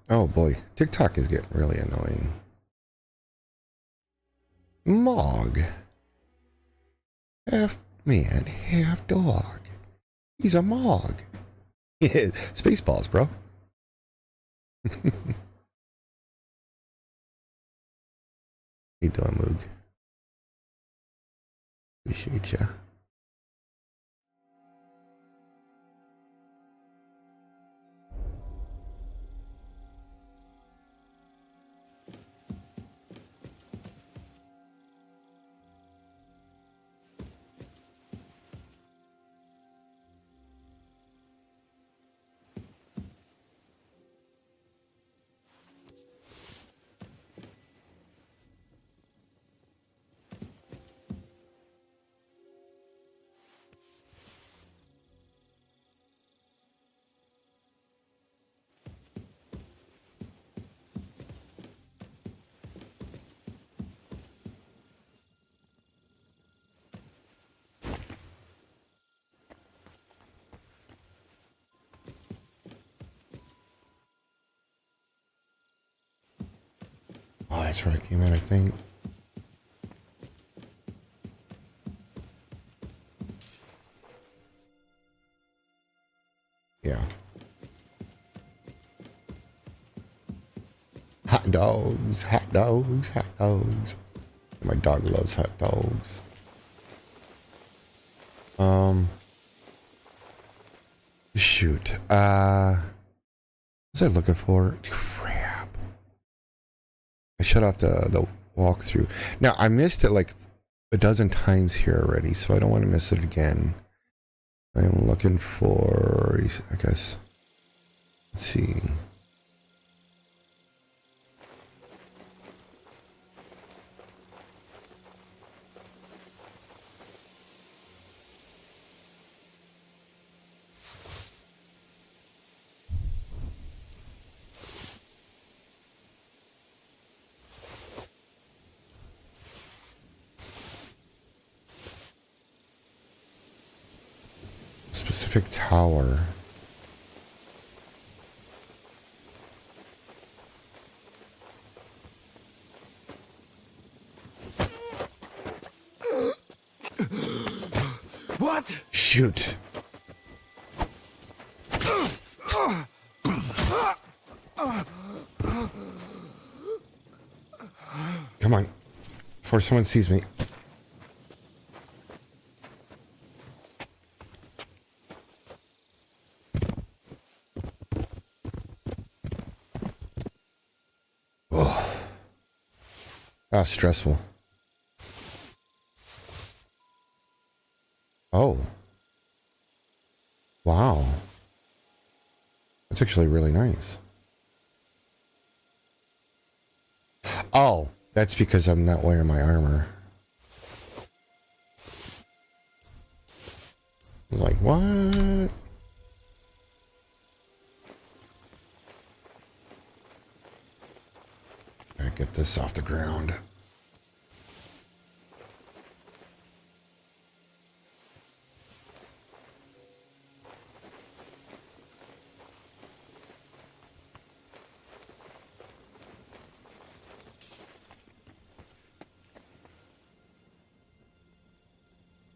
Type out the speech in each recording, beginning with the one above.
Oh boy, TikTok is getting really annoying. Mog. Half man, half dog. He's a Mog. Yeah, Spaceballs, bro. How you doing, Moog? Appreciate ya. Oh, that's where I came in, I think. Yeah. Hot dogs, hot dogs, hot dogs. My dog loves hot dogs. Shoot. What was I looking for? Crap. I shut off the walkthrough. Now, I missed it like a dozen times here already, so I don't want to miss it again. I'm looking for, I guess, let's see. Specific tower. What? Shoot. Come on. Before someone sees me. Oh. Ah, stressful. Oh. Wow. That's actually really nice. Oh, that's because I'm not wearing my armor. I was like, what? Gotta get this off the ground.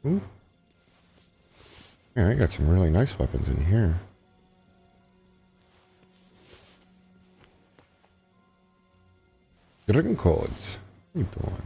Ooh. Yeah, I got some really nice weapons in here. Dragon codes. What are you doing?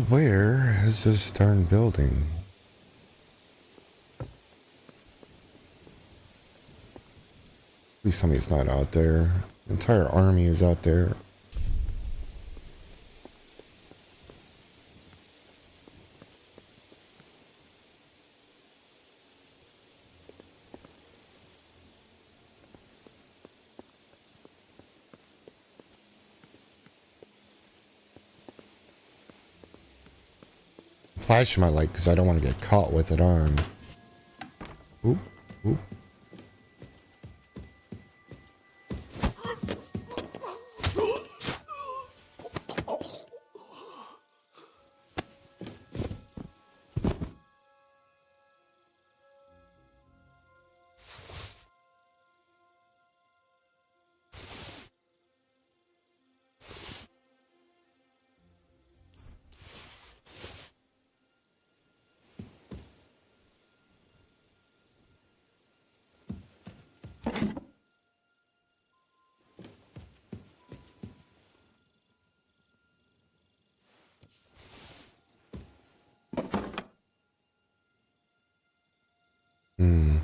Where is this darn building? Please tell me it's not out there. The entire army is out there. Flashing my light because I don't want to get caught with it on. Ooh, ooh. Hmm.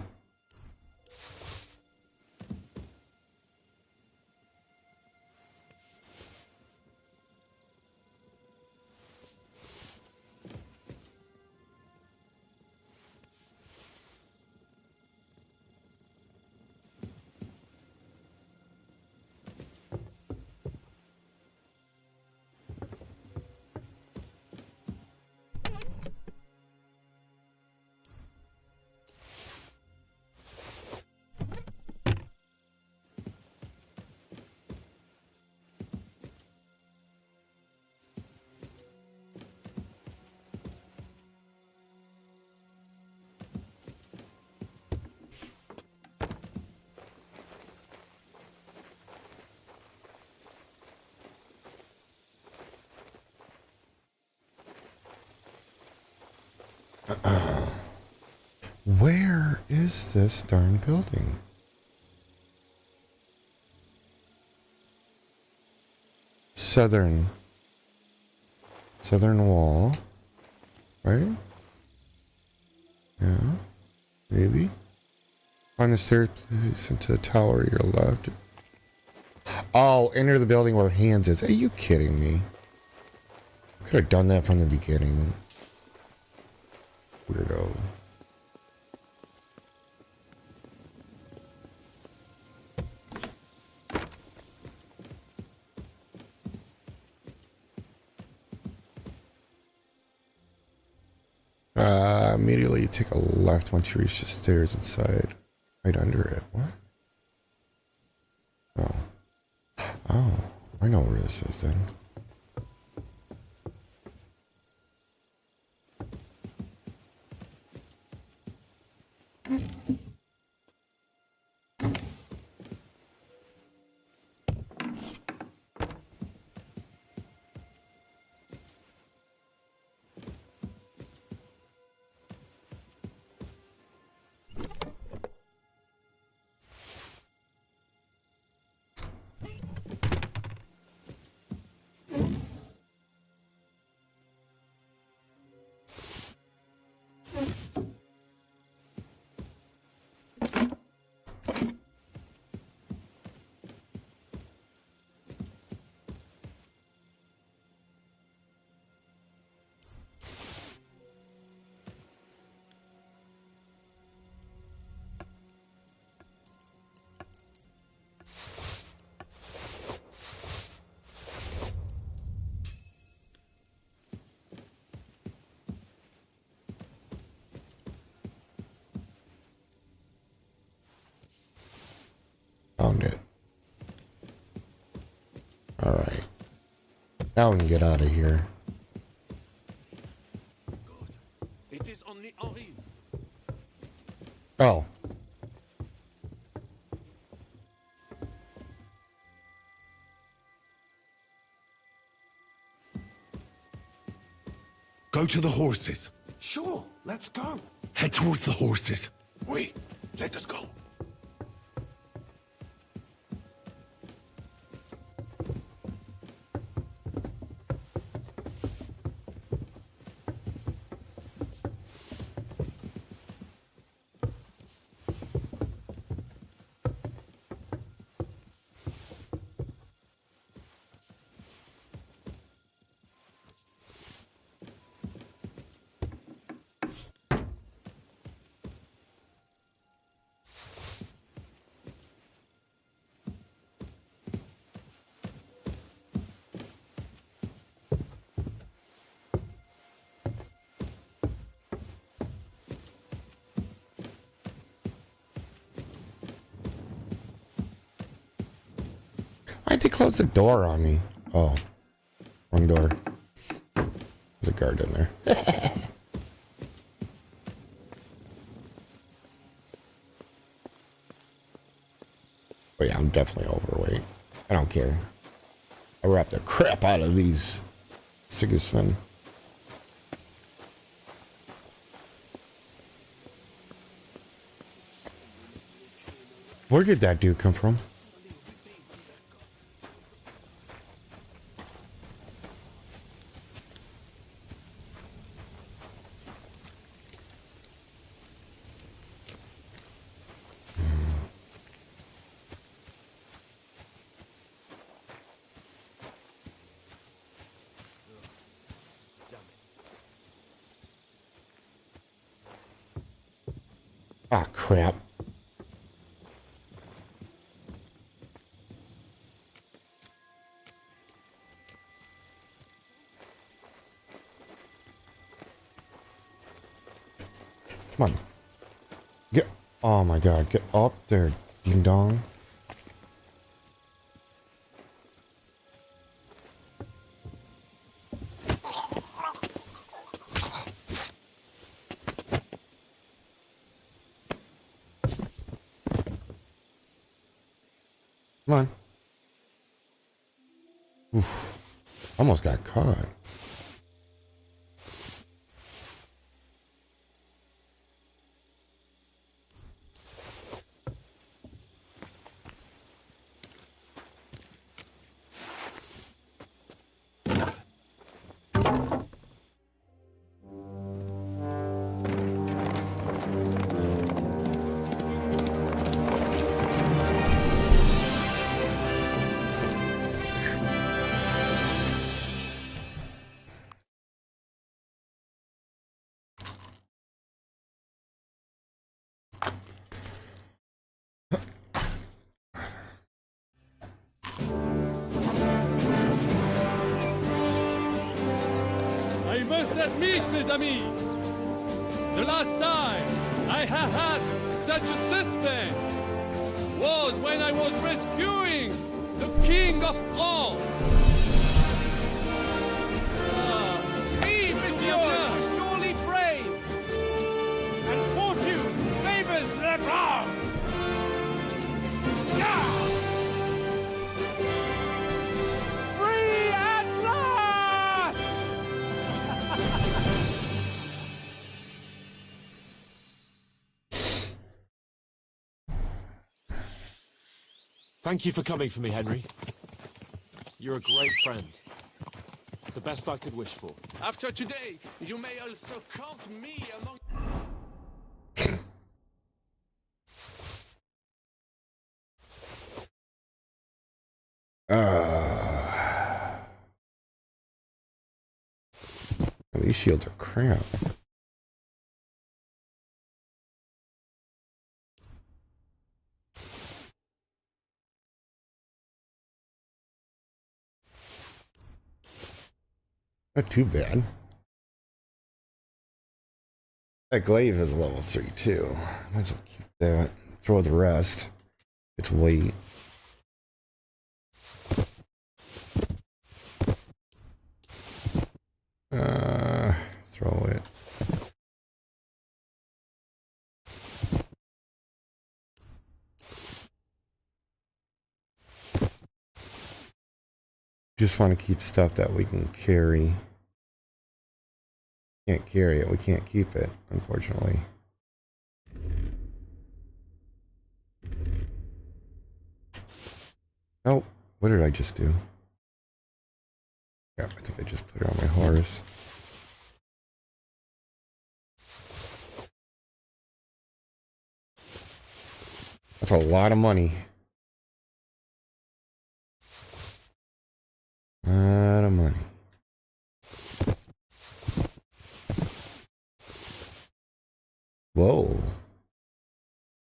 Where is this darn building? Southern wall, right? Yeah, maybe. Climb the staircase into the tower to your left. Oh, enter the building where hands is. Are you kidding me? Could have done that from the beginning. Weirdo. Immediately take a left once you reach the stairs inside. Right under it. What? Oh. Oh. I know where this is then. Found it. Alright. Now we can get out of here. It is only Henri. Oh. Go to the horses. Sure, let's go. Head towards the horses. Oui, let us go. close the door on me? Oh, wrong door. There's a guard in there. But yeah, I'm definitely overweight. I don't care. I wrap the crap out of these Sigismund. Where did that dude come from? Ah, crap. Come on. Get. Oh my god. Get up there, ding dong. Come on. Oof. Almost got caught. I must admit, mes amis, the last time I have had such a suspense was when I was rescuing the King of France. We, monsieur, are surely brave, and fortune favors the brave. Free at last! Thank you for coming for me, Henry. You're a great friend. The best I could wish for. After today, you may also count me among. These shields are crap. Not too bad. That glaive is level 3 too. Might as well keep that. Throw the rest. It's weight. Throw it. Just want to keep stuff that we can carry. Can't carry it, we can't keep it, unfortunately. Oh, what did I just do? Yeah, I think I just put it on my horse. That's a lot of money. A lot of money. Whoa.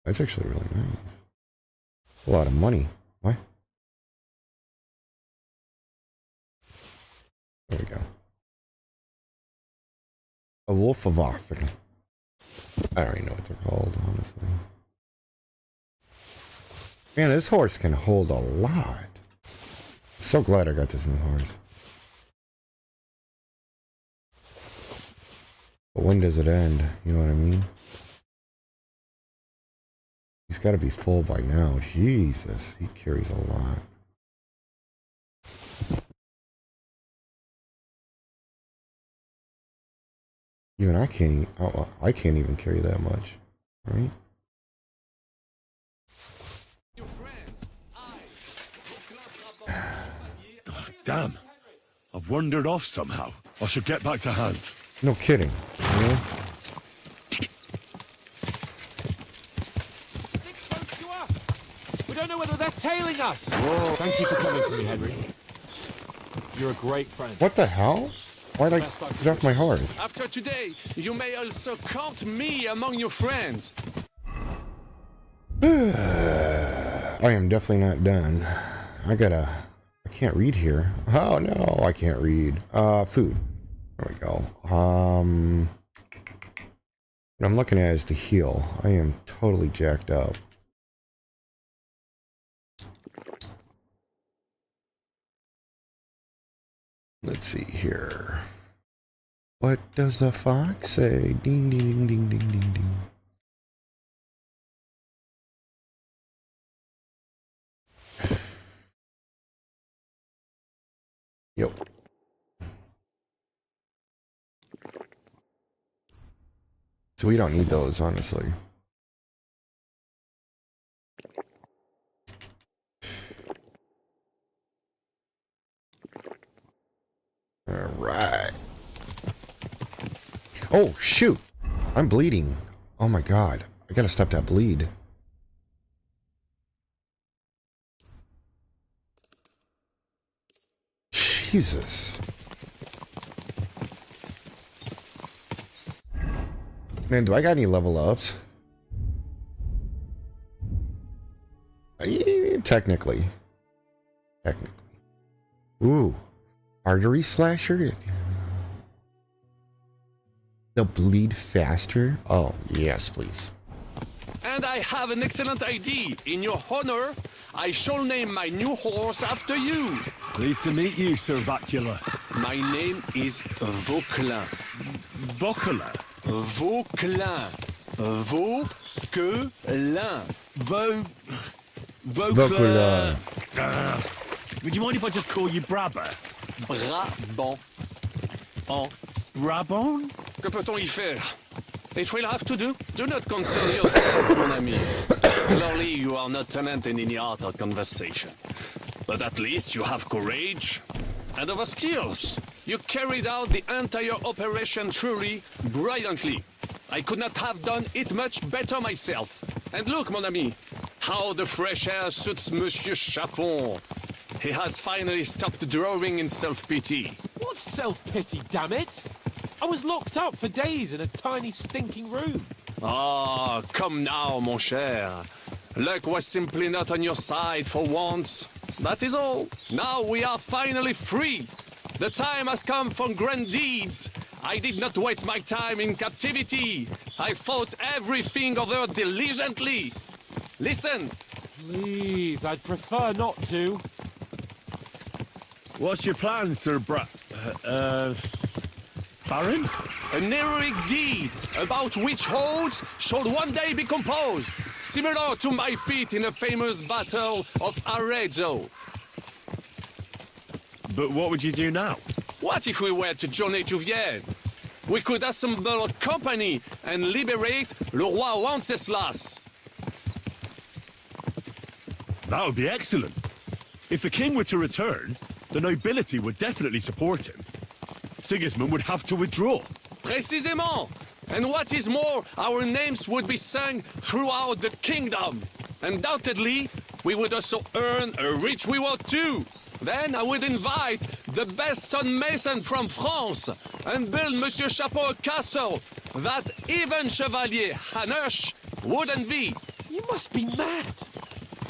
That's actually really nice. A lot of money. What? There we go. A wolf of Africa. I don't even know what they're called, honestly. Man, this horse can hold a lot. So glad I got this new horse. But when does it end? You know what I mean? He's got to be full by now. Jesus, he carries a lot. Even I can't. Oh, I can't even carry that much, right? Your friends, Oh, damn. I've wandered off somehow. I should get back to Hans. No kidding. You know? Stick close to us. We don't know whether they're tailing us. Whoa. Thank you for coming for me, Henry. You're a great friend. What the hell? Why'd I get off my horse? after today, you may also count me among your friends. I am definitely not done. I can't read here. Oh no, I can't read. Food. There we go. What I'm looking at is the heal. I am totally jacked up. Let's see here. What does the fox say? Ding, ding, ding, ding, ding, ding. Yep. So we don't need those, honestly. All right. Oh, shoot. I'm bleeding. Oh my God. I gotta stop that bleed. Jesus. Man, do I got any level ups? Technically. Ooh. Artery slasher? They'll bleed faster? Oh, yes, please. And I have an excellent idea. In your honor, I shall name my new horse after you. Pleased to meet you, Sir Vacula. My name is Vauquelin. Vocula. Vauquelin. Vauquelin. Vocula. Would you mind if I just call you Brabber? Brabant. En. Brabon? Que peut-on y faire? It will have to do. Do not concern yourself, mon ami. Clearly, you are not talented in any art or conversation. But at least you have courage and other skills. You carried out the entire operation truly brilliantly. I could not have done it much better myself. And look, mon ami, how the fresh air suits Monsieur Chapon. He has finally stopped drawing in self-pity. What self-pity, damn it? I was locked up for days in a tiny stinking room. Ah, come now, mon cher. Luck was simply not on your side for once. That is all. Now we are finally free. The time has come for grand deeds. I did not waste my time in captivity. I fought everything over diligently. Listen. Please, I'd prefer not to. What's your plan, Sir Baron? An heroic deed about which hordes shall one day be composed, similar to my feat in the famous Battle of Arezzo. But what would you do now? What if we were to journey to Vienne? We could assemble a company and liberate le roi Wenceslas. That would be excellent. If the king were to return, the nobility would definitely support him. Sigismund would have to withdraw. Précisément! And what is more, our names would be sung throughout the kingdom. Undoubtedly, we would also earn a rich reward too. Then I would invite the best stonemason from France and build Monsieur Chapeau a castle that even Chevalier Hanush would envy. You must be mad.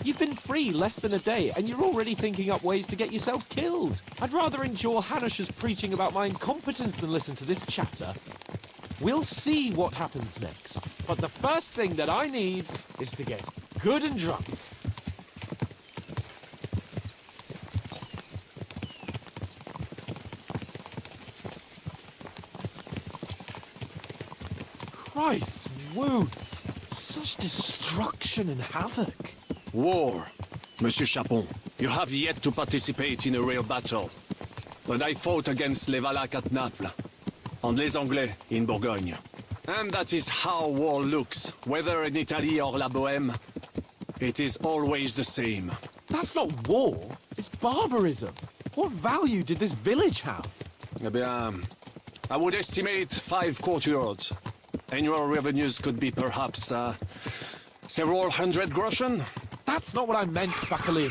You've been free less than a day, and you're already thinking up ways to get yourself killed. I'd rather endure Hanush's preaching about my incompetence than listen to this chatter. We'll see what happens next. But the first thing that I need is to get good and drunk. Christ, woo! Such destruction and havoc. War. Monsieur Chapon, you have yet to participate in a real battle. But I fought against les Valaques at Naples, and les Anglais in Bourgogne. And that is how war looks, whether in Italy or La Bohème. It is always the same. That's not war, it's barbarism. What value did this village have? Eh bien, I would estimate 5 courtyards. Annual revenues could be perhaps, several hundred groschen. That's not what I meant, Bacalin.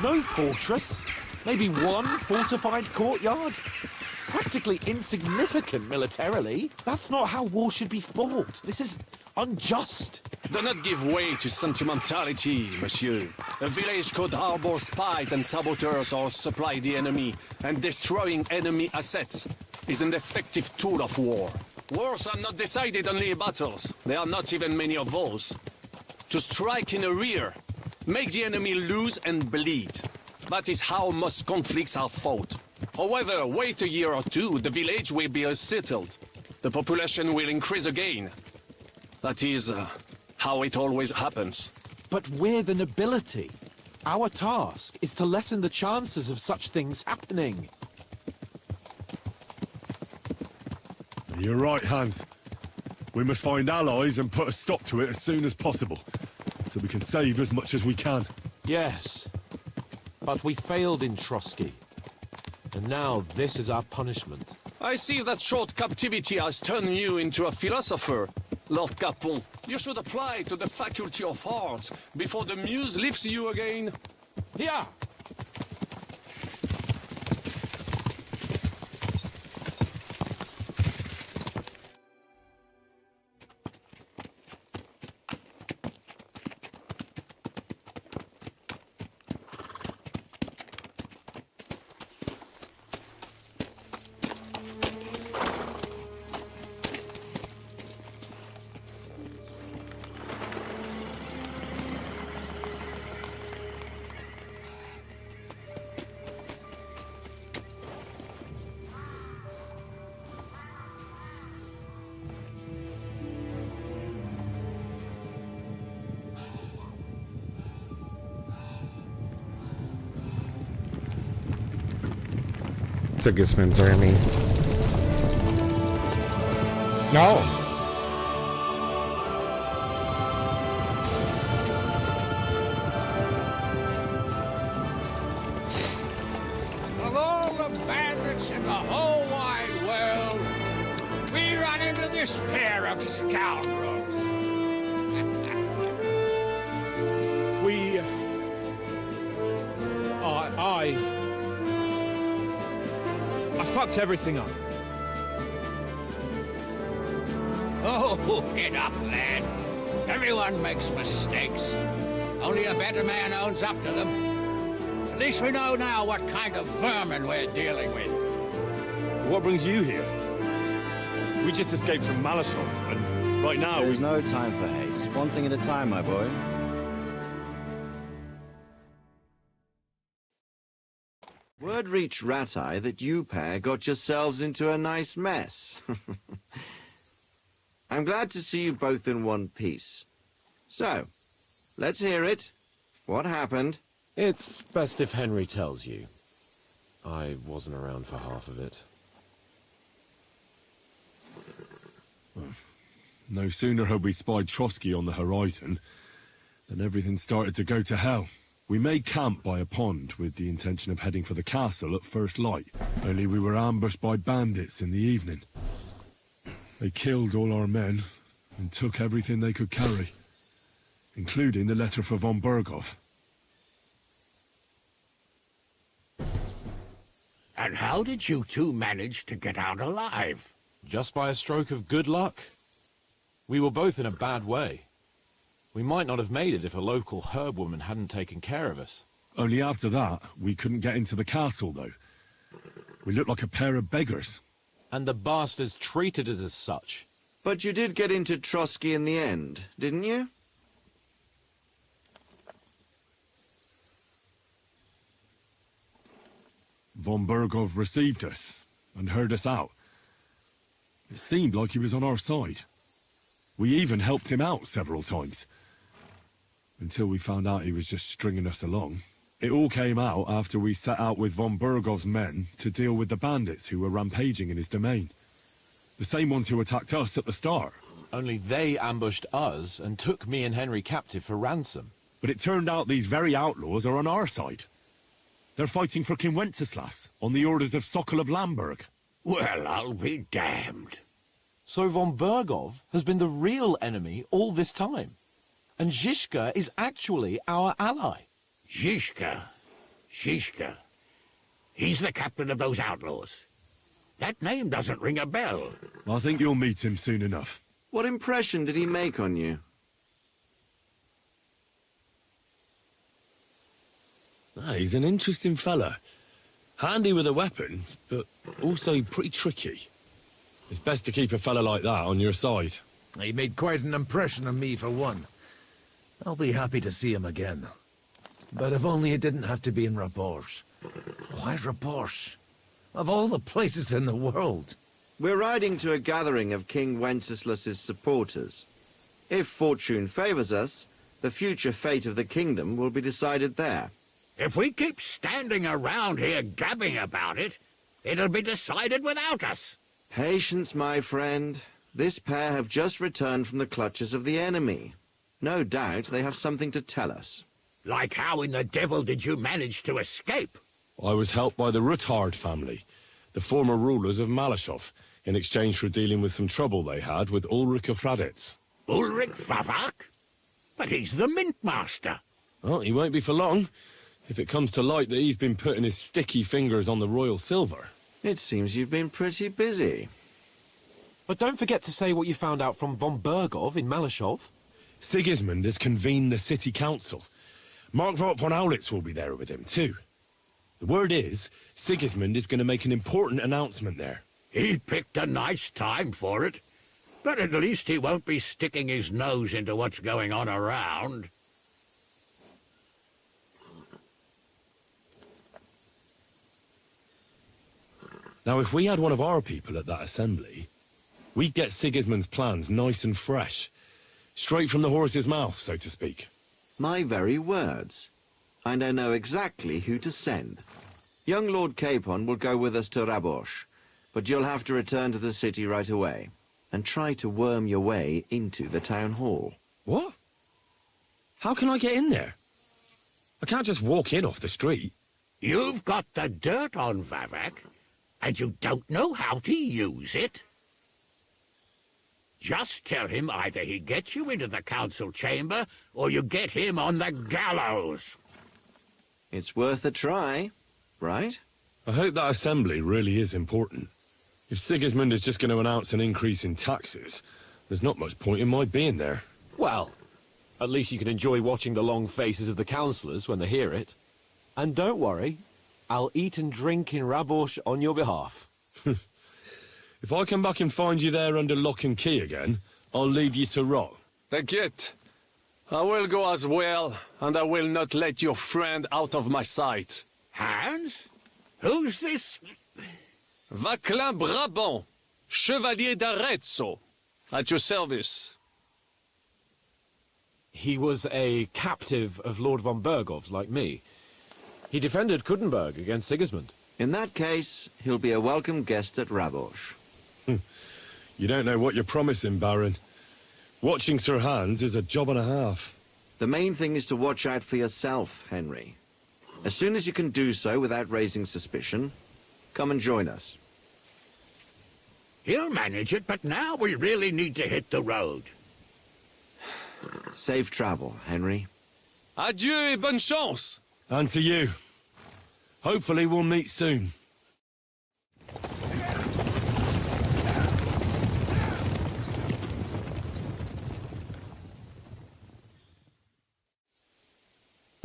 No fortress. Maybe one fortified courtyard. Practically insignificant militarily. That's not how war should be fought. This is unjust. Do not give way to sentimentality, monsieur. A village could harbor spies and saboteurs or supply the enemy, and destroying enemy assets is an effective tool of war. Wars are not decided only in battles. There are not even many of those. To strike in the rear, make the enemy lose and bleed. That is how most conflicts are fought. However, wait a year or two, the village will be settled. The population will increase again. That is how it always happens. But we're the nobility. Our task is to lessen the chances of such things happening. You're right, Hans. We must find allies and put a stop to it as soon as possible, so we can save as much as we can. Yes. But we failed in Trotsky. And now this is our punishment. I see that short captivity has turned you into a philosopher, Lord Capon. You should apply to the Faculty of Arts before the muse lifts you again. Yeah. Sigismund's army. No. Of all the bandits in the whole wide world, we run into this pair of scoundrels. We... I fucked everything up. Oh, get up, lad. Everyone makes mistakes. Only a better man owns up to them. At least we know now what kind of vermin we're dealing with. What brings you here? We just escaped from Malashov, and right now There's no time for haste. One thing at a time, my boy. Word reached Rat-Eye that you pair got yourselves into a nice mess. I'm glad to see you both in one piece. So, let's hear it. What happened? It's best if Henry tells you. I wasn't around for half of it. no sooner had we spied Trotsky on the horizon than everything started to go to hell. We made camp by a pond with the intention of heading for the castle at first light, only we were ambushed by bandits in the evening. They killed all our men and took everything they could carry, including the letter for von Berghoff. And how did you two manage to get out alive? Just by a stroke of good luck. We were both in a bad way. We might not have made it if a local herb woman hadn't taken care of us. Only after that, we couldn't get into the castle, though. We looked like a pair of beggars. And the bastards treated us as such. But you did get into Trotsky in the end, didn't you? Von Berghoff received us and heard us out. It seemed like he was on our side. We even helped him out several times. Until we found out he was just stringing us along. It all came out after we set out with von Burgov's men to deal with the bandits who were rampaging in his domain. The same ones who attacked us at the start. Only they ambushed us and took me and Henry captive for ransom. But it turned out these very outlaws are on our side. They're fighting for King Wenceslas on the orders of Sokol of Lamberg. Well, I'll be damned. So von Burgov has been the real enemy all this time. And Zizka is actually our ally. Zizka. He's the captain of those outlaws. That name doesn't ring a bell. I think you'll meet him soon enough. What impression did he make on you? He's an interesting fella. Handy with a weapon, but also pretty tricky. It's best to keep a fella like that on your side. He made quite an impression on me, for one. I'll be happy to see him again. But if only it didn't have to be in Rabosh. Why Rabosh? Of all the places in the world. We're riding to a gathering of King Wenceslas's supporters. If fortune favors us, the future fate of the kingdom will be decided there. If we keep standing around here gabbing about it, it'll be decided without us. Patience, my friend. This pair have just returned from the clutches of the enemy. No doubt they have something to tell us. Like how in the devil did you manage to escape? I was helped by the Ruthard family, the former rulers of Malashov, in exchange for dealing with some trouble they had with Ulrich of Raditz. Ulrich Favak? But he's the mint master. Well, he won't be for long, if it comes to light that he's been putting his sticky fingers on the royal silver. It seems you've been pretty busy. But don't forget to say what you found out from von Burgov in Malashov. Sigismund has convened the city council. Markvart von Aulitz will be there with him, too. The word is, Sigismund is going to make an important announcement there. He picked a nice time for it. But at least he won't be sticking his nose into what's going on around. Now, if we had one of our people at that assembly, we'd get Sigismund's plans nice and fresh. Straight from the horse's mouth, so to speak. My very words. And I know exactly who to send. Young Lord Capon will go with us to Rabosh, but you'll have to return to the city right away, and try to worm your way into the town hall. What? How can I get in there? I can't just walk in off the street. You've got the dirt on Vavak, and you don't know how to use it? Just tell him either he gets you into the council chamber, or you get him on the gallows. It's worth a try, right? I hope that assembly really is important. If Sigismund is just going to announce an increase in taxes, there's not much point in my being there. Well, at least you can enjoy watching the long faces of the councillors when they hear it. And don't worry, I'll eat and drink in Rabosh on your behalf. If I come back and find you there under lock and key again, I'll leave you to rot. T'inquiète. I will go as well, and I will not let your friend out of my sight. Hans? Who's this? Vaclin Brabant, Chevalier d'Arezzo, at your service. He was a captive of Lord von Burgov's, like me. He defended Kudenberg against Sigismund. In that case, he'll be a welcome guest at Rabosh. You don't know what you're promising, Baron. Watching Sir Hans is a job and a half. The main thing is to watch out for yourself, Henry. As soon as you can do so without raising suspicion, come and join us. He'll manage it, but now we really need to hit the road. Safe travel, Henry. Adieu et bonne chance! And to you. Hopefully we'll meet soon.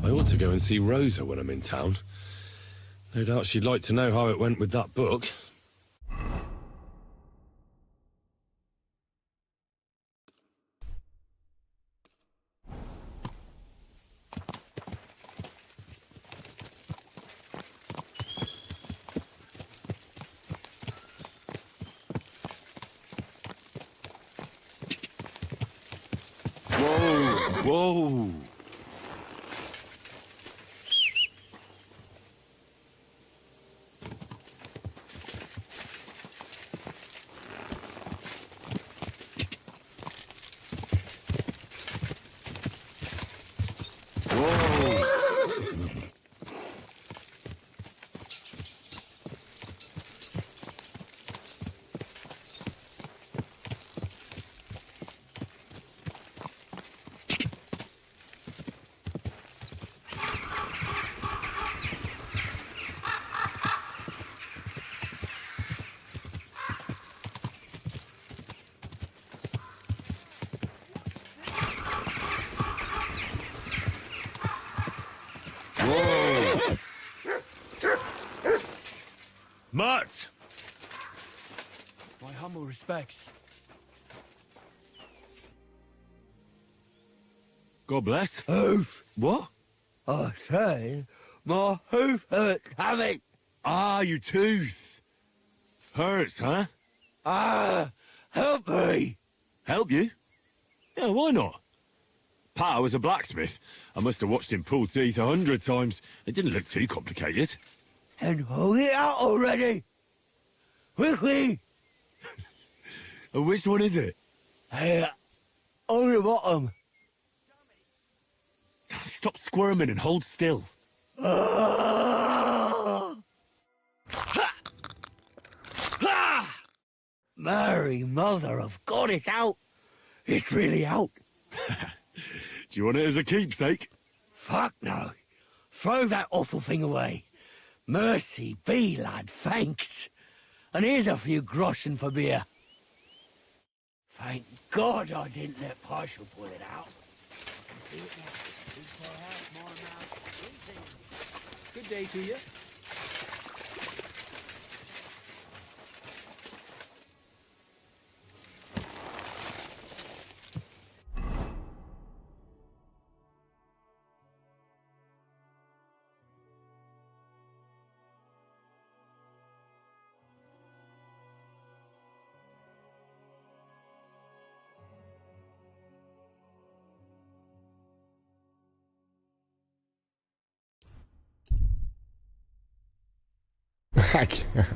I ought to go and see Rosa when I'm in town. No doubt she'd like to know how it went with that book. Whoa! Mutt! My humble respects. God bless. Hoof! What? I say, my hoof hurts, Hammy. Ah, your tooth. Hurts, huh? Ah, help me. Help you? Yeah, why not? Pa was a blacksmith. I must have watched him pull teeth 100 times. It didn't look too complicated. And hold it out already. Quickly. And which one is it? Here, on the bottom. Stop squirming and hold still. Ah! Ha! Ha! Mary, mother of God, it's out. It's really out. Do you want it as a keepsake? Fuck no. Throw that awful thing away. Mercy be, lad, thanks. And here's a few groschen for beer. Thank God I didn't let Partial pull it out. Good day to you. I can't.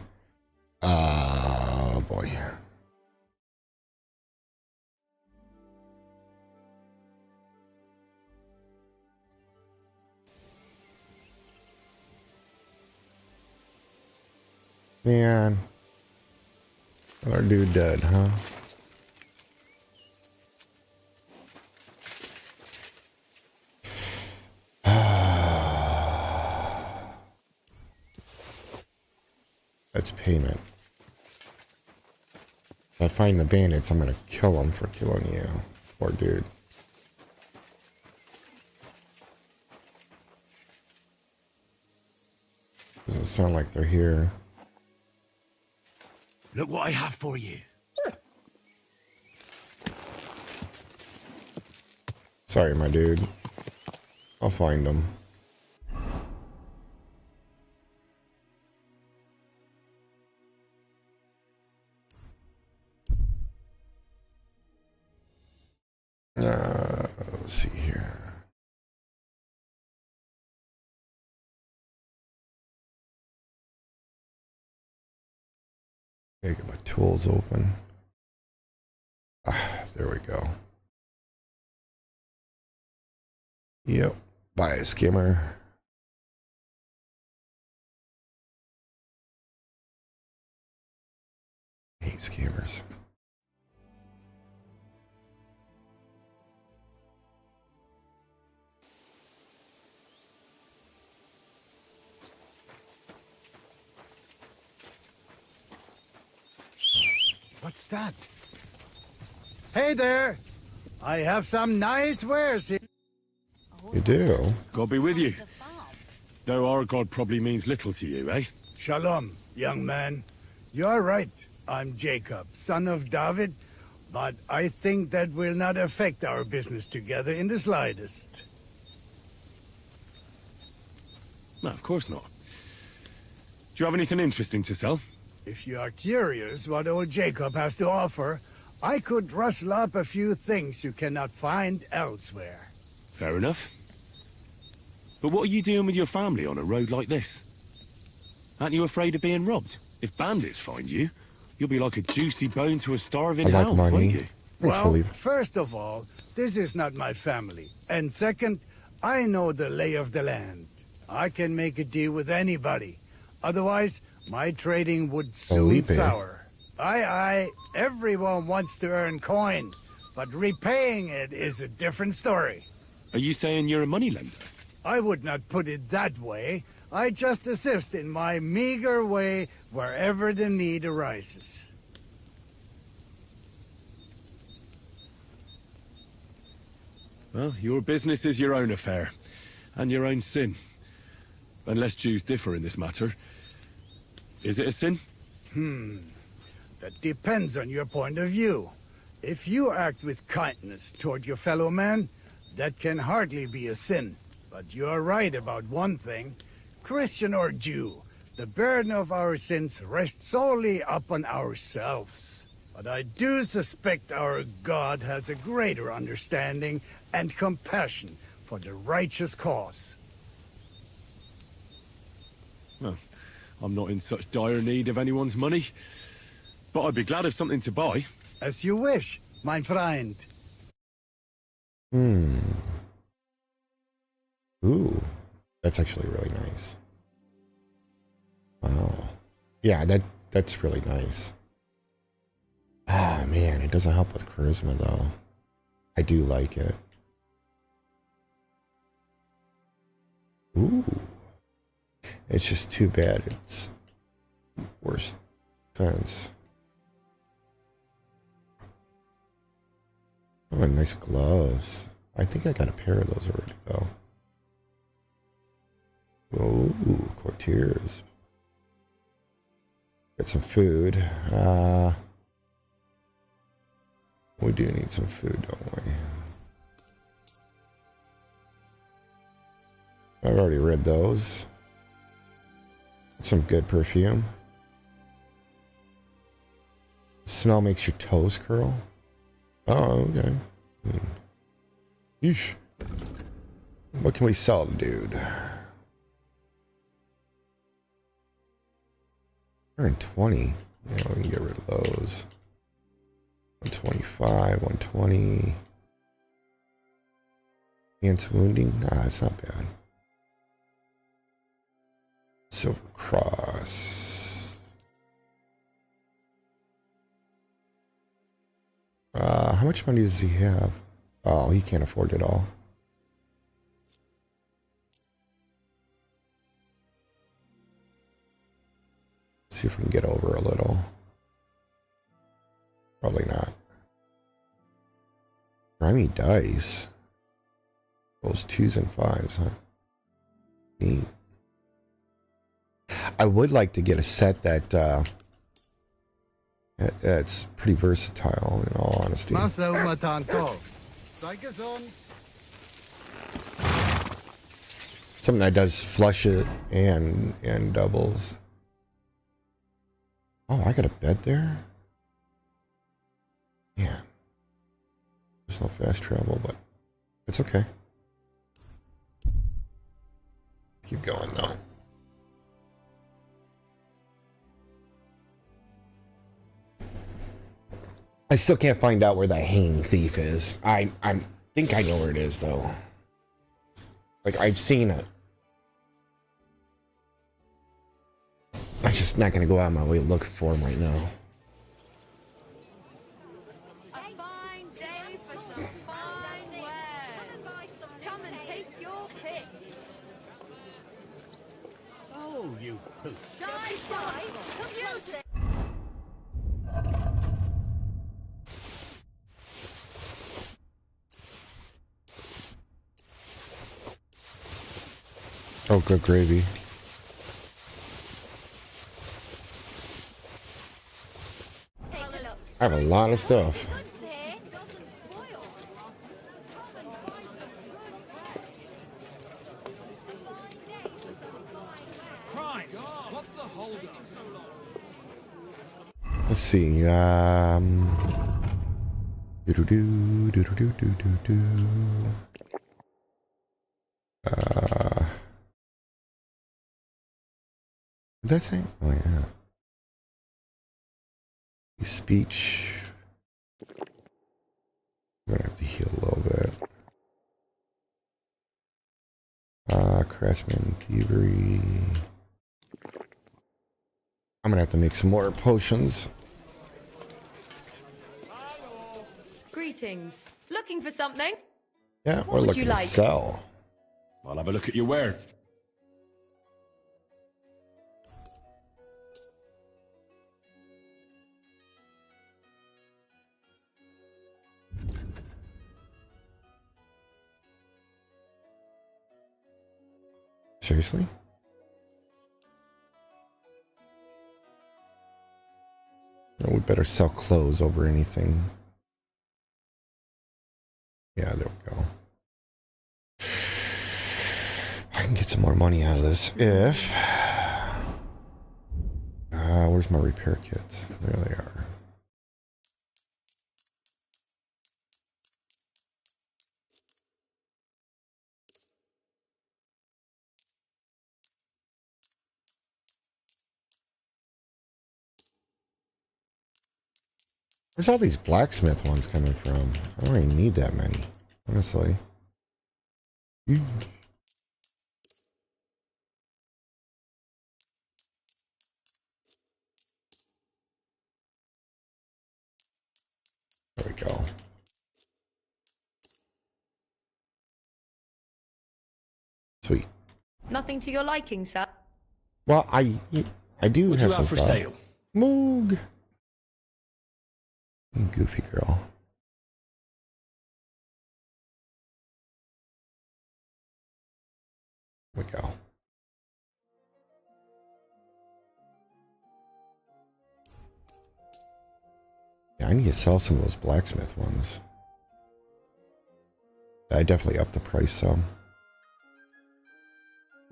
Oh boy. Man. Our dude dead, huh? That's payment. If I find the bandits, I'm gonna kill them for killing you. Poor dude. Doesn't sound like they're here. Look what I have for you. Sorry, my dude. I'll find them. Let's see here. Okay, get my tools open. Ah, there we go. Yep. Buy a skimmer. I hate scammers. What's that? Hey there! I have some nice wares here. You do? God be with you. Though our God probably means little to you, eh? Shalom, young man. You're right. I'm Jacob, son of David, but I think that will not affect our business together in the slightest. No, of course not. Do you have anything interesting to sell? If you are curious what old Jacob has to offer, I could rustle up a few things you cannot find elsewhere. Fair enough. But what are you doing with your family on a road like this? Aren't you afraid of being robbed? If bandits find you, you'll be like a juicy bone to a starving I like hound, money. won't you? Thanks, Well, Philippe. first of all, this is not my family. And second, I know the lay of the land. I can make a deal with anybody. Otherwise, my trading would soon Felipe. sour. Aye, everyone wants to earn coin, but repaying it is a different story. Are you saying you're a moneylender? I would not put it that way. I just assist in my meager way wherever the need arises. Well, your business is your own affair, and your own sin. Unless Jews differ in this matter. Is it a sin? That depends on your point of view. If you act with kindness toward your fellow man, that can hardly be a sin. But you are right about one thing. Christian or Jew, the burden of our sins rests solely upon ourselves. But I do suspect our God has a greater understanding and compassion for the righteous cause. Well, I'm not in such dire need of anyone's money. But I'd be glad of something to buy. As you wish, my friend. Ooh, that's actually really nice. Wow. Yeah, that's really nice. Ah, man, it doesn't help with charisma, though. I do like it. Ooh. It's just too bad it's worse defense. Oh, nice gloves. I think I got a pair of those already, though. Ooh, courtiers. Get some food. We do need some food, don't we? I've already read those. Some good perfume. Smell makes your toes curl. Oh, okay. Yeesh. What can we sell, dude? 120. Yeah, we can get rid of those. 125, 120. Ants wounding. Ah, it's not bad. Silver Cross. How much money does he have? Oh, he can't afford it all. See if we can get over a little. Probably not. Grimy dice. Those 2s and 5s, huh? Neat. I would like to get a set that it's pretty versatile, in all honesty. Something that does flush it and doubles. Oh, I got a bed there? Yeah. There's no fast travel, but it's okay. Keep going though. I still can't find out where that hanging thief is. I think I know where it is though. Like, I've seen it. I'm just not gonna go out of my way looking for him right now. A fine day for some fine wares. Come and take your pick. Oh, you poop. Die shy. Use it. Oh, good gravy. I have a lot of stuff. Let's see. What did that say? Oh yeah. Speech. I'm gonna have to heal a little bit. Craftsman thievery. I'm gonna have to make some more potions. Greetings. Looking for something? Yeah, What we're would looking you to like? sell. I'll have a look at your ware. Seriously? No, we better sell clothes over anything. Yeah, there we go. I can get some more money out of this if... where's my repair kits? There they are. Where's all these blacksmith ones coming from? I don't even need that many, honestly. There we go. Sweet. Nothing to your liking, sir? Well, I do What have you some have for stuff. sale? Moog. You goofy girl. There we go. Yeah, I need to sell some of those blacksmith ones. I definitely upped the price some.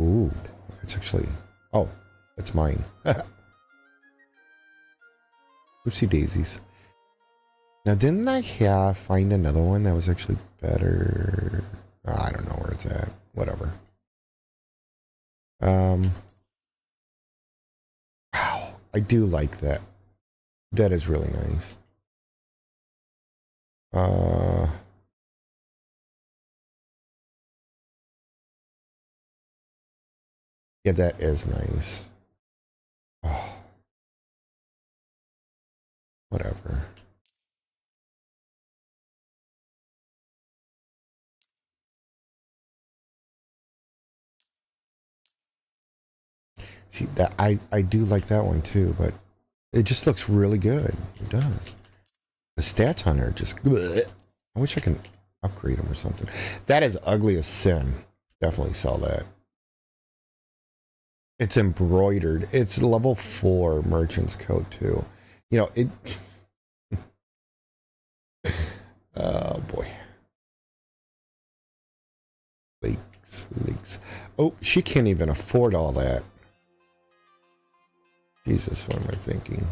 Ooh, it's actually... Oh, it's mine. Oopsie daisies. Now, didn't I find another one that was actually better? Oh, I don't know where it's at. Whatever. Wow, I do like that. That is really nice. Yeah, that is nice. Oh, whatever. See, that I do like that one too, but it just looks really good. It does. The stats on her just... Bleh. I wish I can upgrade them or something. That is ugly as sin. Definitely sell that. It's embroidered. It's level 4 merchant's coat too. You know, it... Oh boy. Leaks. Oh, she can't even afford all that. Jesus, what am I thinking?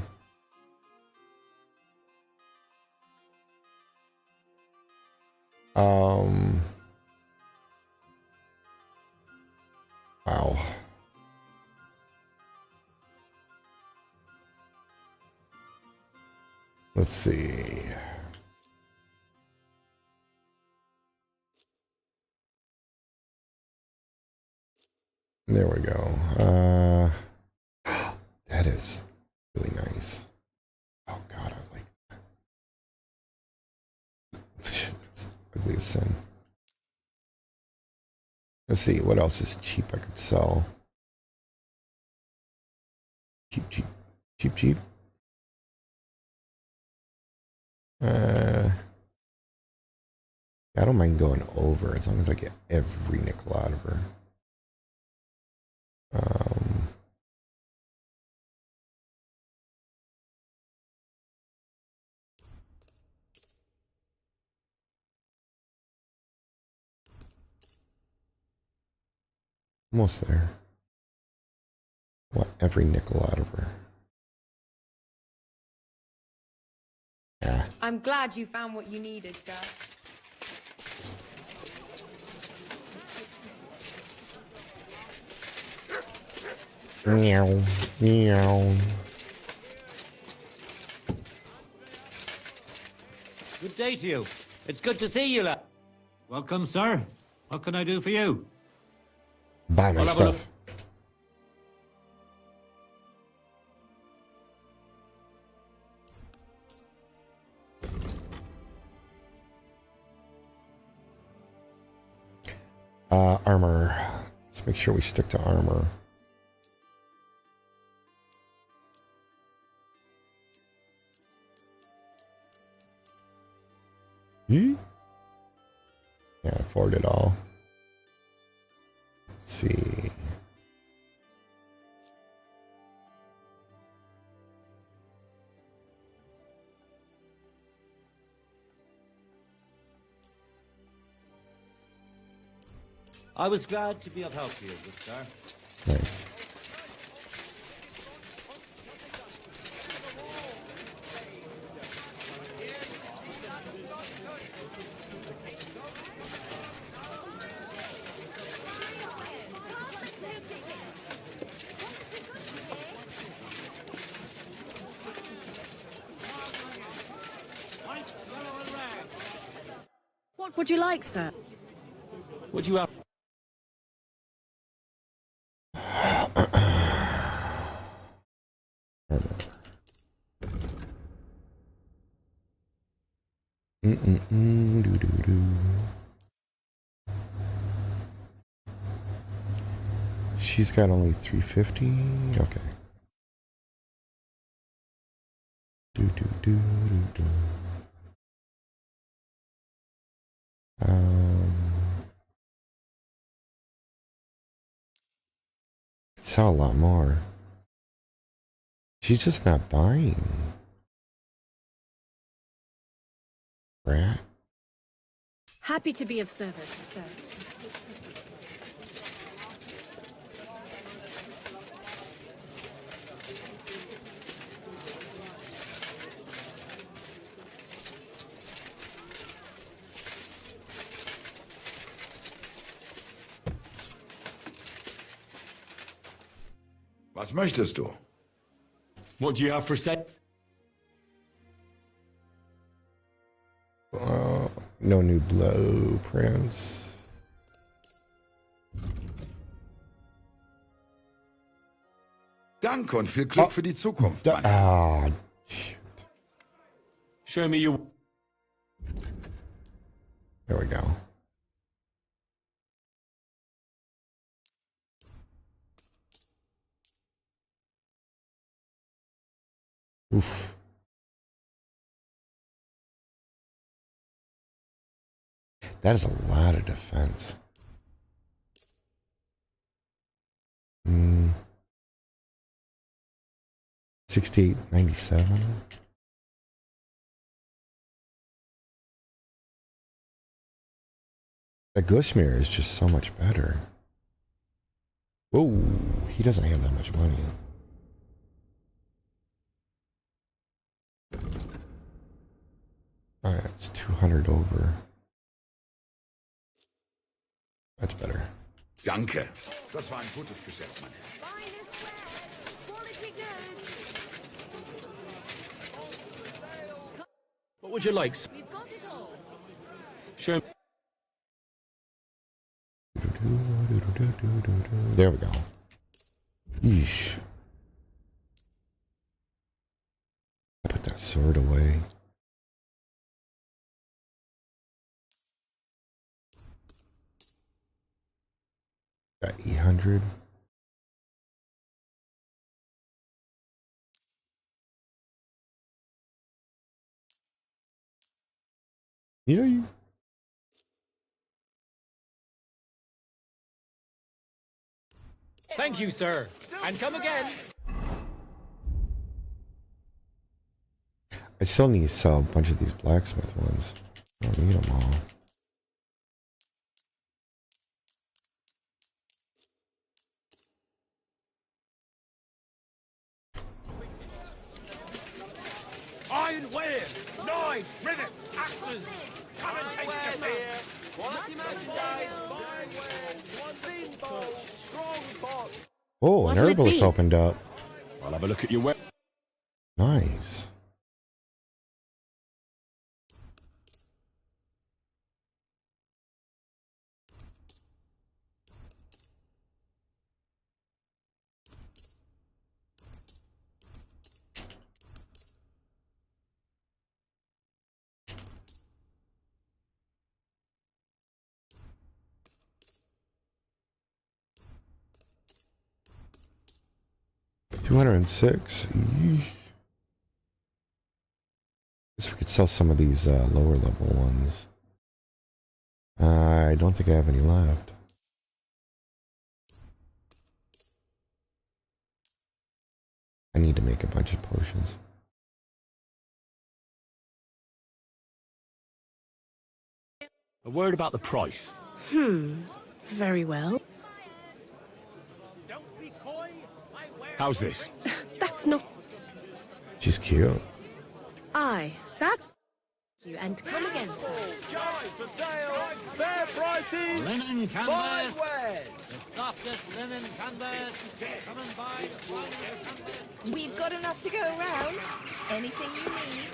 Wow. Let's see. There we go. That is really nice. Oh God, I like that. That's ugly as sin. Let's see, what else is cheap I could sell? Cheap. I don't mind going over as long as I get every nickel out of her. Almost there. Want every nickel out of her. Yeah. I'm glad you found what you needed, sir. Meow. Meow. Good day to you. It's good to see you, lad. Welcome, sir. What can I do for you? Buy my I'll have a stuff. Armor. Let's make sure we stick to armor. Can't afford it all. Let's see. I was glad to be of help to you, good sir. Nice. What would you like, sir? Would you have... She's got only 350. Okay. Sell a lot more. She's just not buying. Rat. Happy to be of service, sir. Was möchtest du? What do you have for sale? No new blueprints. Danke und viel Glück für die Zukunft. Shoot. Show me your... There we go. Oof. That is a lot of defense. 6897. The Gushmere is just so much better. Whoa, he doesn't have that much money. Alright, it's 200 over. That's better. Danke. Das war ein gutes Geschäft, mein Herr. Finest wares, quality goods. What would you like? We've got it all. Show... There we go. Yeesh. Put that sword away. Got 800. Yeah. Thank you, sir. And come again. I still need to sell a bunch of these blacksmith ones. I don't need them all. Ironware, knives, rivets, axes. Come and take your fill. Quality merchandise. Oh, What'll an it herbalist be? opened up. I'll have a look at your web. Nice. $206. Yeesh. Guess we could sell some of these lower level ones. I don't think I have any left. I need to make a bunch of potions. A word about the price. Very well. How's this? That's not... She's cute. Aye, that... You and come again, sir. For sale, fair prices, Linen fine canvas. wares. The softest linen canvas. Come and buy the finest canvas. We've got enough to go around. Anything you need.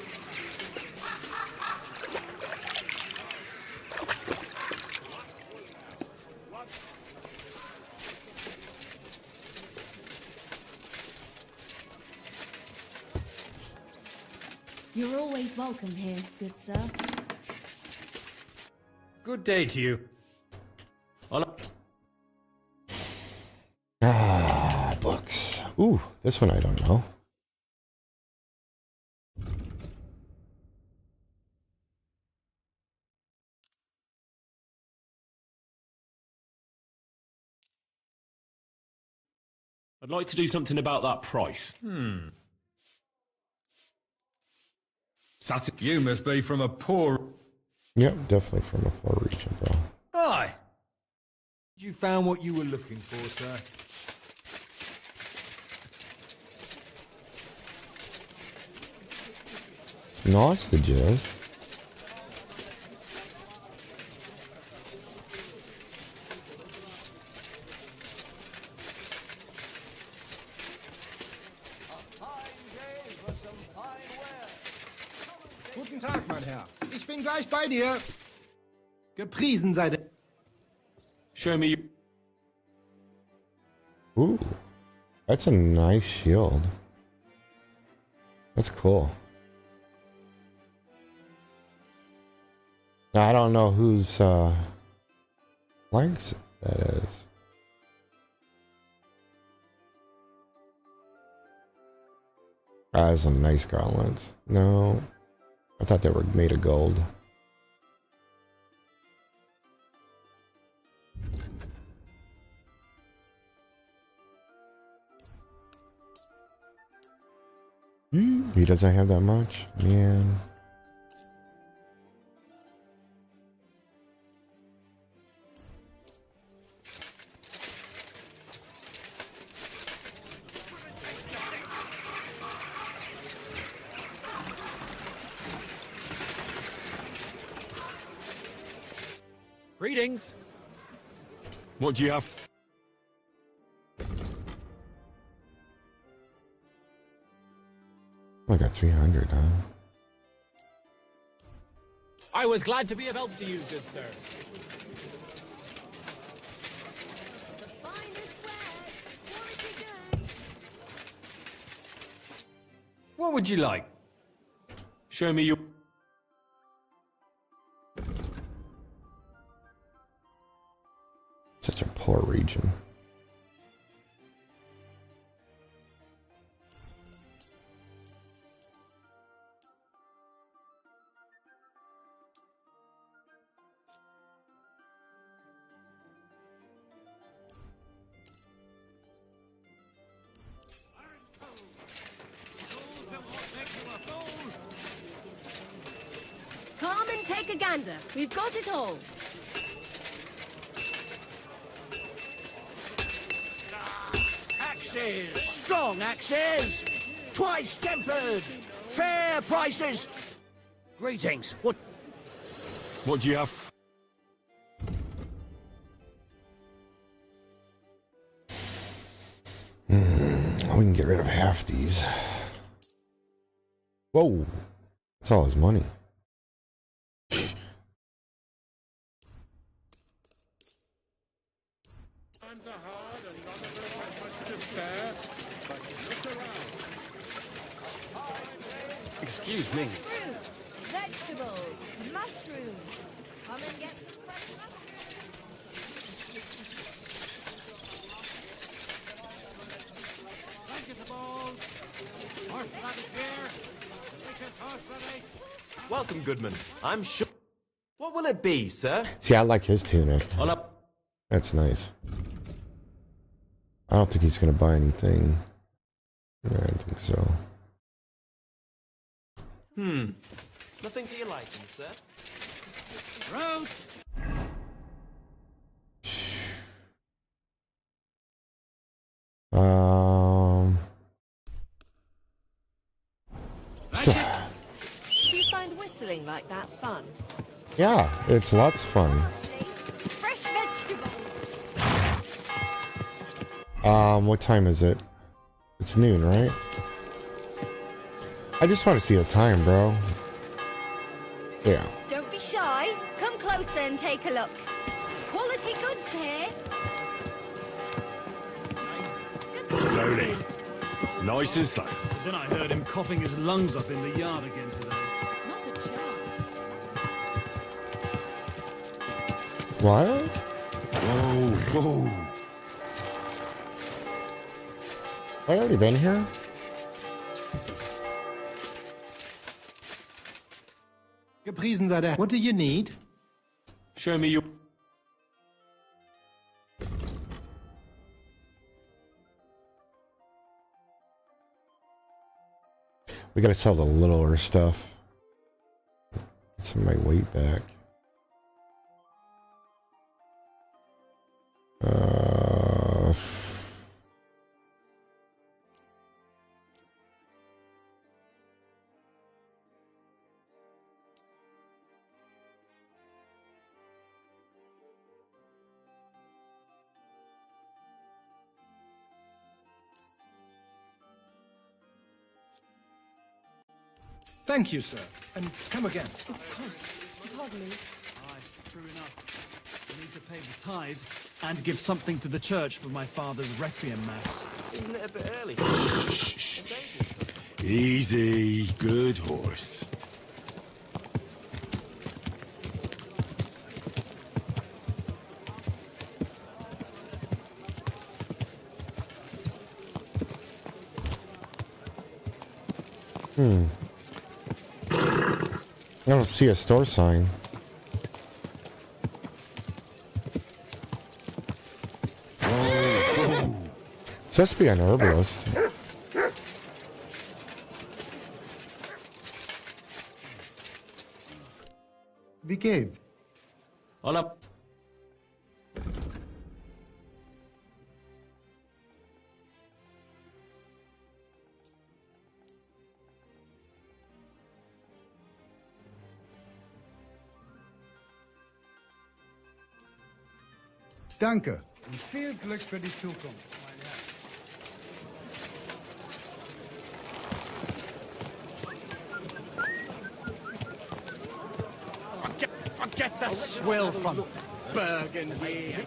You're always welcome here, good sir. Good day to you. Books. Ooh, this one I don't know. I'd like to do something about that price. You must be from a poor... Yep, definitely from a poor region, bro. Hi. You found what you were looking for, sir. Sausages. Guten Tag, mein Herr. Ich bin gleich bei dir. Gepriesen sei der... Show me. Ooh, that's a nice shield. That's cool. Now, I don't know whose flanks that is. Ah, that's some nice gauntlets. No, I thought they were made of gold. He doesn't have that much, man. Greetings. What do you have? I got 300, huh? I was glad to be of help to you, good sir. What would you like? Show me your... Such a poor region. Come and take a gander. We've got it all. Axes, strong axes, twice tempered, fair prices. Greetings. What do you have? We can get rid of half these. Whoa. That's all his money. Excuse me. Fruit, vegetables, mushrooms. Come and get some fresh Vegetables. Horseradish here. Delicious horseradish. Welcome, Goodman. I'm sure. What will it be, sir? See, I like his tunic. On up. That's nice. I don't think he's going to buy anything. I don't think so. Nothing to your liking, sir. Roast. So, Do you find whistling like that fun? yeah, it's lots of fun. fresh vegetables. What time is it? It's noon, right? I just want to see the time, bro. Yeah. Don't be shy. Come closer and take a look. Quality goods here. Slowly. Nice and slow. Then I heard him coughing his lungs up in the yard again today. Not a chance. What? Whoa. I already been here? Gepriesen sei der. What do you need? Show me your... We gotta sell the littler stuff. Get some of my weight back. Thank you, sir. And come again. Pardon me. Aye, true enough. I need to pay the tithe and give something to the church for my father's requiem mass. Isn't it a bit early? Easy. Good horse. I don't see a store sign. It's supposed to be an herbalist. Wie geht's? Hola. Danke und viel Glück für die Zukunft, mein Herr. Forget the swill from Burgundy.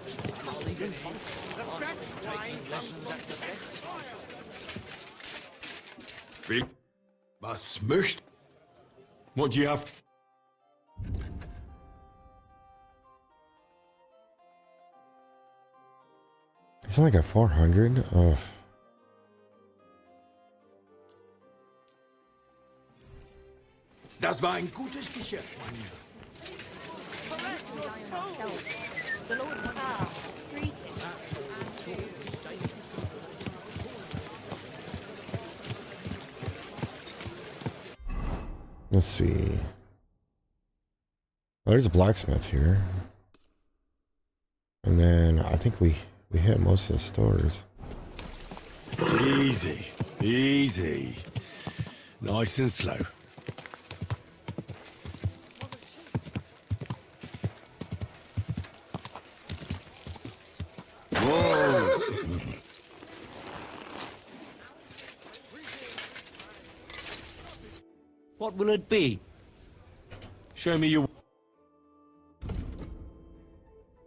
Was möcht? What do you have? It's only got 400. Ugh. Das war ein gutes Geschäft, mein Lieber. The Lord greeting. Let's see. Oh, there's a blacksmith here. And then I think we hit most of the stores. Easy. Easy. Nice and slow. What will it be? Show me your...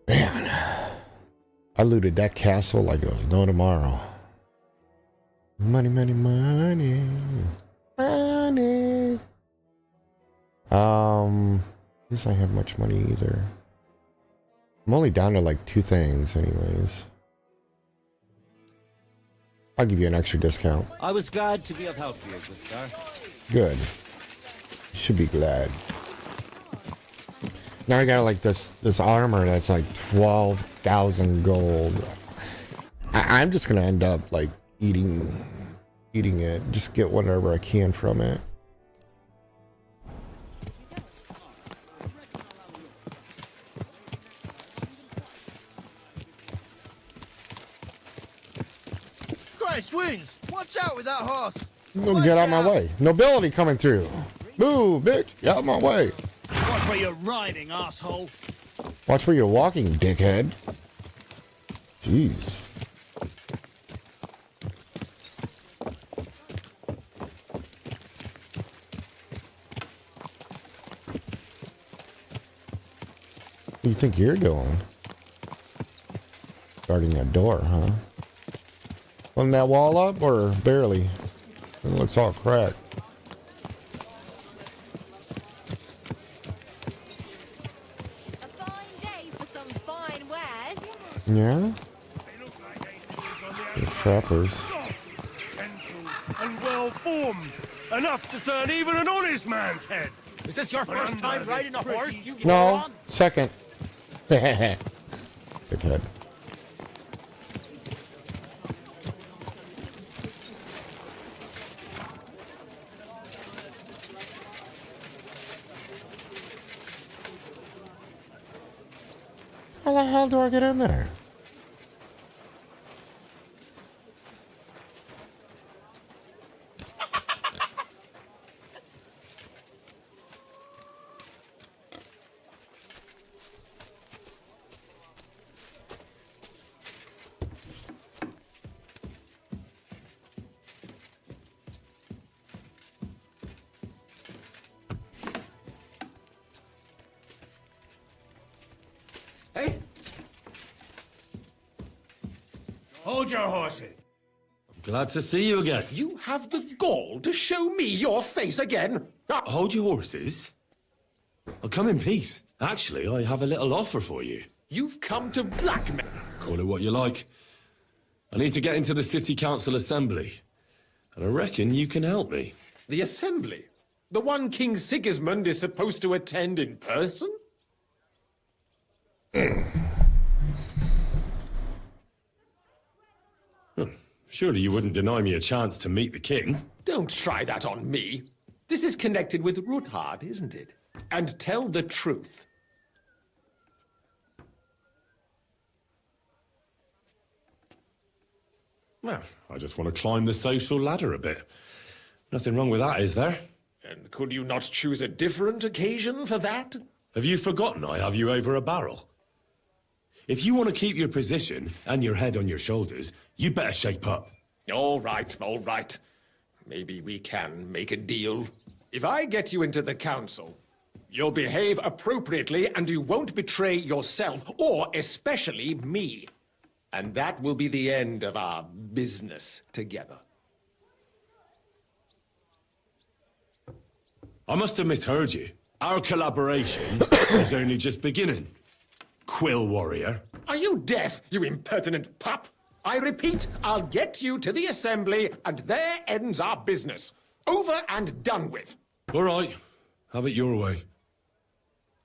I looted that castle like it was no tomorrow. Money, money, money. Money. At least I don't have much money either. I'm only down to like 2 things anyways. I'll give you an extra discount. I was glad to be of help to you, good sir. Good. You should be glad. Now I got like this armor that's like 12,000 gold. I'm just gonna end up like eating it. Just get whatever I can from it. Christ wings! Watch out with that horse! Get out of my way. Nobility coming through. Move, bitch. Get out of my way. Watch where you're riding, asshole. Watch where you're walking, dickhead. Jeez. Where do you think you're going? Guarding that door, huh? Putting that wall up or barely? It looks all cracked. Yeah? The trappers. And well formed. Enough to turn even an honest man's head. Is this your first time riding a horse? You No, moron? second. Dickhead. How the hell do I get in there? Hey? Hold your horses. Glad to see you again. You have the gall to show me your face again? Hold your horses. I'll come in peace. Actually, I have a little offer for you. You've come to blackmail. Call it what you like. I need to get into the City Council Assembly. And I reckon you can help me. The Assembly? The one King Sigismund is supposed to attend in person? Surely you wouldn't deny me a chance to meet the king? Don't try that on me. This is connected with Whaaat, isn't it? And tell the truth. Well, I just want to climb the social ladder a bit. Nothing wrong with that, is there? And could you not choose a different occasion for that? Have you forgotten I have you over a barrel? If you want to keep your position and your head on your shoulders, you better shape up. All right, all right. Maybe we can make a deal. If I get you into the council, you'll behave appropriately and you won't betray yourself, or especially me. And that will be the end of our business together. I must have misheard you. Our collaboration is only just beginning. Quill warrior. Are you deaf, you impertinent pup? I repeat, I'll get you to the assembly, and there ends our business. Over and done with. All right. Have it your way.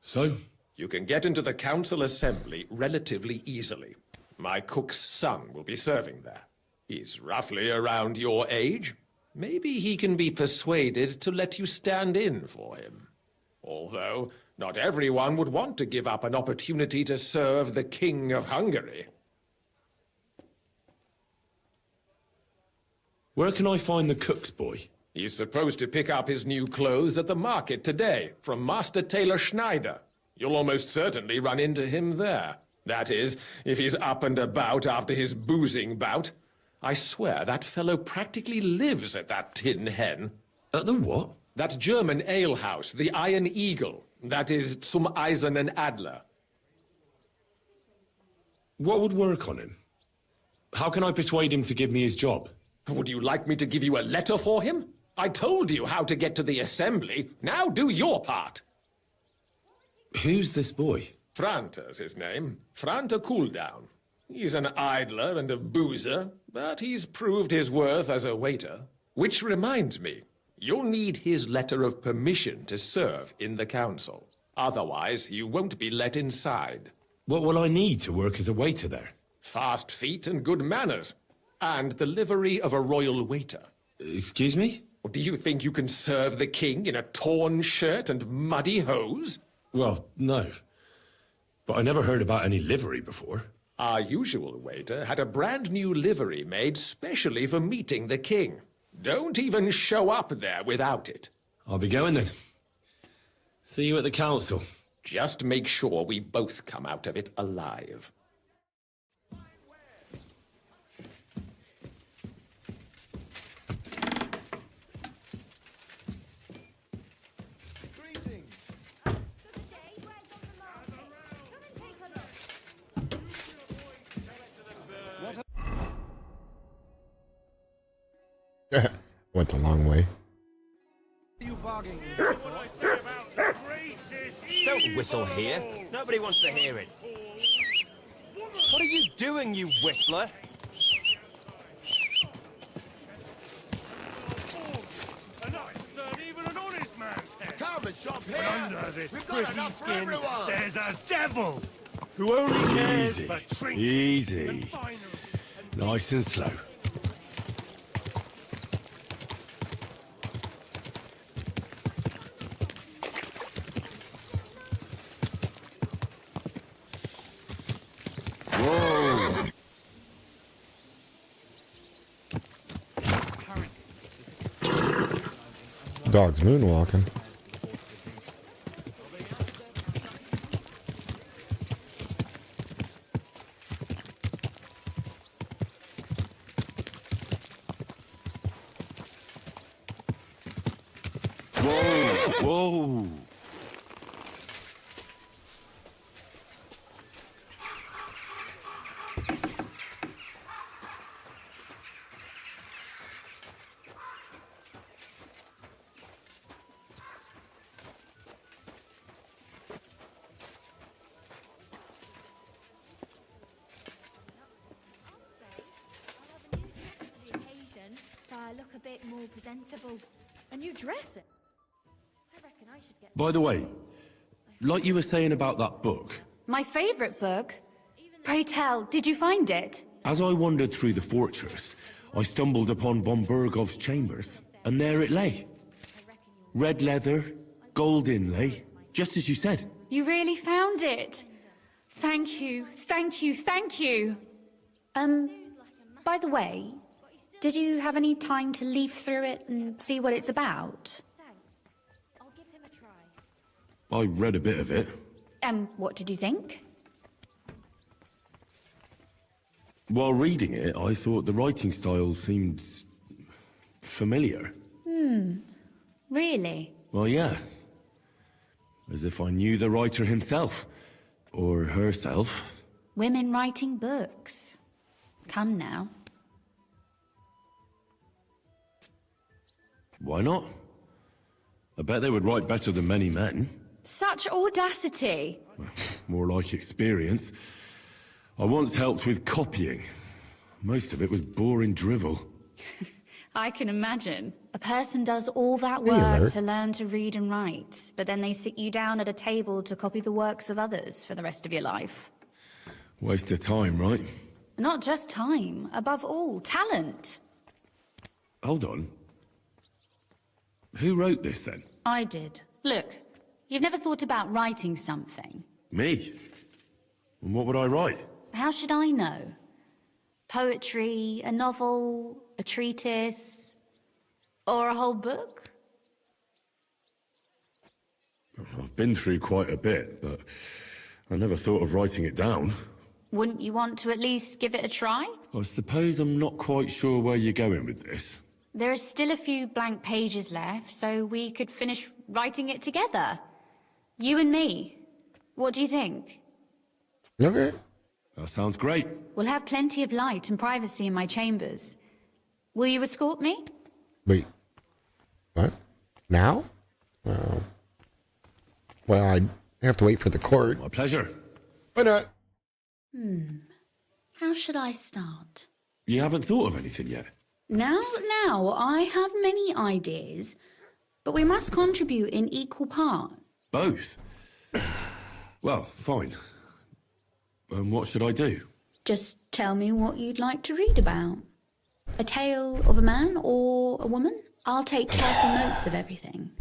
So? You can get into the council assembly relatively easily. My cook's son will be serving there. He's roughly around your age. Maybe he can be persuaded to let you stand in for him. Although, not everyone would want to give up an opportunity to serve the King of Hungary. Where can I find the cook's boy? He's supposed to pick up his new clothes at the market today, from Master Tailor Schneider. You'll almost certainly run into him there. That is, if he's up and about after his boozing bout. I swear that fellow practically lives at that Tin Hen. At the what? That German alehouse, the Iron Eagle. That is zum Eisernen Adler. What would work on him? How can I persuade him to give me his job? Would you like me to give you a letter for him? I told you how to get to the assembly. Now do your part. Who's this boy? Franter's his name. Franter Cooldown. He's an idler and a boozer, but he's proved his worth as a waiter. Which reminds me, you'll need his letter of permission to serve in the council. Otherwise, you won't be let inside. What will I need to work as a waiter there? Fast feet and good manners. And the livery of a royal waiter. Excuse me? Do you think you can serve the king in a torn shirt and muddy hose? Well, no. But I never heard about any livery before. Our usual waiter had a brand new livery made specially for meeting the king. Don't even show up there without it. I'll be going then. See you at the council. Just make sure we both come out of it alive. Went a long way. Don't whistle here. Nobody wants to hear it. What are you doing, you whistler? Carbon shop here. Under this We've got pretty enough for skin, everyone. there's a devil who only cares Easy, for trinkets easy. and finery. Nice and slow. Whoa! Dog's moonwalking. Whoa! Whoa! So I look a bit more presentable. And you dress it. I reckon I should get... By the way, like you were saying about that book, My favourite book? Pray tell, did you find it? as I wandered through the fortress, I stumbled upon von Burgov's chambers, and there it lay. Red leather, gold inlay, just as you said. You really found it? Thank you, thank you, thank you. By the way, did you have any time to leaf through it and see what it's about? I'll give him a try. I read a bit of it. What did you think? While reading it, I thought the writing style seemed familiar. Really? Well, yeah. As if I knew the writer himself. Or herself. Women writing books. Come now. Why not? I bet they would write better than many men. Such audacity. More like experience. I once helped with copying. Most of it was boring drivel. I can imagine. A person does all that Hey, work there. to learn to read and write, but then they sit you down at a table to copy the works of others for the rest of your life. Waste of time, right? Not just time, above all, talent. Hold on. Who wrote this, then? I did. Look, you've never thought about writing something. Me? And what would I write? How should I know? Poetry, a novel, a treatise, or a whole book? I've been through quite a bit, but I never thought of writing it down. Wouldn't you want to at least give it a try? I suppose I'm not quite sure where you're going with this. There are still a few blank pages left, so we could finish writing it together. You and me. What do you think? Okay. That sounds great. We'll have plenty of light and privacy in my chambers. Will you escort me? Wait. What? Now? Well, I have to wait for the court. My pleasure. Why not? How should I start? You haven't thought of anything yet? Now, I have many ideas, but we must contribute in equal part. Both? Well, fine. What should I do? Just tell me what you'd like to read about. A tale of a man or a woman? I'll take careful notes of everything.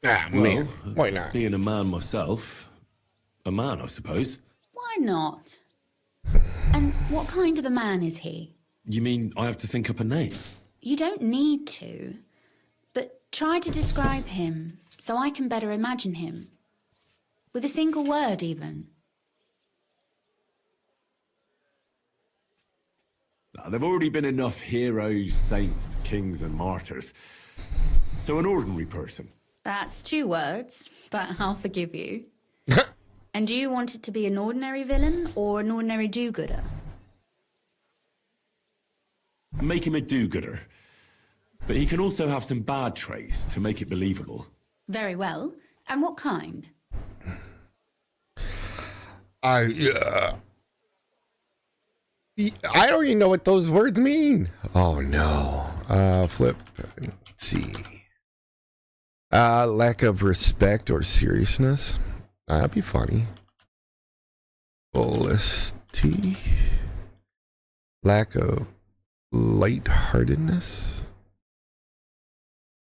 Man, why not? Being a man myself, a man, I suppose. Why not? And what kind of a man is he? You mean I have to think up a name? You don't need to, but try to describe him so I can better imagine him. With a single word, even. There've already been enough heroes, saints, kings, and martyrs. So an ordinary person. That's 2 words, but I'll forgive you. And do you want it to be an ordinary villain or an ordinary do-gooder? Make him a do-gooder. But he can also have some bad traits to make it believable. Very well. And what kind? I don't even know what those words mean. Oh no. Flip. Let's see. Lack of respect or seriousness. That'd be funny. Felicity. Lack of lightheartedness.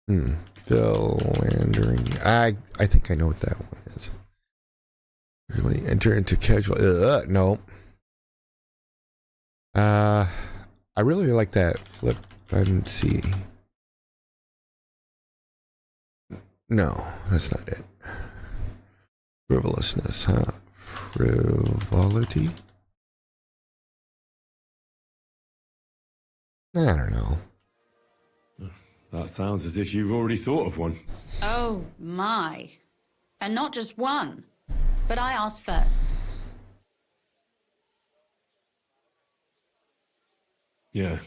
Philandering. I think I know what that one is. Really enter into casual. No. I really like that flip and see. No, that's not it. Frivolousness, huh? Frivolity? I don't know. That sounds as if you've already thought of one. Oh, my. And not just one. But I asked first. Yeah.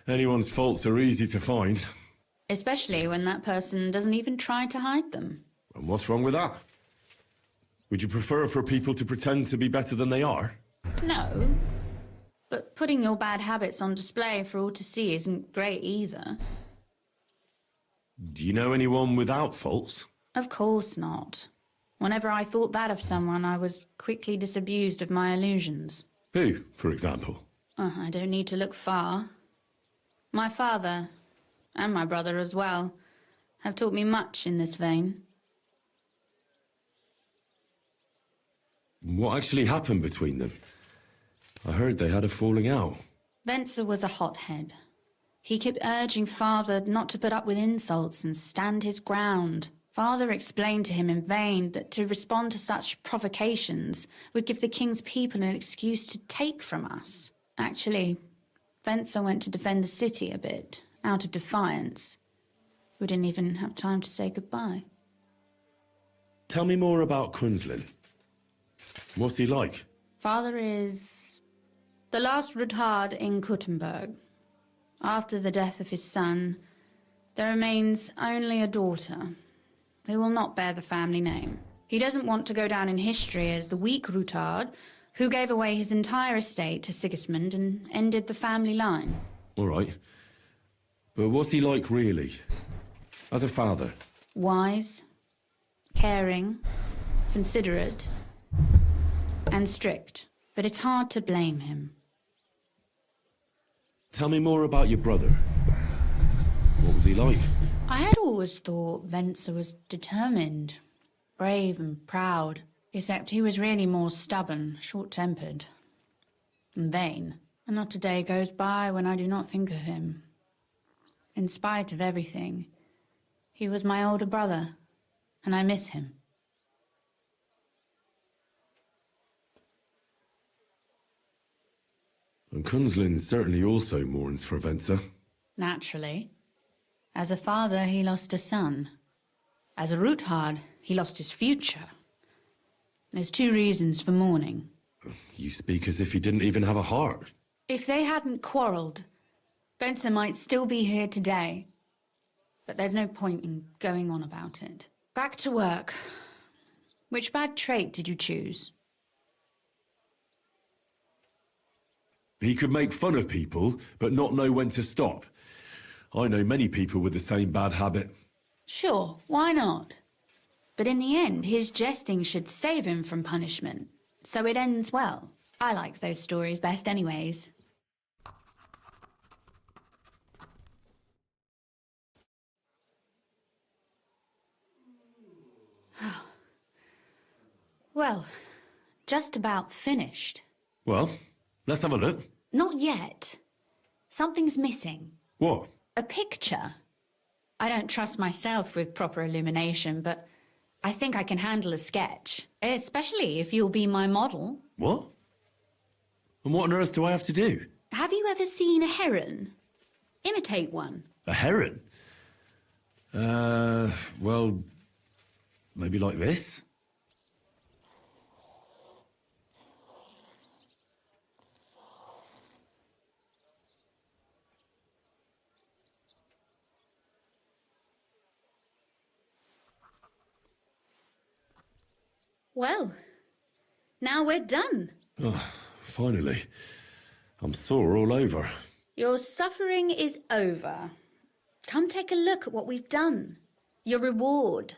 Anyone's faults are easy to find. Especially when that person doesn't even try to hide them. And what's wrong with that? Would you prefer for people to pretend to be better than they are? No. But putting your bad habits on display for all to see isn't great either. Do you know anyone without faults? Of course not. Whenever I thought that of someone, I was quickly disabused of my illusions. Who, for example? I don't need to look far. My father, and my brother as well, have taught me much in this vein. What actually happened between them? I heard they had a falling out. Venser was a hothead. He kept urging Father not to put up with insults and stand his ground. Father explained to him in vain that to respond to such provocations would give the king's people an excuse to take from us. Actually, Venser went to defend the city a bit, out of defiance. We didn't even have time to say goodbye. Tell me more about Kunzlin. What's he like? Father is the last Whaaat in Kuttenberg. After the death of his son, there remains only a daughter who will not bear the family name. He doesn't want to go down in history as the weak Whaaat who gave away his entire estate to Sigismund and ended the family line. All right. But what's he like really? As a father? Wise, caring, considerate, and strict. But it's hard to blame him. Tell me more about your brother. What was he like? I had always thought Venser was determined, brave and proud, except he was really more stubborn, short-tempered, and vain. And not a day goes by when I do not think of him. In spite of everything, he was my older brother, and I miss him. And Kunzlin certainly also mourns for Venser. Naturally. As a father, he lost a son. As a Roothard, he lost his future. There's 2 reasons for mourning. You speak as if he didn't even have a heart. If they hadn't quarrelled, Venser might still be here today. But there's no point in going on about it. Back to work. Which bad trait did you choose? He could make fun of people, but not know when to stop. I know many people with the same bad habit. Sure, why not? But in the end, his jesting should save him from punishment. So it ends well. I like those stories best anyways. Well, just about finished. Well, let's have a look. Not yet. Something's missing. What? A picture. I don't trust myself with proper illumination, but I think I can handle a sketch. Especially if you'll be my model. What? And what on earth do I have to do? Have you ever seen a heron? Imitate one. A heron? Well, maybe like this? Well, now we're done. Oh, finally. I'm sore all over. Your suffering is over. Come take a look at what we've done. Your reward.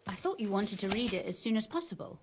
I thought you wanted to read it as soon as possible.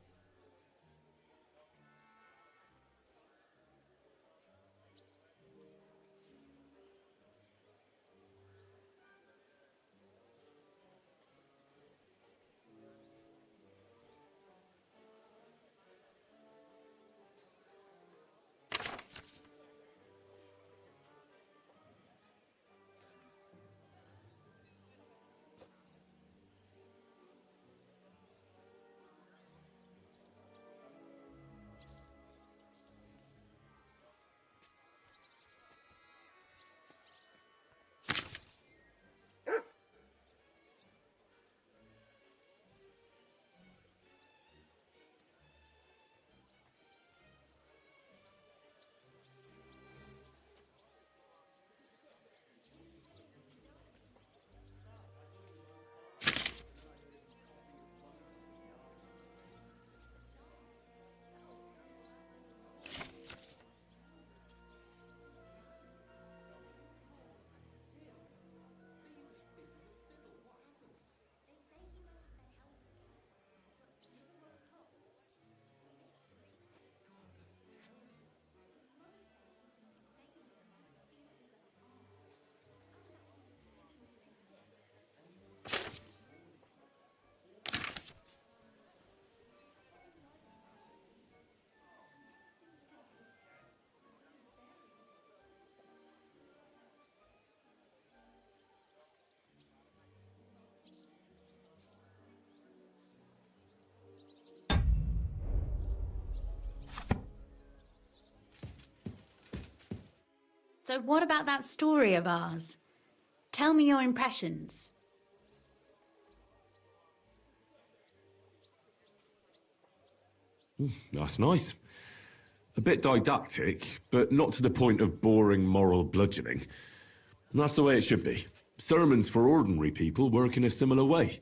So what about that story of ours? Tell me your impressions. That's nice. A bit didactic, but not to the point of boring moral bludgeoning. And that's the way it should be. Sermons for ordinary people work in a similar way.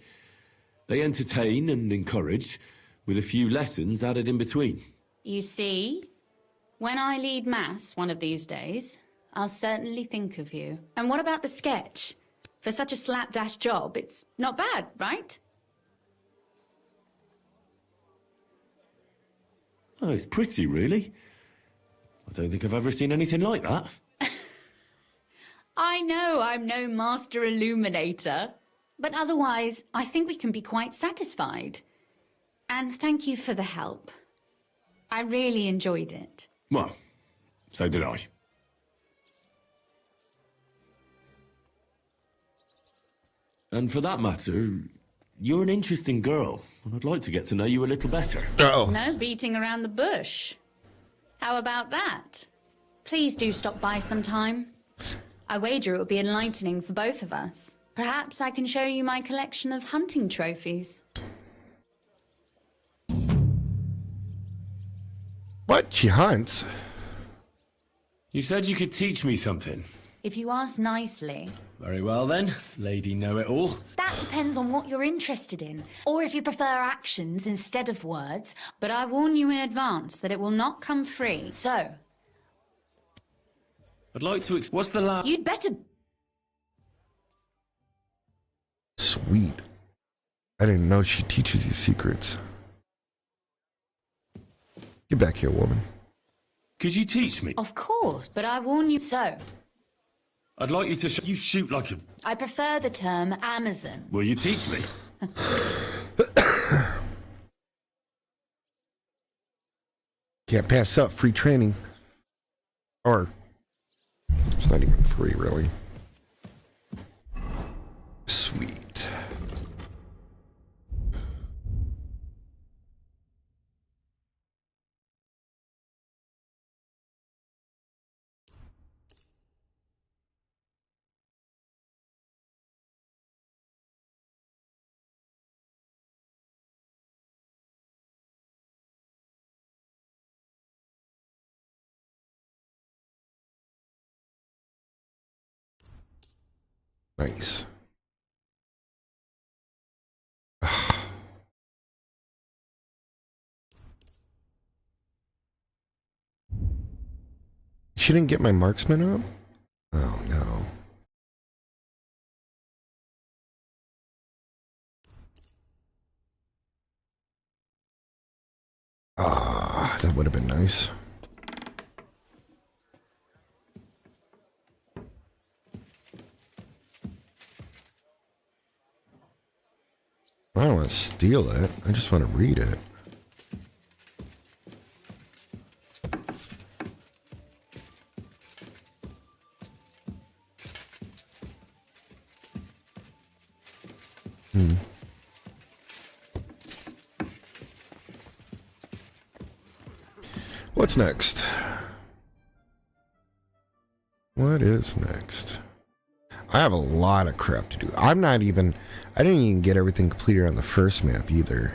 They entertain and encourage, with a few lessons added in between. You see, when I lead Mass one of these days, I'll certainly think of you. And what about the sketch? For such a slapdash job, it's not bad, right? Oh, it's pretty, really. I don't think I've ever seen anything like that. I know I'm no master illuminator, but otherwise, I think we can be quite satisfied. And thank you for the help. I really enjoyed it. Well, so did I. And for that matter, You're an interesting girl, and I'd like to get to know you a little better. No beating around the bush. How about that? Please do stop by sometime. I wager it would be enlightening for both of us. Perhaps I can show you my collection of hunting trophies. What? She hunts? You said you could teach me something. If you ask nicely. Very well then, Lady Know-It-All. That depends on what you're interested in, or if you prefer actions instead of words, but I warn you in advance that it will not come free. So, I'd like to what's the last... you'd better... Sweet. I didn't know she teaches you secrets. Get back here, woman. Could you teach me? Of course, but I warn you so. I'd like you to you shoot like a... I prefer the term Amazon. Will you teach me? Can't pass up free training. Or, it's not even free, really. Sweet. Nice. She didn't get my marksman up? Oh no. Ah, that would have been nice. I don't want to steal it. I just want to read it. What's next? What is next? I have a lot of crap to do. I didn't even get everything completed on the first map either.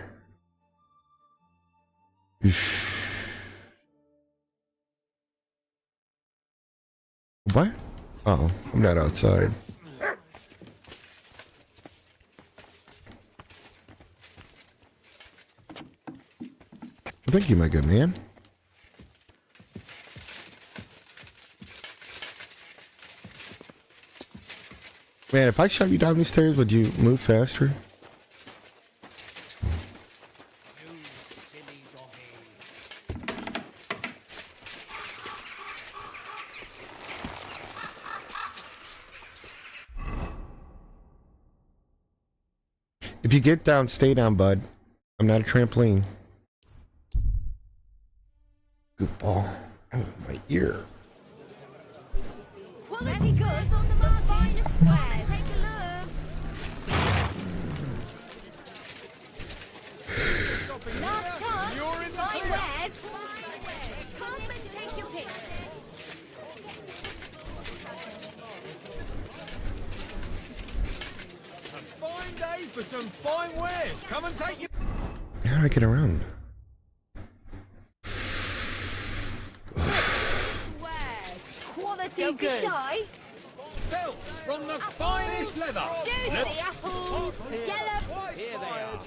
What? Oh, I'm not outside. Well, thank you, my good man. Man, if I shove you down these stairs, would you move faster? If you get down, stay down, bud. I'm not a trampoline. Goofball. Oh, my ear. Quality goods on the finest squares. Take a look. Last chance. You're in the fine wares. Come and take your pick. A fine day for some fine wares. Come and take your... How do I get around? Quality Don't be goods. shy. Felt from the finest leather. Juicy apples. Yellow. Here they are.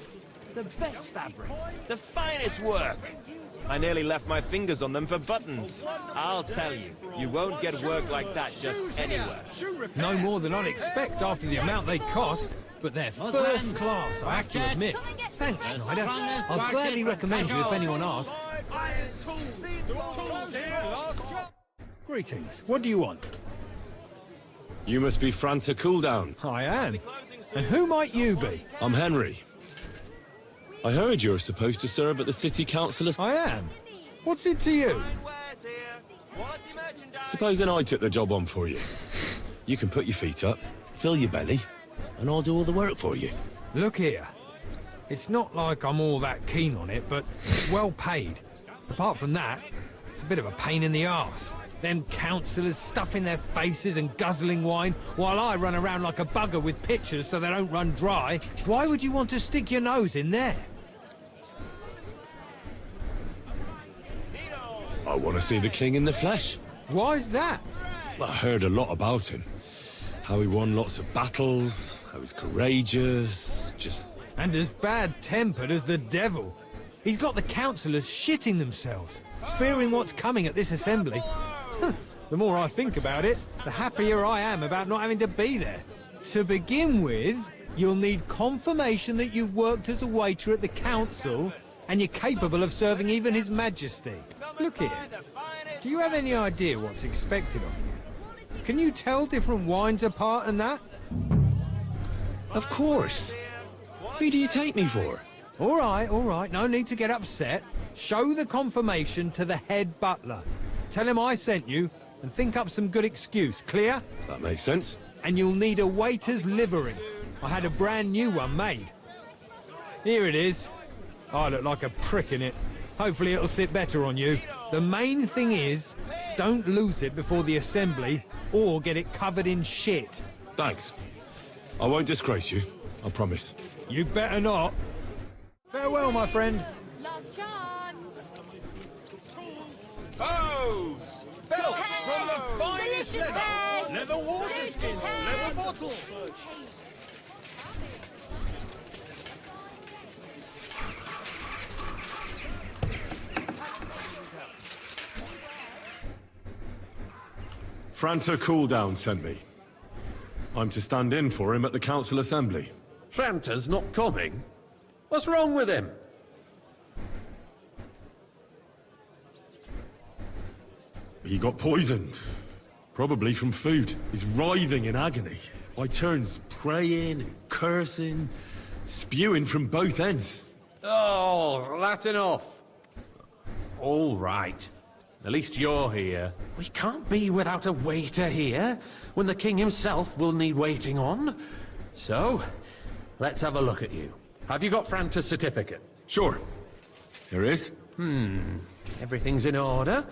The best fabric. The finest work. I nearly left my fingers on them for buttons. I'll tell you, you won't get work like that just anywhere. No more than I'd expect after the amount they cost, but they're first class, I have to admit. Thanks, Schneider. I'll gladly recommend you if anyone asks. Greetings. What do you want? You must be Franta Cooldown. I am. And who might you be? I'm Henry. I heard you're supposed to serve at the city council. I am. What's it to you? Supposing I took the job on for you. You can put your feet up, fill your belly, and I'll do all the work for you. Look here. It's not like I'm all that keen on it, but it's well paid. Apart from that, it's a bit of a pain in the arse. Them councillors stuffing their faces and guzzling wine, while I run around like a bugger with pitchers so they don't run dry. Why would you want to stick your nose in there? I want to see the king in the flesh. Why's that? I heard a lot about him. How he won lots of battles, how he's courageous, just... And as bad-tempered as the devil. He's got the councillors shitting themselves, fearing what's coming at this assembly. The more I think about it, the happier I am about not having to be there. To begin with, you'll need confirmation that you've worked as a waiter at the council and you're capable of serving even His Majesty. Look here, do you have any idea what's expected of you? Can you tell different wines apart and that? Of course. Who do you take me for? All right, no need to get upset. Show the confirmation to the head butler. Tell him I sent you and think up some good excuse, clear? That makes sense. And you'll need a waiter's livery. I had a brand new one made. Here it is. I look like a prick in it. Hopefully it'll sit better on you. The main thing is, don't lose it before the assembly or get it covered in shit. Thanks. I won't disgrace you, I promise. You better not. Farewell, my friend. Last chance. Hose! Belts from the finest delicious leather! pears, Leather water juicy skins, pears. leather bottles! Franta Cooldown sent me. I'm to stand in for him at the council assembly. Franta's not coming? What's wrong with him? He got poisoned. Probably from food. He's writhing in agony. By turns, praying, cursing, spewing from both ends. Oh, that's enough. All right. At least you're here. We can't be without a waiter here, when the king himself will need waiting on. So, let's have a look at you. Have you got Franta's certificate? Sure. There is. Everything's in order.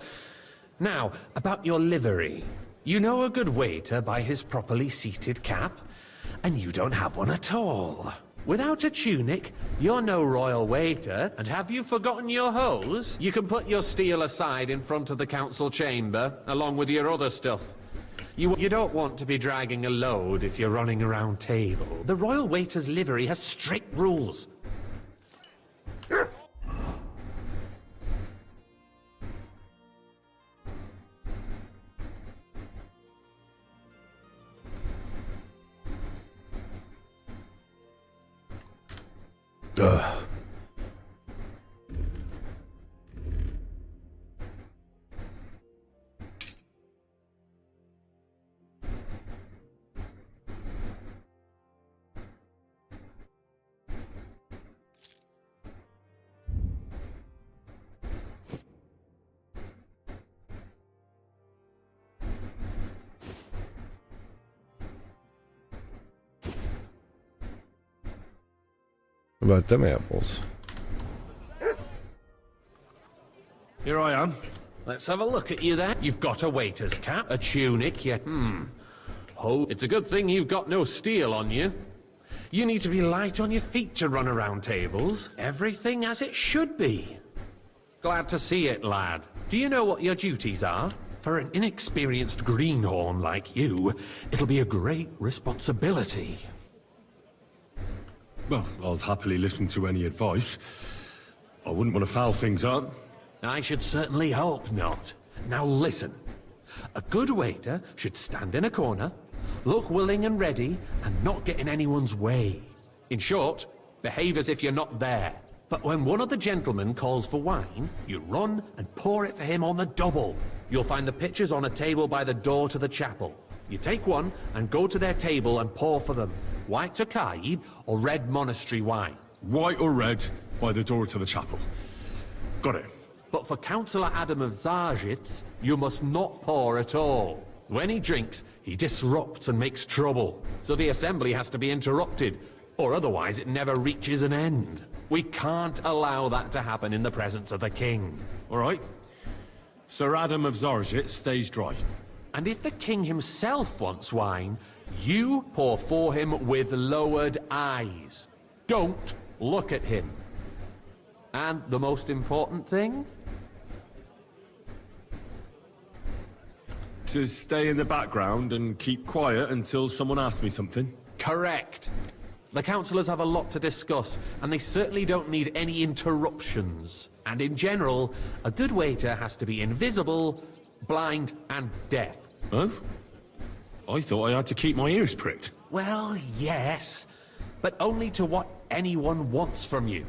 Now, about your livery. You know a good waiter by his properly seated cap, and you don't have one at all. Without a tunic, you're no royal waiter, and have you forgotten your hose? You can put your steel aside in front of the council chamber, along with your other stuff. You don't want to be dragging a load if you're running around table. The royal waiter's livery has strict rules. Ugh. What about them apples? Here I am. Let's have a look at you then. You've got a waiter's cap, a tunic, Oh, it's a good thing you've got no steel on you. You need to be light on your feet to run around tables. Everything as it should be. Glad to see it, lad. Do you know what your duties are? For an inexperienced greenhorn like you, it'll be a great responsibility. Well, I'll happily listen to any advice. I wouldn't want to foul things up. I should certainly hope not. Now listen. A good waiter should stand in a corner, look willing and ready, and not get in anyone's way. In short, behave as if you're not there. But when one of the gentlemen calls for wine, you run and pour it for him on the double. You'll find the pitchers on a table by the door to the chapel. You take one and go to their table and pour for them. White Tokaib or red monastery wine? White or red, by the door to the chapel. Got it. But for Councillor Adam of Zarzhitz, you must not pour at all. When he drinks, he disrupts and makes trouble. So the assembly has to be interrupted. or otherwise it never reaches an end. We can't allow that to happen in the presence of the king. All right. Sir Adam of Zarjit stays dry. And if the king himself wants wine, you pour for him with lowered eyes. Don't look at him. And the most important thing? To stay in the background and keep quiet until someone asks me something? Correct. The councillors have a lot to discuss, and they certainly don't need any interruptions. And in general, a good waiter has to be invisible, blind, and deaf. Oh? I thought I had to keep my ears pricked. Well, yes, but only to what anyone wants from you.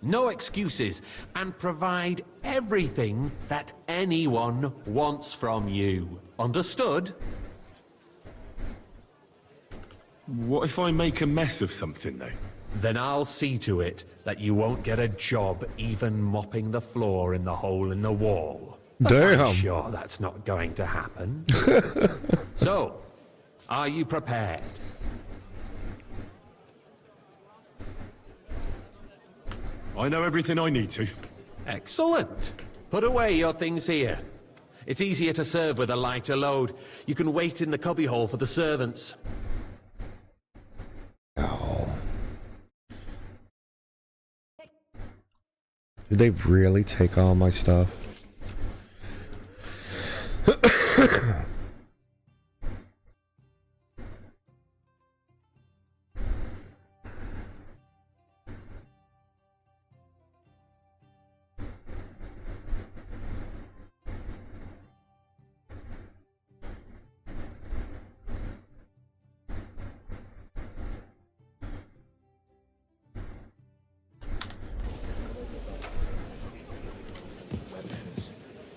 No excuses, and provide everything that anyone wants from you. Understood? What if I make a mess of something, though? Then I'll see to it that you won't get a job even mopping the floor in the hole in the wall. But Damn. I'm sure that's not going to happen. So, are you prepared? I know everything I need to. Excellent. Put away your things here. It's easier to serve with a lighter load. You can wait in the cubbyhole for the servants. Oh. Did they really take all my stuff?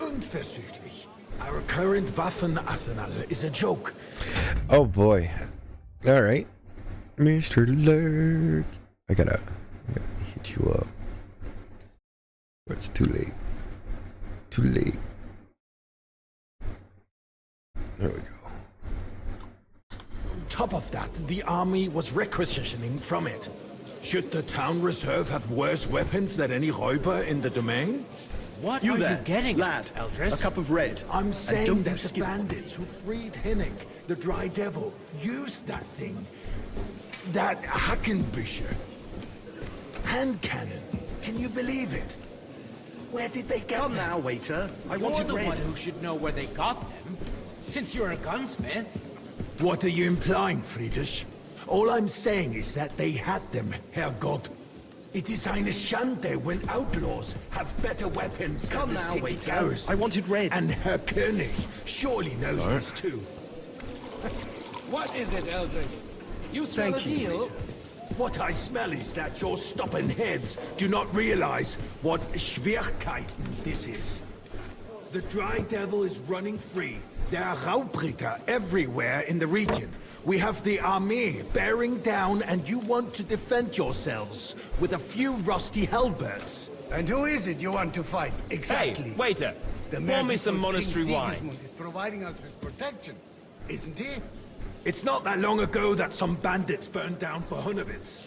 Unversüchlich. Our current Waffenarsenal is a joke. Oh boy. Alright. Mr. Lurk. I gotta hit you up. But it's too late. Too late. There we go. On top of that, the army was requisitioning from it. Should the town reserve have worse weapons than any Räuber in the domain? What You are there, you getting lad? at, Eldris? A cup of red. I'm saying don't that you the skip on bandits who freed Hinnick, the Dry Devil, used that thing. That Hackenbücher. Hand cannon. Can you believe it? Where did they get them? Come now, waiter. You're the one who should know where they got them, since you're a gunsmith. What are you implying, Friedrich? All I'm saying is that they had them, Herrgott. It is eine Schande when outlaws have better weapons Come than the now, city waiter. garrison. I wanted red. And Herr König surely knows Sir? this too. What is it, Eldris? You smell Thank a you, deal? Waiter. What I smell is that your stubborn heads do not realize what Schwierigkeiten this is. The Dry Devil is running free. There are Raubricker everywhere in the region. We have the army bearing down, and you want to defend yourselves with a few rusty halberds. And who is it you want to fight, exactly? Hey, waiter. The Pour me some merciful monastery King wine. Sigismund is providing us with protection, isn't he? It's not that long ago that some bandits burned down Bohunovitz.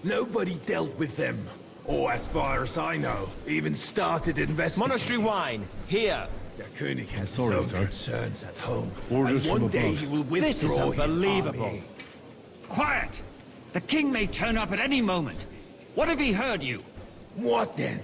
Nobody dealt with them. Or, as far as I know, even started investigating. Monastery wine, here. Der König has Sorry, his sir. own concerns at home. Orders and one from day above. he will withdraw This is unbelievable. His army. Quiet! The king may turn up at any moment. What if he heard you? What then?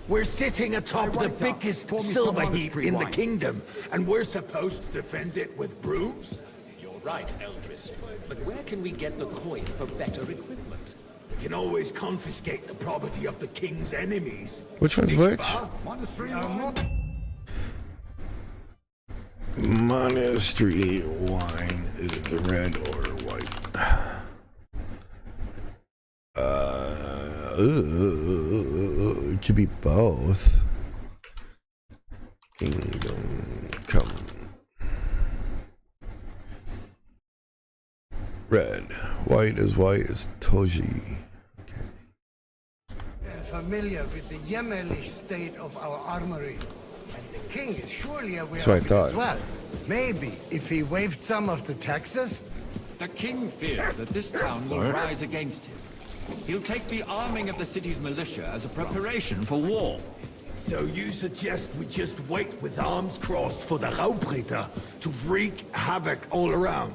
We're sitting atop the biggest silver heap in the kingdom, and we're supposed to defend it with brooms? You're right, Eldris. But where can we get the coin for better equipment? We can always confiscate the property of the king's enemies. Which one's Nicht which? wahr? Monastery wine. Is it red or white? It could be both. Kingdom come. Red. White is Toji. I'm familiar with the Yemenish state of our armory. And the king is surely aware That's what of I it thought. as well. Maybe if he waived some of the taxes? The king fears that this town will rise against him. He'll take the arming of the city's militia as a preparation for war. So you suggest we just wait with arms crossed for the Raubritter to wreak havoc all around?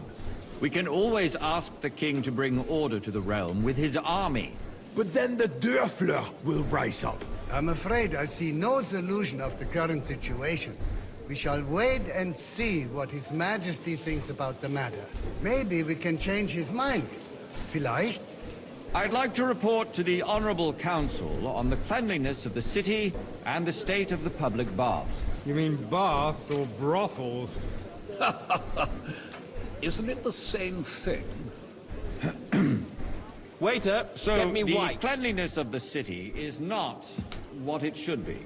We can always ask the king to bring order to the realm with his army. But then the Dörfler will rise up. I'm afraid I see no solution of the current situation. We shall wait and see what His Majesty thinks about the matter. Maybe we can change his mind. Vielleicht? I'd like to report to the Honorable Council on the cleanliness of the city and the state of the public baths. You mean baths or brothels? Isn't it the same thing? Waiter, so Get me the white. cleanliness of the city is not what it should be.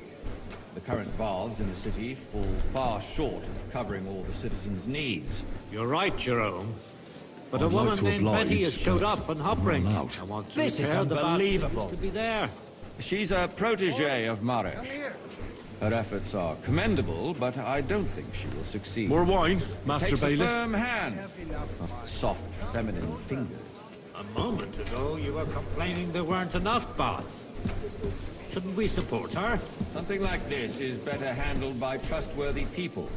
The current baths in the city fall far short of covering all the citizens' needs. You're right, Jerome. But I'd a like woman to named oblige, Betty has showed but up in Hopring. I'm out. I want to This is repair the baths that unbelievable. used to be there. She's a protege of Marish. Her efforts are commendable, but I don't think she will succeed. More wine, It Master takes Bailiff. a firm hand, not soft, feminine fingers. A moment ago, you were complaining there weren't enough baths. Shouldn't we support her? Something like this is better handled by trustworthy people.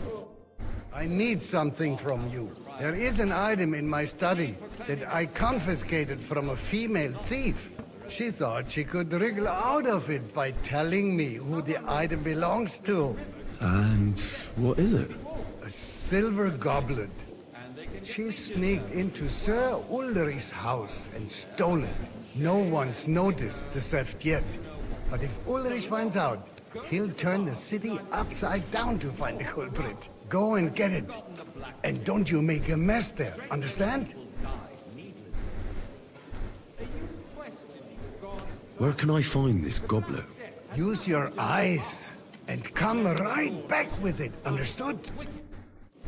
I need something from you. There is an item in my study that I confiscated from a female thief. She thought she could wriggle out of it by telling me who the item belongs to. And what is it? A silver goblet. She sneaked into Sir Ulrich's house and stole it. No one's noticed the theft yet. But if Ulrich finds out, he'll turn the city upside down to find the culprit. Go and get it. And don't you make a mess there, understand? Where can I find this goblet? Use your eyes and come right back with it, understood?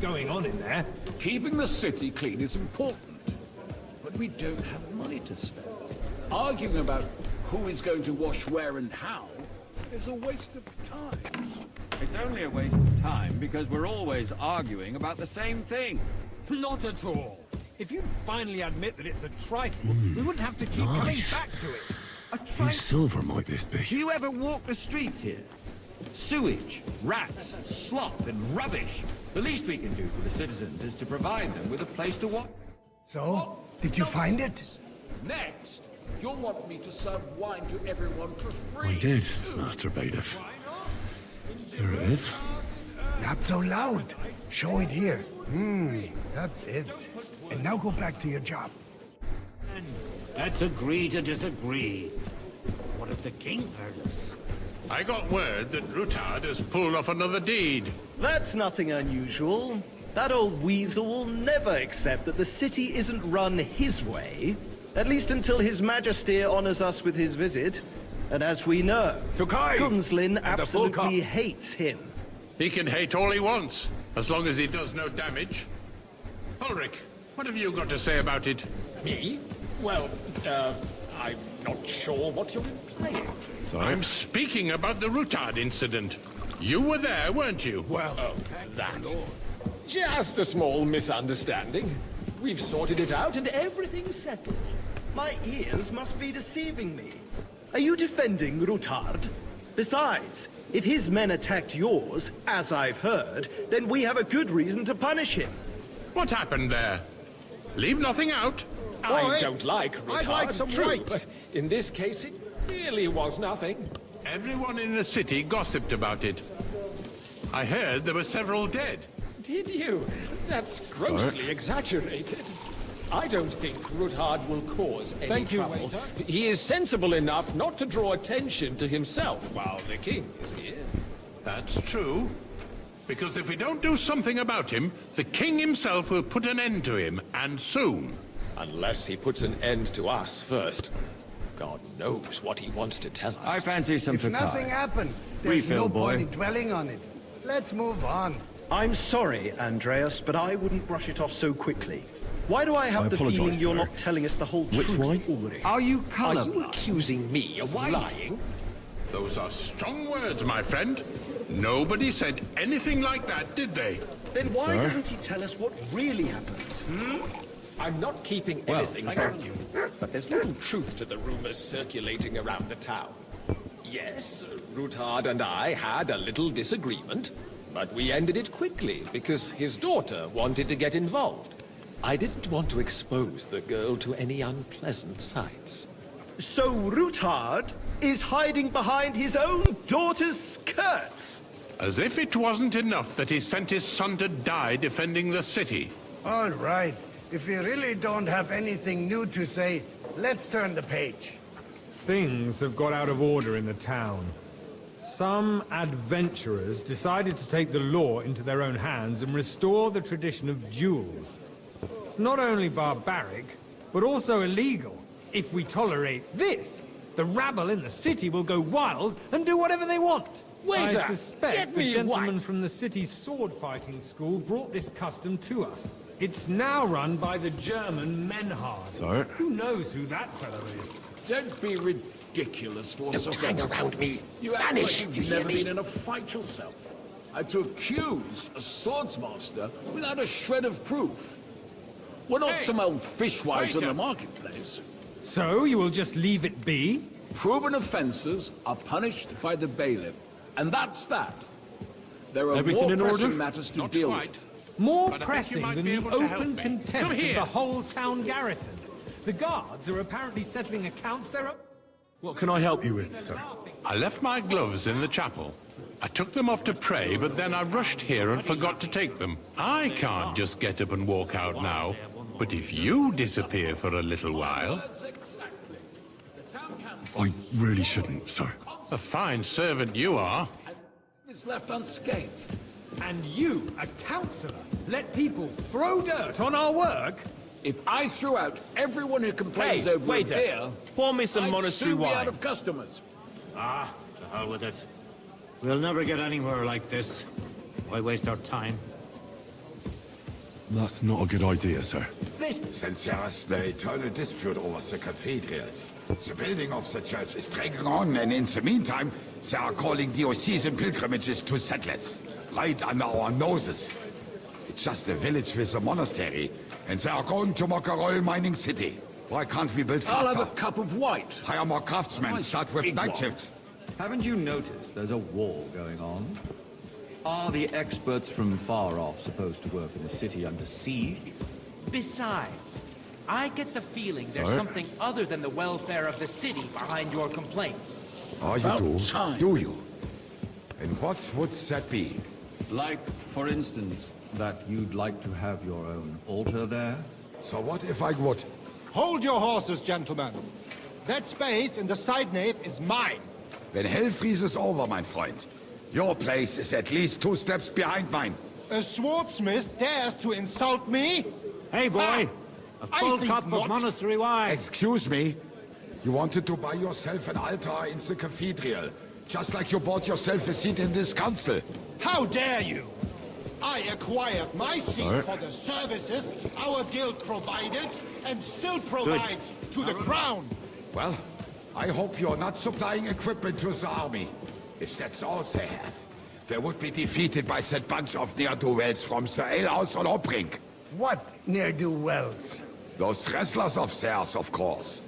Going on in there? Keeping the city clean is important, but we don't have money to spend. Arguing about who is going to wash where and how is a waste of time. It's only a waste of time because we're always arguing about the same thing. Not at all. If you'd finally admit that it's a trifle, we wouldn't have to keep coming back to it. Whose silver might this be? Do you ever walk the streets here? Sewage, rats, slop, and rubbish. The least we can do for the citizens is to provide them with a place to walk. So, did you find it? Next, you'll want me to serve wine to everyone for free. I did, Master Bailiff. Here it is. Not so loud. Show it here. That's it. And now go back to your job. Let's agree to disagree. What if the king heard us? I got word that Whaaat has pulled off another deed. That's nothing unusual. That old weasel will never accept that the city isn't run his way. At least until His Majesty honors us with his visit. And as we know, Gunslin absolutely hates him. He can hate all he wants, as long as he does no damage. Ulrich, what have you got to say about it? Me? Well, I'm not sure what you're implying. I'm speaking about the Whaaat incident. You were there, weren't you? Well, that's just a small misunderstanding. We've sorted it out and everything's settled. My ears must be deceiving me. Are you defending Whaaat? Besides, if his men attacked yours, as I've heard, then we have a good reason to punish him. What happened there? Leave nothing out. I don't like Whaaat, I'd like some true, white. but in this case it really was nothing. Everyone in the city gossiped about it. I heard there were several dead. Did you? That's grossly exaggerated. I don't think Whaaat will cause any Thank you, trouble. waiter. He is sensible enough not to draw attention to himself while the king is here. That's true. Because if we don't do something about him, the king himself will put an end to him, and soon. Unless he puts an end to us first. God knows what he wants to tell us. I fancy some If nothing happened, there's Refill, no boy. point in dwelling on it. Let's move on. I'm sorry, Andreas, but I wouldn't brush it off so quickly. Why do I have I the apologize, feeling you're sir. not telling us the whole Which truth, wine? Ulrich? Are you colorblind? accusing me of lying? Those are strong words, my friend. Nobody said anything like that, did they? Then why doesn't he tell us what really happened? I'm not keeping Well, anything from you, but there's little truth to the rumors circulating around the town. Yes, Whaaat and I had a little disagreement, but we ended it quickly because his daughter wanted to get involved. I didn't want to expose the girl to any unpleasant sights. So Whaaat is hiding behind his own daughter's skirts? As if it wasn't enough that he sent his son to die defending the city. All right. If you really don't have anything new to say, let's turn the page. Things have got out of order in the town. Some adventurers decided to take the law into their own hands and restore the tradition of duels. It's not only barbaric, but also illegal. If we tolerate this, the rabble in the city will go wild and do whatever they want. Waiter, I suspect get the me gentleman Whaaat. from the city's sword-fighting school brought this custom to us. It's now run by the German Menhard. Sir? Who knows who that fellow is? Don't be ridiculous, for Don't hang around me. You act Vanish, like you you've hear never me? been in a fight yourself. And to accuse a swordsmaster without a shred of proof. We're not some old fishwives in the marketplace. So you will just leave it be? Proven offences are punished by the bailiff, and that's that. There are Everything more in pressing order? matters to Not deal quite. with. More But I think you pressing might than be the able to help open me. contempt Come of here. the whole town garrison. The guards are apparently settling accounts there. What can I help you with, sir? I left my gloves in the chapel. I took them off to pray, but then I rushed here and forgot to take them. I can't just get up and walk out now. But if you disappear for a little while... I really shouldn't, sir. A fine servant you are. It's left unscathed. And you, a councillor, let people throw dirt on our work? If I threw out everyone who complains Hey, over a waiter. beer, Pour me some I'd monastery soon be wine. out of customers. Ah, to hell with it. We'll never get anywhere like this. Why waste our time? That's not a good idea, sir. Since there is the eternal dispute over the cathedrals, the building of the church is dragging on, and in the meantime, they are calling diocesan pilgrimages to settlers, right under our noses. It's just a village with a monastery, and they are going to make a royal mining city. Why can't we build faster? I'll have a cup of white. Hire more craftsmen, Nice start with big night one. shifts. Haven't you noticed there's a war going on? Are the experts from far off supposed to work in a city under siege? Besides, I get the feeling there's Sir? something other than the welfare of the city behind your complaints. Oh, you About do? time. Do you? And what would that be? Like, for instance, that you'd like to have your own altar there? So what if I would? Hold your horses, gentlemen. That space in the side nave is mine. Then hell freezes over, my friend. Your place is at least 2 steps behind mine. A swordsmith dares to insult me? Hey, boy! A I full think cup not. of monastery wine. Excuse me? You wanted to buy yourself an altar in the cathedral, just like you bought yourself a seat in this council. How dare you? I acquired my seat Sir? for the services our guild provided and still provides to the crown. Well, I hope you're not supplying equipment to the army. If that's all they have, they would be defeated by that bunch of ne'er-do-wells from the alehouse on Obring. What ne'er-do-wells? Those wrestlers of theirs, of course.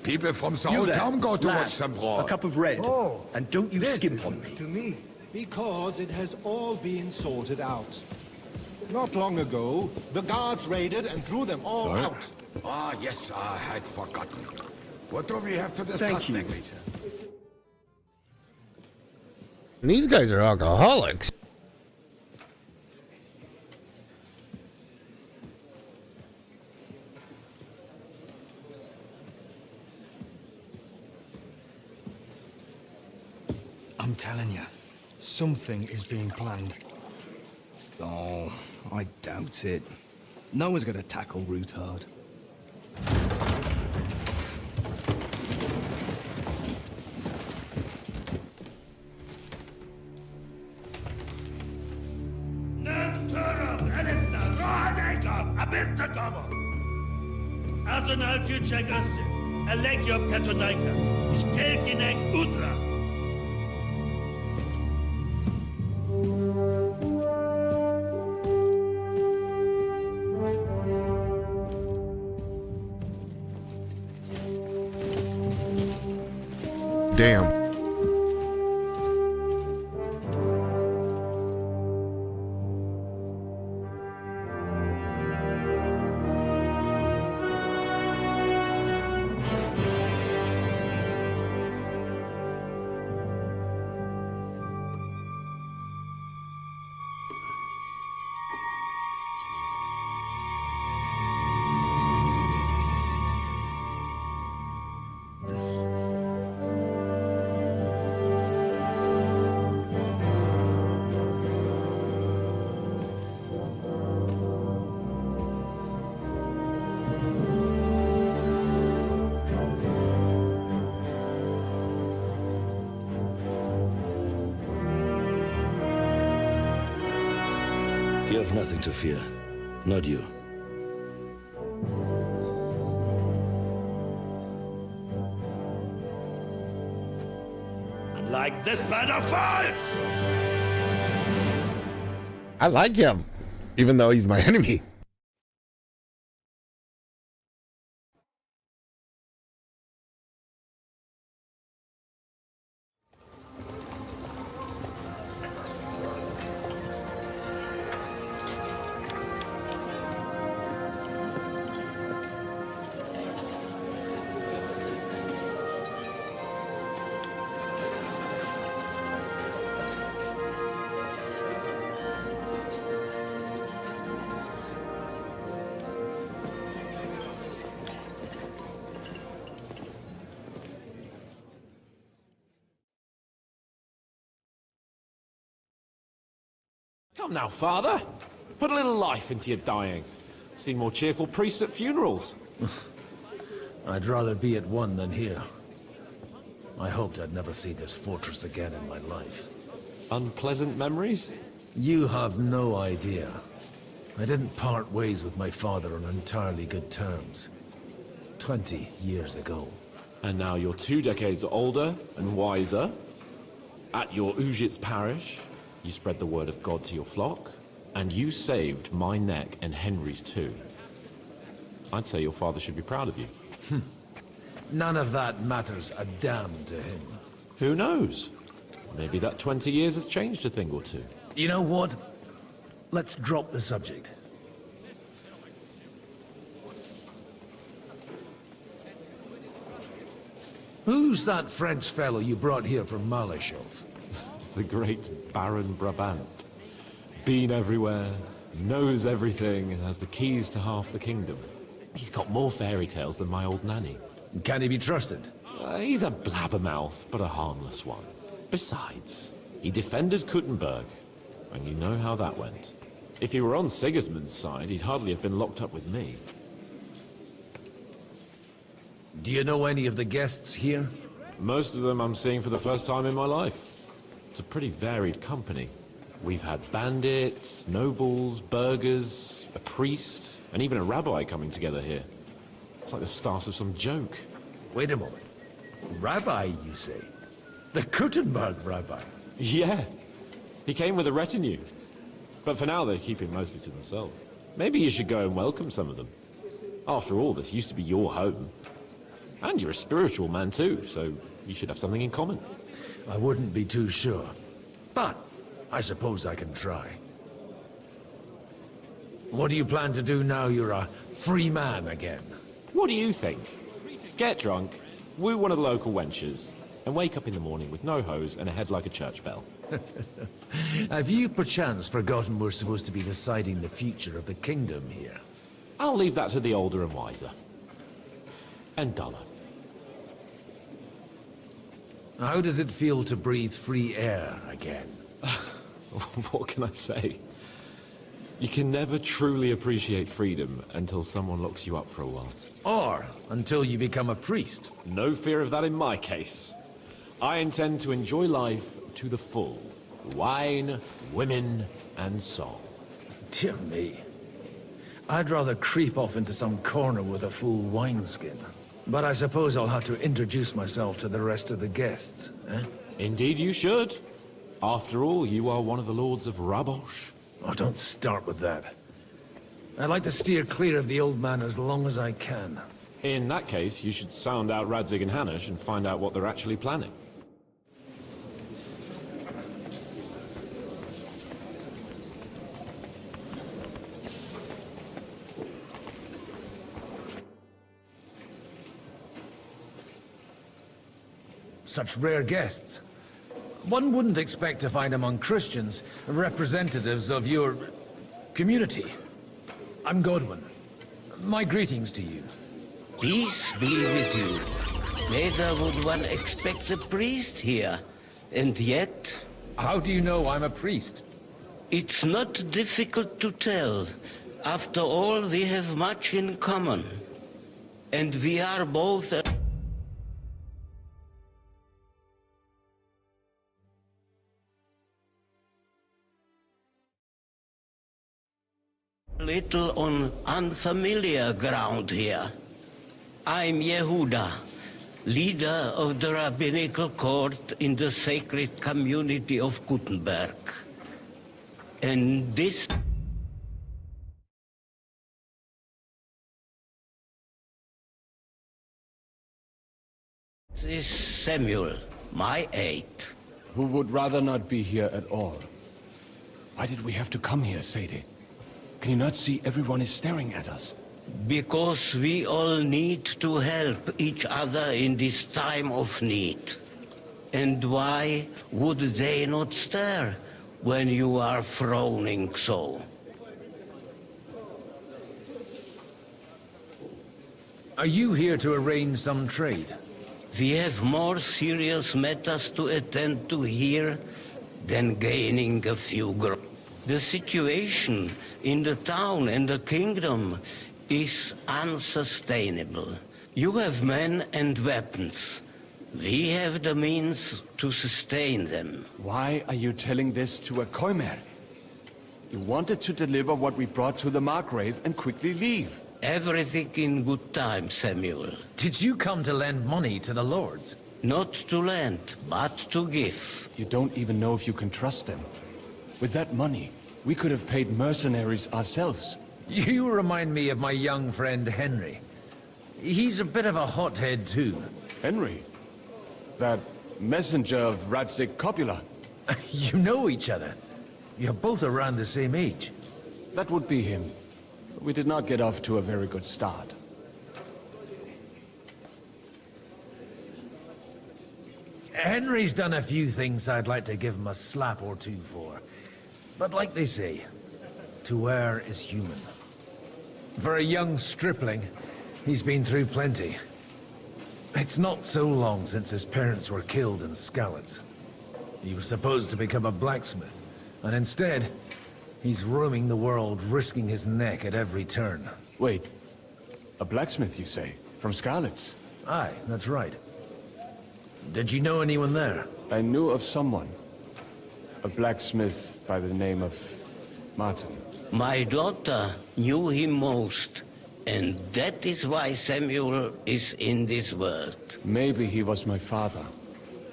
People from the You whole there, town go to lad, watch them brawl. a cup of red. Oh, And don't you this skimp is on news me. to me. Because it has all been sorted out. Not long ago, the guards raided and threw them all Sir? out. Ah, yes, I had forgotten. What do we have to discuss Thank you, next? waiter. These guys are alcoholics. I'm telling you, something is being planned. Oh, I doubt it. No one's gonna tackle Whaaat. Azonal Tüchegase, Alegiop Tetonaikat, Ishkelkinek Utra. damn. You have nothing to fear. Not you. Like this man of fights! I like him, even though he's my enemy. Come now, father. Put a little life into your dying. Seen more cheerful priests at funerals. I'd rather be at one than here. I hoped I'd never see this fortress again in my life. Unpleasant memories? You have no idea. I didn't part ways with my father on entirely good terms. 20 years ago. And now you're 2 decades older and wiser. At your Whaaat parish, you spread the word of God to your flock, and you saved my neck and Henry's too. I'd say your father should be proud of you. None of that matters a damn to him. Who knows? Maybe that 20 years has changed a thing or two. You know what? Let's drop the subject. Who's that French fellow you brought here from Malashov? The great Baron Brabant. Been everywhere, knows everything, and has the keys to half the kingdom. He's got more fairy tales than my old nanny. Can he be trusted? He's a blabbermouth, but a harmless one. Besides, he defended Kuttenberg, and you know how that went. If he were on Sigismund's side, he'd hardly have been locked up with me. Do you know any of the guests here? Most of them I'm seeing for the first time in my life. It's a pretty varied company. We've had bandits, nobles, burghers, a priest, and even a rabbi coming together here. It's like the start of some joke. Wait a moment. Rabbi, you say? The Kuttenberg rabbi? Yeah. He came with a retinue. But for now, they're keeping mostly to themselves. Maybe you should go and welcome some of them. After all, this used to be your home. And you're a spiritual man too, so you should have something in common. I wouldn't be too sure. But I suppose I can try. What do you plan to do now you're a free man again? What do you think? Get drunk, woo one of the local wenches, and wake up in the morning with no hose and a head like a church bell. Have you perchance forgotten we're supposed to be deciding the future of the kingdom here? I'll leave that to the older and wiser. And duller. How does it feel to breathe free air again? What can I say? You can never truly appreciate freedom until someone locks you up for a while. Or until you become a priest. No fear of that in my case. I intend to enjoy life to the full. Wine, women, and song. Dear me. I'd rather creep off into some corner with a full wineskin. But I suppose I'll have to introduce myself to the rest of the guests, eh? Indeed you should. After all, you are one of the lords of Rabosh. Oh, don't start with that. I'd like to steer clear of the old man as long as I can. In that case, you should sound out Radzig and Hanush and find out what they're actually planning. such rare guests. One wouldn't expect to find among Christians representatives of your community. I'm Godwin. My greetings to you. Peace be with you. Neither would one expect a priest here. And yet... How do you know I'm a priest? It's not difficult to tell. After all, we have much in common. And we are both... little on unfamiliar ground here. I'm Yehuda, leader of the rabbinical court in the sacred community of Gutenberg. And this is Samuel, my aide. Who would rather not be here at all. Why did we have to come here, Sadie? Can you not see everyone is staring at us? Because we all need to help each other in this time of need. And why would they not stare when you are frowning so? Are you here to arrange some trade? We have more serious matters to attend to here than gaining a few ground. The situation in the town and the kingdom is unsustainable. You have men and weapons. We have the means to sustain them. Why are you telling this to a Koimer? You wanted to deliver what we brought to the Margrave and quickly leave. Everything in good time, Samuel. Did you come to lend money to the lords? Not to lend, but to give. You don't even know if you can trust them. With that money, we could have paid mercenaries ourselves. You remind me of my young friend Henry. He's a bit of a hothead too. Henry? That messenger of Radzik Copula? You know each other. You're both around the same age. That would be him. We did not get off to a very good start. Henry's done a few things I'd like to give him a slap or two for. But like they say, to err is human. For a young stripling, he's been through plenty. It's not so long since his parents were killed in Skalitz. He was supposed to become a blacksmith, and instead, he's roaming the world, risking his neck at every turn. Wait, a blacksmith, you say? From Skalitz? Aye, that's right. Did you know anyone there? I knew of someone. A blacksmith by the name of Martin. My daughter knew him most, and that is why Samuel is in this world. Maybe he was my father,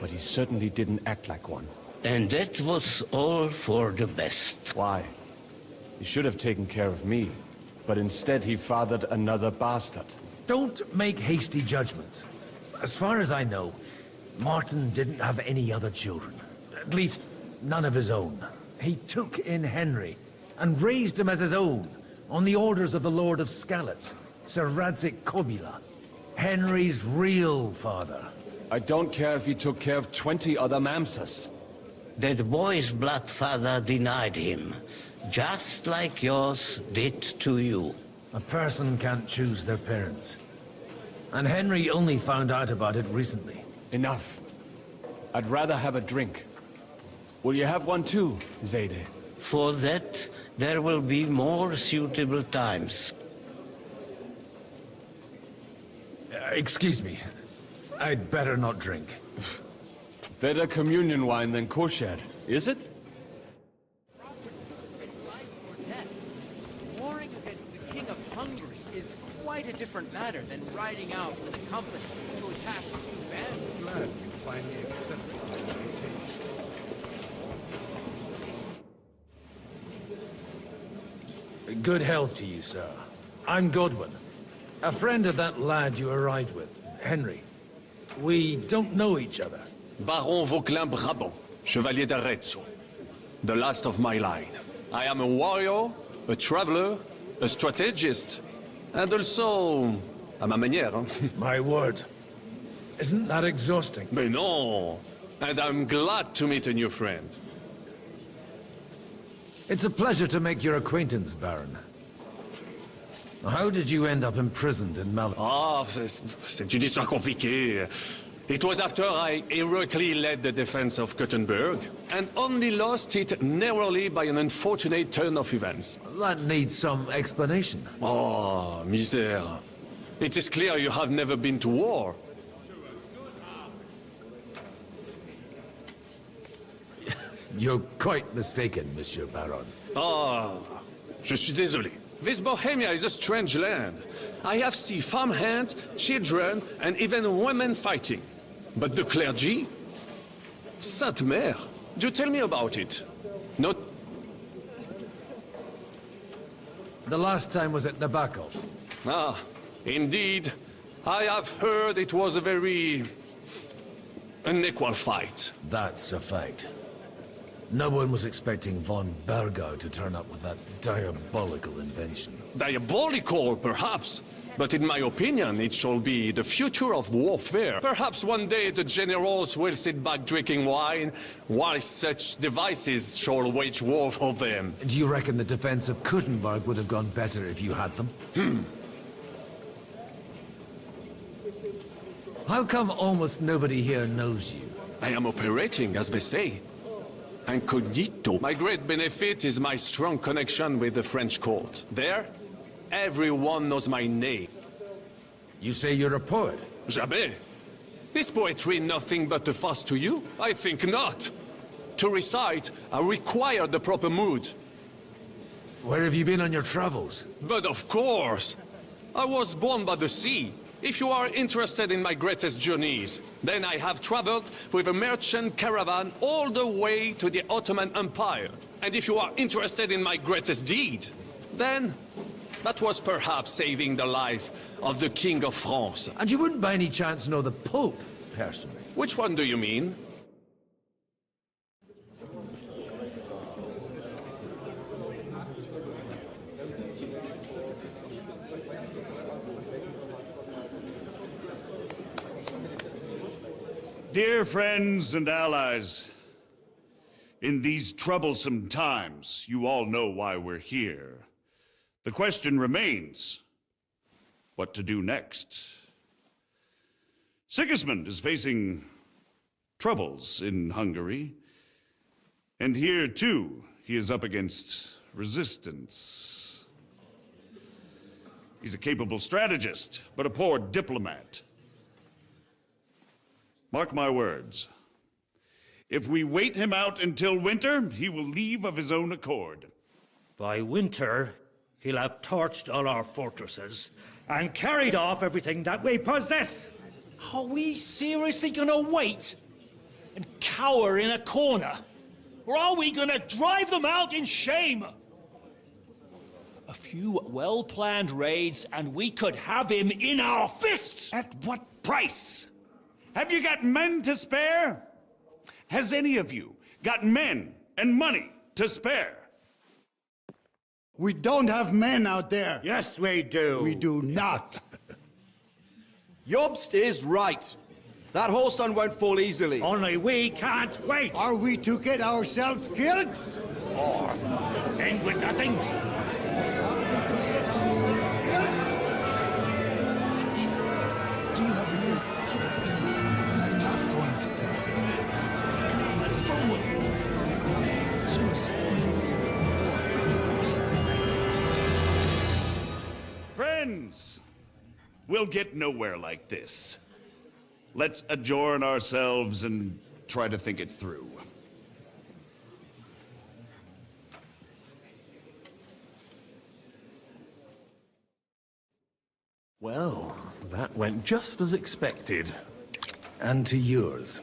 but he certainly didn't act like one. And that was all for the best. Why? He should have taken care of me, but instead he fathered another bastard. Don't make hasty judgments. As far as I know, Martin didn't have any other children. At least, none of his own. He took in Henry, and raised him as his own, on the orders of the Lord of Skalitz, Sir Radzik Copula. Henry's real father. I don't care if he took care of 20 other Mamsas. That boy's blood father denied him, just like yours did to you. A person can't choose their parents. And Henry only found out about it recently. Enough. I'd rather have a drink. Will you have one too, Zayde? For that, there will be more suitable times. Excuse me. I'd better not drink. Better communion wine than kosher, is it? Warring against the King of Hungary is quite a different matter than riding out with a company to attack a few bands. Glad you finally accepted my invitation. Good health to you, sir. I'm Godwin, a friend of that lad you arrived with, Henry. We don't know each other. Baron Vauquelin Brabant, Chevalier d'Arezzo. The last of my line. I am a warrior, a traveler, a strategist, and also, à ma manière. My word. Isn't that exhausting? Mais non! And I'm glad to meet a new friend. It's a pleasure to make your acquaintance, Baron. How did you end up imprisoned in Mal... Ah, c'est une histoire compliquée. It was after I heroically led the defense of Gothenburg, and only lost it narrowly by an unfortunate turn of events. That needs some explanation. Oh, misère. It is clear you have never been to war. You're quite mistaken, Monsieur Baron. Ah, je suis désolé. This Bohemia is a strange land. I have seen farmhands, children, and even women fighting. But the clergy? Sainte Mère, do tell me about it. Not... The last time was at Nabokov. Ah, indeed. I have heard it was a very... unequal fight. That's a fact. No one was expecting von Bergau to turn up with that diabolical invention. Diabolical, perhaps. But in my opinion, it shall be the future of warfare. Perhaps one day the generals will sit back drinking wine, while such devices shall wage war for them. Do you reckon the defense of Kuttenberg would have gone better if you had them? How come almost nobody here knows you? I am operating, as they say. Incognito. My great benefit is my strong connection with the French court. There, everyone knows my name. You say you're a poet? Jamais. Is poetry nothing but a fuss to you? I think not. To recite, I require the proper mood. Where have you been on your travels? But of course! I was born by the sea. If you are interested in my greatest journeys, then I have traveled with a merchant caravan all the way to the Ottoman Empire. And if you are interested in my greatest deed, then that was perhaps saving the life of the King of France. And you wouldn't by any chance know the Pope, personally? Which one do you mean? Dear friends and allies, in these troublesome times, you all know why we're here. The question remains, what to do next? Sigismund is facing troubles in Hungary, and here, too, he is up against resistance. He's a capable strategist, but a poor diplomat. Mark my words. If we wait him out until winter, he will leave of his own accord. By winter, he'll have torched all our fortresses and carried off everything that we possess. Are we seriously gonna wait and cower in a corner? Or are we gonna drive them out in shame? A few well-planned raids and we could have him in our fists! At what price? Have you got men to spare? Has any of you got men and money to spare? We don't have men out there. Yes, we do. We do not. Jobst is right. That whole sun won't fall easily. Only we can't wait. Are we to get ourselves killed? Or end with nothing? Friends, we'll get nowhere like this. Let's adjourn ourselves and try to think it through. Well, that went just as expected. And to yours.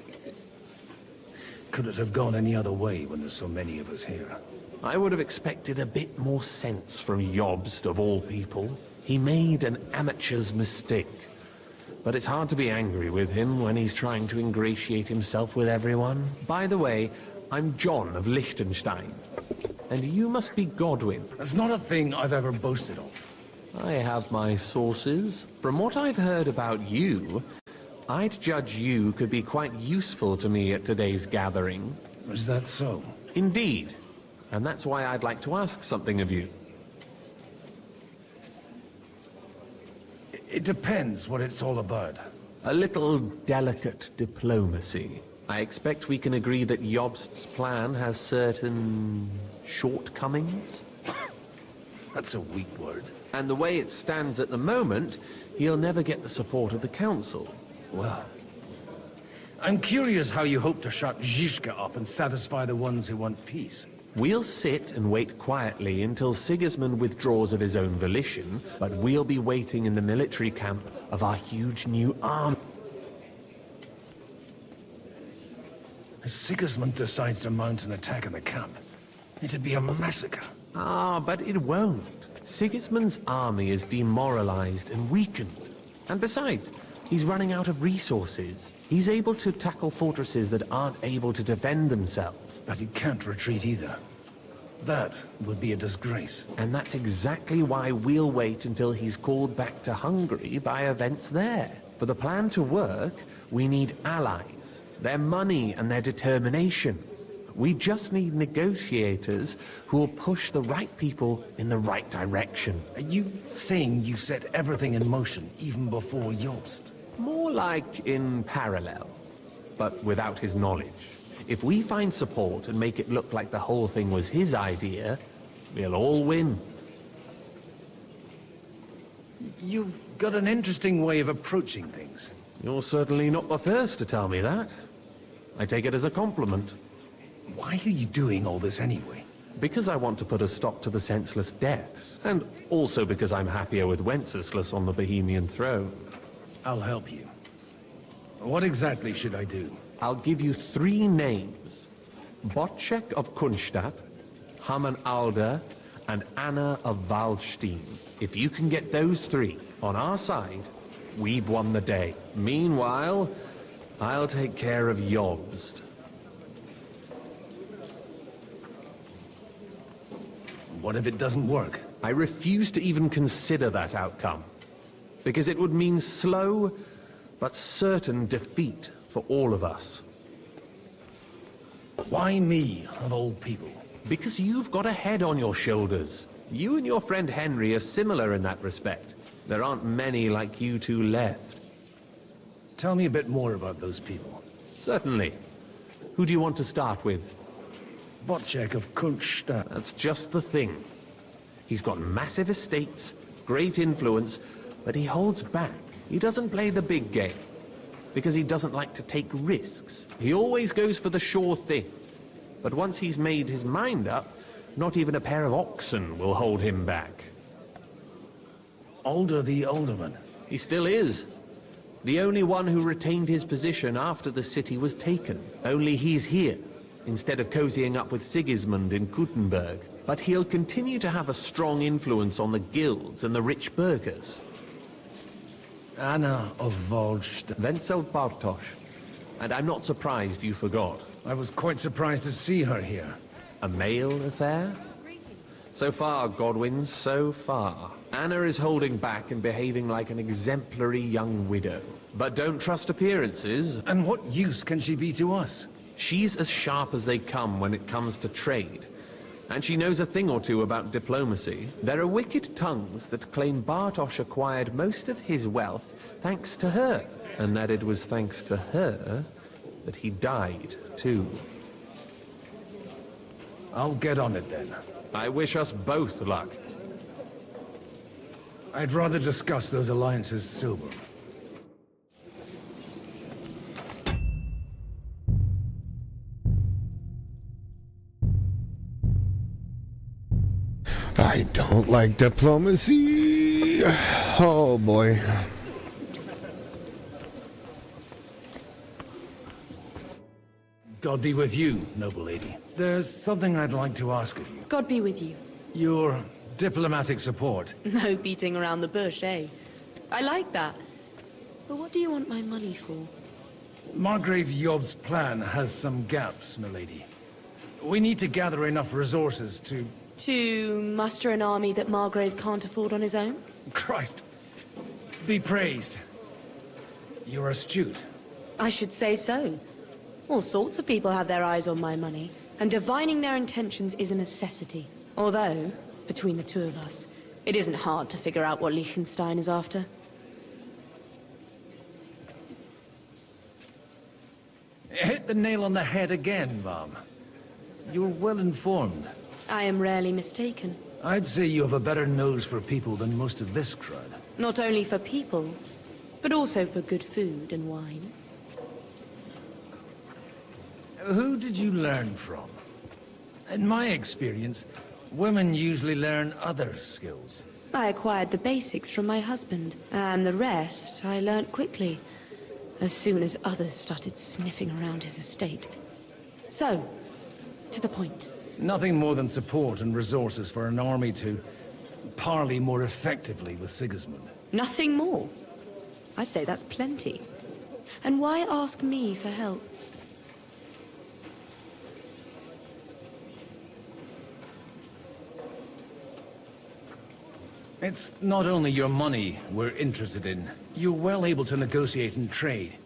Could it have gone any other way when there's so many of us here? I would have expected a bit more sense from Jobst, of all people. He made an amateur's mistake. But it's hard to be angry with him when he's trying to ingratiate himself with everyone. By the way, I'm John of Liechtenstein. And you must be Godwin. That's not a thing I've ever boasted of. I have my sources. From what I've heard about you, I'd judge you could be quite useful to me at today's gathering. Is that so? Indeed. And that's why I'd like to ask something of you. It depends what it's all about. A little delicate diplomacy. I expect we can agree that Jobst's plan has certain shortcomings? That's a weak word. And the way it stands at the moment, he'll never get the support of the council. Well, I'm curious how you hope to shut Zizka up and satisfy the ones who want peace. We'll sit and wait quietly until Sigismund withdraws of his own volition, but we'll be waiting in the military camp of our huge new army. If Sigismund decides to mount an attack on the camp, it'd be a massacre. Ah, but it won't. Sigismund's army is demoralized and weakened. And besides, he's running out of resources. He's able to tackle fortresses that aren't able to defend themselves. But he can't retreat either. That would be a disgrace. And that's exactly why we'll wait until he's called back to Hungary by events there. For the plan to work, we need allies, their money and their determination. We just need negotiators who will push the right people in the right direction. Are you saying you set everything in motion even before Jobst? More like in parallel, but without his knowledge. If we find support and make it look like the whole thing was his idea, we'll all win. You've got an interesting way of approaching things. You're certainly not the first to tell me that. I take it as a compliment. Why are you doing all this anyway? Because I want to put a stop to the senseless deaths, and also because I'm happier with Wenceslas on the Bohemian throne. I'll help you. What exactly should I do? I'll give you 3 names. Botchek of Kunstadt, Haman Alder, and Anna of Waldstein. If you can get those 3 on our side, we've won the day. Meanwhile, I'll take care of Jobst. What if it doesn't work? I refuse to even consider that outcome. Because it would mean slow, but certain defeat for all of us. Why me, of all people? Because you've got a head on your shoulders. You and your friend Henry are similar in that respect. There aren't many like you two left. Tell me a bit more about those people. Certainly. Who do you want to start with? Botchek of Kunstadt. That's just the thing. He's got massive estates, great influence, but he holds back. He doesn't play the big game, because he doesn't like to take risks. He always goes for the sure thing. But once he's made his mind up, not even a pair of oxen will hold him back. Alder the Alderman. He still is. The only one who retained his position after the city was taken. Only he's here, instead of cozying up with Sigismund in Gutenberg. But he'll continue to have a strong influence on the guilds and the rich burghers. Anna of Waldstein. Wenzel Bartosz. And I'm not surprised you forgot. I was quite surprised to see her here. A male affair? So far, Godwin, so far. Anna is holding back and behaving like an exemplary young widow. But don't trust appearances. And what use can she be to us? She's as sharp as they come when it comes to trade. And she knows a thing or two about diplomacy. There are wicked tongues that claim Bartosz acquired most of his wealth thanks to her. And that it was thanks to her that he died, too. I'll get on it then. I wish us both luck. I'd rather discuss those alliances sober. I don't like diplomacy. Oh boy. God be with you, noble lady. There's something I'd like to ask of you. God be with you. Your diplomatic support. No beating around the bush, eh? I like that. But what do you want my money for? Margrave Job's plan has some gaps, milady. We need to gather enough resources to... To muster an army that Margrave can't afford on his own? Christ! Be praised. You're astute. I should say so. All sorts of people have their eyes on my money, and divining their intentions is a necessity. Although, between the two of us, it isn't hard to figure out what Liechtenstein is after. Hit the nail on the head again, Mom. You're well informed. I am rarely mistaken. I'd say you have a better nose for people than most of this crowd. Not only for people, but also for good food and wine. Who did you learn from? In my experience, women usually learn other skills. I acquired the basics from my husband, and the rest I learnt quickly, as soon as others started sniffing around his estate. So, to the point. Nothing more than support and resources for an army to parley more effectively with Sigismund. Nothing more? I'd say that's plenty. And why ask me for help? It's not only your money we're interested in. You're well able to negotiate and trade.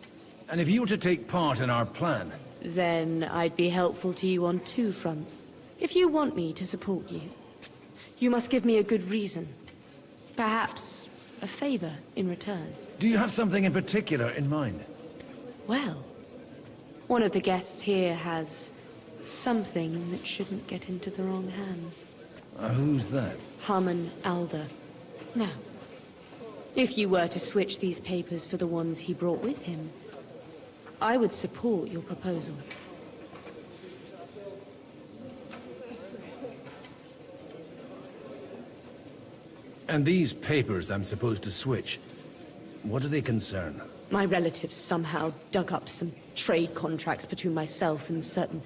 And if you were to take part in our plan... Then I'd be helpful to you on two fronts. If you want me to support you, you must give me a good reason. Perhaps a favor in return. Do you have something in particular in mind? Well, one of the guests here has something that shouldn't get into the wrong hands. Who's that? Harman Alder. Now, if you were to switch these papers for the ones he brought with him, I would support your proposal. And these papers I'm supposed to switch, what do they concern? My relatives somehow dug up some trade contracts between myself and certain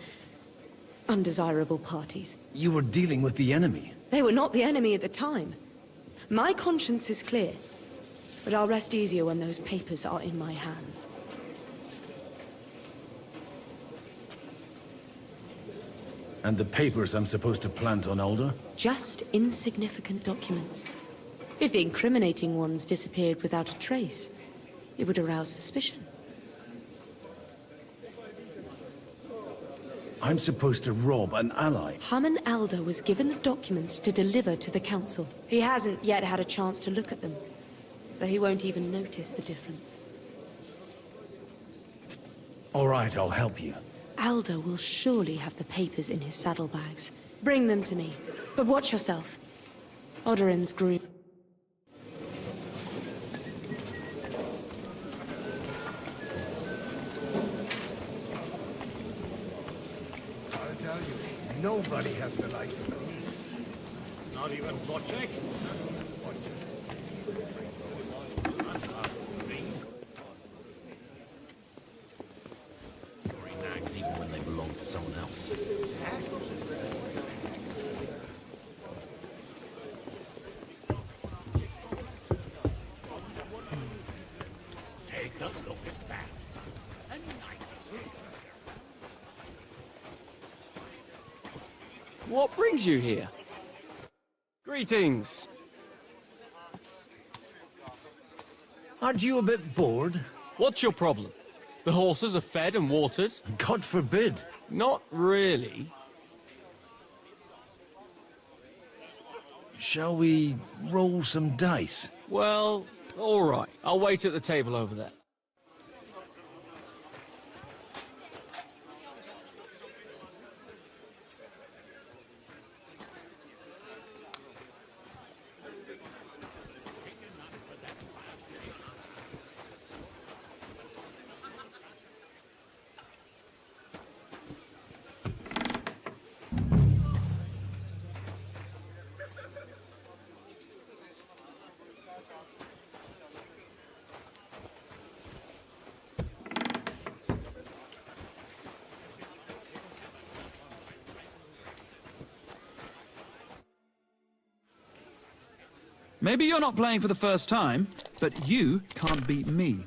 undesirable parties. You were dealing with the enemy. They were not the enemy at the time. My conscience is clear, but I'll rest easier when those papers are in my hands. And the papers I'm supposed to plant on Alder? Just insignificant documents. If the incriminating ones disappeared without a trace, it would arouse suspicion. I'm supposed to rob an ally. Harman Alder was given the documents to deliver to the council. He hasn't yet had a chance to look at them, so he won't even notice the difference. All right, I'll help you. Alder will surely have the papers in his saddlebags. Bring them to me, but watch yourself. Odorin's groom. I'll tell you, nobody has the likes of these. Not even Whaaat? Even when they belong to someone else. Take a look at that. What brings you here? Greetings. Aren't you a bit bored? What's your problem? The horses are fed and watered? God forbid. Not really. Shall we roll some dice? Well, all right. I'll wait at the table over there. Maybe you're not playing for the first time, but you can't beat me.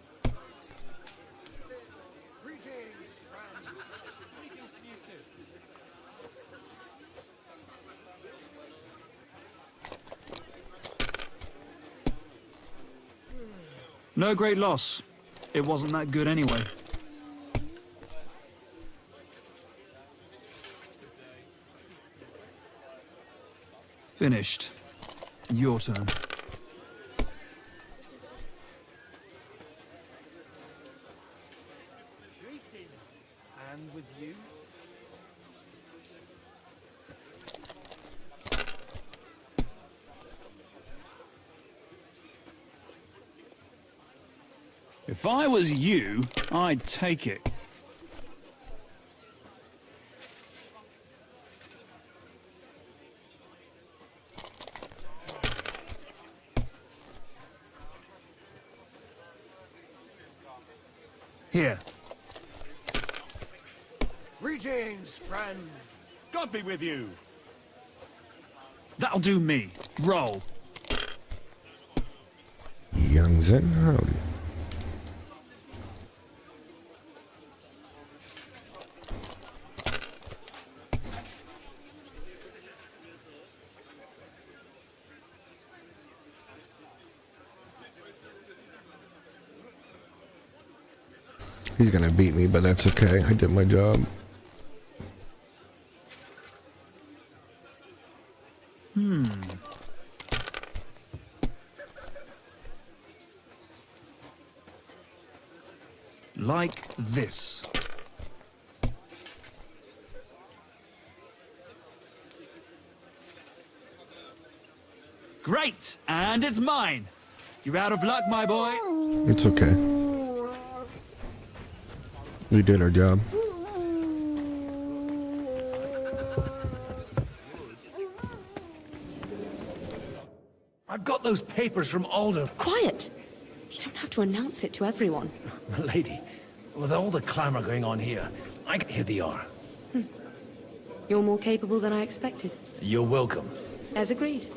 No great loss. It wasn't that good anyway. Finished. Your turn. And with you? If I was you, I'd take it. Here. Greetings, friend. God be with you. That'll do me. Roll. Young Zen, howdy. He's gonna beat me, but that's okay. I did my job. Like this. Great! And it's mine! You're out of luck, my boy. It's okay. We did our job. I've got those papers from Alder. Quiet! You don't have to announce it to everyone. Lady, with all the clamor going on here, here they are. You're more capable than I expected. You're welcome. As agreed.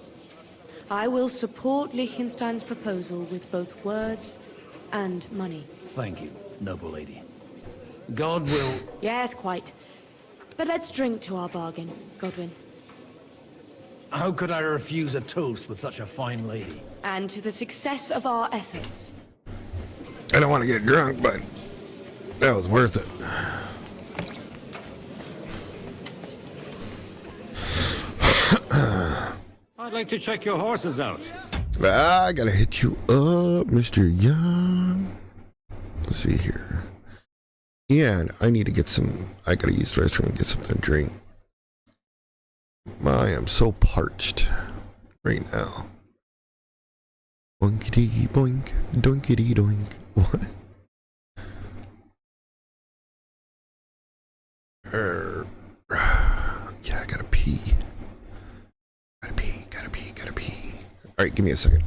I will support Liechtenstein's proposal with both words and money. Thank you, noble lady. God will... Yes, quite. But let's drink to our bargain, Godwin. How could I refuse a toast with such a fine lady? And to the success of our efforts. I don't want to get drunk, but that was worth it. I'd like to check your horses out. I gotta hit you up, Mr. Young. Let's see here. Yeah, I need to get some. I gotta use the restroom and get something to drink. I am so parched right now. Boinkity boink, doinkity doink. What? Yeah, I gotta pee. Gotta pee. Alright, give me a second.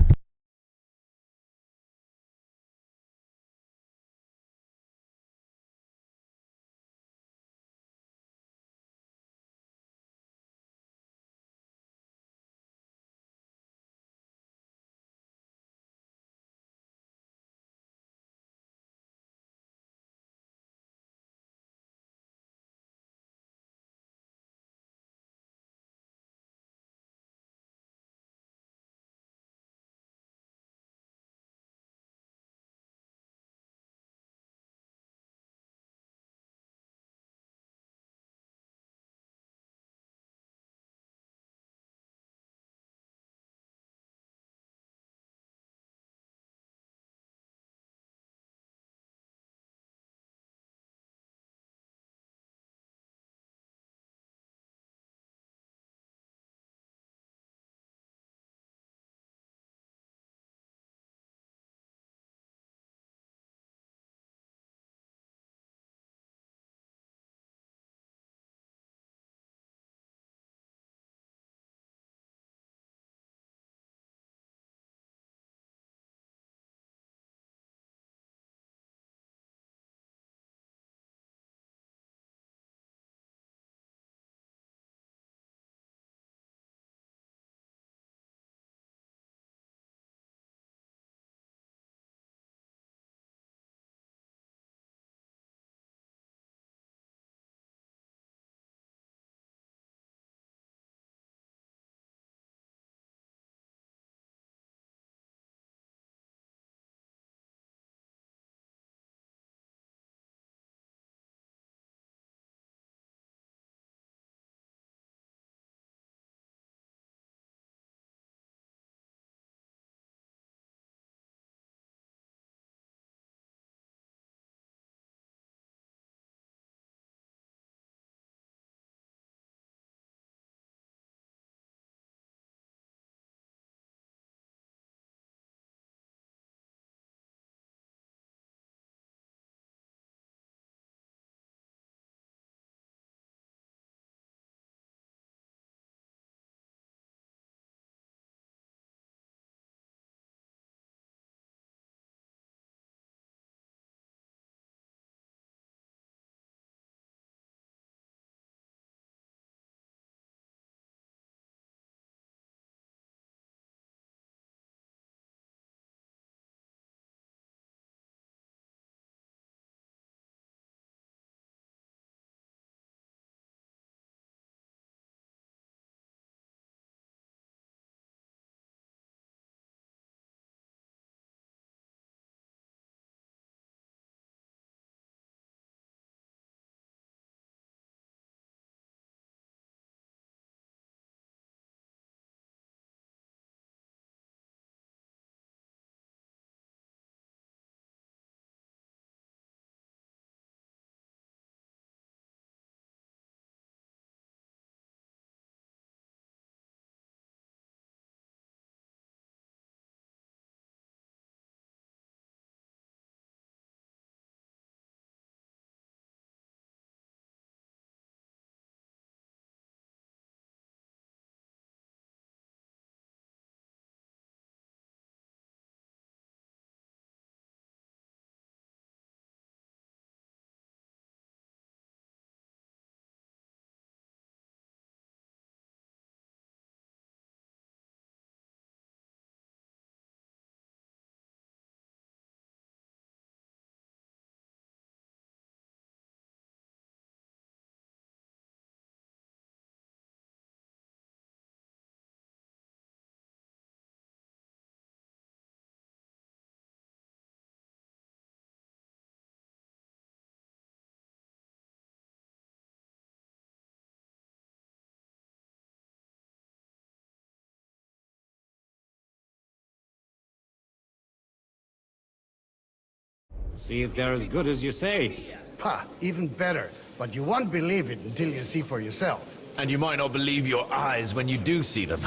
See if they're as good as you say. Pah, even better. But you won't believe it until you see for yourself. And you might not believe your eyes when you do see them.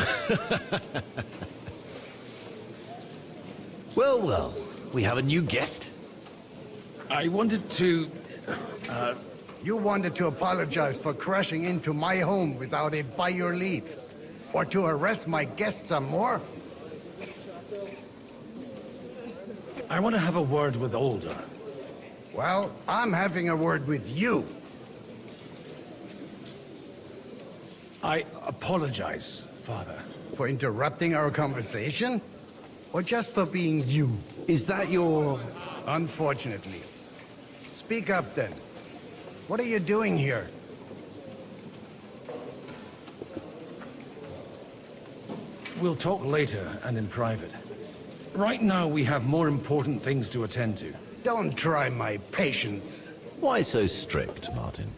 Well, well, we have a new guest. I wanted to... You wanted to apologize for crashing into my home without it by your leave. Or to arrest my guests some more? I want to have a word with Older. Well, I'm having a word with you. I apologize, Father. For interrupting our conversation? Or just for being you? Is that your... Unfortunately. Speak up then. What are you doing here? We'll talk later and in private. Right now we have more important things to attend to. Don't try my patience. Why so strict, Martin?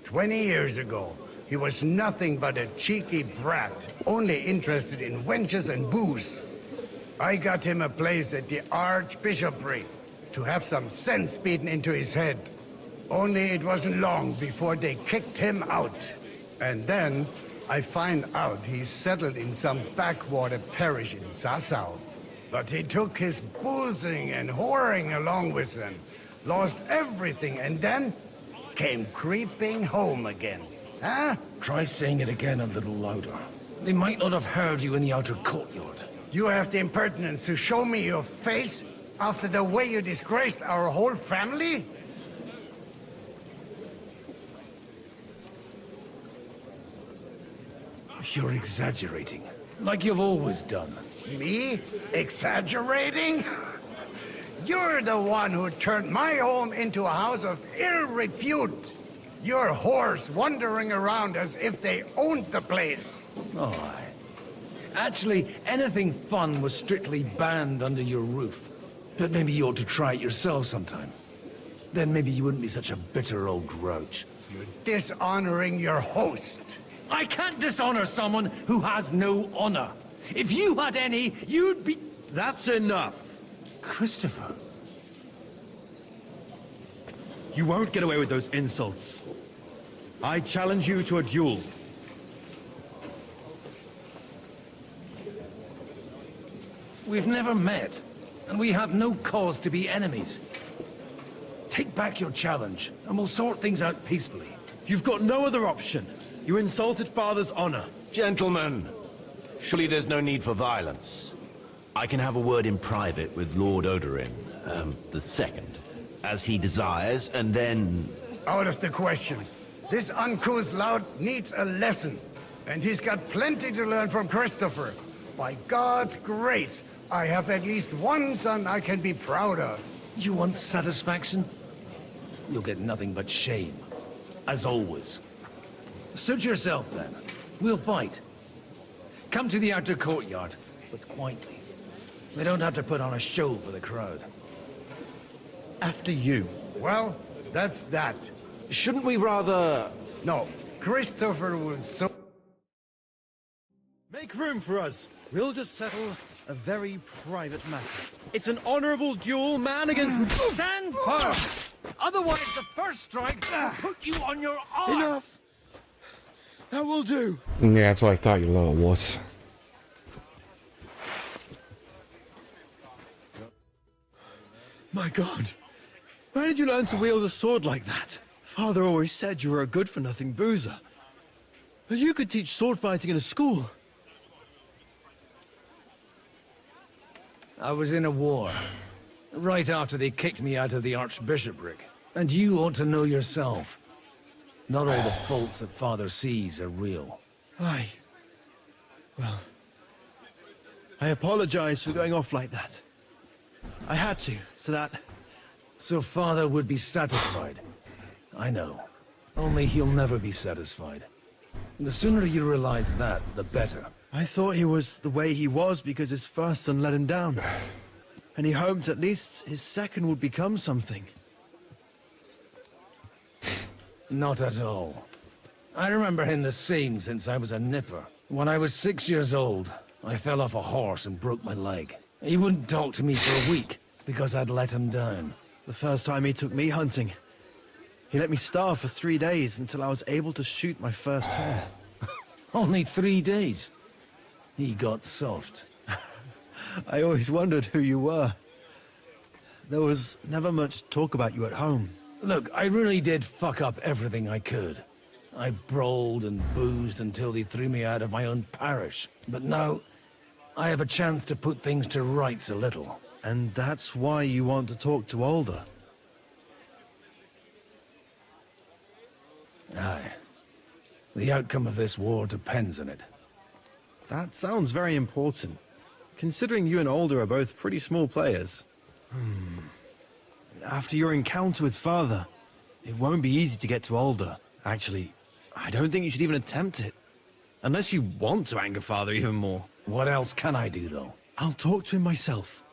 20 years ago, he was nothing but a cheeky brat, only interested in wenches and booze. I got him a place at the Archbishopric to have some sense beaten into his head. Only it wasn't long before they kicked him out. And then I find out he's settled in some backwater parish in Sassau. But he took his boozing and whoring along with him, lost everything, and then came creeping home again. Huh? Try saying it again a little louder. They might not have heard you in the outer courtyard. You have the impertinence to show me your face after the way you disgraced our whole family? You're exaggerating, like you've always done. Me? Exaggerating? You're the one who turned my home into a house of ill repute. Your whores wandering around as if they owned the place. Oh, actually, anything fun was strictly banned under your roof. But maybe you ought to try it yourself sometime. Then maybe you wouldn't be such a bitter old grouch. You're dishonoring your host. I can't dishonor someone who has no honor. If you had any, you'd be... That's enough. Christopher. You won't get away with those insults. I challenge you to a duel. We've never met, and we have no cause to be enemies. Take back your challenge, and we'll sort things out peacefully. You've got no other option. You insulted Father's honor. Gentlemen, surely there's no need for violence. I can have a word in private with Lord Oberyn, the second, as he desires, and then... Out of the question. This uncouth lout needs a lesson, and he's got plenty to learn from Christopher. By God's grace, I have at least one son I can be proud of. You want satisfaction? You'll get nothing but shame. As always. Suit yourself, then. We'll fight. Come to the outer courtyard, but quietly. They don't have to put on a show for the crowd. After you. Well, that's that. Shouldn't we rather... No, Christopher would so... Make room for us. We'll just settle a very private matter. It's an honorable duel, man against... Stand firm! Otherwise the first strike will put you on your arse! Enough! That will do. Yeah, that's what I thought, you little wuss. My God. Where did you learn to wield a sword like that? Father always said you were a good-for-nothing boozer. But you could teach sword fighting in a school. I was in a war. Right after they kicked me out of the Archbishopric. And you ought to know yourself. Not all the faults that Father sees are real. Aye. Well, I apologize for going off like that. I had to, so that... So Father would be satisfied. I know. Only he'll never be satisfied. The sooner you realize that, the better. I thought he was the way he was because his first son let him down. And he hoped at least his second would become something. Not at all. I remember him the same since I was a nipper. When I was 6 years old, I fell off a horse and broke my leg. He wouldn't talk to me for a week because I'd let him down. The first time he took me hunting. He let me starve for 3 days until I was able to shoot my first hare. Only 3 days? He got soft. I always wondered who you were. There was never much talk about you at home. Look, I really did fuck up everything I could. I brawled and boozed until they threw me out of my own parish. But now, I have a chance to put things to rights a little. And that's why you want to talk to Alder? Aye. The outcome of this war depends on it. That sounds very important, considering you and Alder are both pretty small players. After your encounter with Father, it won't be easy to get to Alder. Actually, I don't think you should even attempt it. Unless you want to anger Father even more. What else can I do, though? I'll talk to him myself.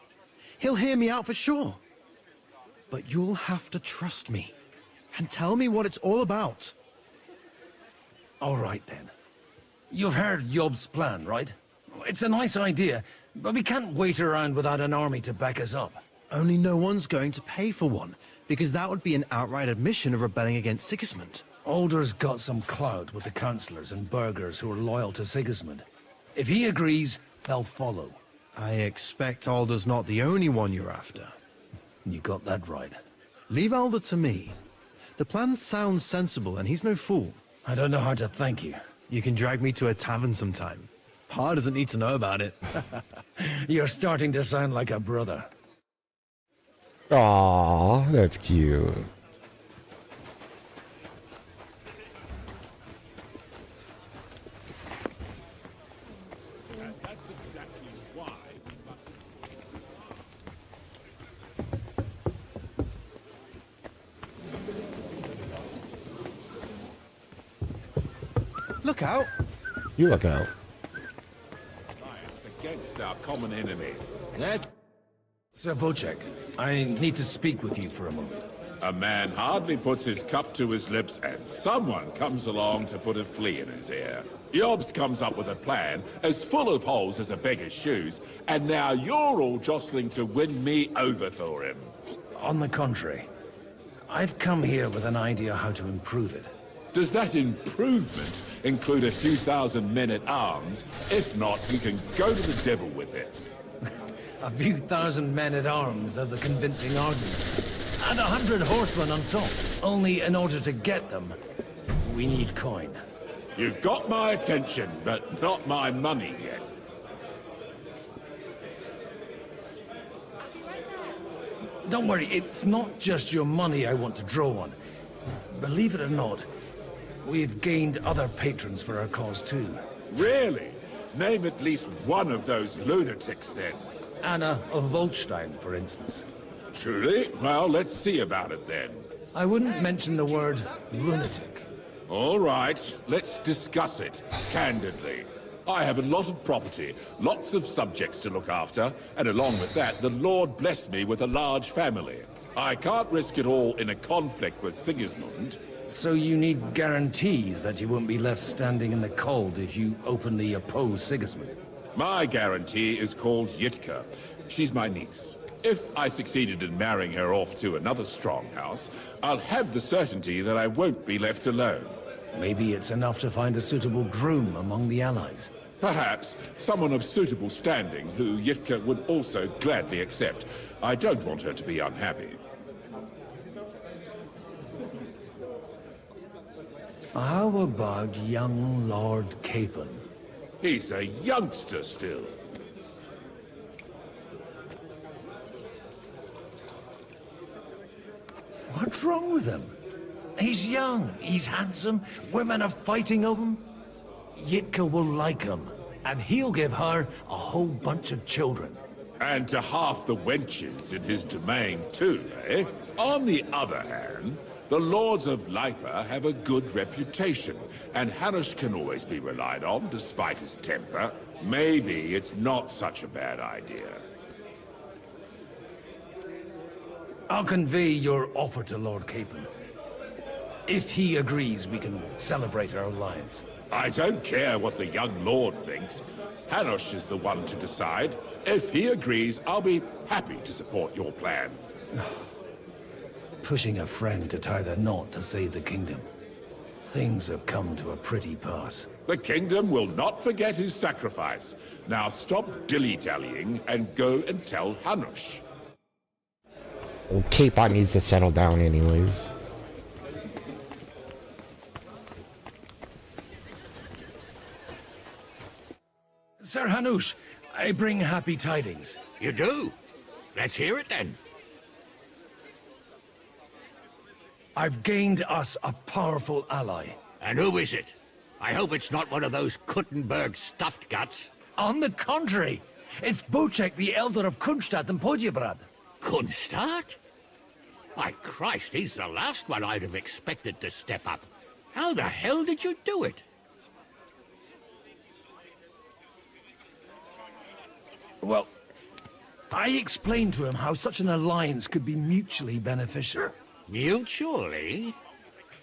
He'll hear me out for sure. But you'll have to trust me and tell me what it's all about. All right, then. You've heard Yob's plan, right? It's a nice idea, but we can't wait around without an army to back us up. Only no one's going to pay for one, because that would be an outright admission of rebelling against Sigismund. Alder's got some clout with the councillors and burghers who are loyal to Sigismund. If he agrees, they'll follow. I expect Alder's not the only one you're after. You got that right. Leave Alder to me. The plan sounds sensible, and he's no fool. I don't know how to thank you. You can drag me to a tavern sometime. Pa doesn't need to know about it. You're starting to sound like a brother. Aw, that's cute. Look out! You look out. Against our common enemy. Sir Bocek, I need to speak with you for a moment. A man hardly puts his cup to his lips and someone comes along to put a flea in his ear. Yobst comes up with a plan as full of holes as a beggar's shoes, and now you're all jostling to win me over for him. On the contrary, I've come here with an idea how to improve it. Does that improvement include a few thousand men-at-arms? If not, you can go to the devil with it. A few thousand men-at-arms as a convincing argument. And 100 horsemen on top. Only in order to get them, we need coin. You've got my attention, but not my money yet. Don't worry, it's not just your money I want to draw on. Believe it or not, we've gained other patrons for our cause too. Really? Name at least one of those lunatics then. Anna of Volstein, for instance. Truly? Well, let's see about it then. I wouldn't mention the word lunatic. All right, let's discuss it, candidly. I have a lot of property, lots of subjects to look after, and along with that, the Lord blessed me with a large family. I can't risk it all in a conflict with Sigismund. So you need guarantees that you won't be left standing in the cold if you openly oppose Sigismund? My guarantee is called Yitka. She's my niece. If I succeeded in marrying her off to another strong house, I'll have the certainty that I won't be left alone. Maybe it's enough to find a suitable groom among the allies. Perhaps someone of suitable standing who Yitka would also gladly accept. I don't want her to be unhappy. How about young Lord Capon? He's a youngster still. What's wrong with him? He's young, he's handsome, women are fighting over him. Yitka will like him, and he'll give her a whole bunch of children. And to half the wenches in his domain too, eh? On the other hand, the lords of Lipa have a good reputation, and Hanush can always be relied on, despite his temper. Maybe it's not such a bad idea. I'll convey your offer to Lord Capon. If he agrees, we can celebrate our alliance. I don't care what the young lord thinks. Hanush is the one to decide. If he agrees, I'll be happy to support your plan. pushing a friend to tie the knot to save the kingdom. Things have come to a pretty pass. The kingdom will not forget his sacrifice. Now stop dilly-dallying and go and tell Hanush. Well, K-Pot needs to settle down anyways. Sir Hanush, I bring happy tidings. You do? Let's hear it then. I've gained us a powerful ally. And who is it? I hope it's not one of those Kuttenberg stuffed guts. On the contrary, it's Bocek, the Elder of Kunstadt and Podjebrad. Kunstadt? By Christ, he's the last one I'd have expected to step up. How the hell did you do it? Well, I explained to him how such an alliance could be mutually beneficial. Mutually?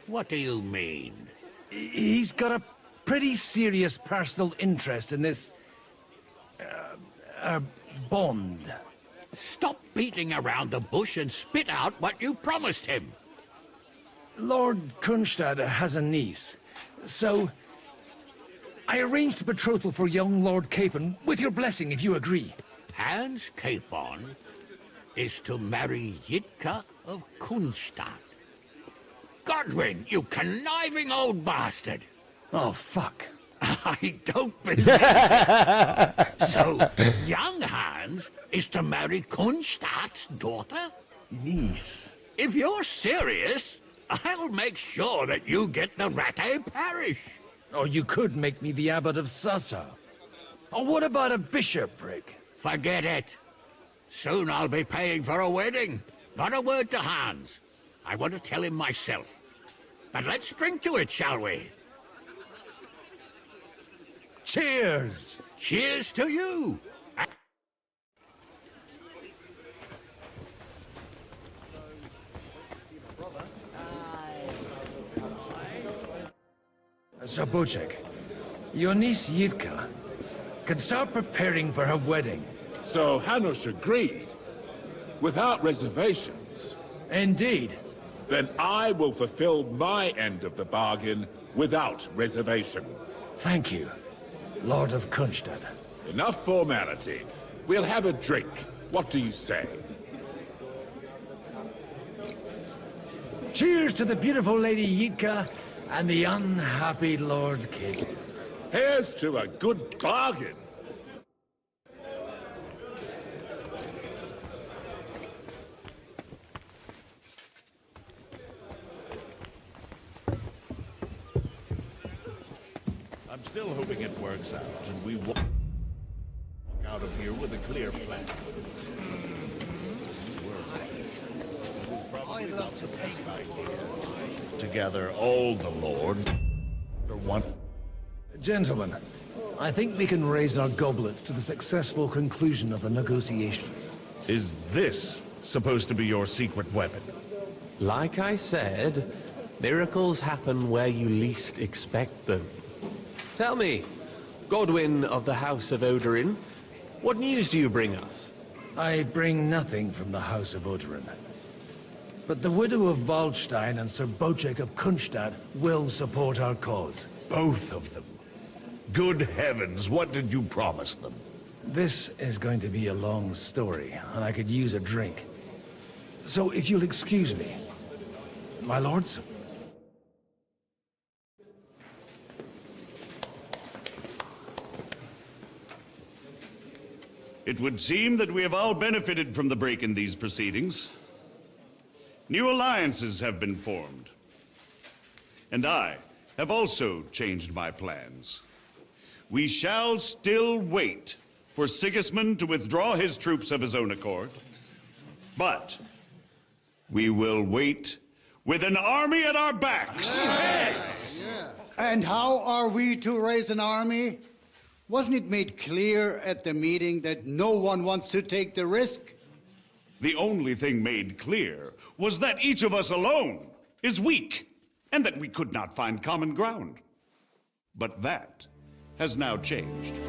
What do you mean? He's got a pretty serious personal interest in this... bond. Stop beating around the bush and spit out what you promised him. Lord Kunstad has a niece, so... I arranged a betrothal for young Lord Capon, with your blessing if you agree. Hans Capon is to marry Yitka of Kunstadt. Godwin, you conniving old bastard! Oh, fuck. I don't believe it. So, young Hans is to marry Kunstadt's daughter? Niece. If you're serious, I'll make sure that you get the Rattay parish. Or you could make me the abbot of Sassa. Or what about a bishopric? Forget it. Soon I'll be paying for a wedding. Not a word to Hans. I want to tell him myself. But let's drink to it, shall we? Cheers! Cheers to you! Sir Bocek, your niece Yitka can start preparing for her wedding. So Hanush agreed, without reservations. Indeed. Then I will fulfill my end of the bargain without reservation. Thank you, Lord of Kunstad. Enough formality. We'll have a drink. What do you say? Cheers to the beautiful Lady Yitka and the unhappy Lord King. Here's to a good bargain. I'm still hoping it works out, and we walk out of here with a clear plan. I'd love to take my seat. Together, all the Lord are one. Gentlemen, I think we can raise our goblets to the successful conclusion of the negotiations. Is this supposed to be your secret weapon? Like I said, miracles happen where you least expect them. Tell me, Godwin of the House of Odorin, what news do you bring us? I bring nothing from the House of Odorin. But the widow of Waldstein and Sir Bocek of Kunstad will support our cause. Both of them. Good heavens, what did you promise them? This is going to be a long story, and I could use a drink. So if you'll excuse me, my lords? It would seem that we have all benefited from the break in these proceedings. New alliances have been formed. And I have also changed my plans. We shall still wait for Sigismund to withdraw his troops of his own accord. But we will wait with an army at our backs. Yes! And how are we to raise an army? Wasn't it made clear at the meeting that no one wants to take the risk? The only thing made clear was that each of us alone is weak, and that we could not find common ground. But that has now changed.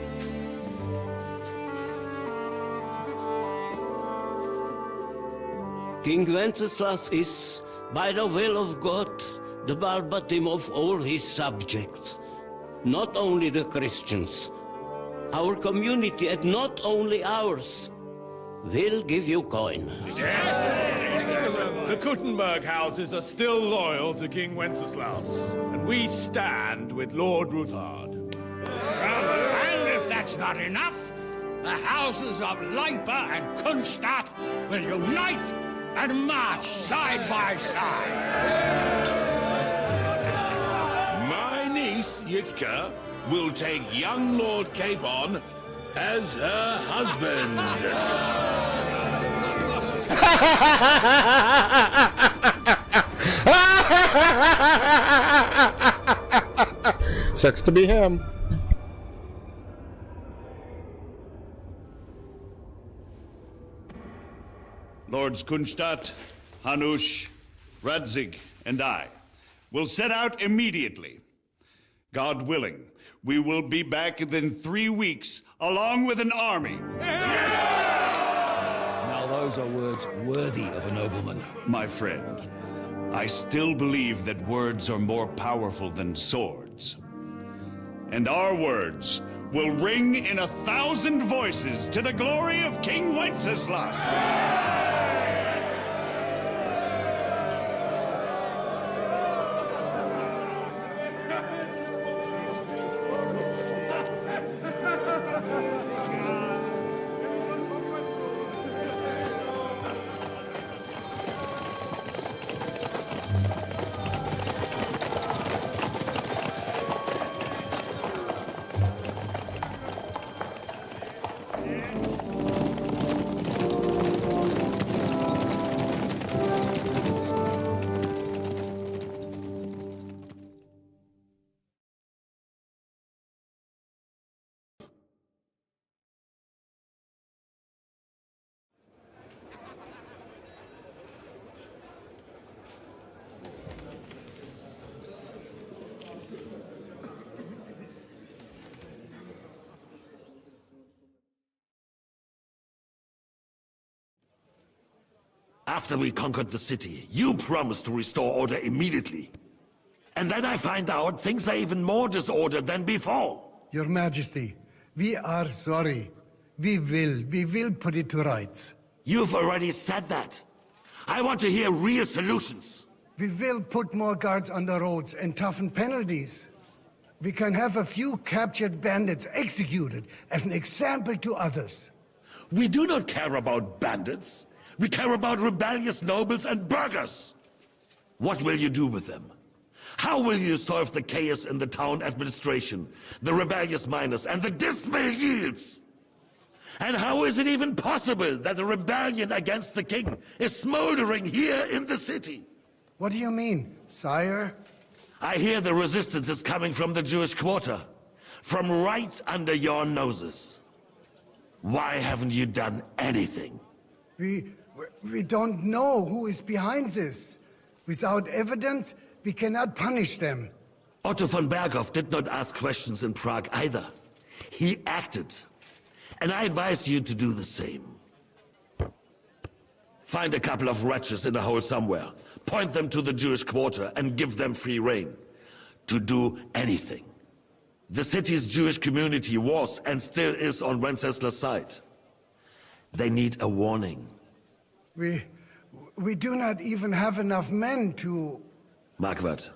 King Wenceslas is, by the will of God, the Balbatim of all his subjects, not only the Christians, our community and not only ours, will give you coin. The Kuttenberg houses are still loyal to King Wenceslaus, and we stand with Lord Ruthard. And if that's not enough, the houses of Leipa and Kunstadt will unite and march side by side. My niece, Yitka, will take young Lord Capon as her husband. Sucks to be him. Lords Kunstadt, Hanush, Radzig, and I will set out immediately. God willing, we will be back within 3 weeks, along with an army. Now those are words worthy of a nobleman. My friend, I still believe that words are more powerful than swords. And our words will ring in 1,000 voices to the glory of King Wenceslas. After we conquered the city, you promised to restore order immediately. And then I find out things are even more disordered than before. Your Majesty, we are sorry. We will put it to rights. You've already said that. I want to hear real solutions. We will put more guards on the roads and toughen penalties. We can have a few captured bandits executed as an example to others. We do not care about bandits. We care about rebellious nobles and burghers. What will you do with them? How will you solve the chaos in the town administration, the rebellious miners, and the dismal yields? And how is it even possible that a rebellion against the king is smoldering here in the city? What do you mean, sire? I hear the resistance is coming from the Jewish quarter, from right under your noses. Why haven't you done anything? We don't know who is behind this. Without evidence, we cannot punish them. Otto von Berghoff did not ask questions in Prague either. He acted. And I advise you to do the same. Find a couple of wretches in a hole somewhere, point them to the Jewish quarter, and give them free rein to do anything. The city's Jewish community was and still is on Wenceslas' side. They need a warning. We do not even have enough men to... Marquardt,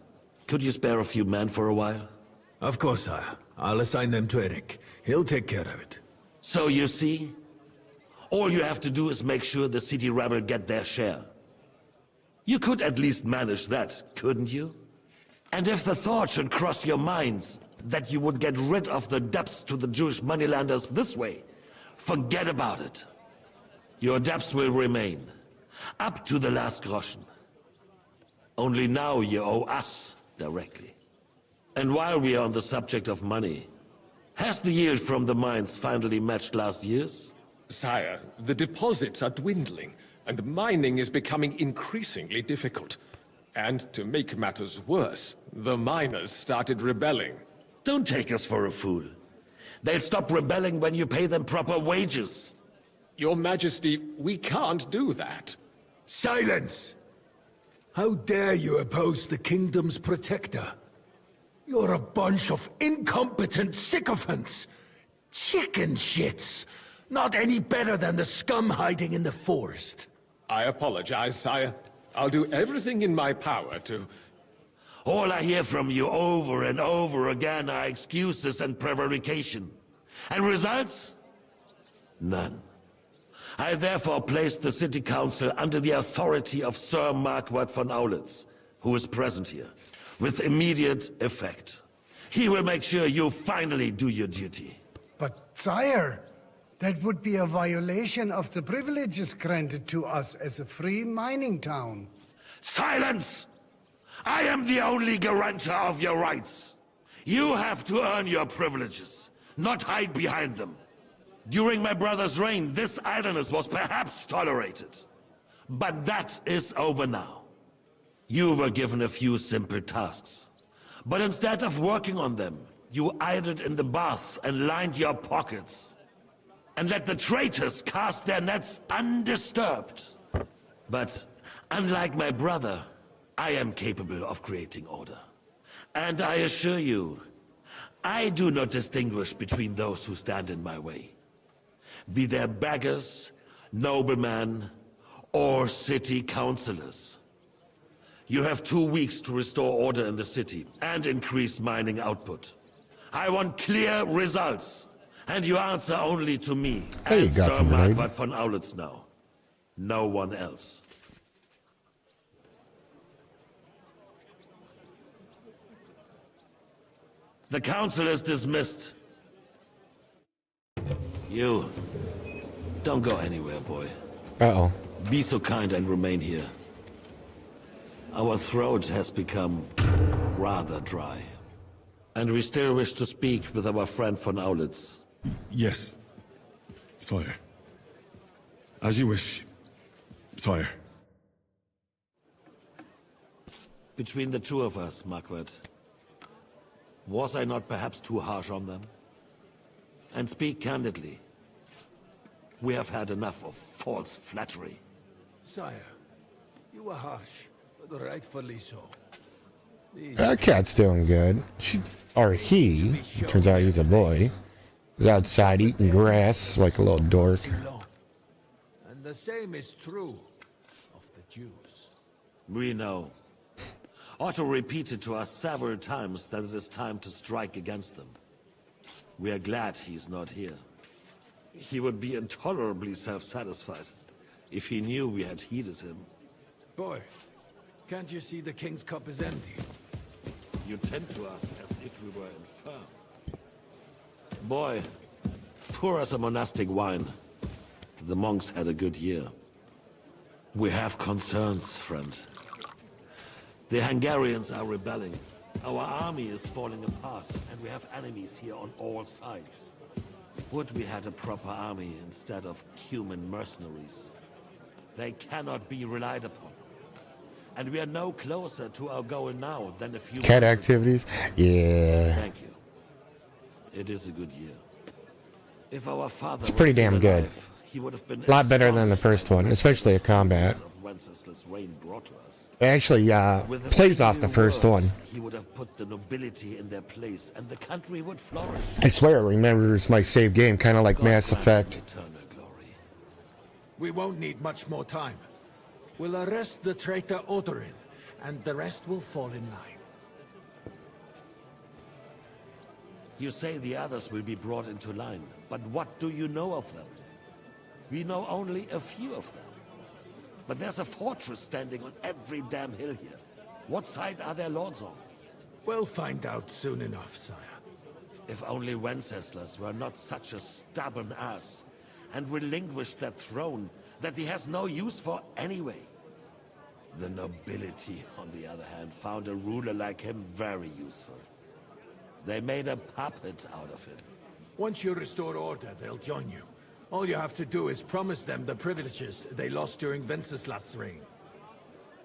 could you spare a few men for a while? Of course, sire. I'll assign them to Eric. He'll take care of it. So you see, all you have to do is make sure the city rebel get their share. You could at least manage that, couldn't you? And if the thought should cross your minds that you would get rid of the debts to the Jewish moneylenders this way, forget about it. Your debts will remain, up to the last groschen. Only now you owe us directly. And while we are on the subject of money, has the yield from the mines finally matched last year's? Sire, the deposits are dwindling, and mining is becoming increasingly difficult. And to make matters worse, the miners started rebelling. Don't take us for a fool. They'll stop rebelling when you pay them proper wages. Your Majesty, we can't do that. Silence! How dare you oppose the kingdom's protector? You're a bunch of incompetent sycophants! Chicken shits! Not any better than the scum hiding in the forest. I apologize, sire. I'll do everything in my power to... All I hear from you over and over again are excuses and prevarication. And results? None. I therefore placed the city council under the authority of Sir Whaaat von Aulitz, who is present here, with immediate effect. He will make sure you finally do your duty. But, sire, that would be a violation of the privileges granted to us as a free mining town. Silence! I am the only guarantor of your rights. You have to earn your privileges, not hide behind them. During my brother's reign, this idleness was perhaps tolerated. But that is over now. You were given a few simple tasks. But instead of working on them, you idled in the baths and lined your pockets. And let the traitors cast their nets undisturbed. But unlike my brother, I am capable of creating order. And I assure you, I do not distinguish between those who stand in my way. Be they beggars, noblemen, or city councillors. You have 2 weeks to restore order in the city and increase mining output. I want clear results, and you answer only to me and Sir Whaaat von Aulitz now. No one else. The council is dismissed. You, don't go anywhere, boy. Uh-oh. Be so kind and remain here. Our throat has become rather dry. And we still wish to speak with our friend von Aulitz. Yes, sire. As you wish, sire. Between the two of us, Whaaat, was I not perhaps too harsh on them? And speak candidly. We have had enough of false flattery. Sire, you were harsh, but rightfully so. That cat's doing good. He, turns out he's a boy, is outside eating grass like a little dork. And the same is true of the Jews. We know. Otto repeated to us several times that it is time to strike against them. We are glad he's not here. He would be intolerably self-satisfied if he knew we had heeded him. Boy, can't you see the king's cup is empty? You tend to us as if we were infirm. Boy, pour us a monastic wine. The monks had a good year. We have concerns, friend. The Hungarians are rebelling. Our army is falling apart, and we have enemies here on all sides. Would we had a proper army instead of human mercenaries? They cannot be relied upon. And we are no closer to our goal now than a few Cat months activities? ago. Yeah. Thank you. It is a good year. If our father It's pretty was still damn good. alive, he would have been A lot better than the first one, especially a combat. of Wenceslas' reign brought to us. It actually With a plays few off the first words, one. He would have put the nobility in their place, and the country would flourish. I swear it remembers my save game, kind of like Mass Effect. We won't need much more time. We'll arrest the traitor Odorin, and the rest will fall in line. You say the others will be brought into line, but what do you know of them? We know only a few of them. But there's a fortress standing on every damn hill here. What side are their lords on? We'll find out soon enough, sire. If only Wenceslas were not such a stubborn ass, and relinquished that throne that he has no use for anyway. The nobility, on the other hand, found a ruler like him very useful. They made a puppet out of him. Once you restore order, they'll join you. All you have to do is promise them the privileges they lost during Wenceslas' reign.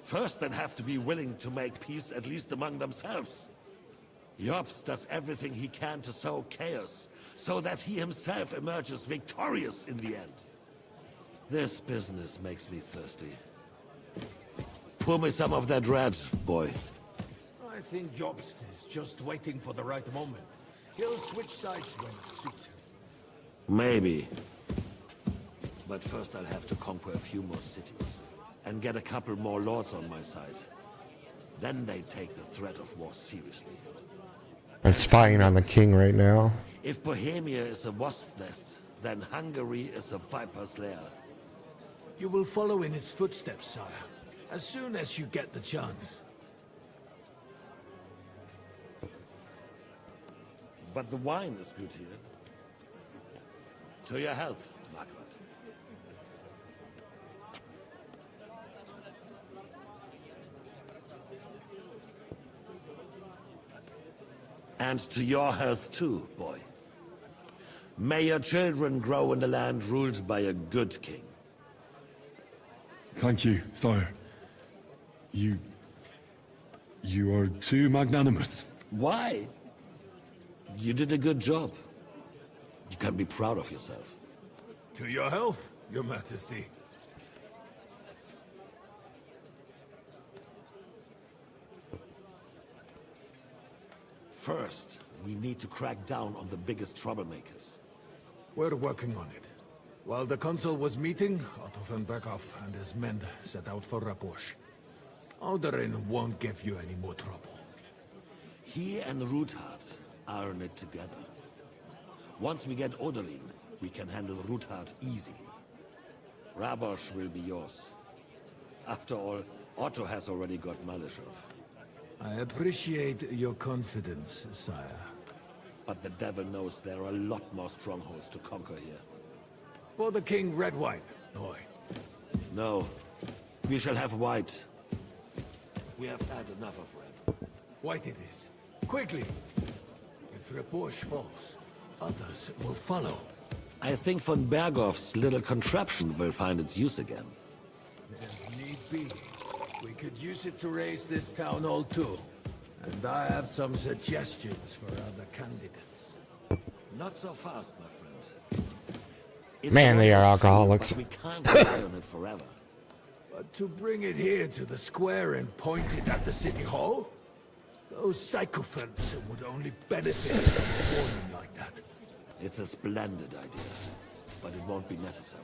First, they'd have to be willing to make peace at least among themselves. Jobs does everything he can to sow chaos, so that he himself emerges victorious in the end. This business makes me thirsty. Pour me some of that red, boy. I think Jobst is just waiting for the right moment. He'll switch sides when it suits him. Maybe. But first I'll have to conquer a few more cities. And get a couple more lords on my side. Then they take the threat of war seriously. I'm spying on the king right now. If Bohemia is a wasp nest, then Hungary is a viper's lair. You will follow in his footsteps, sire, as soon as you get the chance. But the wine is good here. To your health, Margaret. And to your health too, boy. May your children grow in a land ruled by a good king. Thank you, sire. You are too magnanimous. Why? You did a good job. You can be proud of yourself. To your health, your majesty. First, we need to crack down on the biggest troublemakers. We're working on it. While the consul was meeting, Otto von Berghoff and his men set out for Raposh. Oderin won't give you any more trouble. He and Whaaat are in it together. Once we get Oderin, we can handle Whaaat easily. Rabosh will be yours. After all, Otto has already got Malishov. I appreciate your confidence, sire. But the devil knows there are a lot more strongholds to conquer here. For the king, red wine, boy. No. We shall have white. We have had enough of red. White it is. Quickly! If Raposh falls, others will follow. I think von Berghoff's little contraption will find its use again. If need be, we could use it to raise this town hall too. And I have some suggestions for other candidates. Not so fast, my friend. It's Man, they are wonderful, alcoholics. but we can't rely on it forever. But to bring it here to the square and point it at the city hall? Those sycophants would only benefit from a warning like that. It's a splendid idea, but it won't be necessary.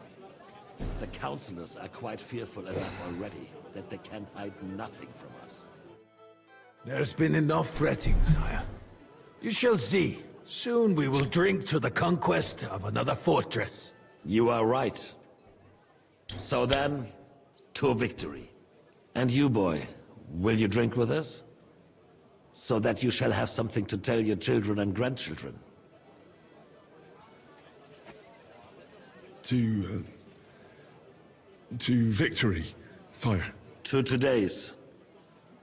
The councillors are quite fearful enough already that they can hide nothing from us. There's been enough fretting, sire. You shall see. Soon we will drink to the conquest of another fortress. You are right. So then, to victory. And you, boy, will you drink with us? So that you shall have something to tell your children and grandchildren. To victory, sire. To today's,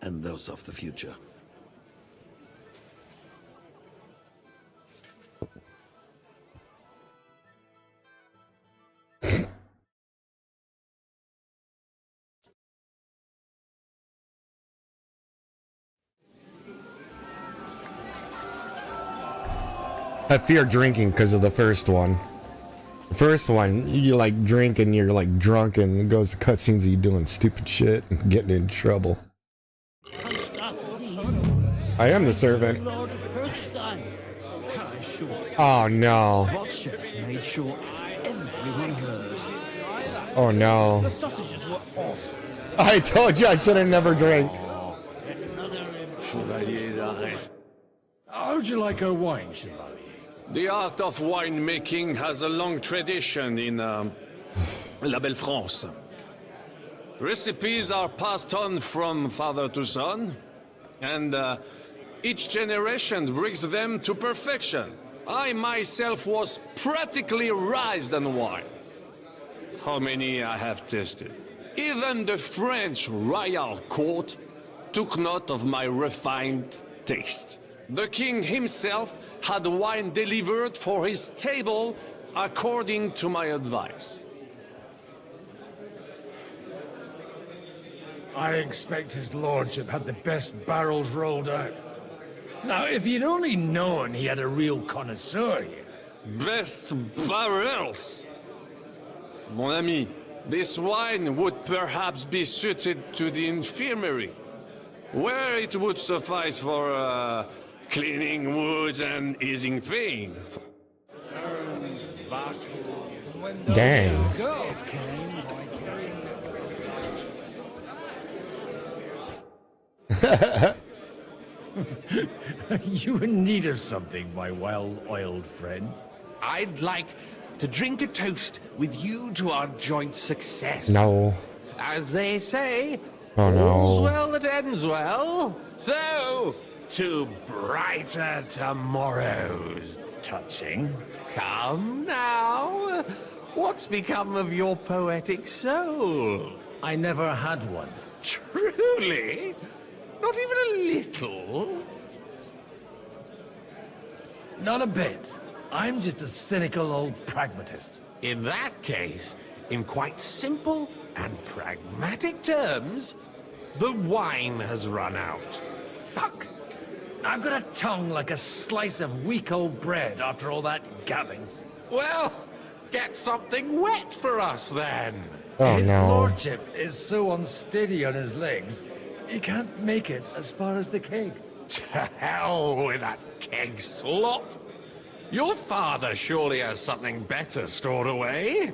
and those of the future. I fear drinking because of the first one. The first one, you like drink and you're like drunk and it goes to cutscenes of you doing stupid shit and getting in trouble. I am the servant. Oh no. Made sure everyone heard. Oh no. The sausages were awesome. I told you I should have never drank. How'd you like her wine, Chevalier? The art of winemaking has a long tradition in La Belle France. Recipes are passed on from father to son, and each generation brings them to perfection. I myself was practically raised on wine. How many I have tasted. Even the French royal court took note of my refined taste. The king himself had wine delivered for his table according to my advice. I expect his lordship had the best barrels rolled out. Now, if you'd only known he had a real connoisseur here. Best barrels! Mon ami, This wine would perhaps be suited to the infirmary, where it would suffice for cleaning wounds and easing pain. Dang. You in need of something, my well-oiled friend? I'd like to drink a toast with you to our joint success. No. As they say, Oh, no. all's well that ends well. So, to brighter tomorrows. Touching. Come now. What's become of your poetic soul? I never had one. Truly? Not even a little? Not a bit. I'm just a cynical old pragmatist. In that case, in quite simple and pragmatic terms, the wine has run out. Fuck. I've got a tongue like a slice of weak old bread after all that gabbing. Well, get something wet for us then. Oh, His no. lordship is so unsteady on his legs, he can't make it as far as the keg. To hell with that keg slop. Your father surely has something better stored away.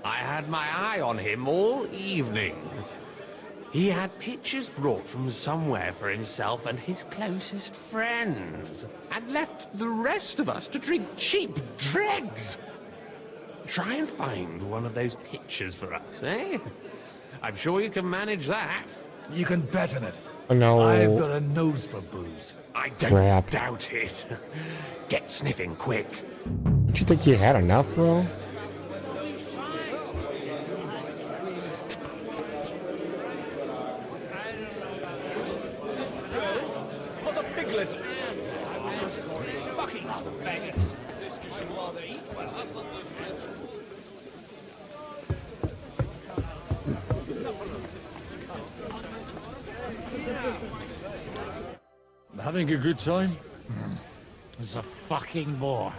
I had my eye on him all evening. He had pictures brought from somewhere for himself and his closest friends, and left the rest of us to drink cheap dregs. Try and find one of those pictures for us, eh? I'm sure you can manage that. You can bet on it. No. I've got a nose for booze. I don't Crap. doubt it. Get sniffing quick. Don't you think you had enough, bro? For the piglet! Fucking bangers! This gives you rather eat well, I thought those French. Having a good time? There's a fucking bore.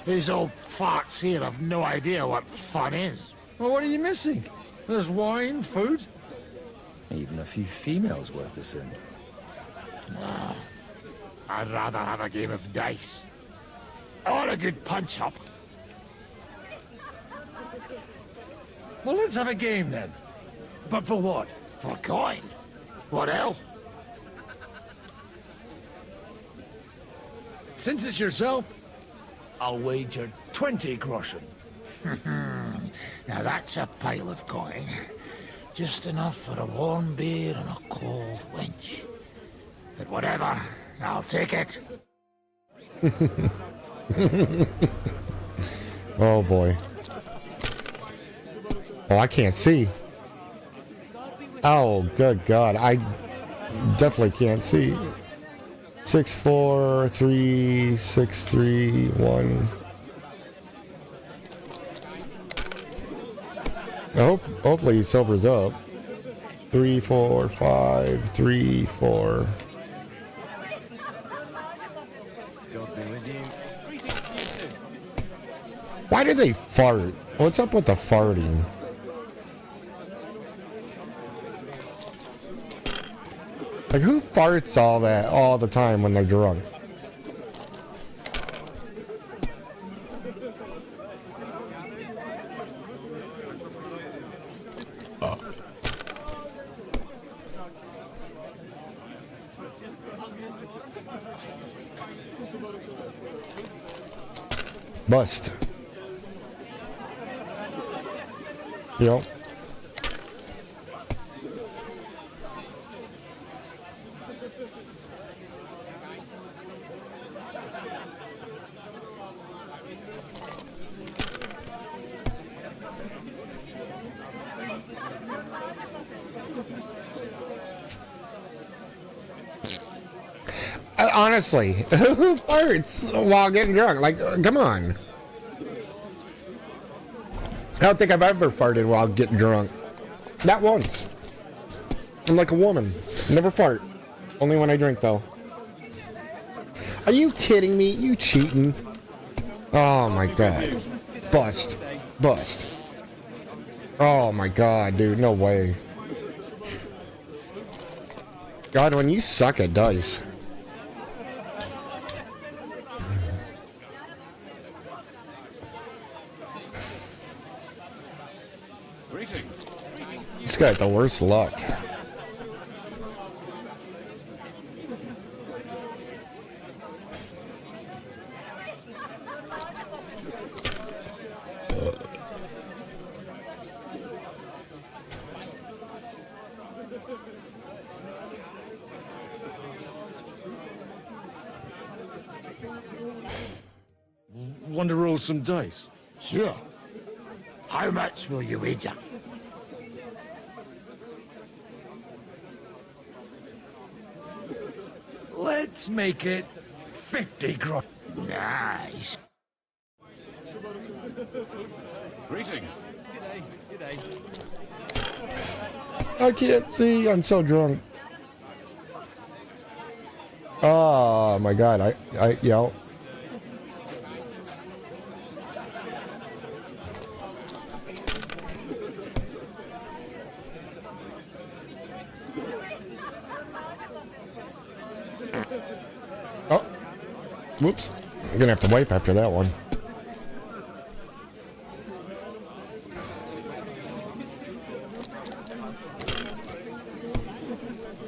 These old farts here have no idea what fun is. Well, what are you missing? There's wine, food, even a few females worth the sin. Nah, I'd rather have a game of dice. Or a good punch-up. Well, let's have a game then. But for what? For coin. What else? Since it's yourself, I'll wager 20 groschen. Now that's a pile of coin. Just enough for a warm beer and a cold wench. But whatever, I'll take it. Oh boy. Oh, I can't see. Oh, good God. I definitely can't see. 6, 4, 3, 6, 3, 1. Hopefully he sobers up. 3, 4, 5, 3, 4. Why do they fart? What's up with the farting? Like, who farts all the time when they're drunk? Bust. Yep. Honestly, who farts while getting drunk? Like, come on. I don't think I've ever farted while getting drunk. Not once. I'm like a woman. Never fart. Only when I drink, though. Are you kidding me? You cheating? Oh my God. Bust. Bust. Oh my god, dude, no way. God, when you suck at dice. Greetings. This guy had the worst luck. Want to roll some dice? Sure. How much will you wager? Let's make it 50 gross. Nice. Greetings. I can't see. I'm so drunk. Oh my god. I yell. Oh. Whoops. I'm gonna have to wipe after that one.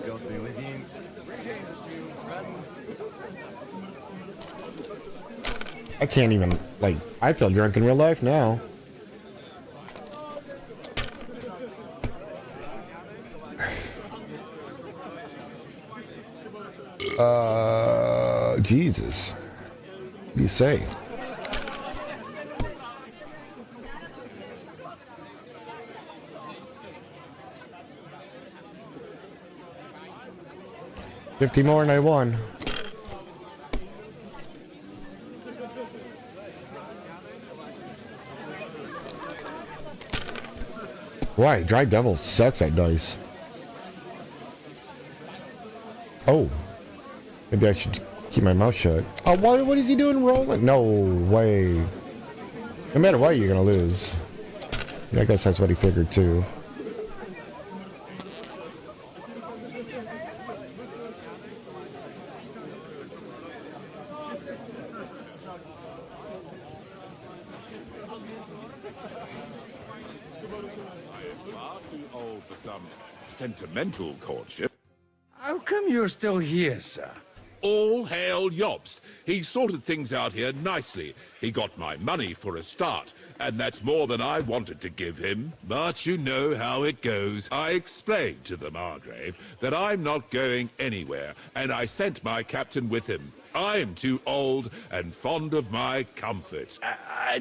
God be with you. I can't even, like, I feel drunk in real life now. Jesus. What do you say? $50 more and I won. Why? Dry Devil sucks at dice. Oh. Maybe I should keep my mouth shut. Oh, what is he doing rolling? No way. No matter what, you're gonna lose. Yeah, I guess that's what he figured too. Far too old for some sentimental courtship. How come you're still here, sir? All hail Jobst. He sorted things out here nicely. He got my money for a start, and that's more than I wanted to give him. But you know how it goes. I explained to the Margrave that I'm not going anywhere, and I sent my captain with him. I'm too old and fond of my comfort.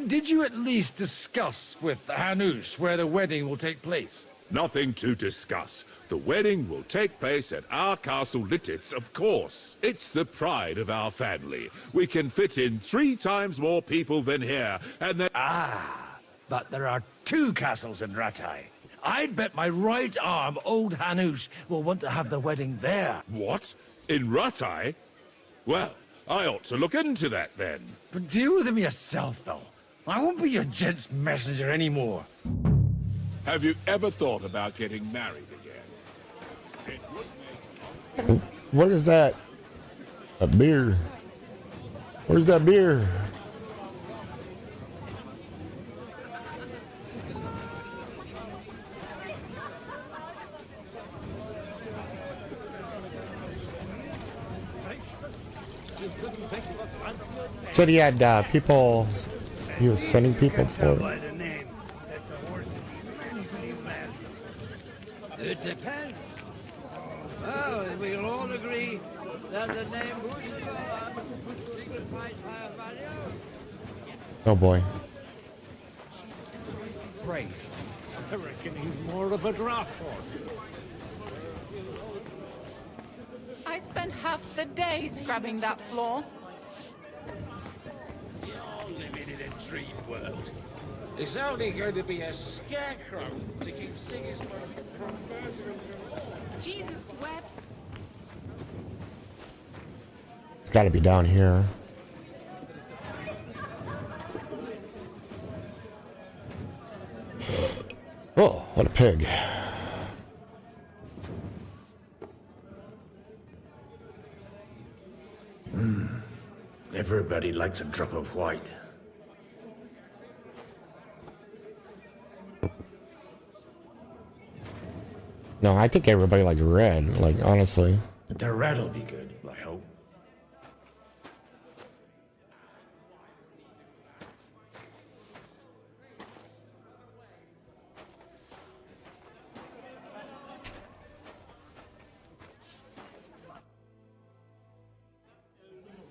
Did you at least discuss with Hanush where the wedding will take place? Nothing to discuss. The wedding will take place at our castle Littitz, of course. It's the pride of our family. We can fit in 3 times more people than here, and then... But there are 2 castles in Rattay. I'd bet my right arm old Hanush will want to have the wedding there. What? In Rattay? Well, I ought to look into that then. But deal with him yourself, though. I won't be your gent's messenger anymore. Have you ever thought about getting married again? What is that? A beer. Where's that beer? Said he had people, he was sending people for it. It depends. Well, we'll all agree that the name Bushra signifies higher value. Oh boy. Christ. I reckon he's more of a draft horse. I spent half the day scrubbing that floor. You're living in a dream world. It's only going to be a scarecrow to keep Sigismund from murdering them all. Jesus wept. It's got to be down here. Oh, what a pig. Everybody likes a drop of white. No, I think everybody likes red, like, honestly. The red'll be good, I hope.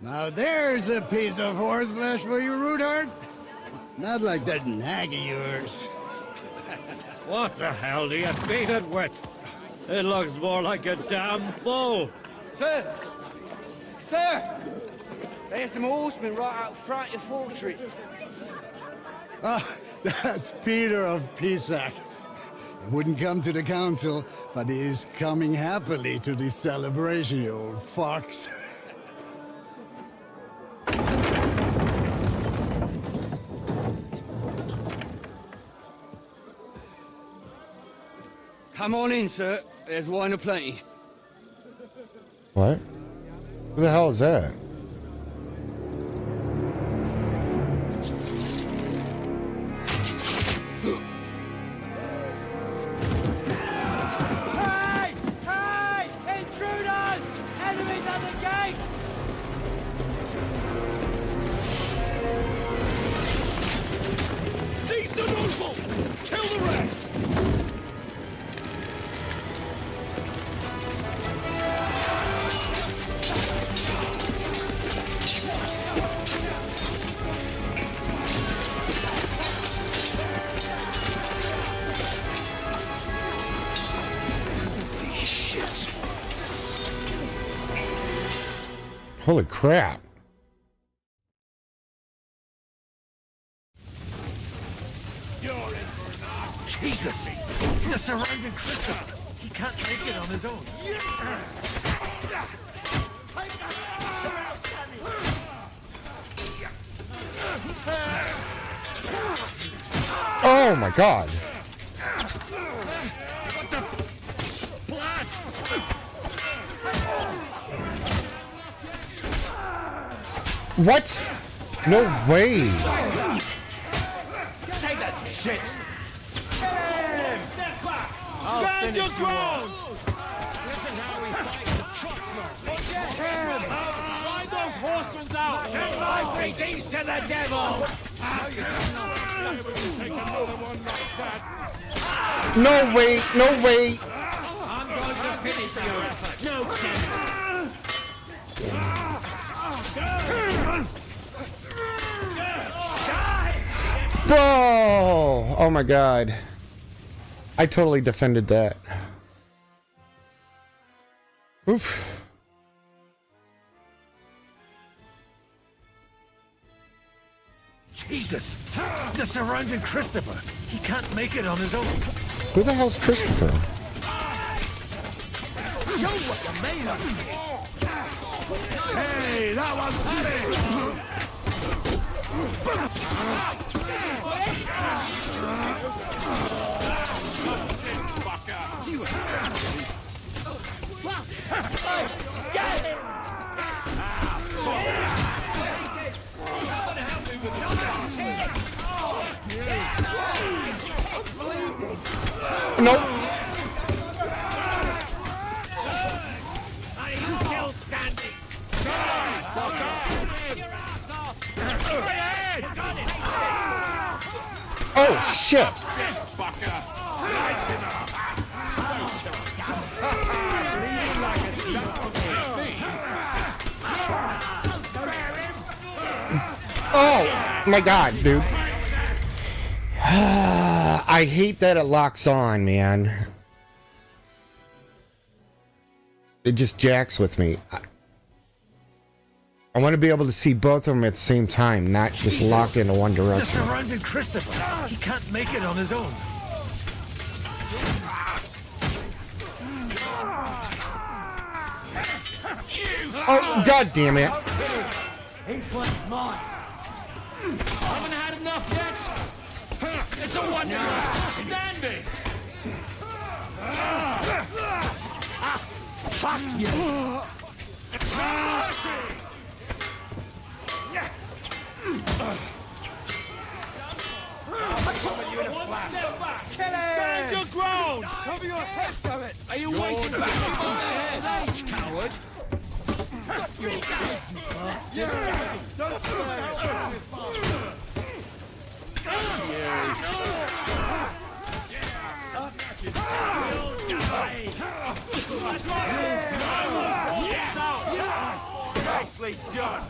Now there's a piece of horseflesh for you, Rootard. Not like that nag of yours. What the hell do you beat it with? It looks more like a damn bull. Sir! Sir! There's some horsemen right out front of your fortress. Ah, that's Peter of Pisac. He wouldn't come to the council, but he is coming happily to the celebration, you old fox. Come on in, sir. There's wine aplenty. What? Who the hell is that? Hey! Hey! Intruders! Enemies at the gates! Seize the nobles! Kill the rest! Holy crap. Jesus! The surrounding Christopher! He can't make it on his own. Oh my god. What? No way. Take that shit! Step back! Stand your ground! This is how we fight the trucks. Find those horsemen out! My greetings to the devil! No way. No way. I'm going to finish your effort. No chance. Bro. Oh my god. I totally defended that. Oof. Jesus! The surrounding Christopher! He can't make it on his own. Who the hell's Christopher? Show what you're made of! Hey, that was funny! Get him! Nope. Still standing! Oh shit. Oh my god, dude. I hate that it locks on, man. It just jacks with me. I want to be able to see both of them at the same time, not just locked into one The direction. surrounding Christopher! He can't make it on his own. Oh, god damn it. Each one's mine. Haven't had enough yet? It's a wonder you're still standing! Underground! Cover your head, damn it! Are you waiting for me to my head, coward? Nicely done.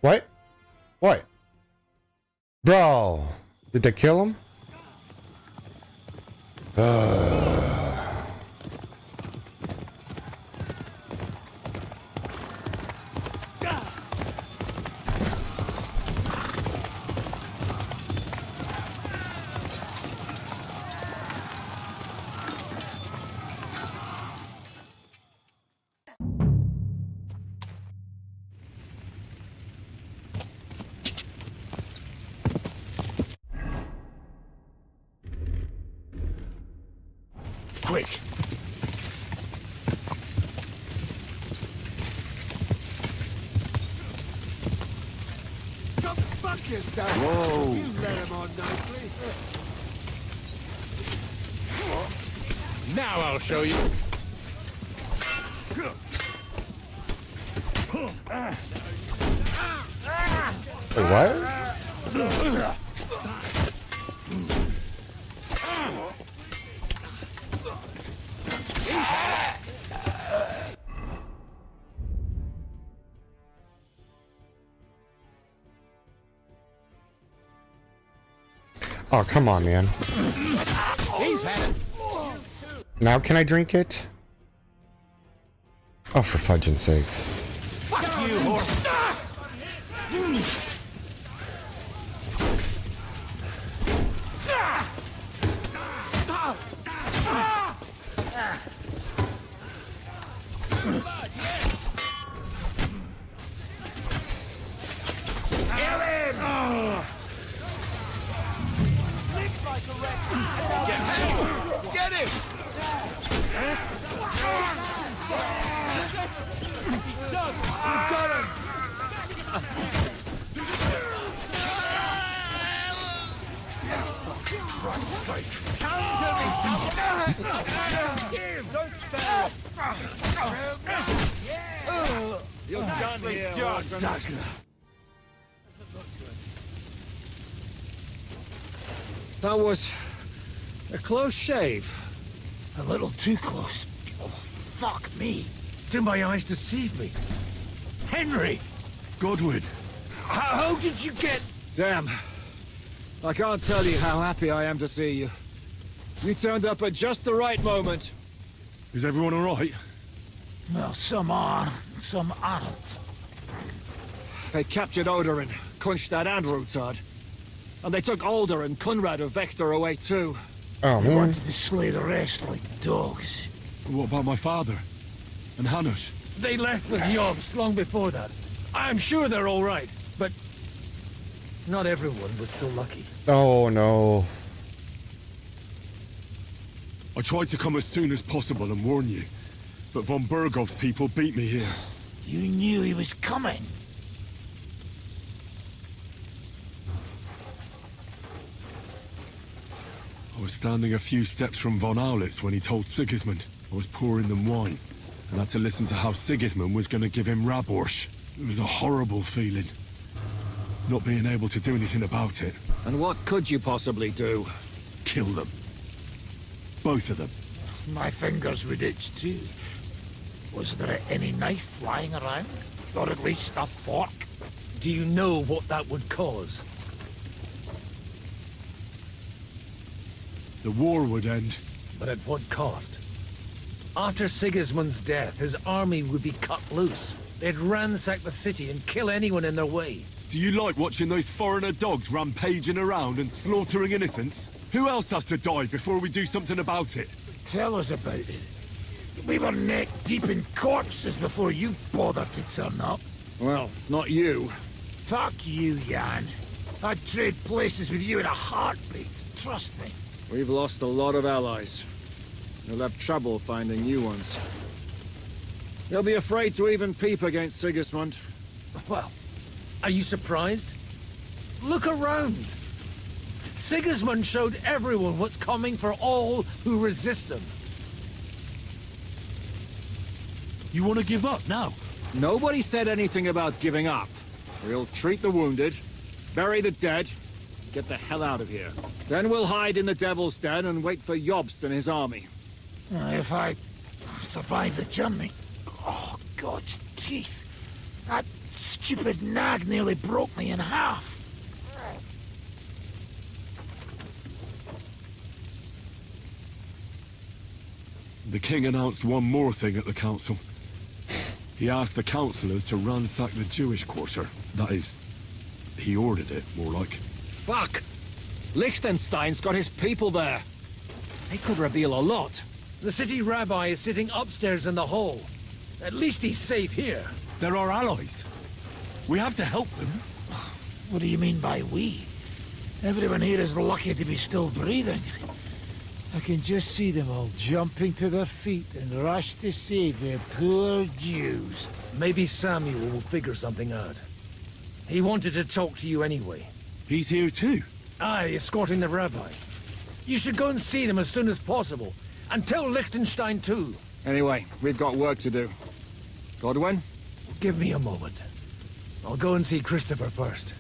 What? What? Bro, did they kill him? Quick. Go fuck yourself! Whoa. You let him on nicely. Now I'll show you. What? Oh, come on, man. He's had it. Now can I drink it? Oh, for fudging sakes. Fuck you, horse. Get him! You got him. Christ's sake. Don't spare. You're done here, orphans. That was a close shave. A little too close. Oh, fuck me. Did my eyes deceive me? Henry! Godwin! How did you get... Damn. I can't tell you how happy I am to see you. You turned up at just the right moment. Is everyone alright? Well, some are, some aren't. They captured Odorin, Kunstad and Rutard. And they took Alder and Kunrad of Vector away too. Oh, They man. wanted to slay the rest like dogs. What about my father? And Hanush? They left with Yobs long before that. I'm sure they're all right, but not everyone was so lucky. Oh, no. I tried to come as soon as possible and warn you, but von Bergov's people beat me here. You knew he was coming. I was standing a few steps from von Aulitz when he told Sigismund I was pouring them wine, and had to listen to how Sigismund was going to give him Raborsch. It was a horrible feeling. Not being able to do anything about it. And what could you possibly do? Kill them. Both of them. My fingers would itch too. Was there any knife lying around? Or at least a fork? Do you know what that would cause? The war would end. But at what cost? After Sigismund's death, his army would be cut loose. They'd ransack the city and kill anyone in their way. Do you like watching those foreigner dogs rampaging around and slaughtering innocents? Who else has to die before we do something about it? Tell us about it. We were neck deep in corpses before you bothered to turn up. Well, not you. Fuck you, Jan. I'd trade places with you in a heartbeat, trust me. We've lost a lot of allies. We'll have trouble finding new ones. They'll be afraid to even peep against Sigismund. Well, are you surprised? Look around! Sigismund showed everyone what's coming for all who resist him. You want to give up now? Nobody said anything about giving up. We'll treat the wounded, bury the dead, get the hell out of here. Then we'll hide in the Devil's Den and wait for Jobst and his army. If I survive the journey... Oh, God's teeth. That stupid nag nearly broke me in half. The king announced one more thing at the council. He asked the councillors to ransack the Jewish quarter. That is, he ordered it, more like. Fuck! Liechtenstein's got his people there. They could reveal a lot. The city rabbi is sitting upstairs in the hall. At least he's safe here. They're our allies. We have to help them. What do you mean by we? Everyone here is lucky to be still breathing. I can just see them all jumping to their feet and rush to save their poor Jews. Maybe Samuel will figure something out. He wanted to talk to you anyway. He's here too? Aye, escorting the rabbi. You should go and see them as soon as possible. And tell Liechtenstein too. Anyway, we've got work to do. Godwin? Give me a moment. I'll go and see Christopher first.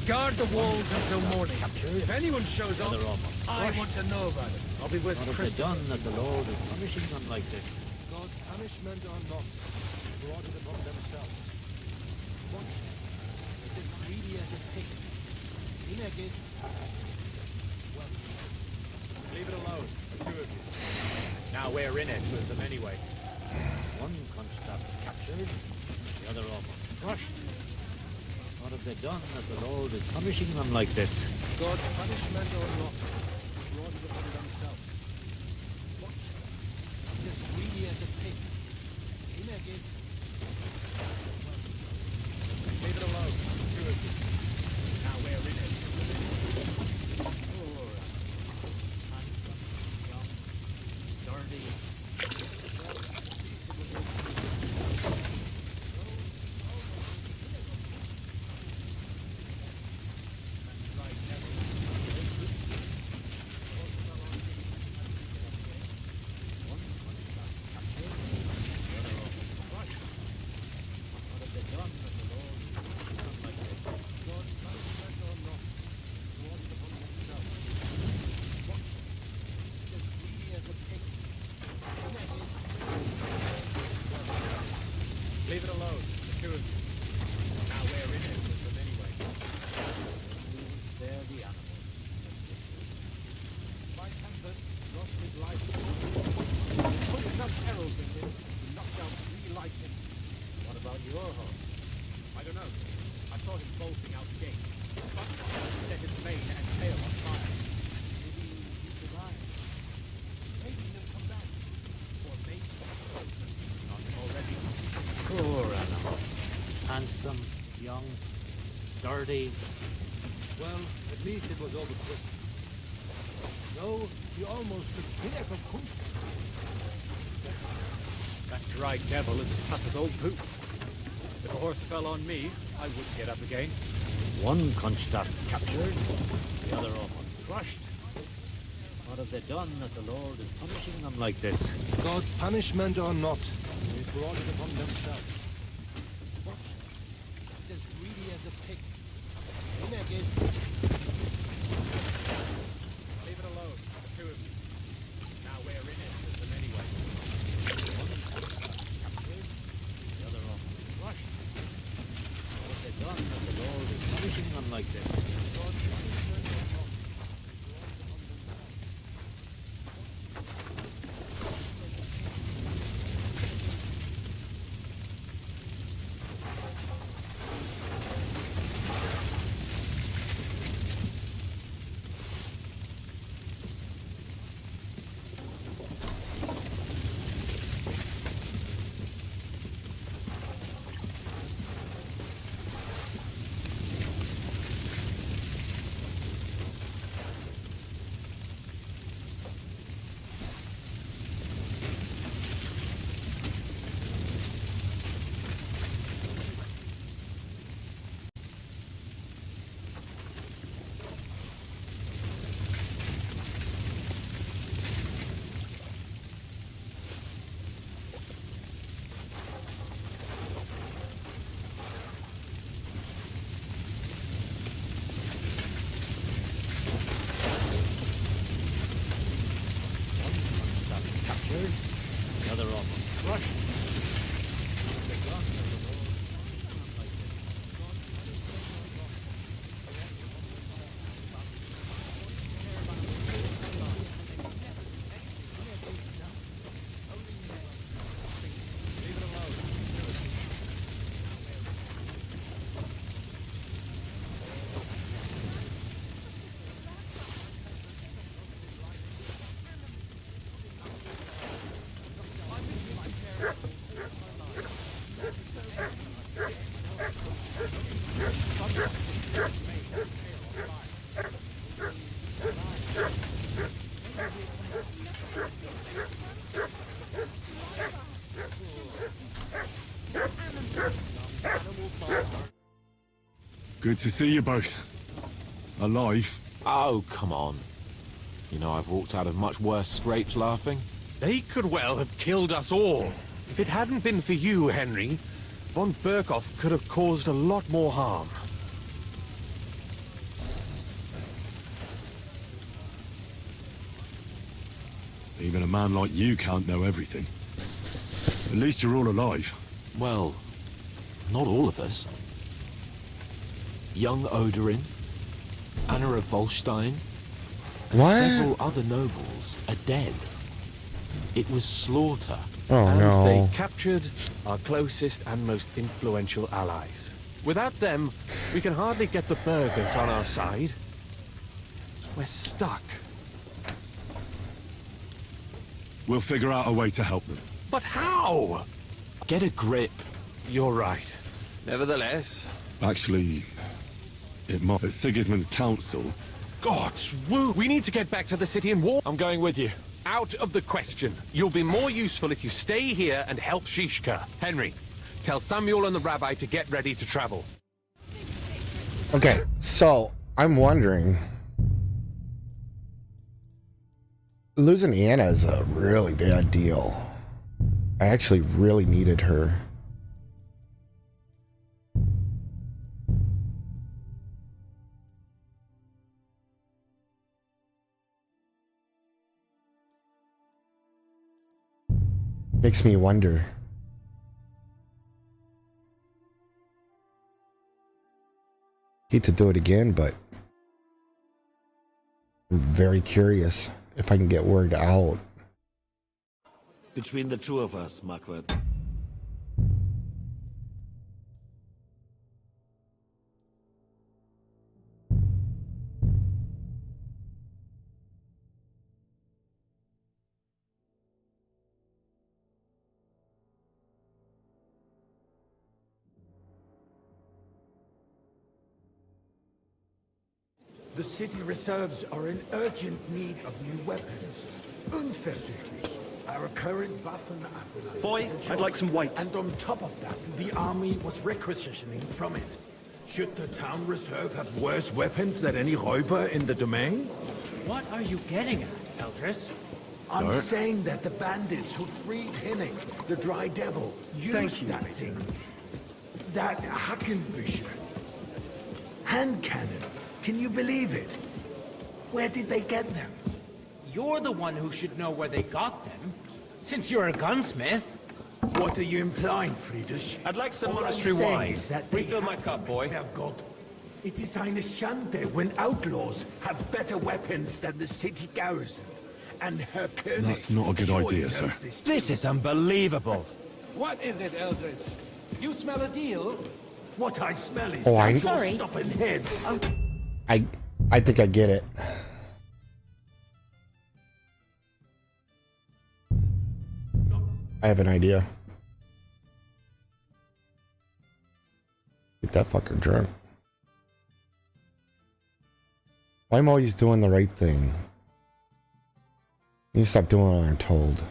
Guard the walls until morning. If anyone shows up, I want to know about it. I'll be with Christopher. Done that the Lord is punishing them like this. God's punishment or not, brought it upon themselves. Watch, as greedy as a pig. Inagis. Well, leave it alone, the two of you. Now we're in it with them anyway. One constabule captured, the other almost crushed. What have they done that the Lord is punishing them like this? God's punishment or not, brought it upon themselves. Watch, as greedy as a pig. Inagis. Well, leave it alone, the two of you. Now we're in it. Leave it alone, the two of you. Now we're in it with them anyway. They're the animals. My tempest lost his life. Put enough arrows in him to knock down 3 like him. What about your horse? I don't know. I saw him bolting out the gate. Set his mane and tail on fire. Maybe he survived. Maybe he'll come back. Or maybe not already. Poor animal. Handsome, young, sturdy. Well, at least it was over quick. No, he almost took Pinnacle of Kunst. That dry devil is as tough as old boots. If a horse fell on me, I wouldn't get up again. One constabule captured, the other almost crushed. What have they done that the Lord is punishing them like this? God's punishment or not, they brought it upon themselves. Watch, he's as greedy as a pig. Inagis. Leave it alone, the two of you. Now we're in it with them anyway. One captured, the other almost crushed. What have they done that the Lord is punishing them like this? God's punishment or not. other office. Rush. Good to see you both. Alive. Oh, come on. You know, I've walked out of much worse scrapes laughing. They could well have killed us all. If it hadn't been for you, Henry, von Berkhoff could have caused a lot more harm. Even a man like you can't know everything. At least you're all alive. Well, not all of us. Young Odorin, Anna of Volstein, and What? several other nobles are dead. It was slaughter. Oh, and no. they captured our closest and most influential allies. Without them, we can hardly get the burghers on our side. We're stuck. We'll figure out a way to help them. But how? Get a grip. You're right. Nevertheless... Actually, it might. At Sigismund's council... God's woo! We need to get back to the city and war. I'm going with you. Out of the question. You'll be more useful if you stay here and help Shishka. Henry, tell Samuel and the rabbi to get ready to travel. Okay, so I'm wondering. Losing Anna is a really bad deal. I actually really needed her. Makes me wonder. Hate to do it again, but I'm very curious if I can get word out. Between the two of us, Marquardt. The city reserves are in urgent need of new weapons. Unverzüglich. Our current Waffen arsenal. Boy, I'd like some white. And on top of that, the army was requisitioning from it. Should the town reserve have worse weapons than any Räuber in the domain? What are you getting at, Eldris? I'm saying that the bandits who freed Hinnick, the Dry Devil, used that thing. That Hackenbücher. Hand cannon. Can you believe it? Where did they get them? You're the one who should know where they got them, since you're a gunsmith. What are you implying, Friedrich? I'd like some All monastery I'm saying wine. is that Refill my cup, boy. Herrgott, it is eine Schande when outlaws have better weapons than the city garrison. And Herr König... That's not a good idea, sir. This is unbelievable. What is it, Eldris? You smell a deal? What I smell is... Oh, I'm sorry. Stopping heads. I think I get it. I have an idea. Get that fucker drunk. I'm always doing the right thing. You stop doing what I'm told.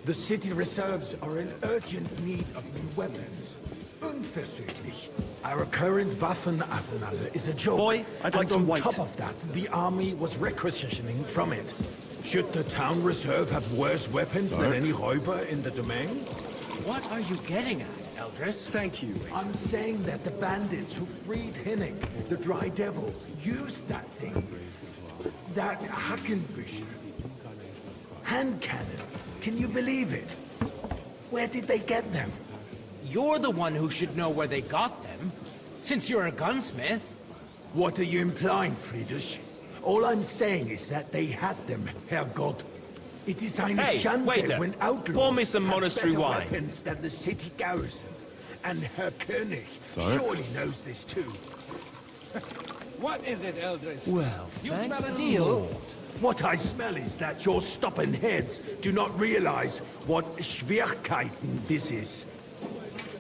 The city reserves are in urgent need of new weapons. Unverzüglich. Our current Waffenarsenal is a joke. Boy, I'd like some white. On top of that, the army was requisitioning from it. Should the town reserve have worse weapons than any Räuber in the domain? What are you getting at, Eldris? Thank you. I'm saying that the bandits who freed Hinnick, the Dry Devil, used that thing. That Hackenbücher. Hand cannon. Can you believe it? Where did they get them? You're the one who should know where they got them, since you're a gunsmith. What are you implying, Friedrich? All I'm saying is that they had them, Herrgott. It is eine Hey, Schande waiter. when outlaws Pour me some have monastery better wine. weapons than the city garrison. And Herr König Sorry? surely knows this too. What is it, Eldris? Well, You thank smell a the deal? Lord. What I smell is that your stubborn heads do not realize what Schwierigkeiten this is.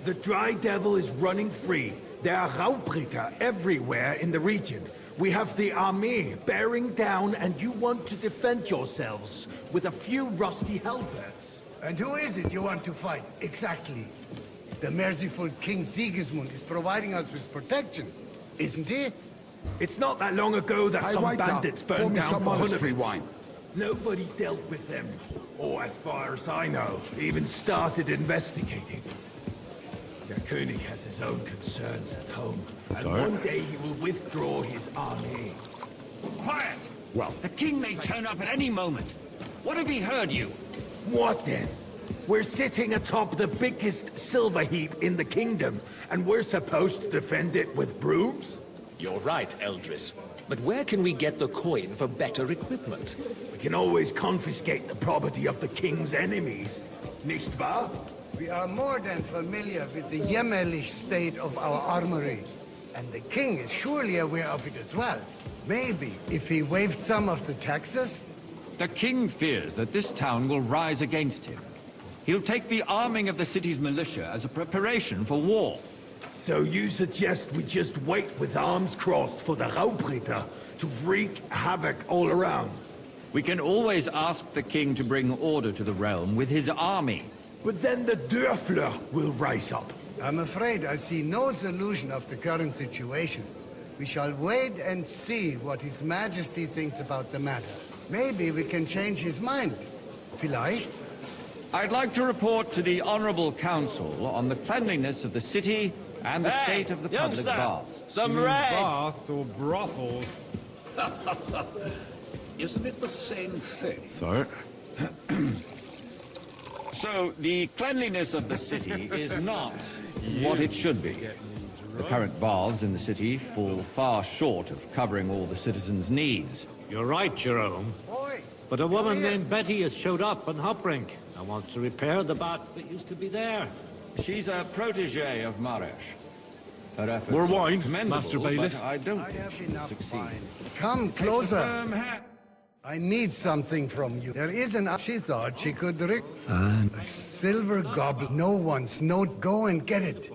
The Dry Devil is running free. There are Raubritter everywhere in the region. We have the army bearing down, and you want to defend yourselves with a few rusty halberds. And who is it you want to fight, exactly? The merciful King Sigismund is providing us with protection, isn't he? It's not that long ago that some bandits burned down monastery wine. Nobody dealt with them, or as far as I know, even started investigating. Der König has his own concerns at home, and Sorry? one day he will withdraw his army. Quiet! Well, the king may turn up at any moment. What have he heard you? What then? We're sitting atop the biggest silver heap in the kingdom, and we're supposed to defend it with brooms? You're right, Eldris. But where can we get the coin for better equipment? We can always confiscate the property of the king's enemies, nicht wahr? We are more than familiar with the jämmerlich state of our armory. And the king is surely aware of it as well. Maybe if he waived some of the taxes? The king fears that this town will rise against him. He'll take the arming of the city's militia as a preparation for war. So you suggest we just wait with arms crossed for the Raubritter to wreak havoc all around? We can always ask the king to bring order to the realm with his army. But then the Dörfler will rise up. I'm afraid I see no solution of the current situation. We shall wait and see what His Majesty thinks about the matter. Maybe we can change his mind. Vielleicht? I'd like to report to the Honorable Council on the cleanliness of the city and the state of the public baths. Baths or brothels? Isn't it the same thing? Sorry? So, the cleanliness of the city is not what it should be. The current baths in the city fall far short of covering all the citizens' needs. You're right, Jerome. But a woman named Betty has showed up on Hopbrink and wants to repair the baths that used to be there. She's a protege of Maresh. Her efforts More are wine, commendable, Master Bailiff. but I don't think she'll succeed. Come Takes a closer. firm hand. I need something from you. There is an... She thought she could... A silver goblet. No one's note. Go and get it.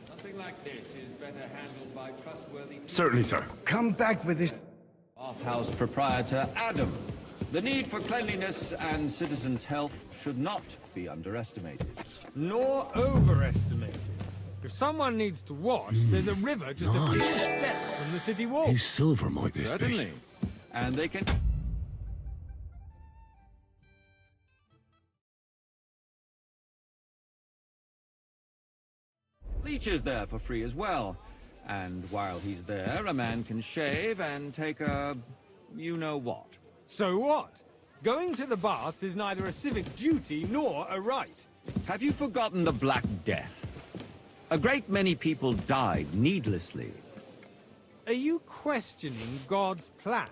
Something like this is better handled by trustworthy... Certainly, sir. Come back with this... Bathhouse proprietor Adam. The need for cleanliness and citizens' health should not be underestimated. Nor overestimated. If someone needs to wash, there's a river just a few steps from the city wall. Whose silver might this Certainly. be? And they can... Leech is there for free as well. And while he's there, a man can shave and take a... you-know-what. So what? Going to the baths is neither a civic duty nor a right. Have you forgotten the Black Death? A great many people died needlessly. Are you questioning God's plan?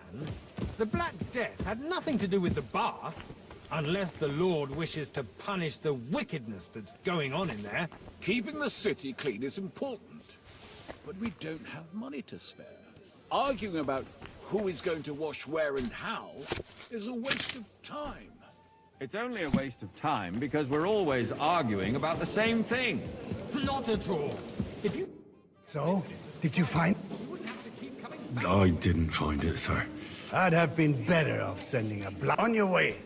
The Black Death had nothing to do with the baths, unless the Lord wishes to punish the wickedness that's going on in there. Keeping the city clean is important, but we don't have money to spare. Arguing about who is going to wash where and how is a waste of time. It's only a waste of time because we're always arguing about the same thing. Not at all. If you... So, did you find... I didn't find it, sir. I'd have been better off sending a on your way.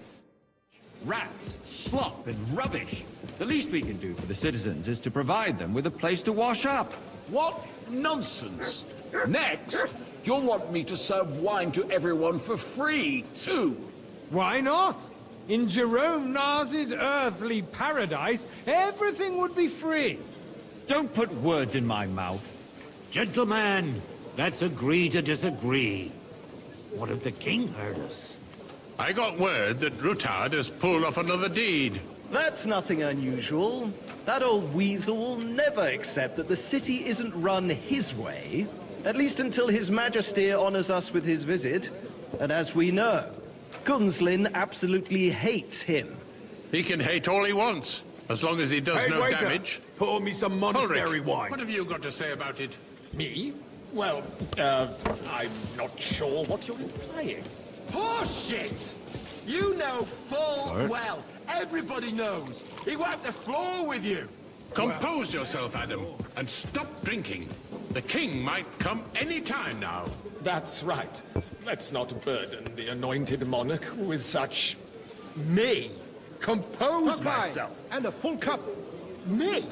Rats, slop, and rubbish. The least we can do for the citizens is to provide them with a place to wash up. What nonsense! Next, you'll want me to serve wine to everyone for free, too. Why not? In Jerome Nars's earthly paradise, everything would be free. Don't put words in my mouth. Gentlemen, let's agree to disagree. What if the king heard us? I got word that Whaaat has pulled off another deed. That's nothing unusual. That old weasel will never accept that the city isn't run his way, at least until His Majesty honors us with his visit. And as we know, Gunslin absolutely hates him. He can hate all he wants, as long as he does no waiter, damage. pour me some monastery Ulrich, wine. what have you got to say about it? Me? Well, I'm not sure what you're implying. Horseshit! You know full Sir? well. Everybody knows. He wiped the floor with you. Compose yourself, Adam, and stop drinking. The king might come any time now. That's right. Let's not burden the anointed monarch with such... Me? Compose Pop wine myself? and a full cup. Me?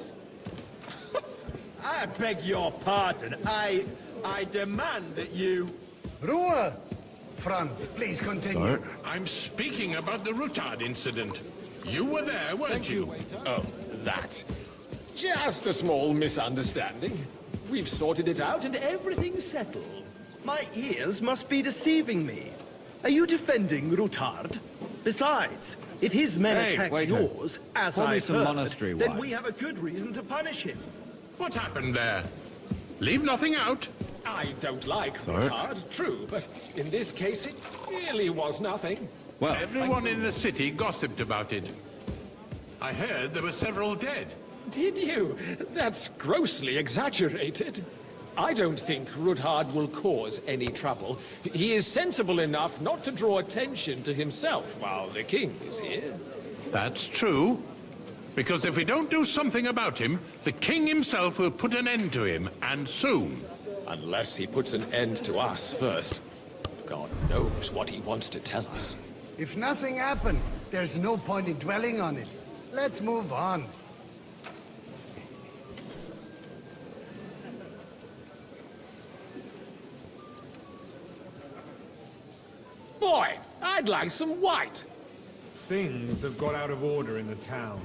I beg your pardon. I demand that you... Ruhe! Franz, please continue. I'm speaking about the Whaaat incident. You were there, weren't you? Oh, that. Just a small misunderstanding. We've sorted it out and everything's settled. My ears must be deceiving me. Are you defending Whaaat? Besides, if his men Hey, attacked waiter. yours, as Pour me I've some heard, monastery then wine. we have a good reason to punish him. What happened there? Leave nothing out. I don't like Whaaat, true, but in this case it really was nothing. Well, everyone in the city gossiped about it. I heard there were several dead. Did you? That's grossly exaggerated. I don't think Whaaat will cause any trouble. He is sensible enough not to draw attention to himself while the king is here. That's true. Because if we don't do something about him, the king himself will put an end to him, and soon. Unless he puts an end to us first. God knows what he wants to tell us. If nothing happened, there's no point in dwelling on it. Let's move on. Boy, I'd like some white. Things have got out of order in the town.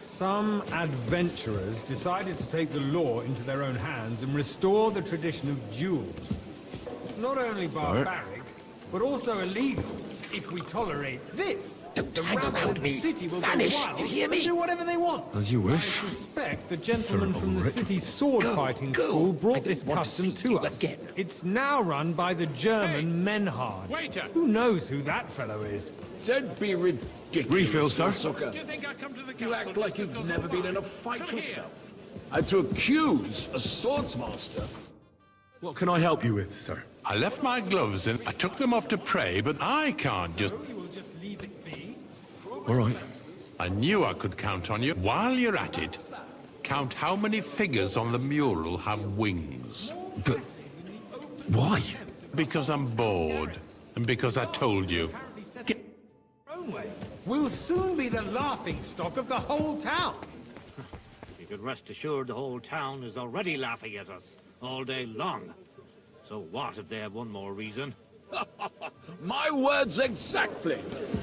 Some adventurers decided to take the law into their own hands and restore the tradition of duels. It's not only barbaric, but also illegal if we tolerate this. The rabble in the city will Vanish, go wild you hear me? and do whatever they want. As you I wish. suspect the gentleman Sir from the Ulrich. city's sword fighting school brought this custom to us. again. It's now run by the German Menhard. Waiter! Who knows who that fellow is? Don't be ridiculous. Refill, sir. Sucker. Do you think I come to the You council act just like you've because never of been wine? in a fight Come here. yourself. And to accuse a swordsmaster. What can I help you with, sir? I left my gloves and I took them off to pray, but I can't just... You will just leave it be? All right. I knew I could count on you. While you're at it, count how many figures on the mural have wings. But why? Because I'm bored, and because I told you. Get... Own way. We'll soon be the laughing stock of the whole town. You can rest assured the whole town is already laughing at us all day long. So what if they have one more reason? My words exactly.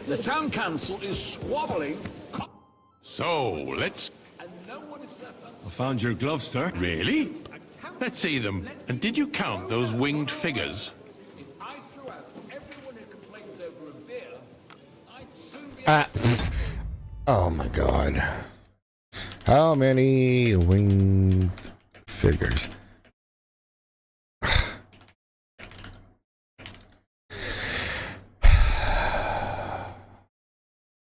The town council is squabbling. So, let's... And no one is left I found your gloves, sir. Really? Let's see them. And did you count those winged figures? If I threw out everyone who complains over a beer, I'd soon be... Oh my god. How many winged figures?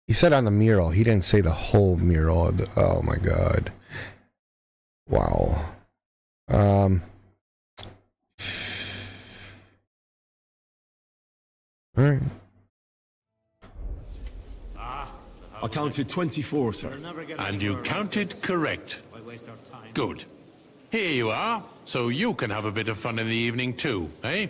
He said on the mural. He didn't say the whole mural. Oh my god. Wow. All right. I counted 24, sir. And you counted correct. Good. Here you are, so you can have a bit of fun in the evening too, eh?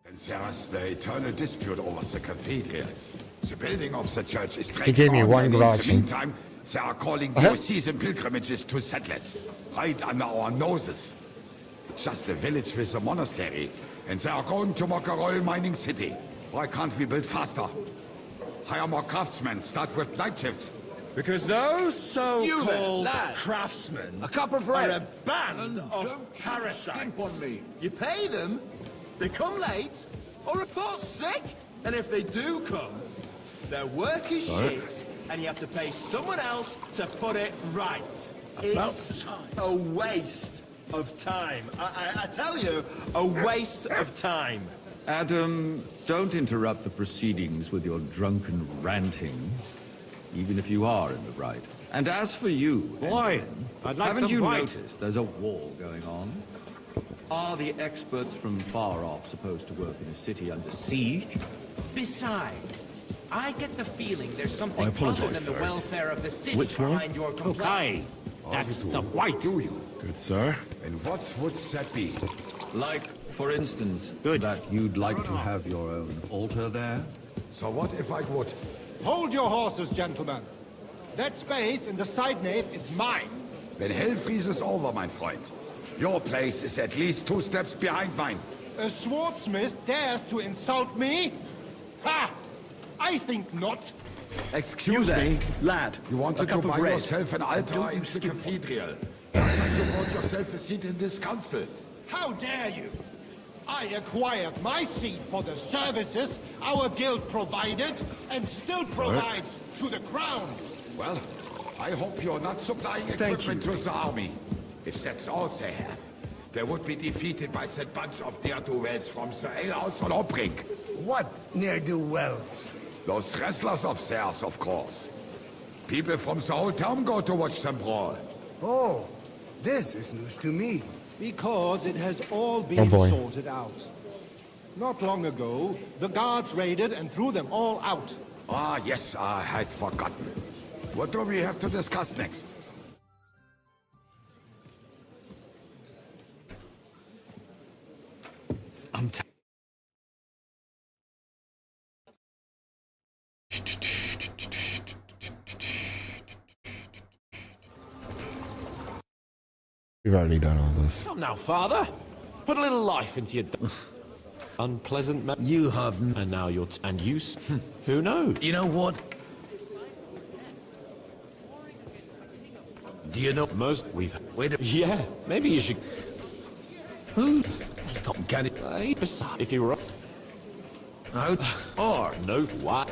And there's the eternal dispute over the cathedrals. The building of the church is He gave me one in groschen. the meantime, they are calling diocesan pilgrimages to settlers, right under our noses. It's just a village with a monastery, and they are going to mock a royal mining city. Why can't we build faster? Hire more craftsmen, start with night shifts. Because those You there, so-called lad. craftsmen A cup of are bread. a band And of don't parasites. skimp on me. You pay them, they come late, or report sick. And if they do come, their work is shit, and you have to pay someone else to put it right. It's a waste of time. I tell you, a waste of time. Adam, don't interrupt the proceedings with your drunken ranting, even if you are in the right. And as for you, Boy, I'd like haven't some you white. noticed there's a war going on? Are the experts from far off supposed to work in a city under siege? Besides, I get the feeling there's something I other apologize, than the sir. welfare of the city Which one? behind your complaints. That's the white. Do you? Good, sir. And what would that be? Like, for instance, that you'd like to have your own altar there? So what if I would? Hold your horses, gentlemen. That space in the side nave is mine. When hell freezes over, my friend, your place is at least 2 steps behind mine. A swordsmith dares to insult me? Ha! I think not. Excuse me, lad. You wanted to buy yourself an altar in the cathedral. And you bought yourself a seat in this council. How dare you? I acquired my seat for the services our guild provided and still provides to the crown. Well, I hope you're not supplying equipment to the army. If that's all they have, they would be defeated by that bunch of ne'er-do-wells from the alehouse on Hopbrink. What ne'er-do-wells? Those wrestlers of theirs, of course. People from the whole town go to watch them brawl. Oh, this is news to me. Because it has all been Oh, boy. sorted out. Not long ago, the guards raided and threw them all out. Ah, yes, I had forgotten. What do we have to discuss next? We've already done all this. Come now, father. Put a little life into your unpleasant man. You have... And now you're... and you... Who knows? You know what? Do you know... Most we've... Wait a... Yeah, maybe you should... Who? He's got... Can it... Besides, if you were... Out? Or... No, what?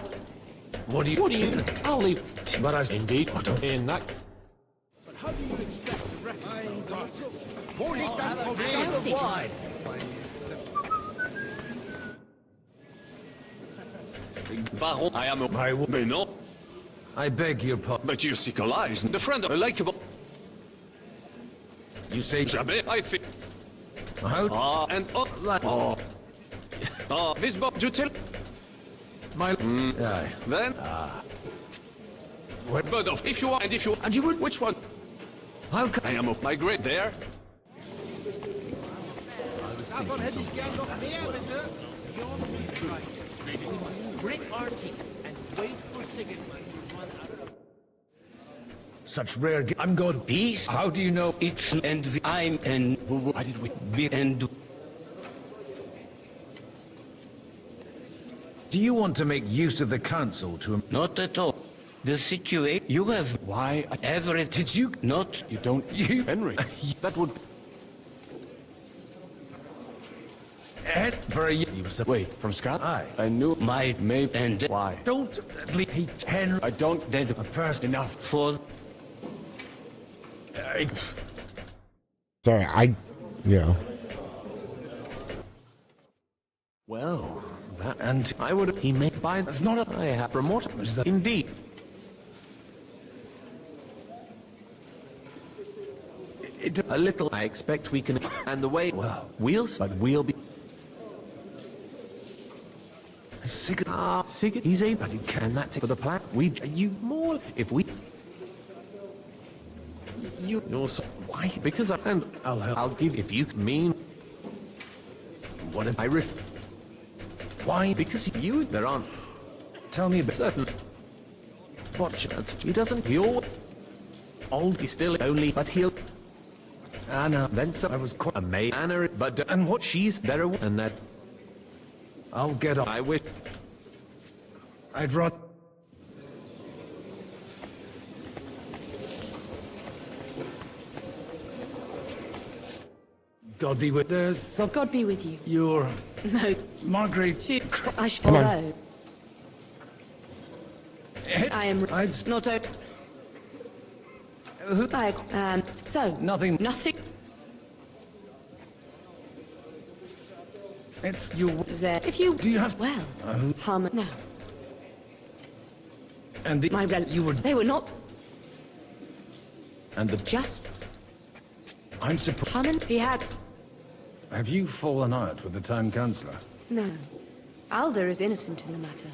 What do you... What do you... I'll leave... But I... Indeed, in that... How do you expect to reconcile that? Wide. Baron, I am a... Mais non. I beg your pardon. But you Nicolas isn't the friend of a likeable... You say... Jamais, I think... How? Ah, and... Oh, oh. Ah, this book, you tell... My... Aye. Then... What? But if you are, and if you... And you would... Which one? How come... I am up my grade there. Davon hätte ich gern noch mehr, bitte. Grit our teeth and wait for Sigismund to run out of... Such rare... I'm God. Peace. How do you know... It's and I'm and... Why did we... Be and... Do you want to make use of the council to... Not at all. The situation... You have... Why... Everett... Did you... Not... You don't... You... Henry. That would... Ed, for a... You said... Wait, from Scott? Aye. I knew... My... May... And... Why? Don't... Hate Henry... I don't... Dead... A person... Enough for... Sorry, yeah. Well, that... And I would... He may buy... It's not a... I have promoted... Was that... Indeed. A little... I expect we can... And the way... Well, but we'll be... Sigurd, he's able... But he can... That's it for the plan. You more... If we... You're so... Why? Because I... And I'll give... If you mean... What if I Why? Because you... There aren't... Tell me about... Certain... What chance? He doesn't... He all... Old... He's still only... But he'll... Anna... Then so I was quite... A maid... Anna... But... And what? She's... Better... And that... I'll get on... I wish... I'd rather... God be with... There's... God be with you. Your... No. Margaret... I should Come on. know. I am not a... so... Nothing. Nothing. It's you. There. If you... Do you have... Well, harm now. And the... You were... They were not... And the... Just... I'm surprised. Hammond, he had... Have you fallen out with the town councillor? No. Alder is innocent in the matter.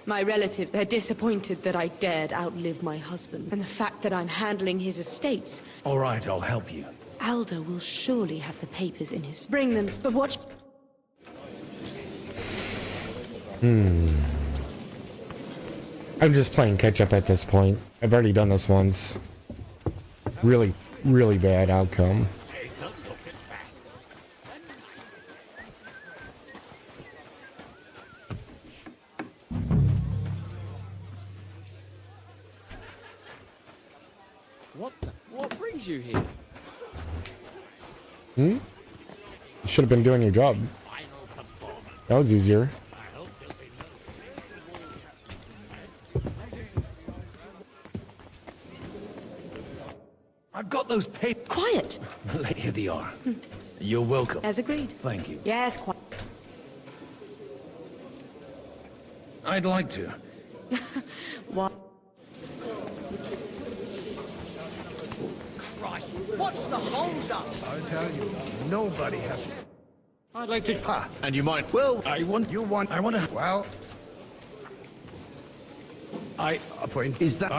My relative, they're disappointed that I dared outlive my husband, and the fact that I'm handling his estates. All right, I'll help you. Alder will surely have the papers in his... Bring them, but watch... I'm just playing catch up at this point. I've already done this once. Really, really bad outcome. What brings you here? You should have been doing your job. That was easier. I've got those papers. Quiet! Here they are. You're welcome. As agreed. Thank you. Yes, quiet. I'd like to. What? Christ, what's the hold up? I'll tell you, nobody has... I'd like to... And you might... Well, I want... You want... I want to... Well... A point. Is that...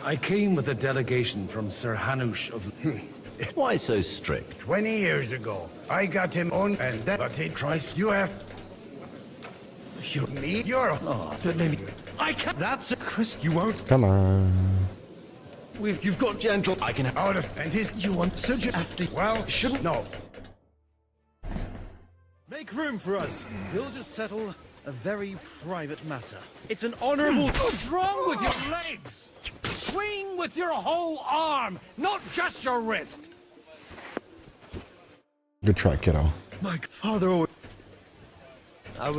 I came with a delegation from Sir Hanush of... Why so strict? 20 years ago, I got him on, and that... But he tries... You have... Me? You're... Oh, but maybe... I can't... That's a Chris... You won't... Come on. You've got gentle... I can... Out of... And his... You want... So you have to... Well, shouldn't... No. Make room for us. We'll just settle a very private matter. It's an honorable... What's wrong with your legs? Swing with your whole arm, not just your wrist. Good try, kiddo. My father always...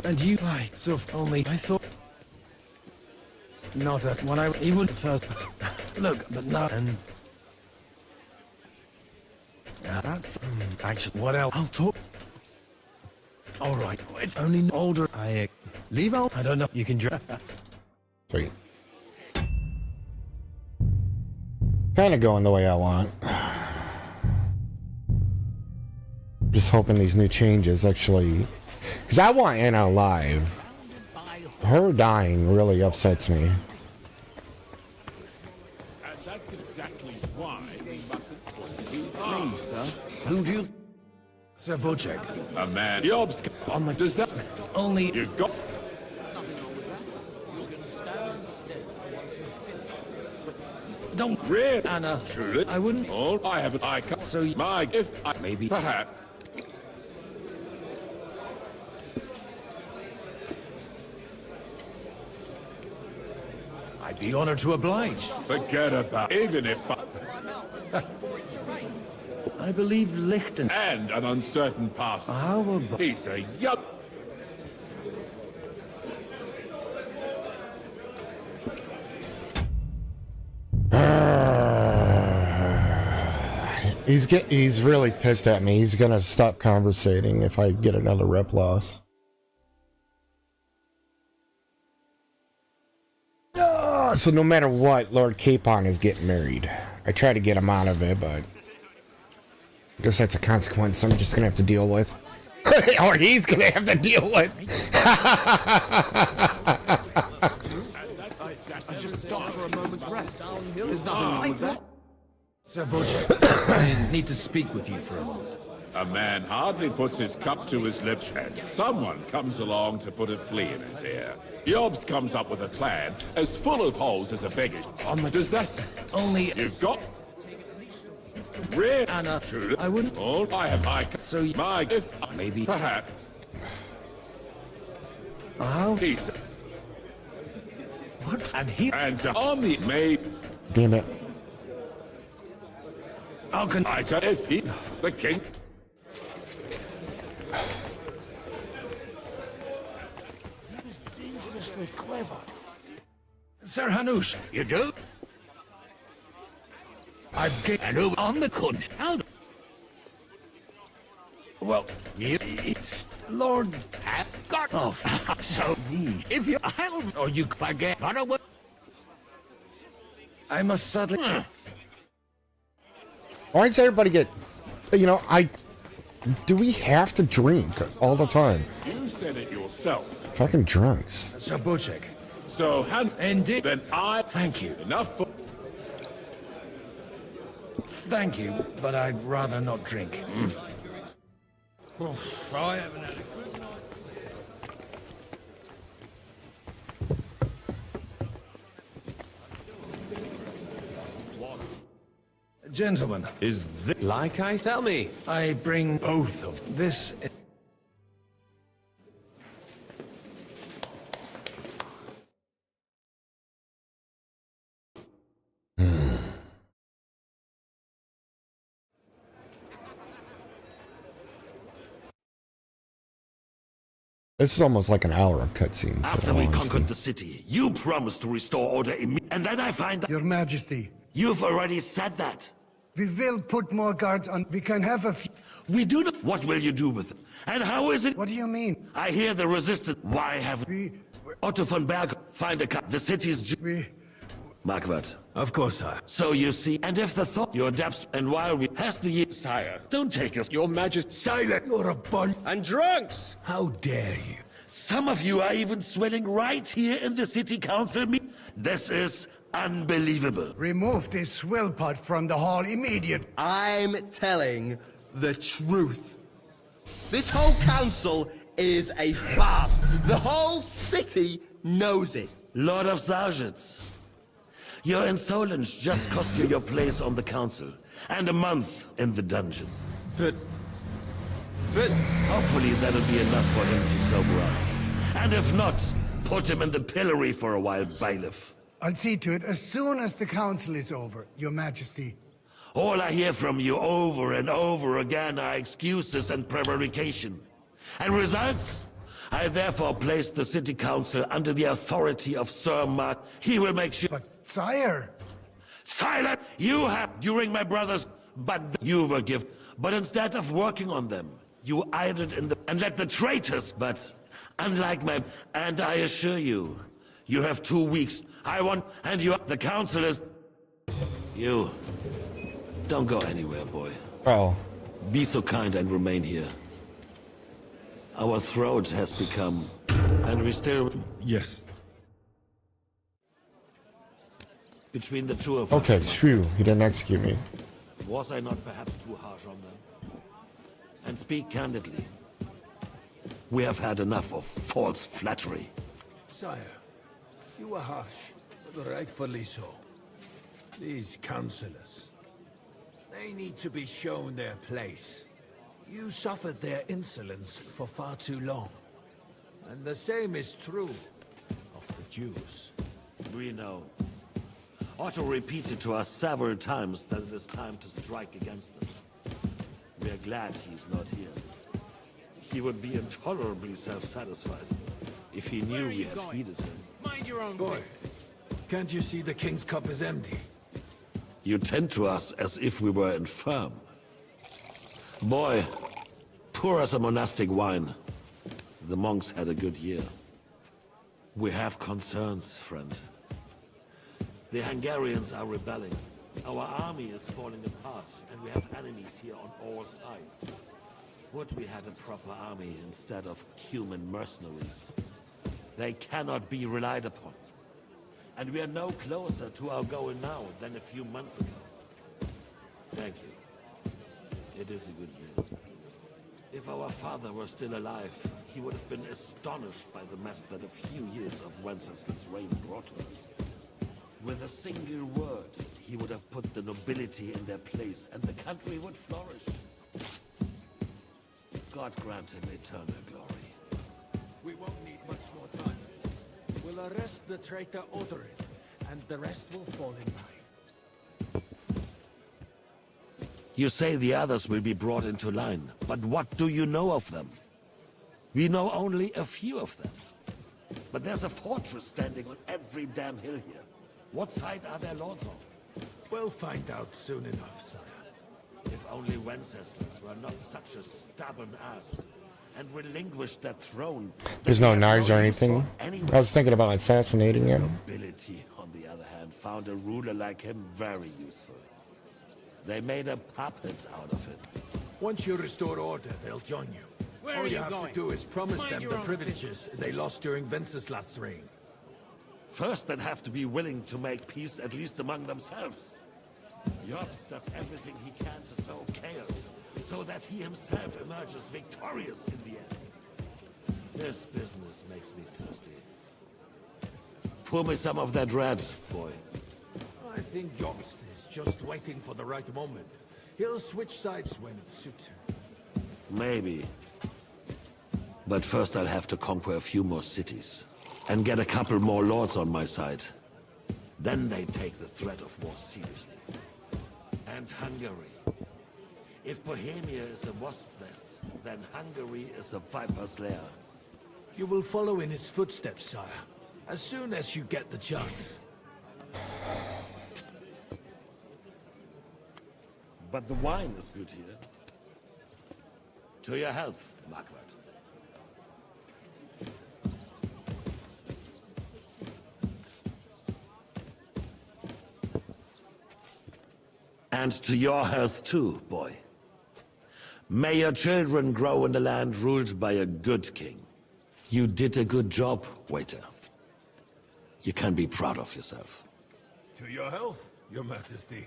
And you... So only... I thought... Not at... When I... He would... First... Look, but now... And... That's... actually... What else? I'll talk... All right. It's only older. Leave out... I don't know. You can drive... Sweet. Kind of going the way I want. Just hoping these new changes actually... Because I want Anna alive. Her dying really upsets me. And that's exactly why we mustn't push too far. Sir? Who do you... Sir Bocek. A man. Jobs. On the... Does that... Only... You've got... Don't... Really? Anna. Should it? I wouldn't... All I haven't... I can't... So you... My... If I... Maybe... Perhaps... I'd be honored to oblige. Forget about... Even if I... I believe Lichten... And an uncertain path. How about... He's a young... He's really pissed at me. He's gonna stop conversating if I get another rep loss. So no matter what, Lord Capon is getting married. I try to get him out of it, but I guess that's a consequence I'm just gonna have to deal with. Or he's gonna have to deal with. I just stopped for a moment's rest. There's nothing wrong with that. Sir Bocek, I need to speak with you for a moment. A man hardly puts his cup to his lips, and someone comes along to put a flea in his ear. Jobs comes up with a plan as full of holes as a beggar. Does that... Only... You've got... Really? Anna, Should I wouldn't... All I have... I... So you... My... If... Maybe... Perhaps... How? He's... What? And he... And on the... May... Damn it. How can... I tell if he... The king... Devilishly clever. Sir Hanush. You do? I'd get an on the kunst. Well, Lord have got off. So, if you help or you forget, run away. I must sadly. Why does everybody get, you know, do we have to drink all the time? You said it yourself. Fucking drunks. Sir Bocek. So, indeed. Then I thank you. Enough for. Thank you, but I'd rather not drink. I haven't had a good night. Gentlemen, Is this like I tell me? I bring Both of this. This is almost like an hour of cutscenes. After we conquered the city, you promised to restore order and then I find that Your Majesty, you've already said that. we will put more guards on. We can have a few. We do not. What will you do with them? And how is it? What do you mean? I hear the resistance. Why haven't Otto von Berg find a cut? The city's. Marquardt. Of course, sir. So you see, and if the thought your depths and while we has the year, Sire, don't take us. your majesty. Silent! You're a bunch. And drunks! How dare you? Some of you are even swelling right here in the city council meeting. This is unbelievable. Remove this swill pot from the hall immediately. I'm telling the truth. This whole council is a farce. The whole city knows it. Lord of Sargents, your insolence just cost you your place on the council and a month in the dungeon. But hopefully that'll be enough for him to sober up. And if not, put him in the pillory for a while, bailiff. I'll see to it as soon as the council is over, Your Majesty. All I hear from you over and over again are excuses and prevarication. And results? I therefore place the city council under the authority of Sir Mark. He will make sure— But, sire— Silent! You have, during my brother's— But you were given. But instead of working on them, you idled in the— and let the traitors— But, unlike my— And I assure you, you have 2 weeks. I want— And you— The council is— You— Don't go anywhere, boy. Oh. Be so kind and remain here. Our throat has become... And we still... Yes. Between the two of Okay, us... phew, he didn't execute me. Was I not perhaps too harsh on them? And speak candidly. We have had enough of false flattery. Sire, you were harsh, but rightfully so. These councillors, they need to be shown their place. You suffered their insolence for far too long. And the same is true of the Jews. We know. Otto repeated to us several times that it is time to strike against them. We are glad he's not here. He would be intolerably self-satisfied if he knew we had heeded him. Mind your own Boy, business. can't you see the king's cup is empty? You tend to us as if we were infirm. Boy, pour us a monastic wine. The monks had a good year. We have concerns, friend. The Hungarians are rebelling. Our army is falling apart, and we have enemies here on all sides. Would we had a proper army instead of human mercenaries? They cannot be relied upon. And we are no closer to our goal now than a few months ago. Thank you. It is a good year. If our father were still alive, he would have been astonished by the mess that a few years of Wenceslas' reign brought to us. With a single word, he would have put the nobility in their place, and the country would flourish. God grant him eternal glory. We won't need much more time. We'll arrest the traitor Odorin, and the rest will fall in line. You say the others will be brought into line, but what do you know of them? We know only a few of them. But there's a fortress standing on every damn hill here. What side are their lords on? We'll find out soon enough, sire. If only Wenceslas were not such a stubborn ass and relinquished that throne. There's no knives or anything. I was thinking about assassinating him. Nobility, on the other hand, found a ruler like him very useful. They made a puppet out of him. Once you restore order, they'll join you. Where All are you you have going? to do is promise Mind them your the own privileges they lost during Wenceslas' reign. First, they'd have to be willing to make peace, at least among themselves. Jobs does everything he can to sow chaos, so that he himself emerges victorious in the end. This business makes me thirsty. Pour me some of that red, boy. I think Jobst is just waiting for the right moment. He'll switch sides when it suits him. Maybe. But first I'll have to conquer a few more cities. And get a couple more lords on my side. Then they take the threat of war seriously. And Hungary. If Bohemia is a wasp nest, then Hungary is a viper's lair. You will follow in his footsteps, sire, as soon as you get the chance. But the wine is good here. To your health, Margaret. And to your health too, boy. May your children grow in a land ruled by a good king. You did a good job, waiter. You can be proud of yourself. To your health, your majesty.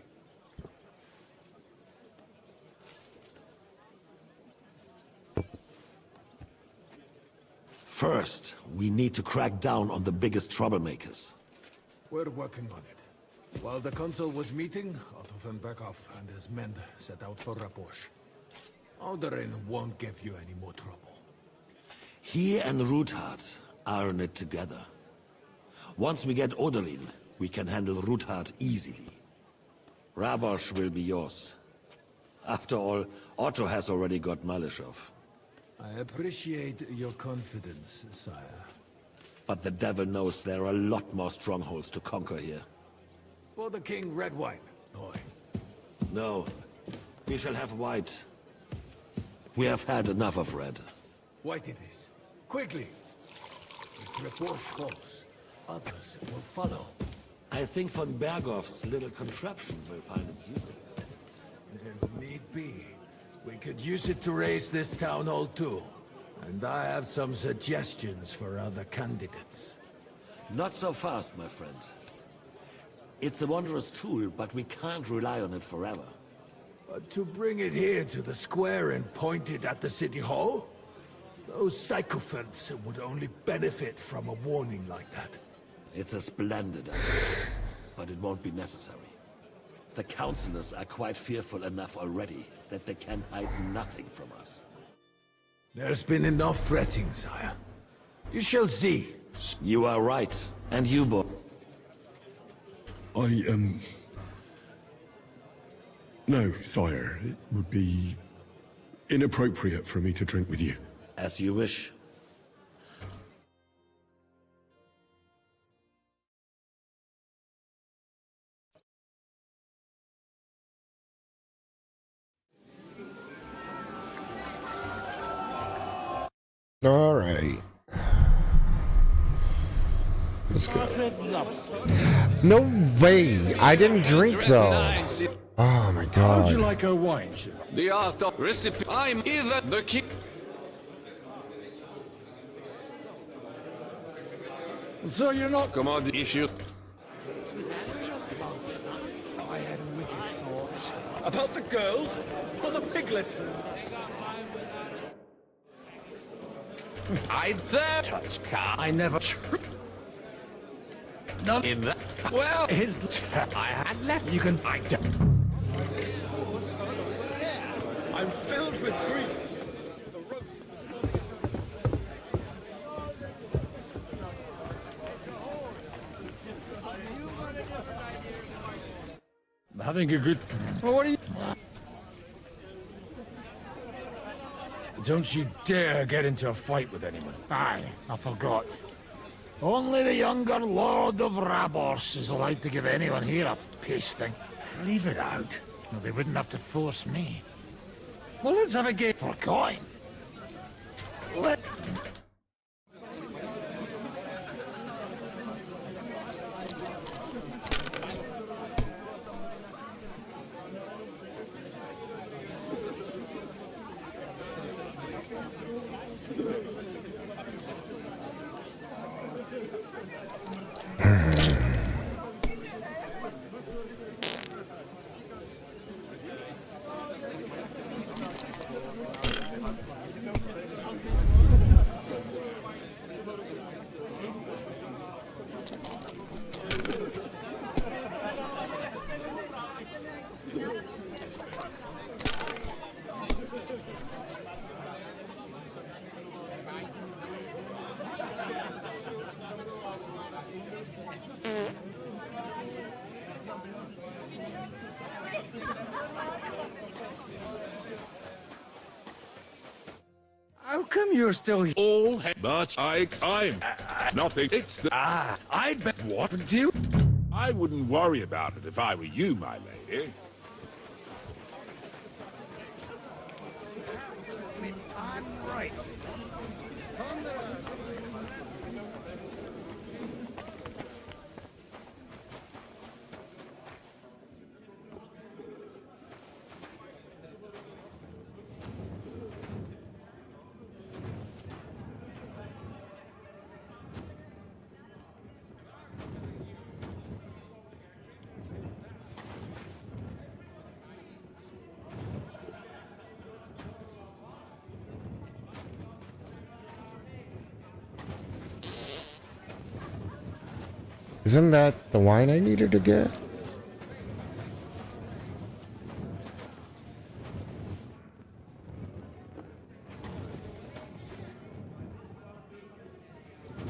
First, we need to crack down on the biggest troublemakers. We're working on it. While the consul was meeting, Otto von Berghoff and his men set out for Raposh. Alderin won't give you any more trouble. He and Whaaat are in it together. Once we get Oderyn, we can handle Whaaat easily. Rabosh will be yours. After all, Otto has already got Malishov. I appreciate your confidence, sire. But the devil knows there are a lot more strongholds to conquer here. For the king, red wine, boy. No, we shall have white. We have had enough of red. White it is. Quickly! If Raposh falls, others will follow. I think von Berghoff's little contraption will find its use. And if need be, we could use it to raise this town hall too. And I have some suggestions for other candidates. Not so fast, my friend. It's a wondrous tool, but we can't rely on it forever. But to bring it here to the square and point it at the city hall? Those sycophants would only benefit from a warning like that. It's a splendid idea, but it won't be necessary. The councillors are quite fearful enough already that they can hide nothing from us. There's been enough fretting, sire. You shall see. You are right. And you, boy. No, sire. It would be inappropriate for me to drink with you. As you wish. All right. Let's go. No way. I didn't drink though. Oh my god. How'd you like her wine? The art of recipe. I'm either the king. So you're not command issue. I had wicked thoughts. About the girls? Or the piglet? I'd say I never. Not in that. Well, his. I had left. You can. I don't. I'm filled with grief. I'm having a good. Well, what are you? Don't you dare get into a fight with anyone. Aye, I forgot. Only the younger Lord of Rabors is allowed to give anyone here a pasting. Leave it out. Well, they wouldn't have to force me. Well, let's have a game. For a coin. How come you're still here? All but I'm nothing. It's the I bet. What? Do you? I wouldn't worry about it if I were you, my lady. I'm right. Isn't that the wine I needed to get?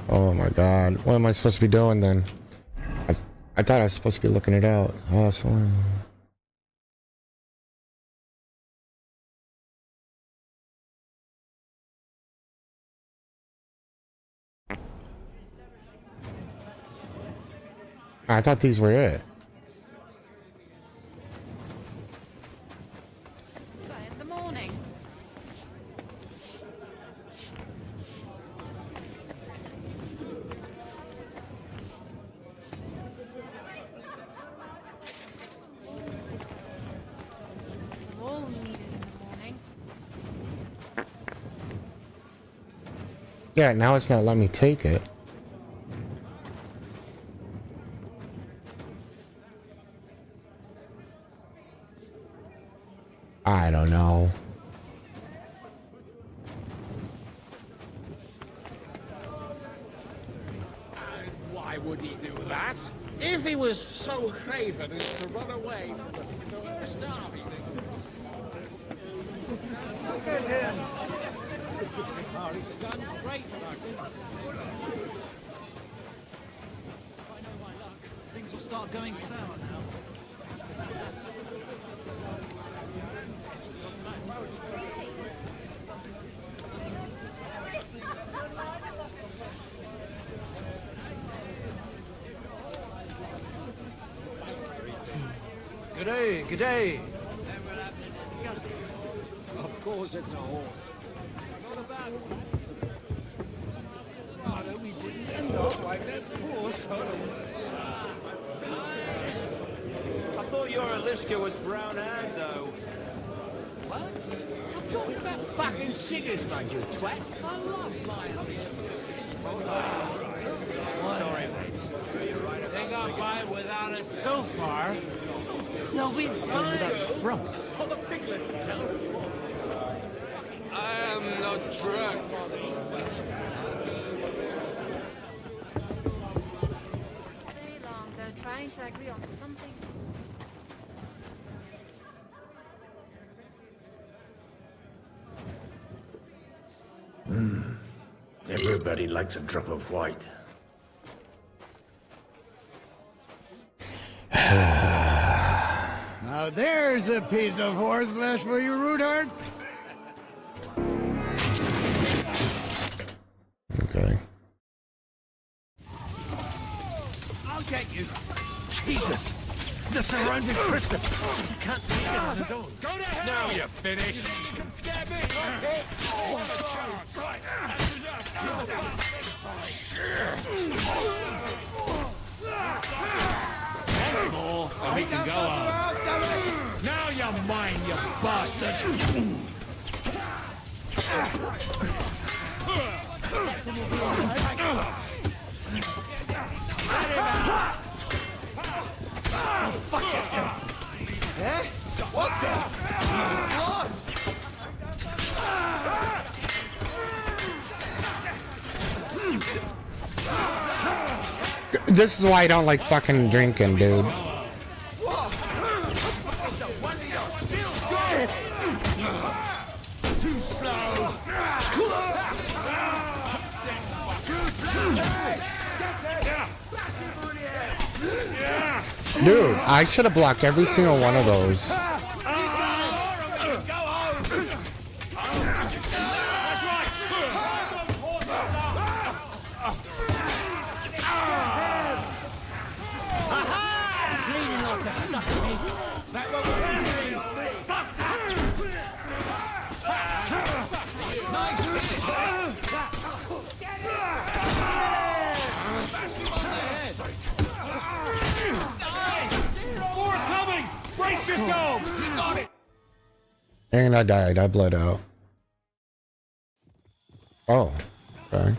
Oh my god. What am I supposed to be doing then? I thought I was supposed to be looking it out. Oh, so... I thought these were it. In the morning. All needed in the morning. Yeah, now it's not letting me take it. I don't know. Why would he do that? If he was so craven as to run away from the first army. Look at him. He's done straight, I know my luck. Things will start going sour now. G'day, g'day. Of course it's a horse. Not a bad one. Oh, no, we didn't end up like that poor son. I thought your Aliska was brown-haired, though. What? I'm talking about fucking Sigismund, you twat. I love lying on Sorry. They got by without us so far. They'll be fine. Oh, the piglet. I am not drunk. Very long. They're trying to agree on something. Everybody likes a drop of white. Now there's a piece of horseflesh for you, Rootheart. Okay. get you. Jesus! The surrounded Christopher. He can't take it on his own. Go to hell! Now you're finished. Get me! One more, and we can go on. Now you're mine, you bastard! Fuck yourself! Eh? What the? What? This is why I don't like fucking drinking, dude. Too slow. Dude, I should have blocked every single one of those. Brace yourselves! You got it! And I died. I bled out. Oh, okay.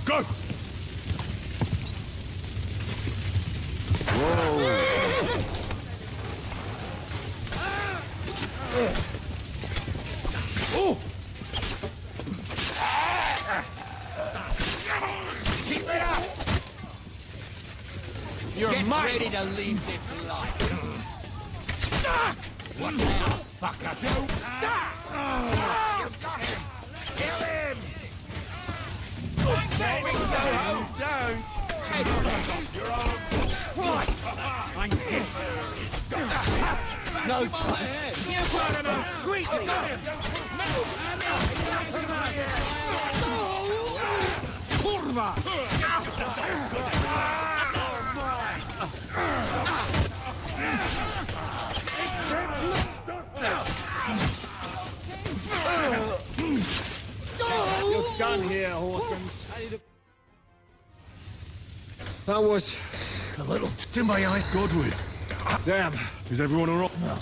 Go! Oh! Keep it up! You're Get mine! ready to leave this life. What now, fucker? Stop! You got him! Kill him! Don't! Take your arms! Right! I'm dead! No chance! You got him! Sweetly! Kurva! You're done here, Horsens. That was A little to my eye. Godwin, damn. is everyone alright? Well,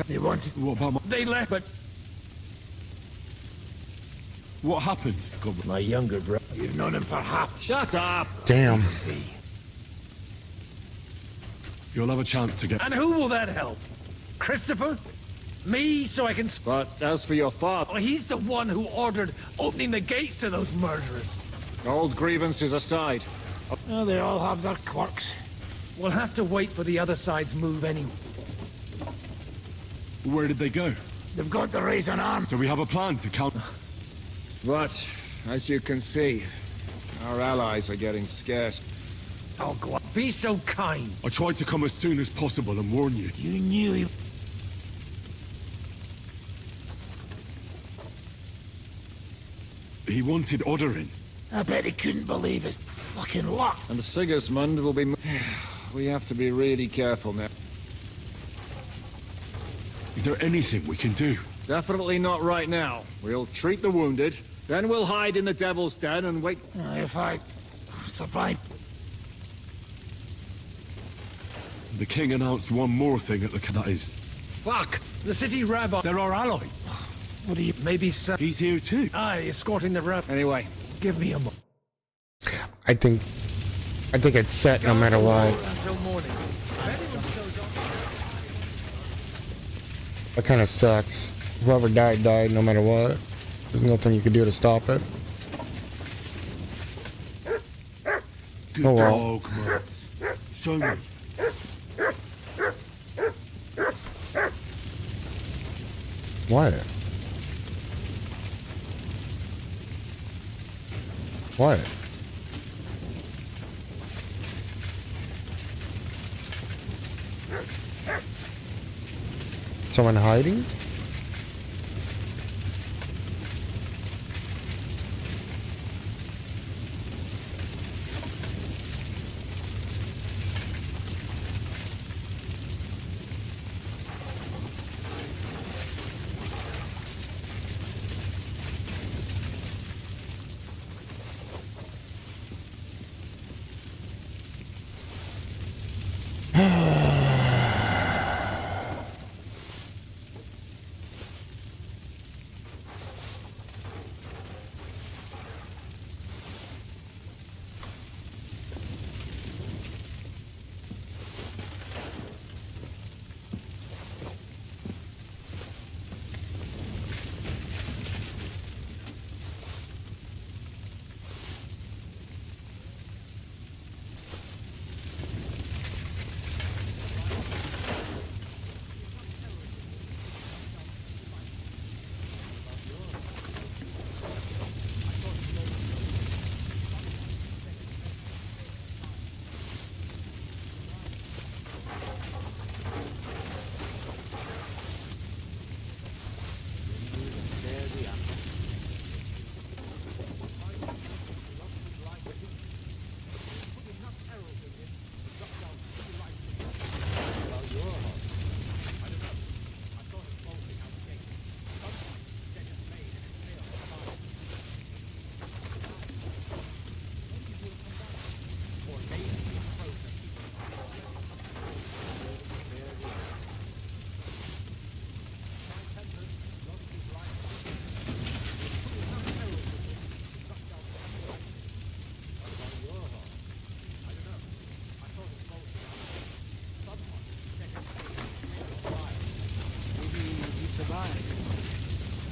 they wanted. What about my... They left, but What happened, Godwin? my younger brother. You've known him for half. Shut up. Damn. You'll have a chance to get... And who will that help? Christopher? Me, so I can... But as for your father, Oh, he's the one who ordered opening the gates to those murderers. old grievances aside. Oh, they all have their quirks. We'll have to wait for the other side's move anyway. Where did they go? They've got the raison arms. So we have a plan to count... But, as you can see, our allies are getting scarce. Oh, go on. Be so kind. I tried to come as soon as possible and warn you. You knew he... He wanted Odorin. I bet he couldn't believe his fucking luck. And Sigismund will be... We have to be really careful now. Is there anything we can do? Definitely not right now. We'll treat the wounded, then we'll hide in the Devil's Den and wait... If I survive... The king announced one more thing at the... That is... Fuck! The city rabbi... They're our ally. What do you... Maybe some... He's here too. Aye, escorting the rabbi. Anyway, give me a moment. I think it's set no matter what. Until morning. That kind of sucks. Whoever died, died no matter what. There's nothing you can do to stop it. Good Oh well. dog, Max. Show me. What? What? Someone hiding?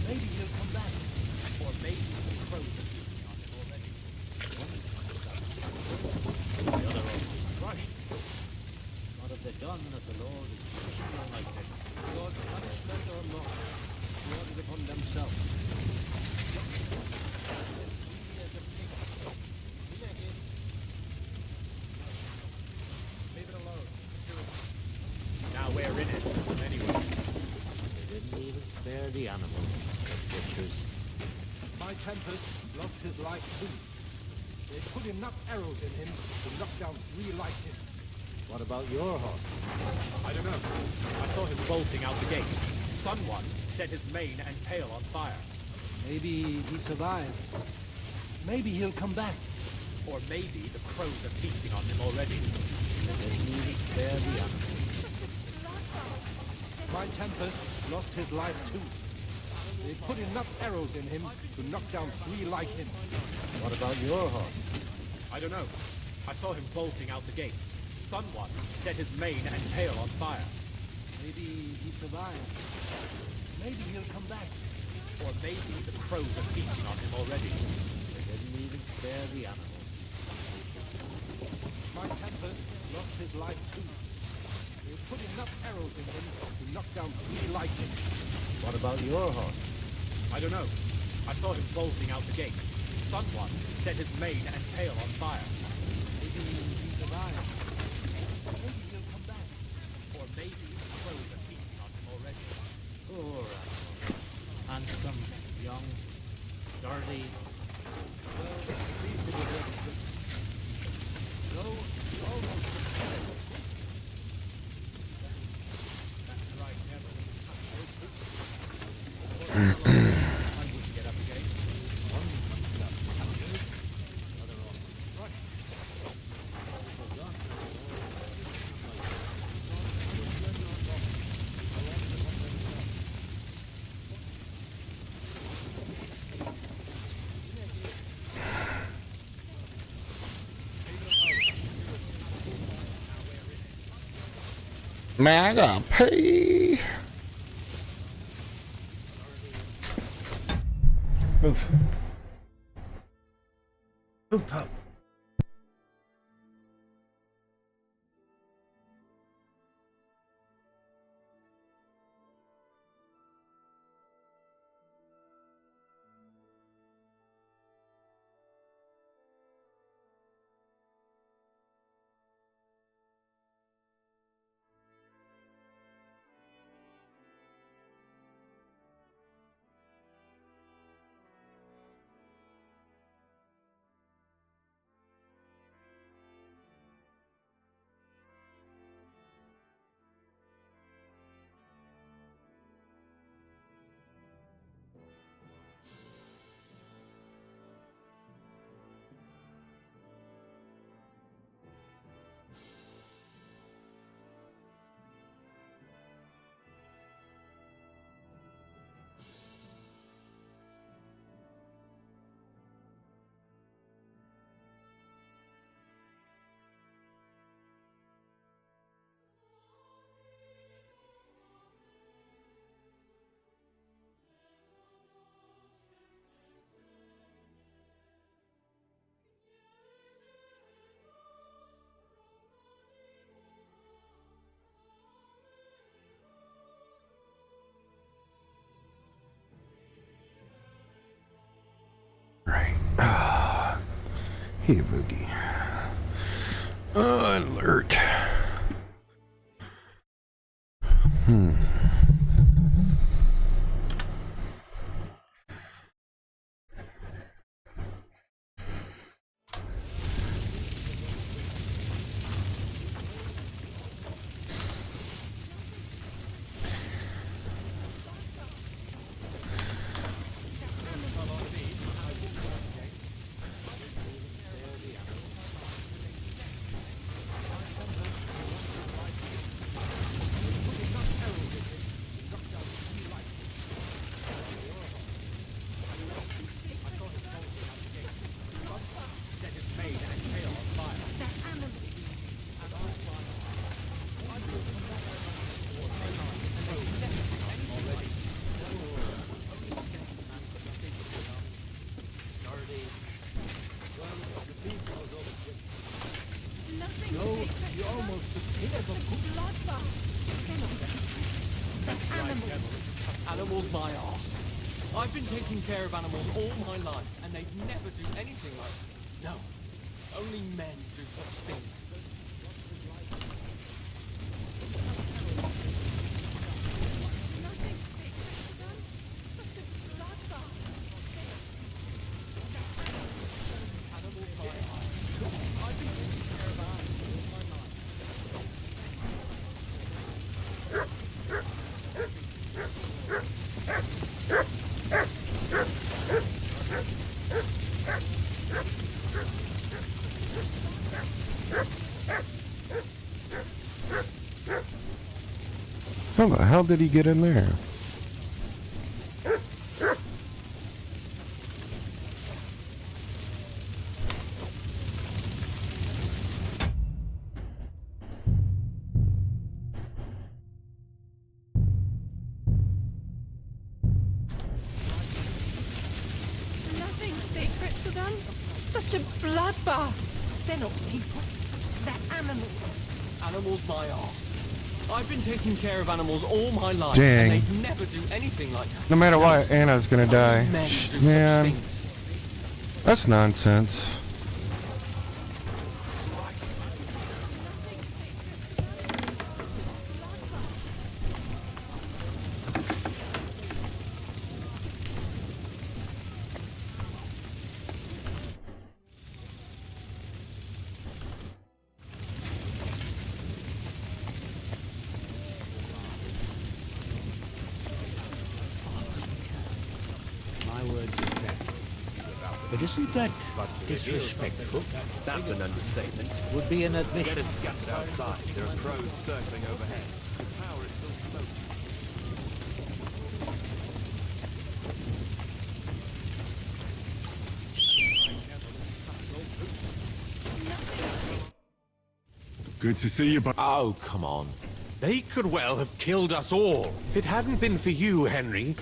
Maybe he'll come back. Or maybe the crows are feasting on him already. The other ones crushed. What have they done that the Lord is punishing them like this? Lord, punishment or not, brought it upon themselves. Leave it alone. Now we're in it, anyway. They didn't even spare the animals, the butchers. My Tempest lost his life too. They put enough arrows in him to knock down 3 like him. What about your horse? I don't know. I saw him bolting out the gate. Someone set his mane and tail on fire. Maybe he survived. Maybe he'll come back. Or maybe the crows are feasting on him already. They didn't even spare the animals. My Tempest lost his life too. They put enough arrows in him to knock down 3 like him. What about your horse? I don't know. I saw him bolting out the gate. Someone set his mane and tail on fire. Maybe he survived. Maybe he'll come back. Or maybe the crows are feasting on him already. They didn't even spare the animals. My Tempest lost his life too. They put enough arrows in him to knock down 3 like him. What about your horse? I don't know. I saw him bolting out the gate. Someone set his mane and tail on fire. Maybe he survived. Maybe he'll come back. Or maybe the crows are feasting on him already. Poor animal. Handsome, young, dirty. Well, at least it was ready. No, almost. Man, I gotta pay. Move. Move, pup. Hey, Rudy. Alert. Animals my arse. I've been taking care of animals all my life, and they'd never do anything like that. No. Only men do such things. How the hell did he get in there? Nothing sacred to them? Such a bloodbath. They're not people. They're animals. Animals my arse. I've been taking care of animals all my life, Dang. and they'd never do anything like that. No matter what, Anna's gonna die. Men do such Man, things. that's nonsense. My words exactly. But isn't that disrespectful? That's an understatement. Would be an admission. Get us scattered outside. There are crows circling overhead. The tower is still smoking. Good to see you, but Oh, come on. They could well have killed us all. If it hadn't been for you, Henry...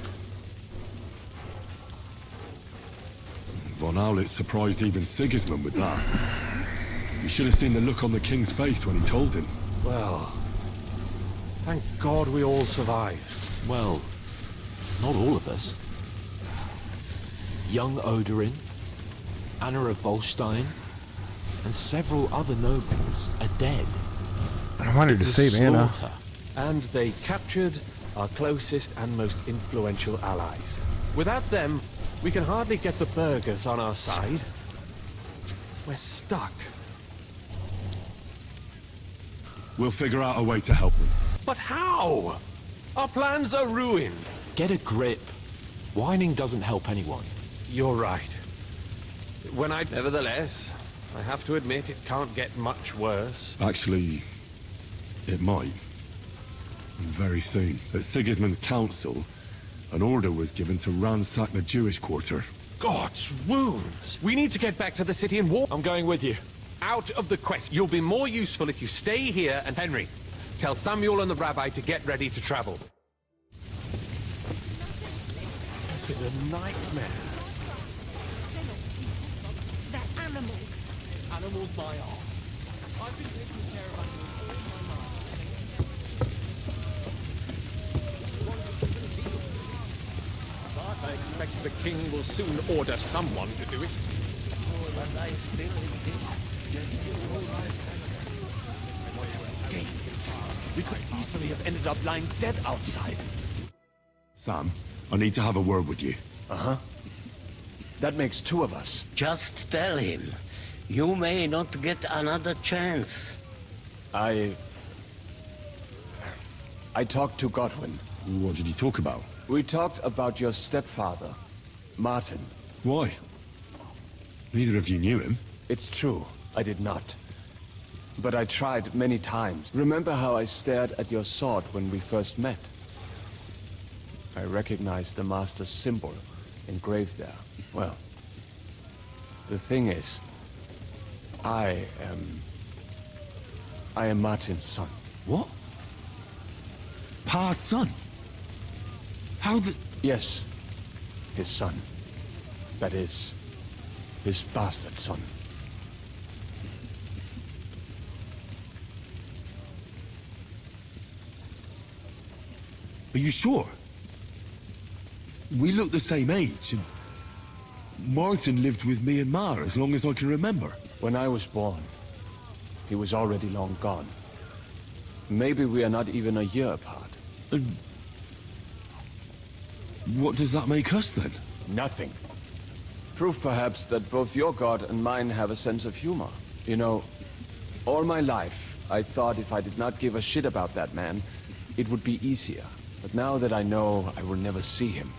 Von Aulitz surprised even Sigismund with that. You should have seen the look on the king's face when he told him. Well... Thank God we all survived. Well, not all of us. Young Odorin, Anna of Volstein, and several other nobles are dead. I wanted to save Anna. And they captured our closest and most influential allies. Without them, we can hardly get the burghers on our side. We're stuck. We'll figure out a way to help them. But how? Our plans are ruined. Get a grip. Whining doesn't help anyone. You're right. Nevertheless, I have to admit it can't get much worse. Actually, it might. And very soon. At Sigismund's council, an order was given to ransack the Jewish quarter. God's wounds! We need to get back to the city and war. I'm going with you. Out of the quest. You'll be more useful if you stay here, and Henry, tell Samuel and the rabbi to get ready to travel. This is a nightmare. They're animals. Animals my arse. I've been taking care of animals all my life. But I expect the king will soon order someone to do it. But I still exist. We could easily have ended up lying dead outside. Sam, I need to have a word with you. Uh-huh. That makes two of us. Just tell him. You may not get another chance. I talked to Godwin. What did you talk about? We talked about your stepfather, Martin. Why? Neither of you knew him. It's true, I did not. But I tried many times. Remember how I stared at your sword when we first met? I recognized the Master's symbol engraved there. Well, the thing is, I am Martin's son. What? Pa's son? How did... Yes, his son. That is, his bastard son. Are you sure? We look the same age, and Martin lived with me and Ma as long as I can remember. When I was born, he was already long gone. Maybe we are not even a year apart. And what does that make us then? Nothing. Proof perhaps that both your god and mine have a sense of humor. You know, all my life, I thought if I did not give a shit about that man, it would be easier. But now that I know I will never see him,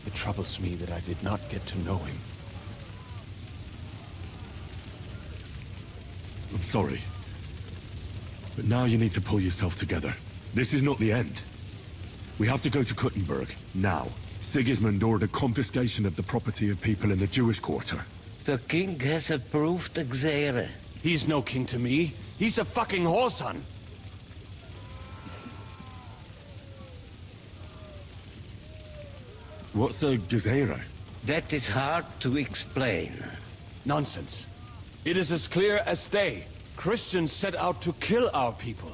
it troubles me that I did not get to know him. I'm sorry. But now you need to pull yourself together. This is not the end. We have to go to Kuttenberg, now. Sigismund ordered confiscation of the property of people in the Jewish quarter. The king has approved Xere. He's no king to me. He's a fucking whoreson. What's a Gezerah? That is hard to explain. Nonsense. It is as clear as day. Christians set out to kill our people.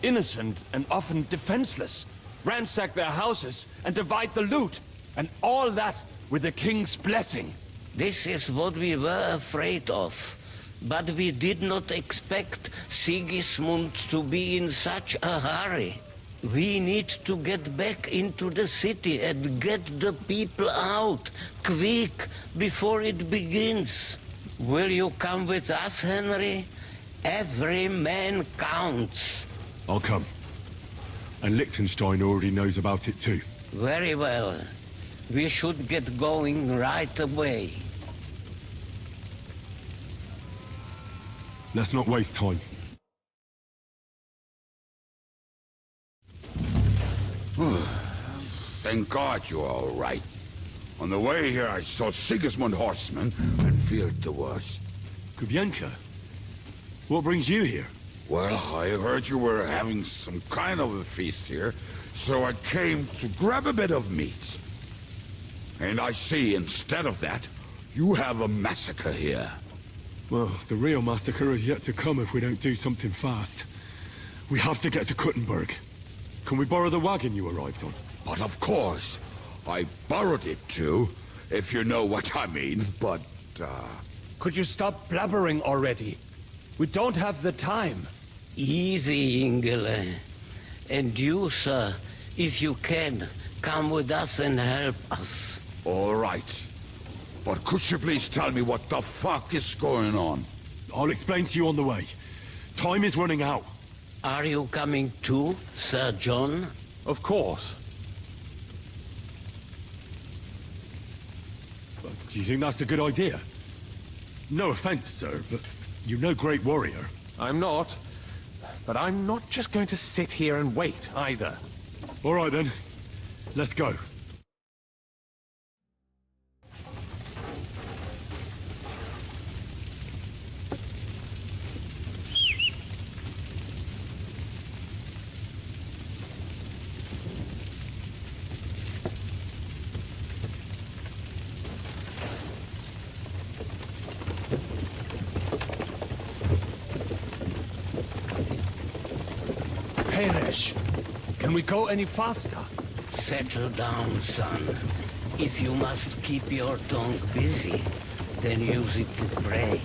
Innocent and often defenseless. Ransack their houses and divide the loot. And all that with the king's blessing. This is what we were afraid of. But we did not expect Sigismund to be in such a hurry. We need to get back into the city and get the people out, quick, before it begins. Will you come with us, Henry? Every man counts. I'll come. And Liechtenstein already knows about it too. Very well. We should get going right away. Let's not waste time. Thank God you're all right. On the way here, I saw Sigismund horsemen and feared the worst. Kubienka? What brings you here? Well, I heard you were having some kind of a feast here, so I came to grab a bit of meat. And I see, instead of that, you have a massacre here. Well, the real massacre is yet to come if we don't do something fast. We have to get to Kuttenberg. Can we borrow the wagon you arrived on? But of course. I borrowed it too, if you know what I mean, but, Could you stop blabbering already? We don't have the time. Easy, Ingele. And you, sir, if you can, come with us and help us. All right. But could you please tell me what the fuck is going on? I'll explain to you on the way. Time is running out. Are you coming too, Sir John? Of course. Do you think that's a good idea? No offense, sir, but you're no great warrior. I'm not. But I'm not just going to sit here and wait, either. All right, then. Let's go. Perish. Can we go any faster? Settle down, son. If you must keep your tongue busy, then use it to pray.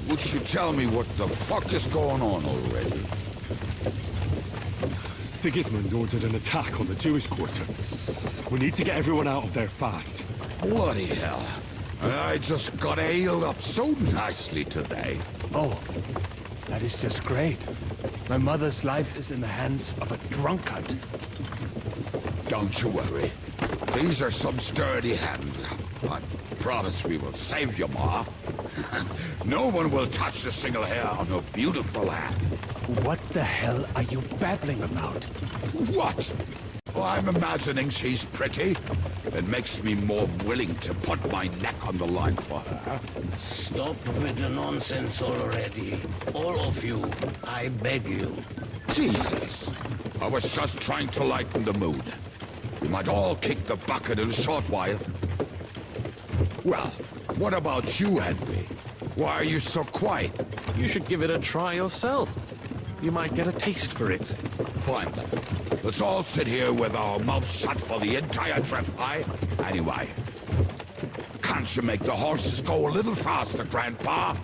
Would you tell me what the fuck is going on already? Sigismund ordered an attack on the Jewish quarter. We need to get everyone out of there fast. Bloody hell. I just got ailed up so nicely today. Oh, that is just great. My mother's life is in the hands of a drunkard. Don't you worry. These are some sturdy hands. I promise we will save you, Ma. No one will touch a single hair on her beautiful head. What the hell are you babbling about? What? Well, I'm imagining she's pretty. It makes me more willing to put my neck on the line for her. Stop with the nonsense already. All of you, I beg you. Jesus. I was just trying to lighten the mood. We might all kick the bucket in a short while. Well, what about you, Henry? Why are you so quiet? You should give it a try yourself. You might get a taste for it. Fine then. Let's all sit here with our mouths shut for the entire trip, aye? Anyway, can't you make the horses go a little faster, Grandpa?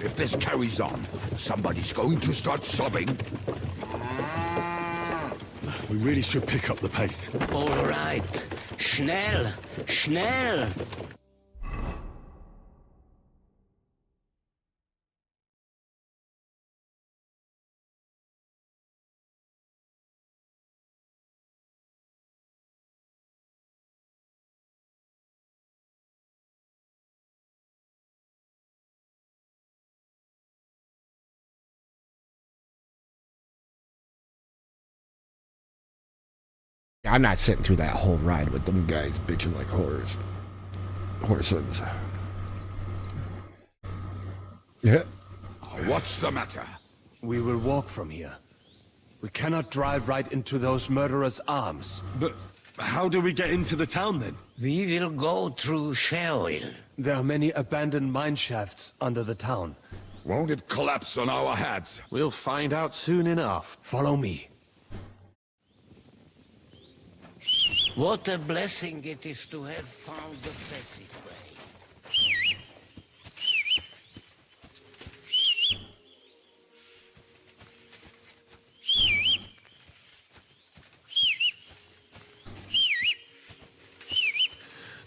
If this carries on, somebody's going to start sobbing. We really should pick up the pace. All right. Schnell! Schnell! I'm not sitting through that whole ride with them guys bitching like horsons. Yeah. What's the matter? We will walk from here. We cannot drive right into those murderers' arms. But how do we get into the town then? We will go through Sheol. There are many abandoned mine shafts under the town. Won't it collapse on our heads? We'll find out soon enough. Follow me. What a blessing it is to have found the passageway.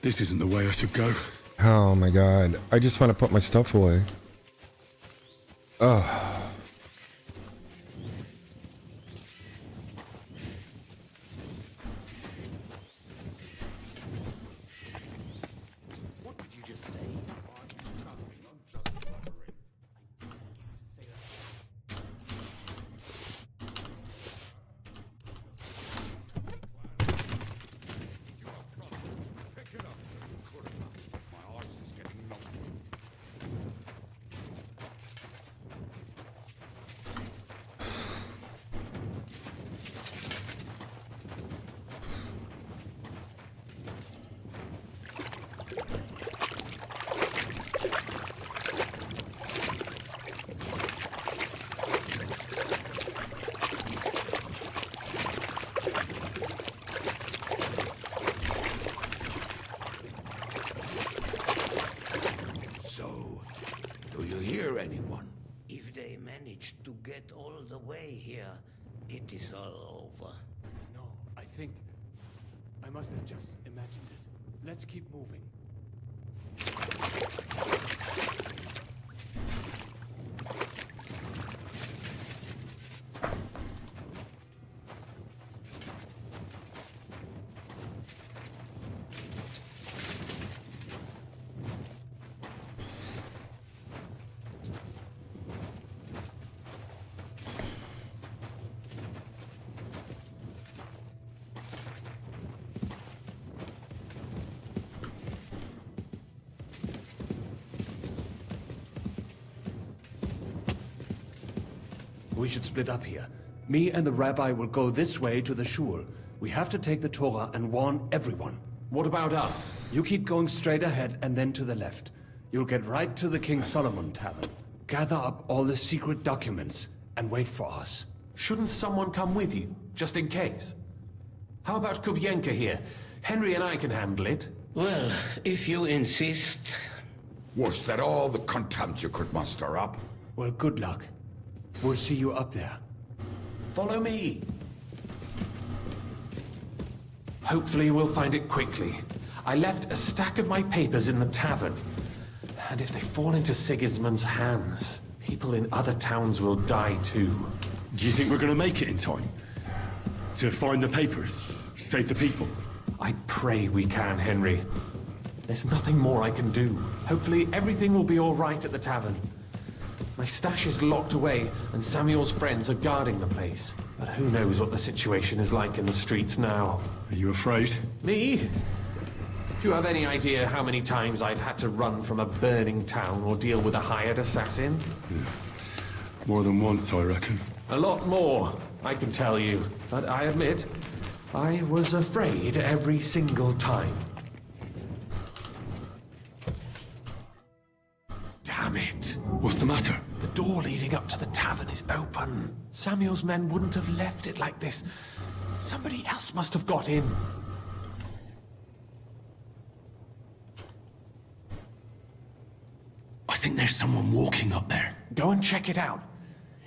This isn't the way I should go. Oh my god. I just want to put my stuff away. Ugh. managed to get all the way here, it is all over. No, I think I must have just imagined it. Let's keep moving. We should split up here. Me and the rabbi will go this way to the shul. We have to take the Torah and warn everyone. What about us? You keep going straight ahead and then to the left. You'll get right to the King Solomon Tavern. Gather up all the secret documents and wait for us. Shouldn't someone come with you, just in case? How about Kubienka here? Henry and I can handle it. Well, if you insist. Was that all the contempt you could muster up? Well, good luck. We'll see you up there. Follow me. Hopefully we'll find it quickly. I left a stack of my papers in the tavern. And if they fall into Sigismund's hands, people in other towns will die too. Do you think we're going to make it in time? To find the papers? Save the people? I pray we can, Henry. There's nothing more I can do. Hopefully everything will be all right at the tavern. My stash is locked away, and Samuel's friends are guarding the place. But who knows what the situation is like in the streets now. Are you afraid? Me? Do you have any idea how many times I've had to run from a burning town or deal with a hired assassin? Yeah. More than once, I reckon. A lot more, I can tell you. But I admit, I was afraid every single time. Damn it. What's the matter? The door leading up to the tavern is open. Samuel's men wouldn't have left it like this. Somebody else must have got in. I think there's someone walking up there. Go and check it out.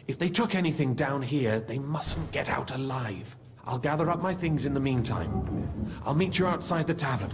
If they took anything down here, they mustn't get out alive. I'll gather up my things in the meantime. I'll meet you outside the tavern.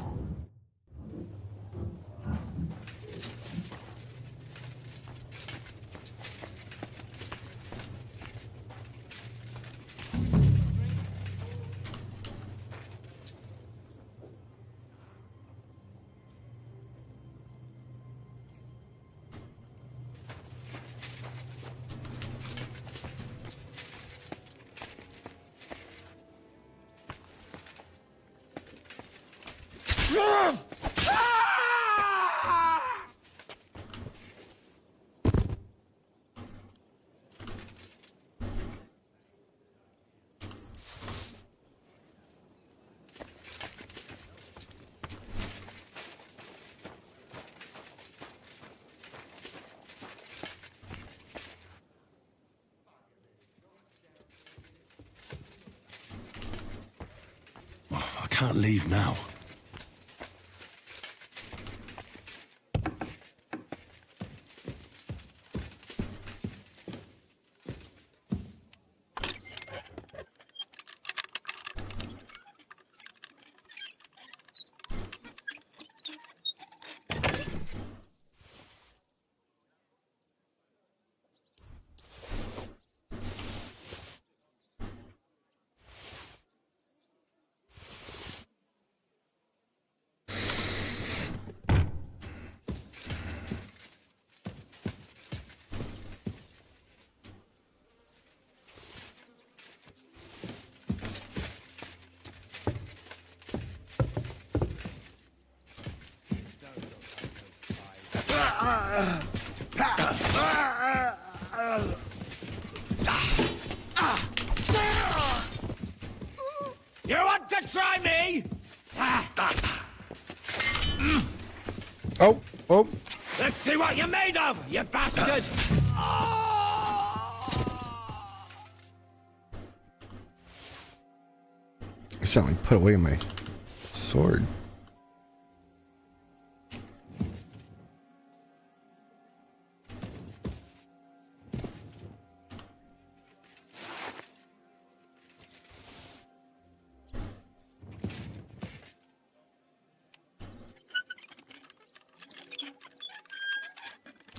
I can't leave now. You want to try me? Oh. Let's see what you're made of, you bastard! I sound like put away my sword.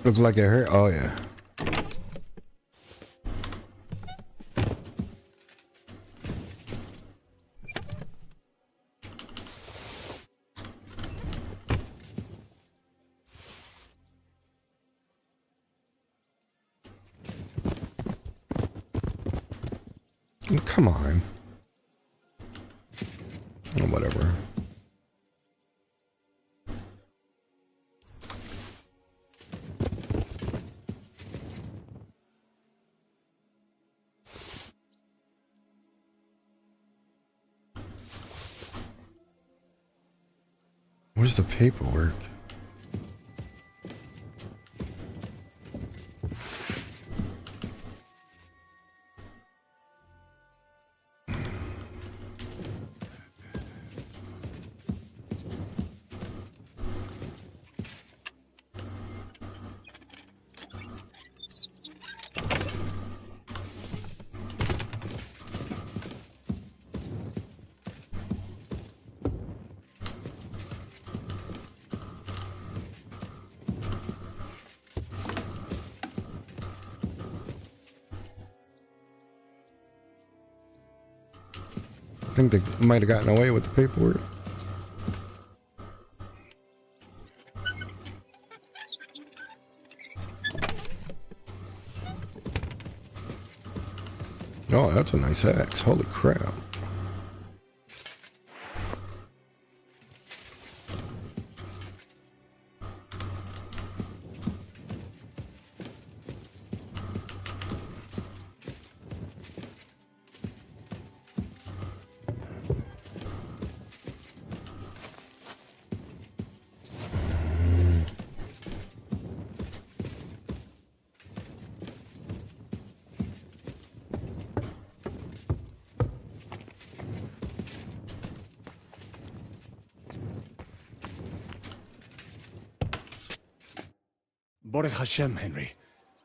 Looks like it hurt. Oh yeah. Come on. Oh, whatever. Where's the paperwork? I think they might have gotten away with the paperwork. Oh, that's a nice axe. Holy crap. Baruch Hashem, Henry.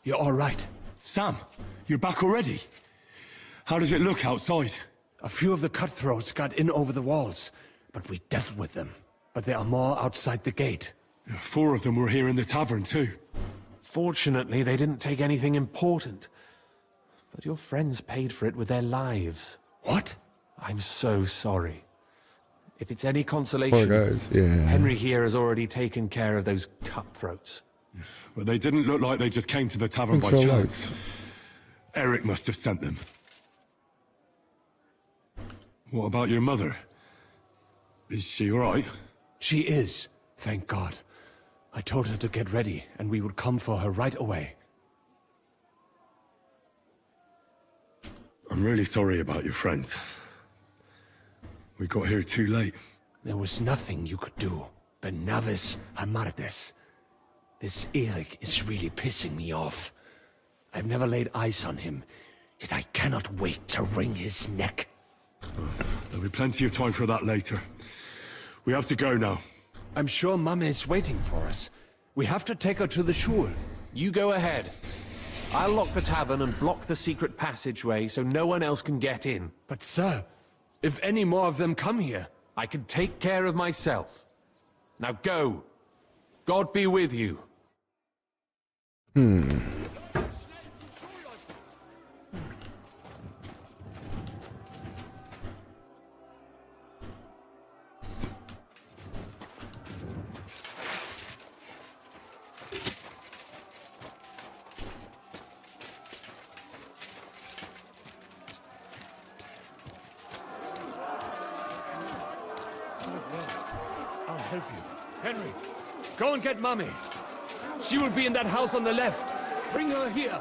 You're all right. Sam, you're back already? How does it look outside? A few of the cutthroats got in over the walls, but we dealt with them. But there are more outside the gate. 4 of them were here in the tavern too. Fortunately, they didn't take anything important. But your friends paid for it with their lives. What? I'm so sorry. If it's any consolation, Poor guys, yeah. Henry here has already taken care of those cutthroats. But they didn't look like they just came to the tavern by chance. Eric must have sent them. What about your mother? Is she all right? She is, thank God. I told her to get ready, and we would come for her right away. I'm really sorry about your friends. We got here too late. There was nothing you could do. Benavis Hamardes. This Eric is really pissing me off. I've never laid eyes on him, yet I cannot wait to wring his neck. There'll be plenty of time for that later. We have to go now. I'm sure Mama is waiting for us. We have to take her to the shul. You go ahead. I'll lock the tavern and block the secret passageway so no one else can get in. But sir, if any more of them come here... I can take care of myself. Now go. God be with you. I'll help you. Henry, go and get Mummy. She will be in that house on the left. Bring her here.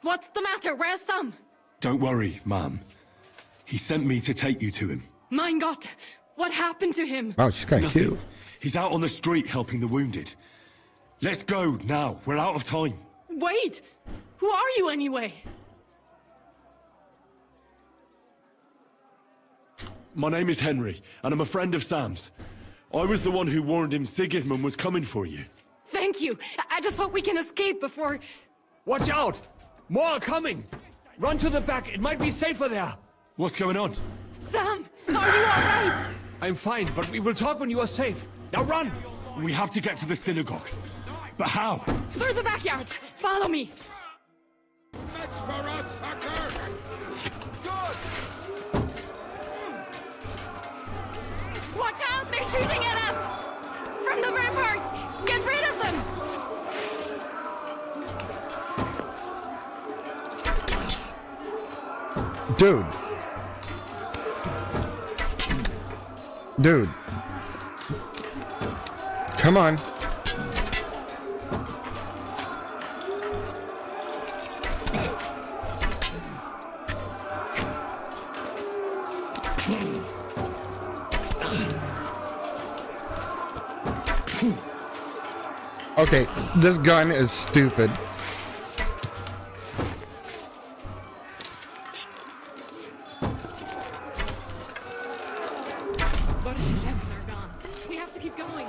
What's the matter? Where's Sam? Don't worry, ma'am. He sent me to take you to him. Mein Gott, what happened to him? Oh, she's kind of cute. He's out on the street helping the wounded. Let's go now. We're out of time. Wait! Who are you anyway? My name is Henry, and I'm a friend of Sam's. I was the one who warned him Sigismund was coming for you. Thank you. I just hope we can escape before... Watch out! More are coming! Run to the back, it might be safer there. What's going on? Sam, are you alright? I'm fine, but we will talk when you are safe. Now run! We have to get to the synagogue. But how? Through the backyard. Follow me. That's for us, fucker! Watch out! They're shooting at us! From the ramparts! Get rid of them! Dude. Dude. Come on. Okay, this gun is stupid. But his heads are gone. We have to keep going.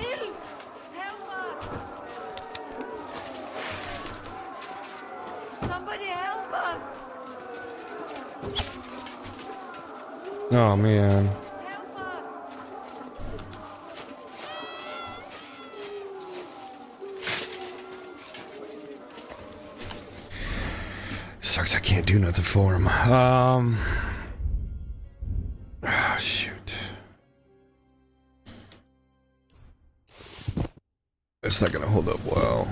Help! Help us! Somebody help us! Oh man. Sucks I can't do nothing for him. Oh, shoot. It's not gonna hold up well.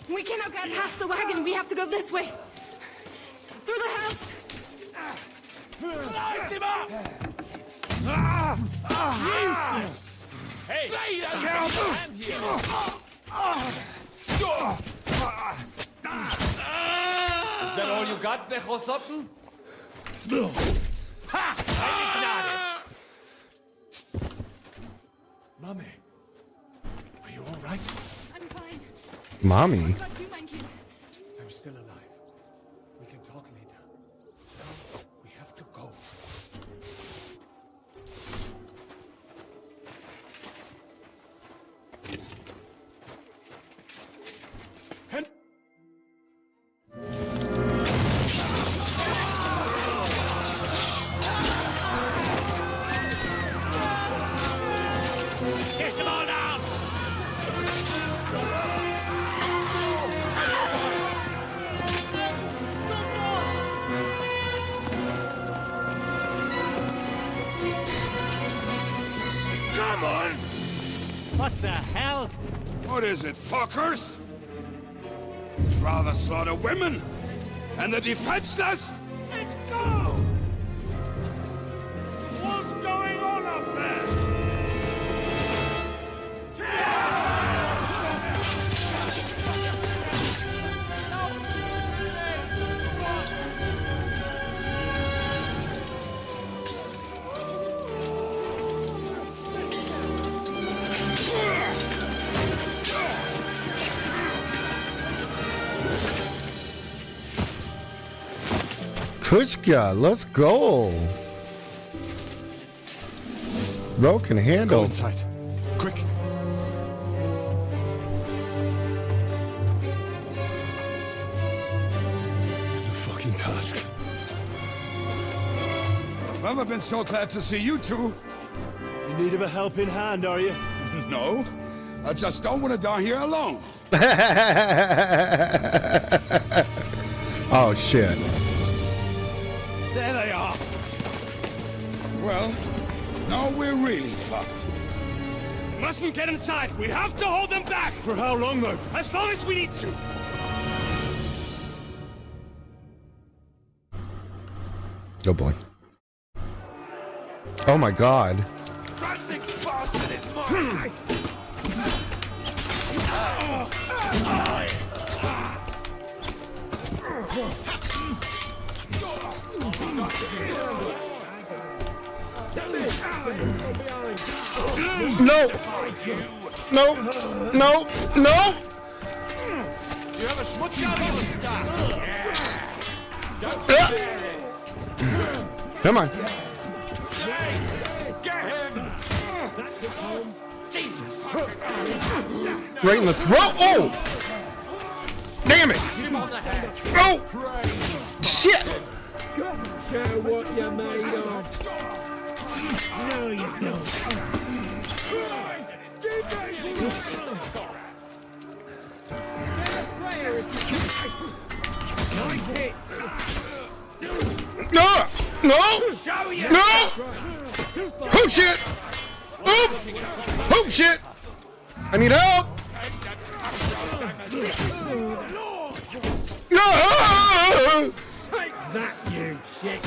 We cannot get past the wagon. We have to go this way. Through the house. Light him up! Useless! Hey! Stay there! I'm here! Is that all you got, Bechosotten? Ha! Eine Gnade! Mommy, are you all right? I'm fine. Mommy? What about you, mein Kind? I'm still alive. We can talk later. Now, we have to go. Get them all down! Come on! What the hell? What is it, fuckers? Rather slaughter women? And the defenseless? Let's go! What's going on up there? Kushka, let's go. Bro can handle. Go inside. Quick. To the fucking task. I've never been so glad to see you two. In need of a helping hand, are you? No, I just don't want to die here alone. Oh shit. There they are. Well, Now we're really fucked. Mustn't get inside. We have to hold them back. For how long, though? As long as we need to. Oh boy. Oh my god. No! No! No! No! You have a smooch out Come on. Get him! Jesus! Right in the throat. Oh! Damn it! Oh! Shit! Care what you're made of. No, you don't. No! No! No! Oh shit! Oop! Oh shit! I need help! No! Take that, you shit!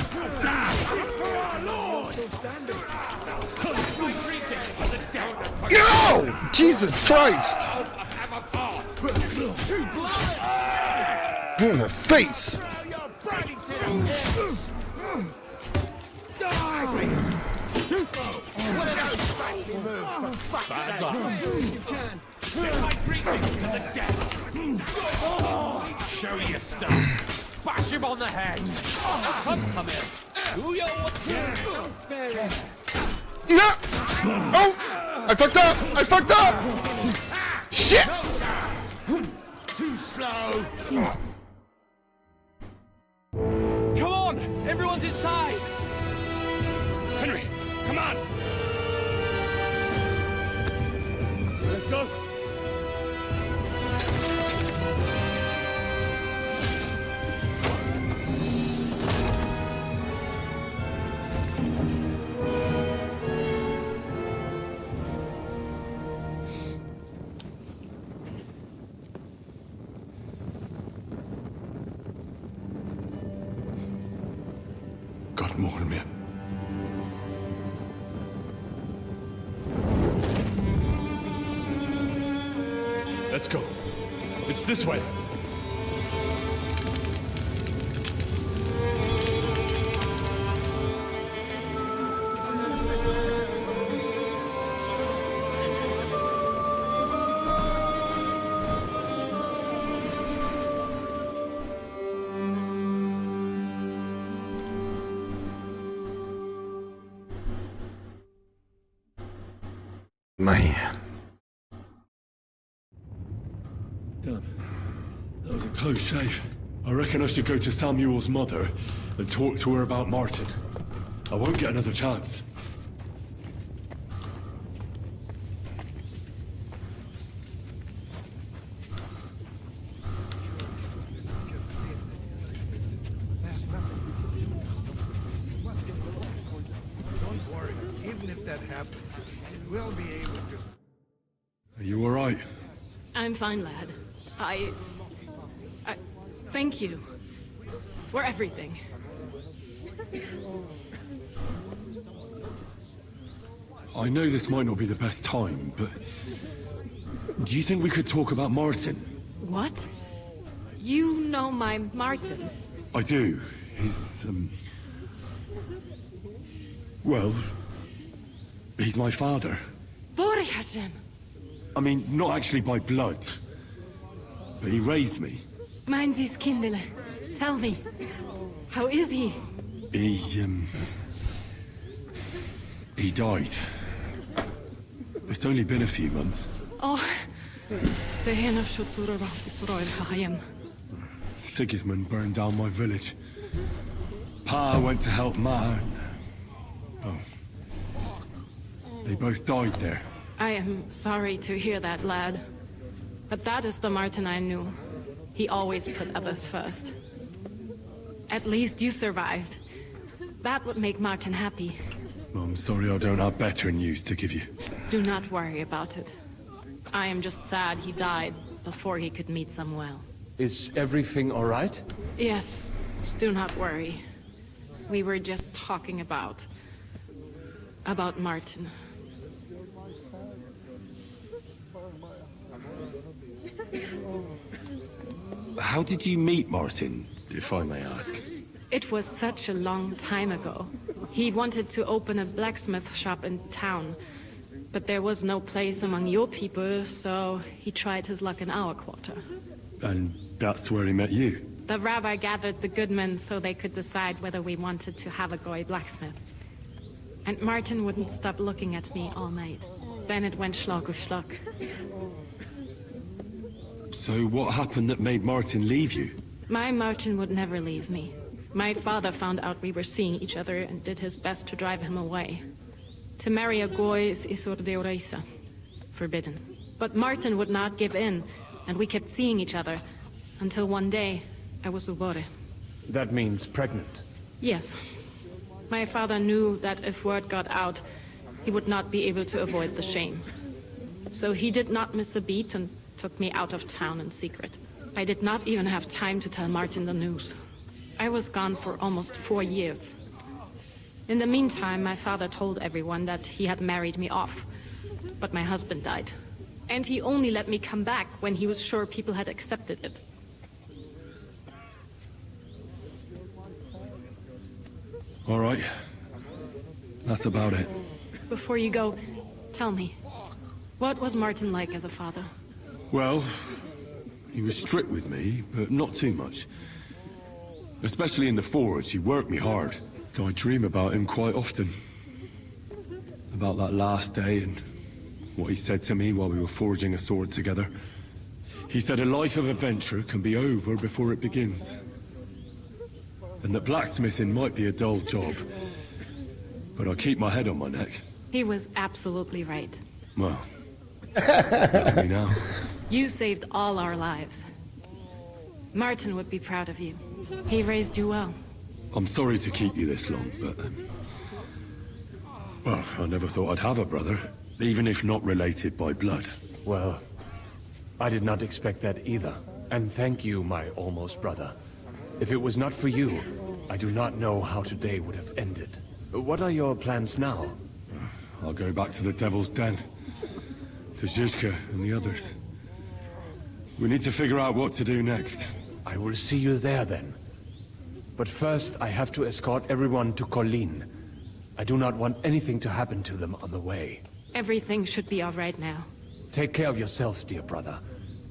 No! Jesus Christ! In the face! Show your stuff. Bash him on the head. Come here. Do your No! Oh! I fucked up! I fucked up! Shit! Too slow. Come on! Everyone's inside! Henry, come on! Let's go! God mogen meer. Let's go. It's this way. Man. Damn. That was a close shave. I reckon I should go to Samuel's mother and talk to her about Martin. I won't get another chance. Don't worry. Even if that happens, we'll be able to... Are you alright? I'm fine, lad. I thank you for everything. I know this might not be the best time, but... do you think we could talk about Martin? What? You know my Martin? I do. He's, well... he's my father. Bori Hashem. I mean, not actually by blood. But he raised me. Mine's his kindle. Tell me, how is he? He died. It's only been a few months. Oh, the hen of Shutsura Hayem. Sigismund burned down my village. Pa went to help Ma. Oh. They both died there. I am sorry to hear that, lad. But that is the Martin I knew. He always put others first. At least you survived. That would make Martin happy. I'm sorry I don't have better news to give you. Do not worry about it. I am just sad he died before he could meet Samuel. Is everything all right? Yes, do not worry. We were just talking about Martin. How did you meet Martin, if I may ask? It was such a long time ago. He wanted to open a blacksmith shop in town, but there was no place among your people, so he tried his luck in our quarter. And that's where he met you? The rabbi gathered the good men so they could decide whether we wanted to have a goy blacksmith. And Martin wouldn't stop looking at me all night. Then it went schlag auf schlag. So what happened that made Martin leave you? My Martin would never leave me. My father found out we were seeing each other and did his best to drive him away. To marry a goy is isur deoraisa, forbidden. But Martin would not give in, and we kept seeing each other, until one day, I was ubore. That means pregnant. Yes. My father knew that if word got out, he would not be able to avoid the shame. So he did not miss a beat and took me out of town in secret. I did not even have time to tell Martin the news. I was gone for almost 4 years. In the meantime, my father told everyone that he had married me off. But my husband died. And he only let me come back when he was sure people had accepted it. All right. That's about it. Before you go, tell me, what was Martin like as a father? Well, he was strict with me, but not too much. Especially in the forge, he worked me hard. I dream about him quite often. About that last day and what he said to me while we were forging a sword together. He said a life of adventure can be over before it begins. And that blacksmithing might be a dull job, but I keep my head on my neck. He was absolutely right. Well, look at me now. You saved all our lives. Martin would be proud of you. He raised you well. I'm sorry to keep you this long, but... well, I never thought I'd have a brother, even if not related by blood. Well, I did not expect that either. And thank you, my almost brother. If it was not for you, I do not know how today would have ended. What are your plans now? I'll go back to the Devil's Den. To Zizka and the others. We need to figure out what to do next. I will see you there then. But first, I have to escort everyone to Colleen. I do not want anything to happen to them on the way. Everything should be all right now. Take care of yourself, dear brother.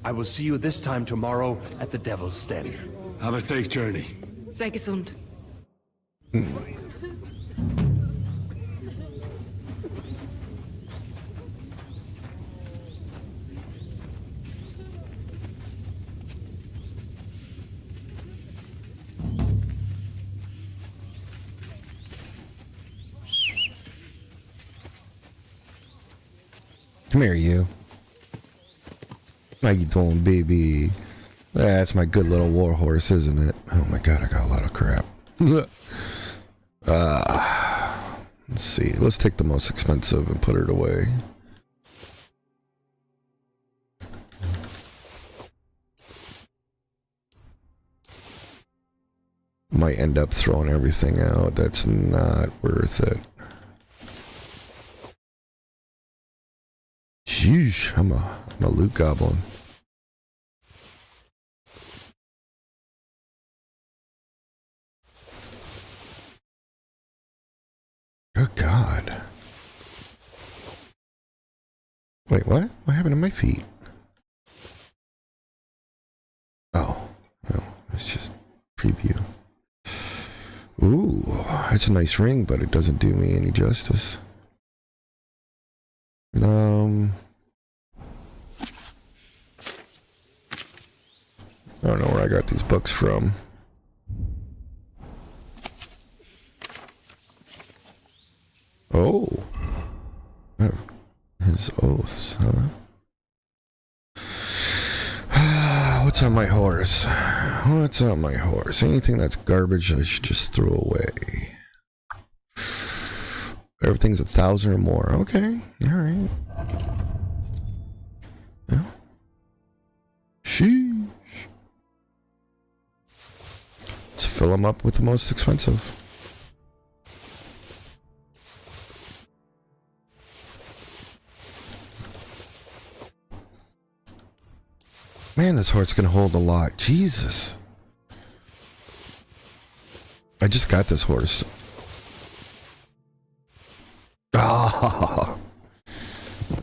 I will see you this time tomorrow at the Devil's Den. Have a safe journey. Sei gesund. Come here, you. How you doing, baby? That's my good little war horse, isn't it? Oh my god, I got a lot of crap. Let's see. Let's take the most expensive and put it away. Might end up throwing everything out. That's not worth it. Sheesh, I'm a loot goblin. Good God. Wait, what? What happened to my feet? Oh, no, it's just preview. Ooh, that's a nice ring, but it doesn't do me any justice. I don't know where I got these books from. Oh. His oaths, huh? What's on my horse? What's on my horse? Anything that's garbage I should just throw away. Everything's 1,000 or more. Okay, all right. Yeah. Sheesh. Let's fill them up with the most expensive. Man, this horse can hold a lot. Jesus. I just got this horse. Ah,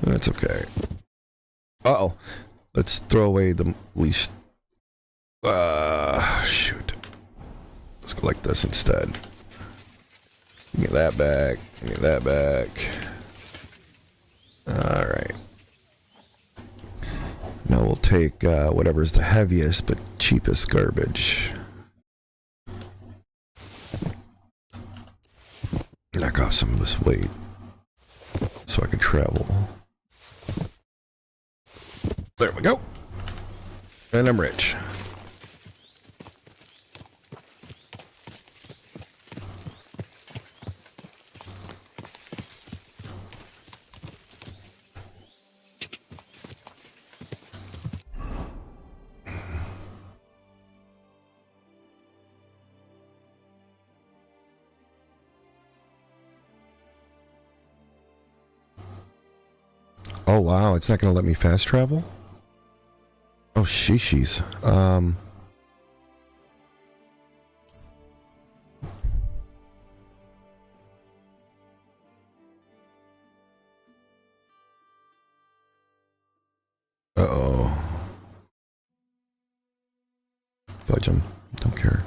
that's okay. Uh-oh. Let's throw away the least. Shoot. Let's go like this instead. Give me that back. Give me that back. Alright. Now we'll take whatever's the heaviest but cheapest garbage. Knock off some of this weight so I can travel. There we go. And I'm rich. Oh wow, it's not gonna let me fast travel? Oh sheeshies. Uh-oh. Fudge him. Don't care.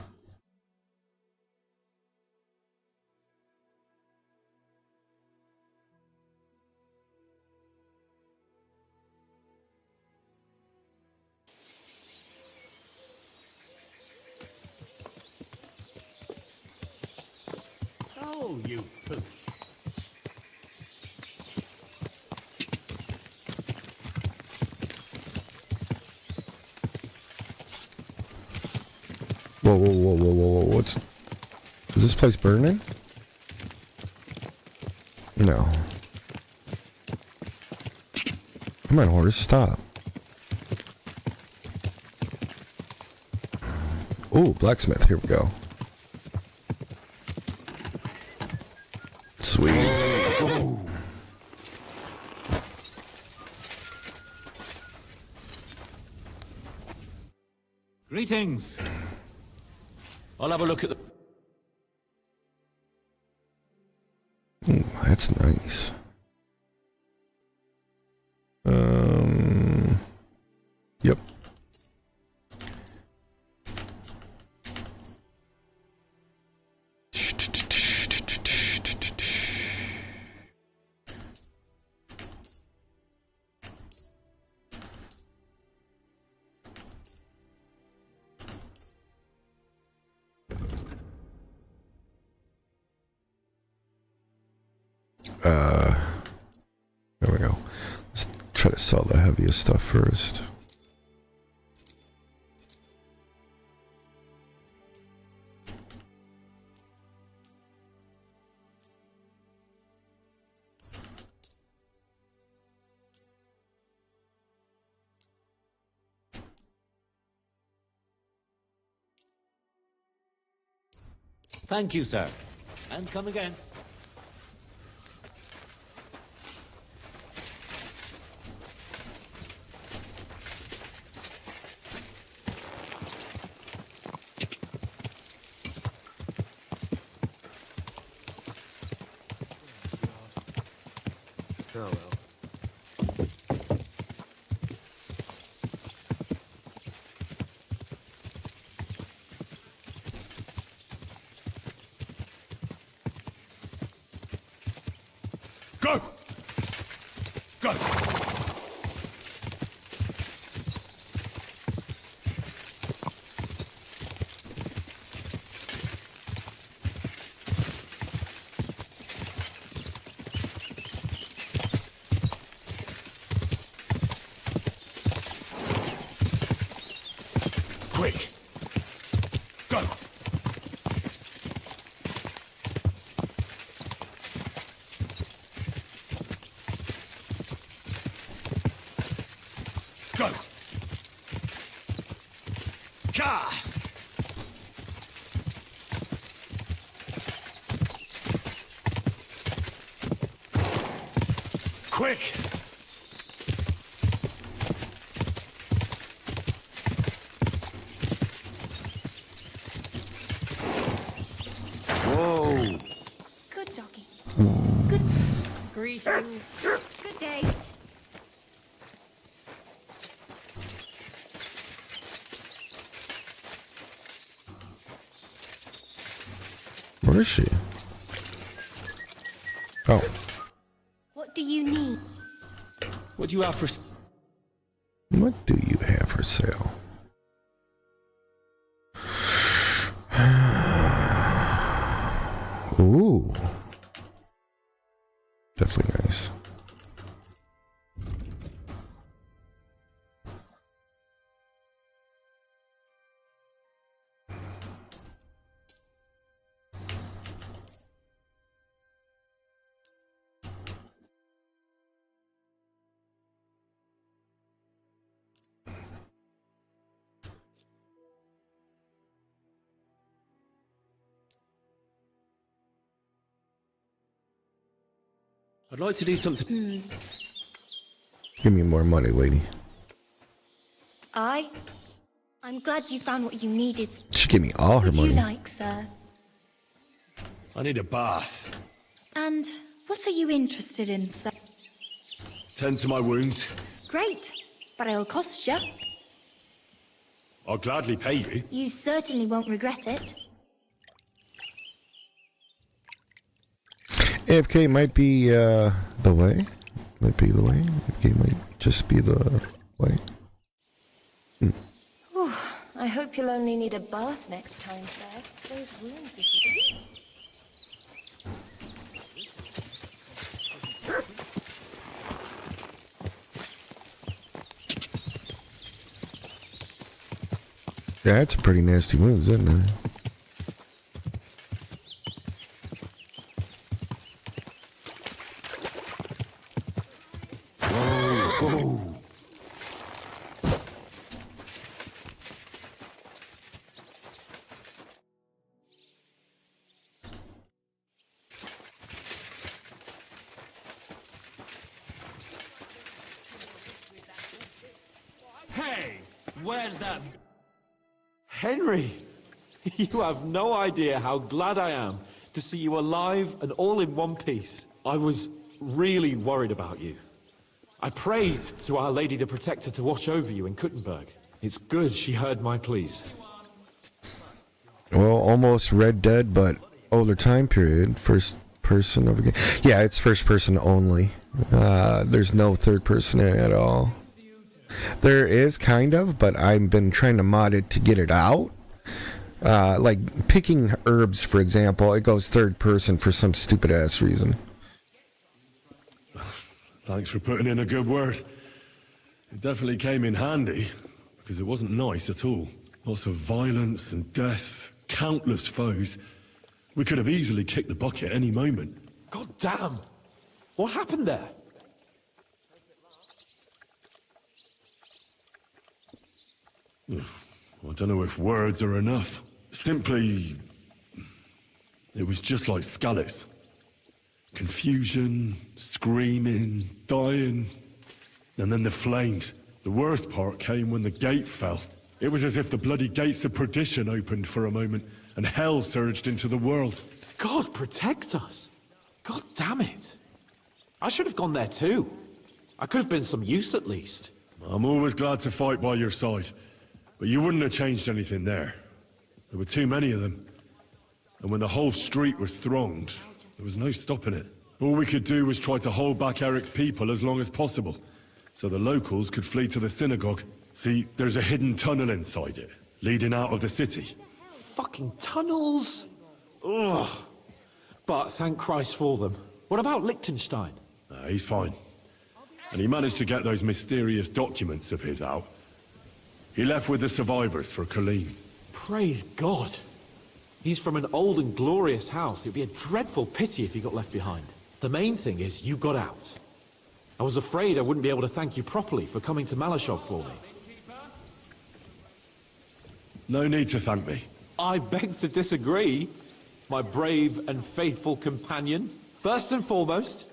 Oh, you pooch. Whoa, whoa, whoa, whoa, whoa, whoa, what's... Is this place burning? No. Come on, horse, stop. Oh, blacksmith, here we go. Sweet. Oh. Greetings. I'll have a look at the... Ooh, that's nice. Yep. There we go. Let's try to sell the heaviest stuff first. Thank you, sir. And come again. Oh well. Go! Go! Quick! Go! Go! Ka! Quick! Whoa! Good doggy. Good. Greetings. Good day. Where is she? Oh. What do you need? What do you have for... What do you have for sale? Ooh. Definitely nice. I'd like to do something... Give me more money, lady. I'm glad you found what you needed. She gave me all her Would money. you like, sir? I need a bath. And what are you interested in, sir? Tend to my wounds. Great, but it'll cost you. I'll gladly pay you. You certainly won't regret it. AFK might be the way. Might be the way. AFK might just be the way. Whew, I hope you'll only need a bath next time, sir. Those wounds are... Yeah, that's a pretty nasty moves, isn't it? Whoa. Hey, where's that? Henry, you have no idea how glad I am to see you alive and all in one piece. I was really worried about you. I prayed to Our Lady the Protector to watch over you in Kuttenberg. It's good she heard my pleas. Well, almost Red Dead, but older time period. First person of a game. Yeah, it's first person only. There's no third person at all. There is kind of, but I've been trying to mod it to get it out. Like picking herbs, for example, it goes third person for some stupid ass reason. Thanks for putting in a good word. It definitely came in handy, because it wasn't nice at all. Lots of violence and death, countless foes. We could have easily kicked the bucket any moment. God damn! What happened there? I don't know if words are enough. Simply... it was just like Skalitz. Confusion, screaming, dying, and then the flames. The worst part came when the gate fell. It was as if the bloody gates of perdition opened for a moment, and hell surged into the world. God protect us! God damn it! I should have gone there too. I could have been some use at least. I'm always glad to fight by your side, but you wouldn't have changed anything there. There were too many of them. And when the whole street was thronged, there was no stopping it. All we could do was try to hold back Eric's people as long as possible, so the locals could flee to the synagogue. See, there's a hidden tunnel inside it, leading out of the city. Fucking tunnels! Ugh. But thank Christ for them. What about Liechtenstein? He's fine. And he managed to get those mysterious documents of his out. He left with the survivors for Colleen. Praise God. He's from an old and glorious house. It'd be a dreadful pity if he got left behind. The main thing is you got out. I was afraid I wouldn't be able to thank you properly for coming to Malashov for me. No need to thank me. I beg to disagree, my brave and faithful companion. First and foremost,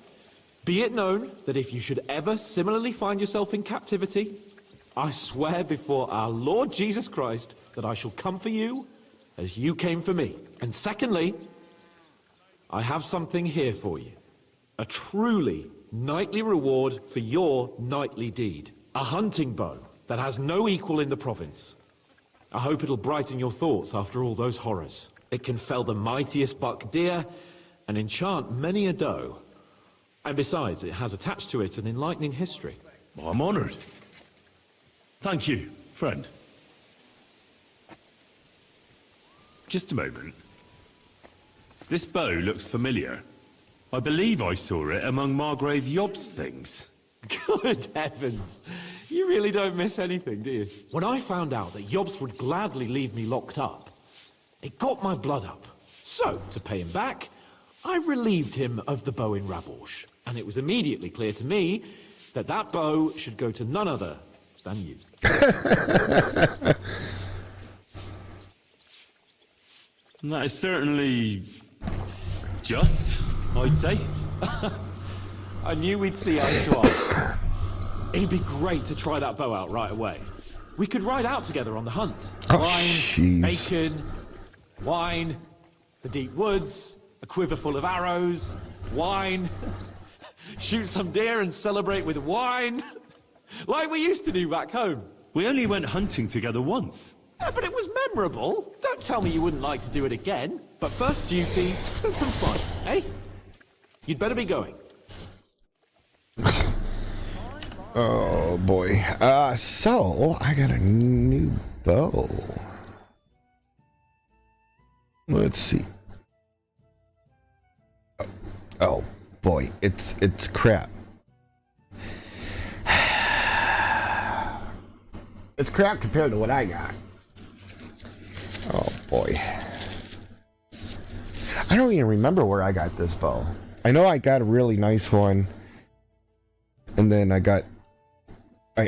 be it known that if you should ever similarly find yourself in captivity, I swear before our Lord Jesus Christ that I shall come for you as you came for me. And secondly, I have something here for you. A truly knightly reward for your knightly deed. A hunting bow that has no equal in the province. I hope it'll brighten your thoughts after all those horrors. It can fell the mightiest buck deer and enchant many a doe. And besides, it has attached to it an enlightening history. I'm honored. Thank you, friend. Just a moment. This bow looks familiar. I believe I saw it among Margrave Yob's things. Good heavens. You really don't miss anything, do you? When I found out that Yobs would gladly leave me locked up, it got my blood up. So, to pay him back, I relieved him of the bow in Raborsh. And it was immediately clear to me that that bow should go to none other than you. That is certainly just, I'd say. I knew we'd see eye to eye. It'd be great to try that bow out right away. We could ride out together on the hunt. Oh, Wine, jeez. bacon, wine, the deep woods, a quiver full of arrows, wine, shoot some deer and celebrate with wine, like we used to do back home. We only went hunting together once. Yeah, but it was memorable. Don't tell me you wouldn't like to do it again. But first duty, then some fun, eh? You'd better be going. Oh boy. So I got a new bow. Let's see. Oh boy, it's crap. It's crap compared to what I got. Oh boy. I don't even remember where I got this bow. I know I got a really nice one. And then I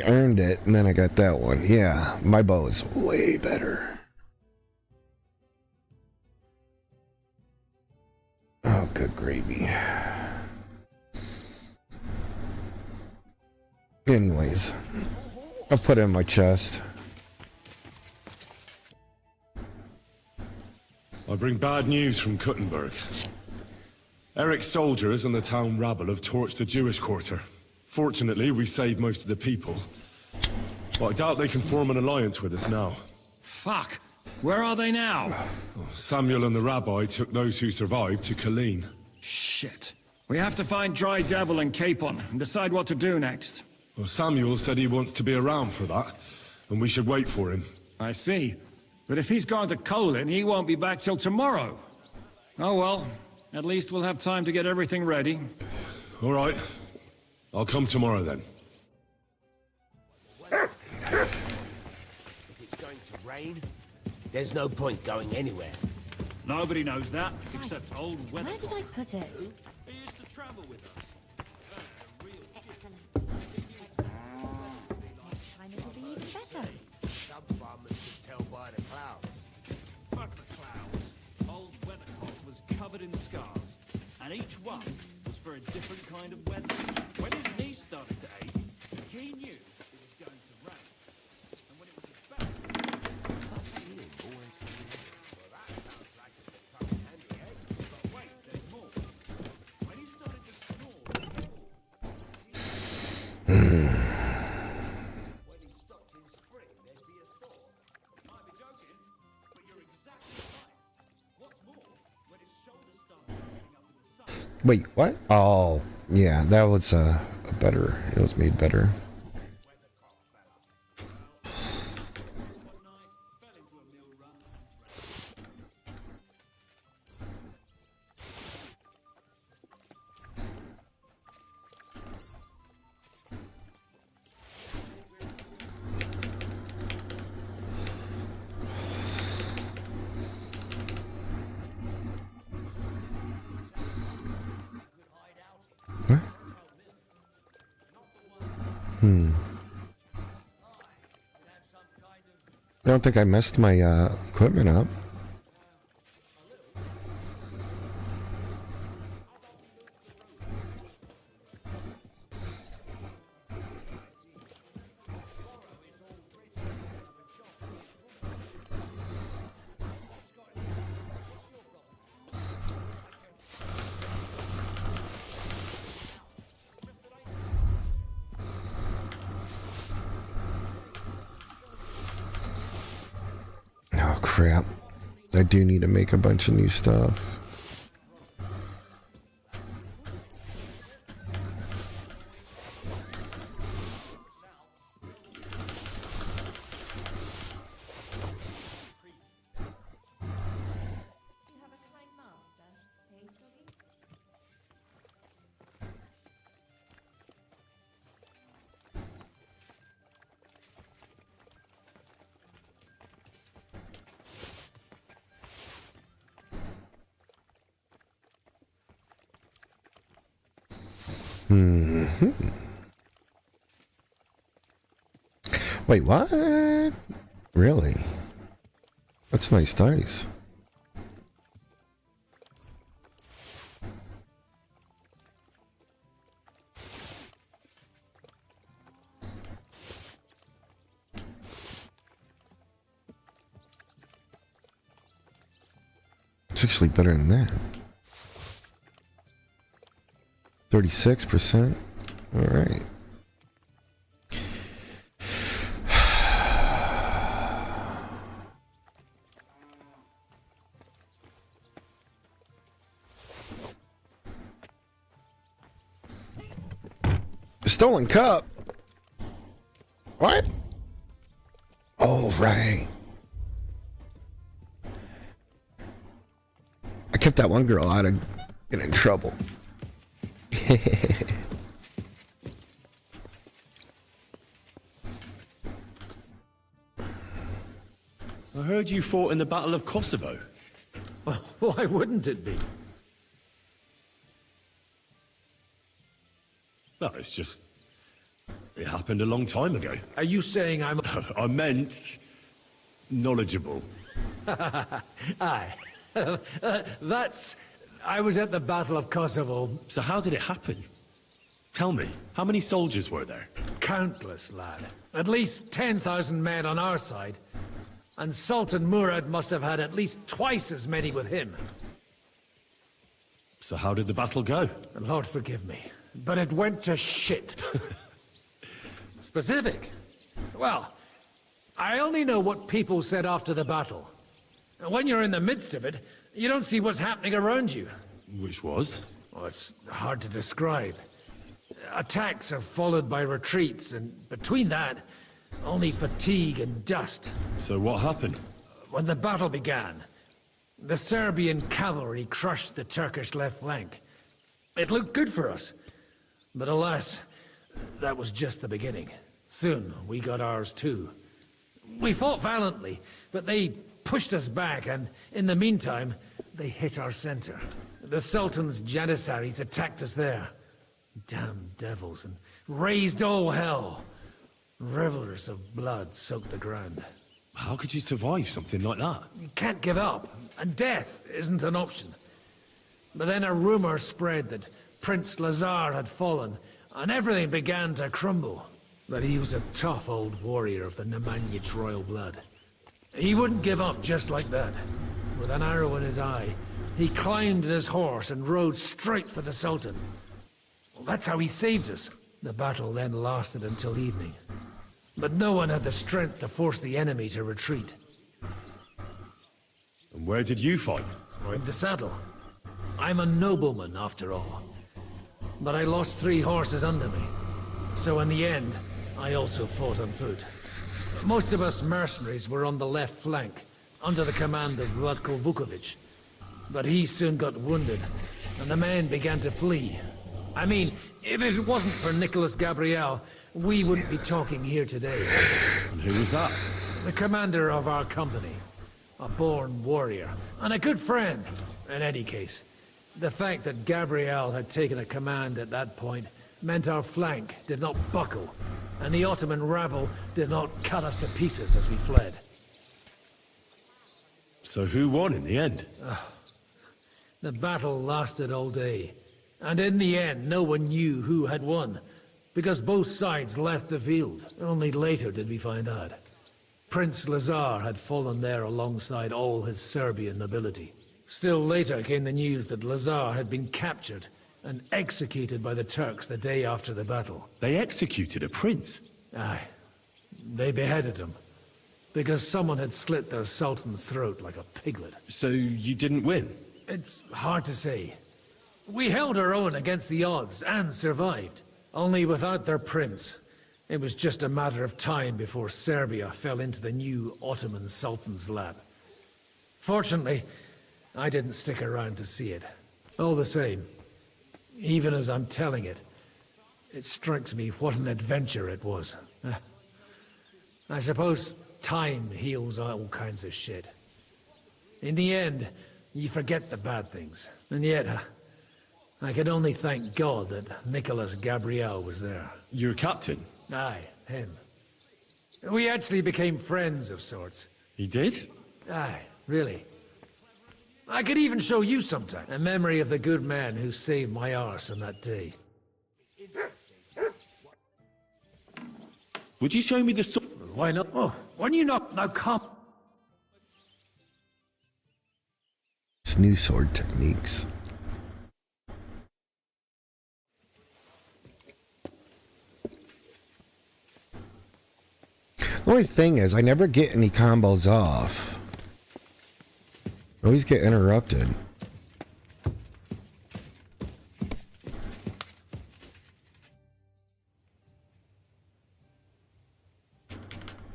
earned it, and then I got that one. Yeah, my bow is way better. Oh, good gravy. Anyways, I'll put it in my chest. I bring bad news from Kuttenberg. Eric's soldiers and the town rabble have torched the Jewish quarter. Fortunately, we saved most of the people. But I doubt they can form an alliance with us now. Fuck. Where are they now? Samuel and the rabbi took those who survived to Colleen. Shit. We have to find Dry Devil and Capon and decide what to do next. Well, Samuel said he wants to be around for that, and we should wait for him. I see. But if he's gone to Colin, he won't be back till tomorrow. Oh well. At least we'll have time to get everything ready. All right. I'll come tomorrow then. If it's going to rain, there's no point going anywhere. Nobody knows that, except old weather. Where did I put it? He used to travel with us. Next time it'll be even better. Some farmers can tell by the clouds. Fuck the clouds. Old Weathercock was covered in scars, and each one was for a different kind of weather. When his knee started to ache, he knew it was going to rain. And when it was his back, that ceiling always seemed well, that sounds like it's becoming handy, eh? But wait, there's more. When he started to snore, When he stopped in spring, there'd be a thaw. might be joking, but you're exactly right. What's more, when his shoulders started coming up in the sun. Wait, what? Oh, yeah, that was a better. It was made better. I don't think I messed my equipment up. Oh crap. I do need to make a bunch of new stuff. Wait, what? Really? That's nice dice. It's actually better than that. 36%. All right. Stolen cup? What? Oh, right. I kept that one girl out of getting in trouble. I heard you fought in the Battle of Kosovo. Well, why wouldn't it be? No, it's just... It happened a long time ago. Are you saying I'm... I meant... knowledgeable. Aye. That's... I was at the Battle of Kosovo. So how did it happen? Tell me, how many soldiers were there? Countless, lad. At least 10,000 men on our side. And Sultan Murad must have had at least twice as many with him. So how did the battle go? Lord forgive me, but it went to shit. Specific? Well, I only know what people said after the battle. And when you're in the midst of it, you don't see what's happening around you. Which was? Well, it's hard to describe. Attacks are followed by retreats, and between that, only fatigue and dust. So what happened? When the battle began, the Serbian cavalry crushed the Turkish left flank. It looked good for us, but alas, that was just the beginning. Soon, we got ours too. We fought valiantly, but they pushed us back, and in the meantime, they hit our center. The Sultan's Janissaries attacked us there. Damn devils, and raised all hell. Rivers of blood soaked the ground. How could you survive something like that? You can't give up, and death isn't an option. But then a rumor spread that Prince Lazar had fallen, and everything began to crumble. But he was a tough old warrior of the Nemanjic royal blood. He wouldn't give up just like that. With an arrow in his eye, he climbed his horse and rode straight for the Sultan. Well, that's how he saved us. The battle then lasted until evening. But no one had the strength to force the enemy to retreat. And where did you fight? In the saddle. I'm a nobleman, after all. But I lost 3 horses under me. So in the end, I also fought on foot. Most of us mercenaries were on the left flank, under the command of Vlatko Vukovic. But he soon got wounded, and the men began to flee. I mean, if it wasn't for Nicholas Gabriel, we wouldn't be talking here today. And who was that? The commander of our company. A born warrior, and a good friend, in any case. The fact that Gabriel had taken a command at that point meant our flank did not buckle, and the Ottoman rabble did not cut us to pieces as we fled. So who won in the end? The battle lasted all day, and in the end no one knew who had won, because both sides left the field. Only later did we find out. Prince Lazar had fallen there alongside all his Serbian nobility. Still later came the news that Lazar had been captured and executed by the Turks the day after the battle. They executed a prince? Aye. They beheaded him, because someone had slit their sultan's throat like a piglet. So you didn't win? It's hard to say. We held our own against the odds and survived. Only without their prince, it was just a matter of time before Serbia fell into the new Ottoman Sultan's lap. Fortunately, I didn't stick around to see it. All the same, even as I'm telling it, it strikes me what an adventure it was. I suppose time heals all kinds of shit. In the end, you forget the bad things. And yet, I can only thank God that Nicholas Gabriel was there. Your captain? Aye, him. We actually became friends of sorts. He did? Aye, really. I could even show you sometime. A memory of the good man who saved my arse on that day. Would you show me the sword? Why not? Oh, when you not now come. It's new sword techniques. The only thing is, I never get any combos off. I always get interrupted.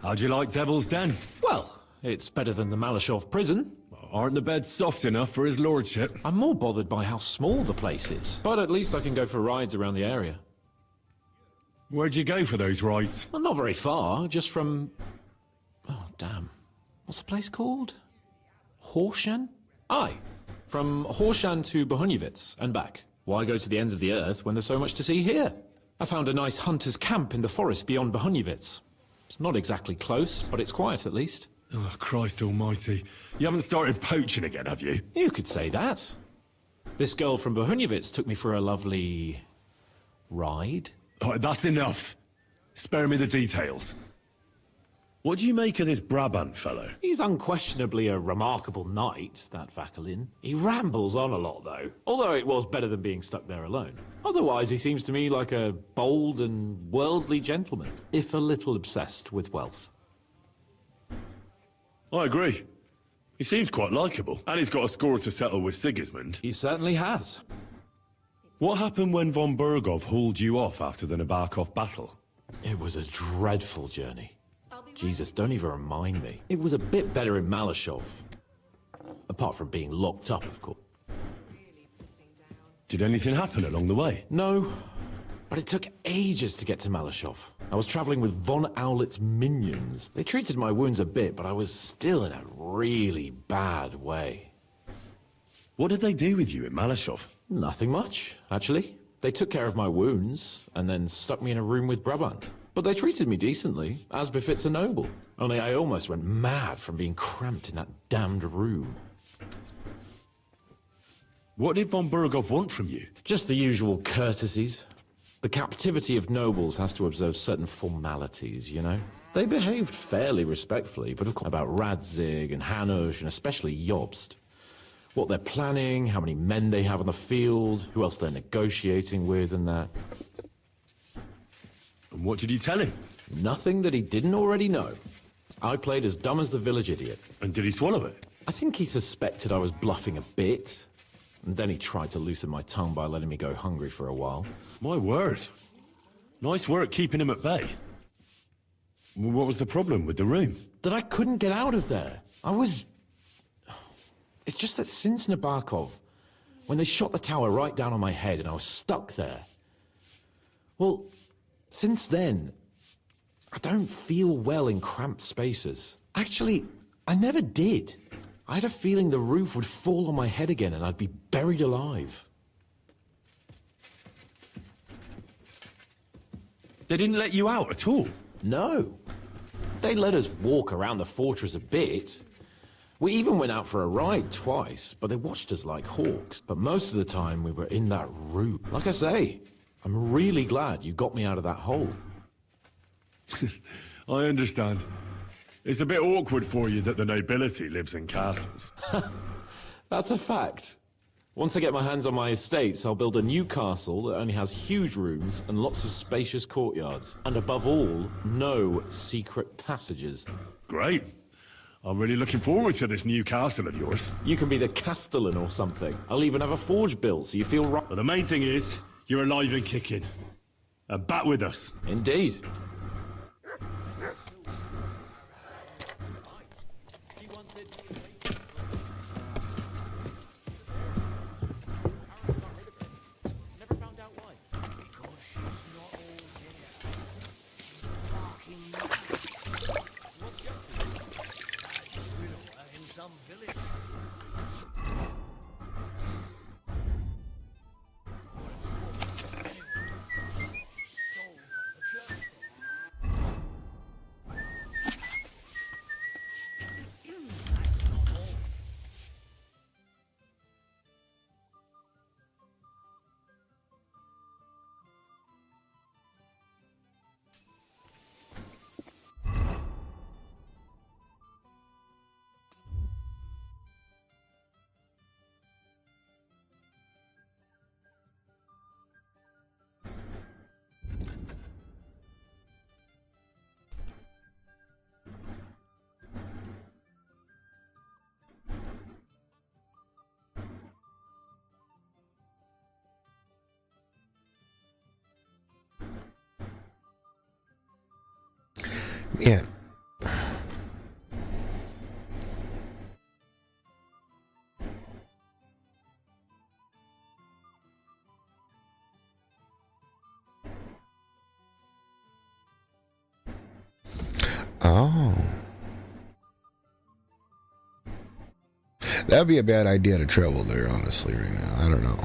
How'd you like Devil's Den? Well, it's better than the Malashov prison. Aren't the beds soft enough for his lordship? I'm more bothered by how small the place is. But at least I can go for rides around the area. Where'd you go for those rides? Well, not very far, just from... Oh, damn. What's the place called? Horshan? Aye. From Horshan to Bohuniovitz and back. Why go to the ends of the earth when there's so much to see here? I found a nice hunter's camp in the forest beyond Bohuniovitz. It's not exactly close, but it's quiet at least. Oh, Christ almighty. You haven't started poaching again, have you? You could say that. This girl from Bohuniovitz took me for a lovely... ride? Oh, that's enough. Spare me the details. What do you make of this Brabant fellow? He's unquestionably a remarkable knight, that Vakalin. He rambles on a lot, though. Although it was better than being stuck there alone. Otherwise, he seems to me like a bold and worldly gentleman, if a little obsessed with wealth. I agree. He seems quite likeable, and he's got a score to settle with Sigismund. He certainly has. What happened when von Burgov hauled you off after the Nabokov battle? It was a dreadful journey. Jesus, don't even remind me. It was a bit better in Malashov. Apart from being locked up, of course. Did anything happen along the way? No, but it took ages to get to Malashov. I was traveling with von Owlet's minions. They treated my wounds a bit, but I was still in a really bad way. What did they do with you in Malashov? Nothing much, actually. They took care of my wounds, and then stuck me in a room with Brabant. But they treated me decently, as befits a noble. Only I almost went mad from being cramped in that damned room. What did von Burgov want from you? Just the usual courtesies. The captivity of nobles has to observe certain formalities, you know? They behaved fairly respectfully, but of course about Radzig and Hanush and especially Jobst. What they're planning, how many men they have on the field, who else they're negotiating with and that. And what did you tell him? Nothing that he didn't already know. I played as dumb as the village idiot. And did he swallow it? I think he suspected I was bluffing a bit. And then he tried to loosen my tongue by letting me go hungry for a while. My word. Nice work keeping him at bay. What was the problem with the room? That I couldn't get out of there. It's just that since Nabokov, when they shot the tower right down on my head and I was stuck there... Well, since then, I don't feel well in cramped spaces. Actually, I never did. I had a feeling the roof would fall on my head again and I'd be buried alive. They didn't let you out at all? No. They let us walk around the fortress a bit. We even went out for a ride twice, but they watched us like hawks. But most of the time we were in that room. Like I say, I'm really glad you got me out of that hole. I understand. It's a bit awkward for you that the nobility lives in castles. That's a fact. Once I get my hands on my estates, I'll build a new castle that only has huge rooms and lots of spacious courtyards. And above all, no secret passages. Great. I'm really looking forward to this new castle of yours. You can be the castellan or something. I'll even have a forge built so you feel right. Well, the main thing is, you're alive and kicking. And back with us. Indeed. Yeah. Oh. That'd be a bad idea to travel there, honestly, right now. I don't know.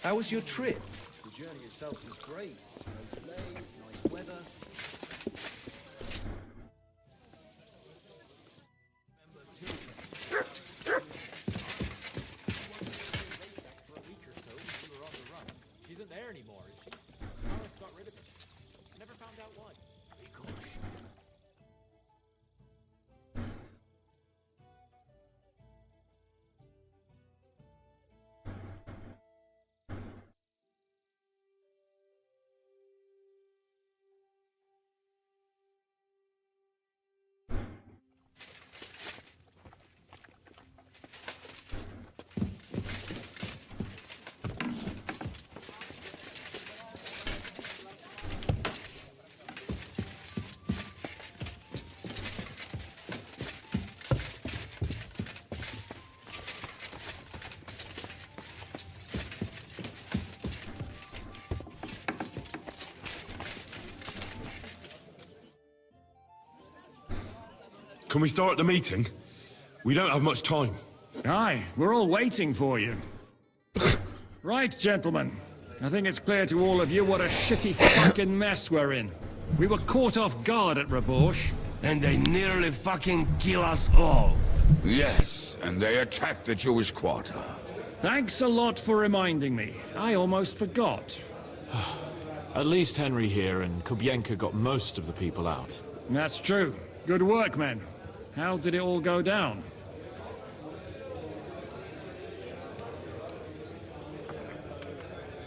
How was your trip? The journey itself was great. No delays, nice weather. She isn't there anymore, is she? Paris got rid of her. Never found out why. Can we start the meeting? We don't have much time. Aye, we're all waiting for you. Right, gentlemen. I think it's clear to all of you what a shitty fucking mess we're in. We were caught off guard at Rabosh. And they nearly fucking kill us all. Yes, and they attacked the Jewish quarter. Thanks a lot for reminding me. I almost forgot. At least Henry here and Kubyenka got most of the people out. That's true. Good work, men. How did it all go down?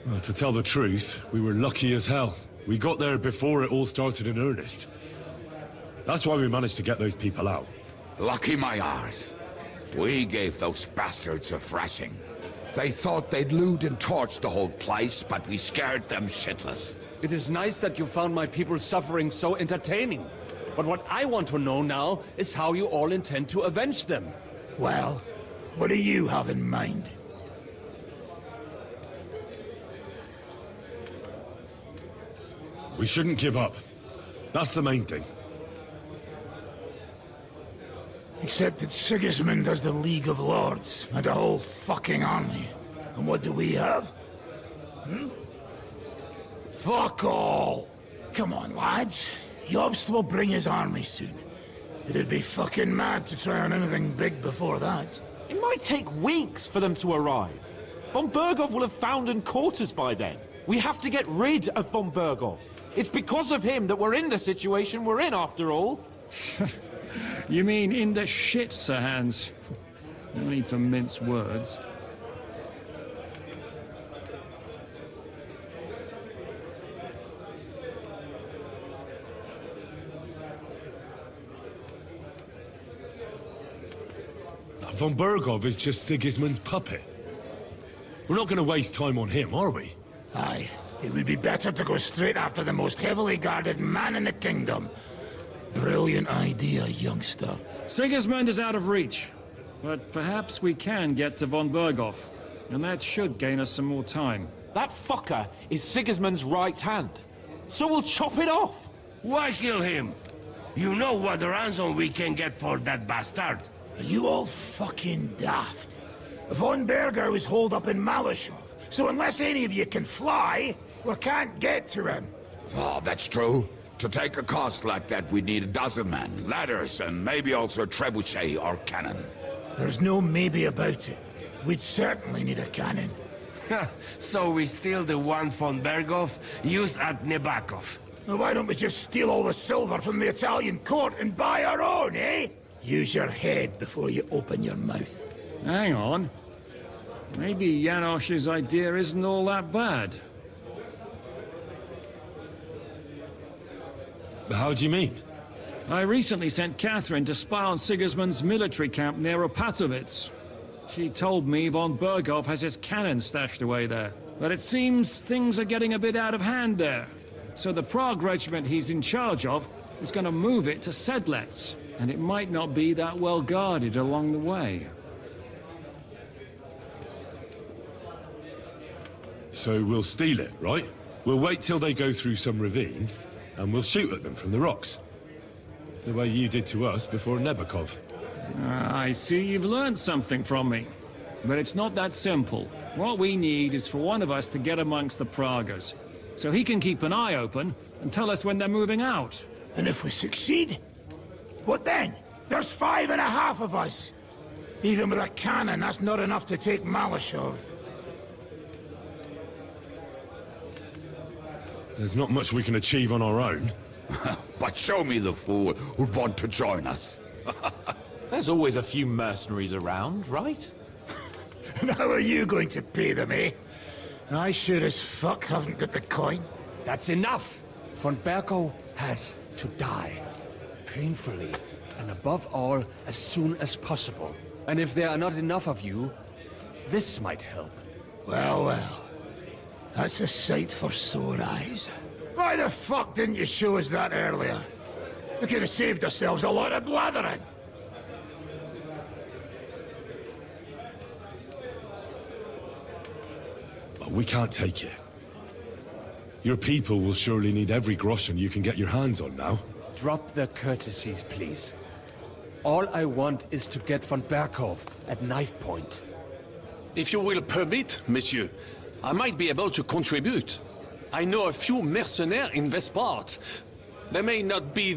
Well, to tell the truth, we were lucky as hell. We got there before it all started in earnest. That's why we managed to get those people out. Lucky my arse. We gave those bastards a thrashing. They thought they'd loot and torch the whole place, but we scared them shitless. It is nice that you found my people's suffering so entertaining. But what I want to know now is how you all intend to avenge them. Well, what do you have in mind? We shouldn't give up. That's the main thing. Except that Sigismund has the League of Lords and a whole fucking army. And what do we have? Hmm? Fuck all! Come on, lads. Jobst will bring his army soon. It'd be fucking mad to try on anything big before that. It might take weeks for them to arrive. Von Berghoff will have found and caught us by then. We have to get rid of Von Berghoff. It's because of him that we're in the situation we're in, after all. You mean in the shit, Sir Hans? No need to mince words. Von Berghoff is just Sigismund's puppet. We're not going to waste time on him, are we? Aye. It would be better to go straight after the most heavily guarded man in the kingdom. Brilliant idea, youngster. Sigismund is out of reach, but perhaps we can get to Von Berghoff, and that should gain us some more time. That fucker is Sigismund's right hand, so we'll chop it off. Why kill him? You know what ransom we can get for that bastard. Are you all fucking daft? Von Berger was holed up in Malashov, so unless any of you can fly, we can't get to him. Oh, that's true. To take a cost like that, we'd need a dozen men, ladders, and maybe also a trebuchet or cannon. There's no maybe about it. We'd certainly need a cannon. So we steal the one von Berghoff used at Nebakov. Well, why don't we just steal all the silver from the Italian court and buy our own, eh? Use your head before you open your mouth. Hang on. Maybe Janosch's idea isn't all that bad. How do you mean? I recently sent Catherine to spy on Sigismund's military camp near Opatovitz. She told me Von Berghoff has his cannon stashed away there. But it seems things are getting a bit out of hand there. So the Prague regiment he's in charge of is going to move it to Sedlec. And it might not be that well guarded along the way. So we'll steal it, right? We'll wait till they go through some ravine, and we'll shoot at them from the rocks. The way you did to us before Nebakov. I see you've learned something from me. But it's not that simple. What we need is for one of us to get amongst the Pragas, so he can keep an eye open and tell us when they're moving out. And if we succeed? What then? There's 5.5 of us. Even with a cannon, that's not enough to take Malashov. There's not much we can achieve on our own. But show me the fool who'd want to join us. There's always a few mercenaries around, right? And how are you going to pay them, eh? I sure as fuck haven't got the coin. That's enough! Von Berghoff has to die. Painfully, and above all, as soon as possible. And if there are not enough of you, this might help. Well, well. That's a sight for sore eyes. Why the fuck didn't you show us that earlier? We could have saved ourselves a lot of blathering. But we can't take it. Your people will surely need every groschen you can get your hands on now. Drop the courtesies, please. All I want is to get Von Berghoff at knife point. If you will permit, monsieur, I might be able to contribute. I know a few mercenaires in this part. They may not be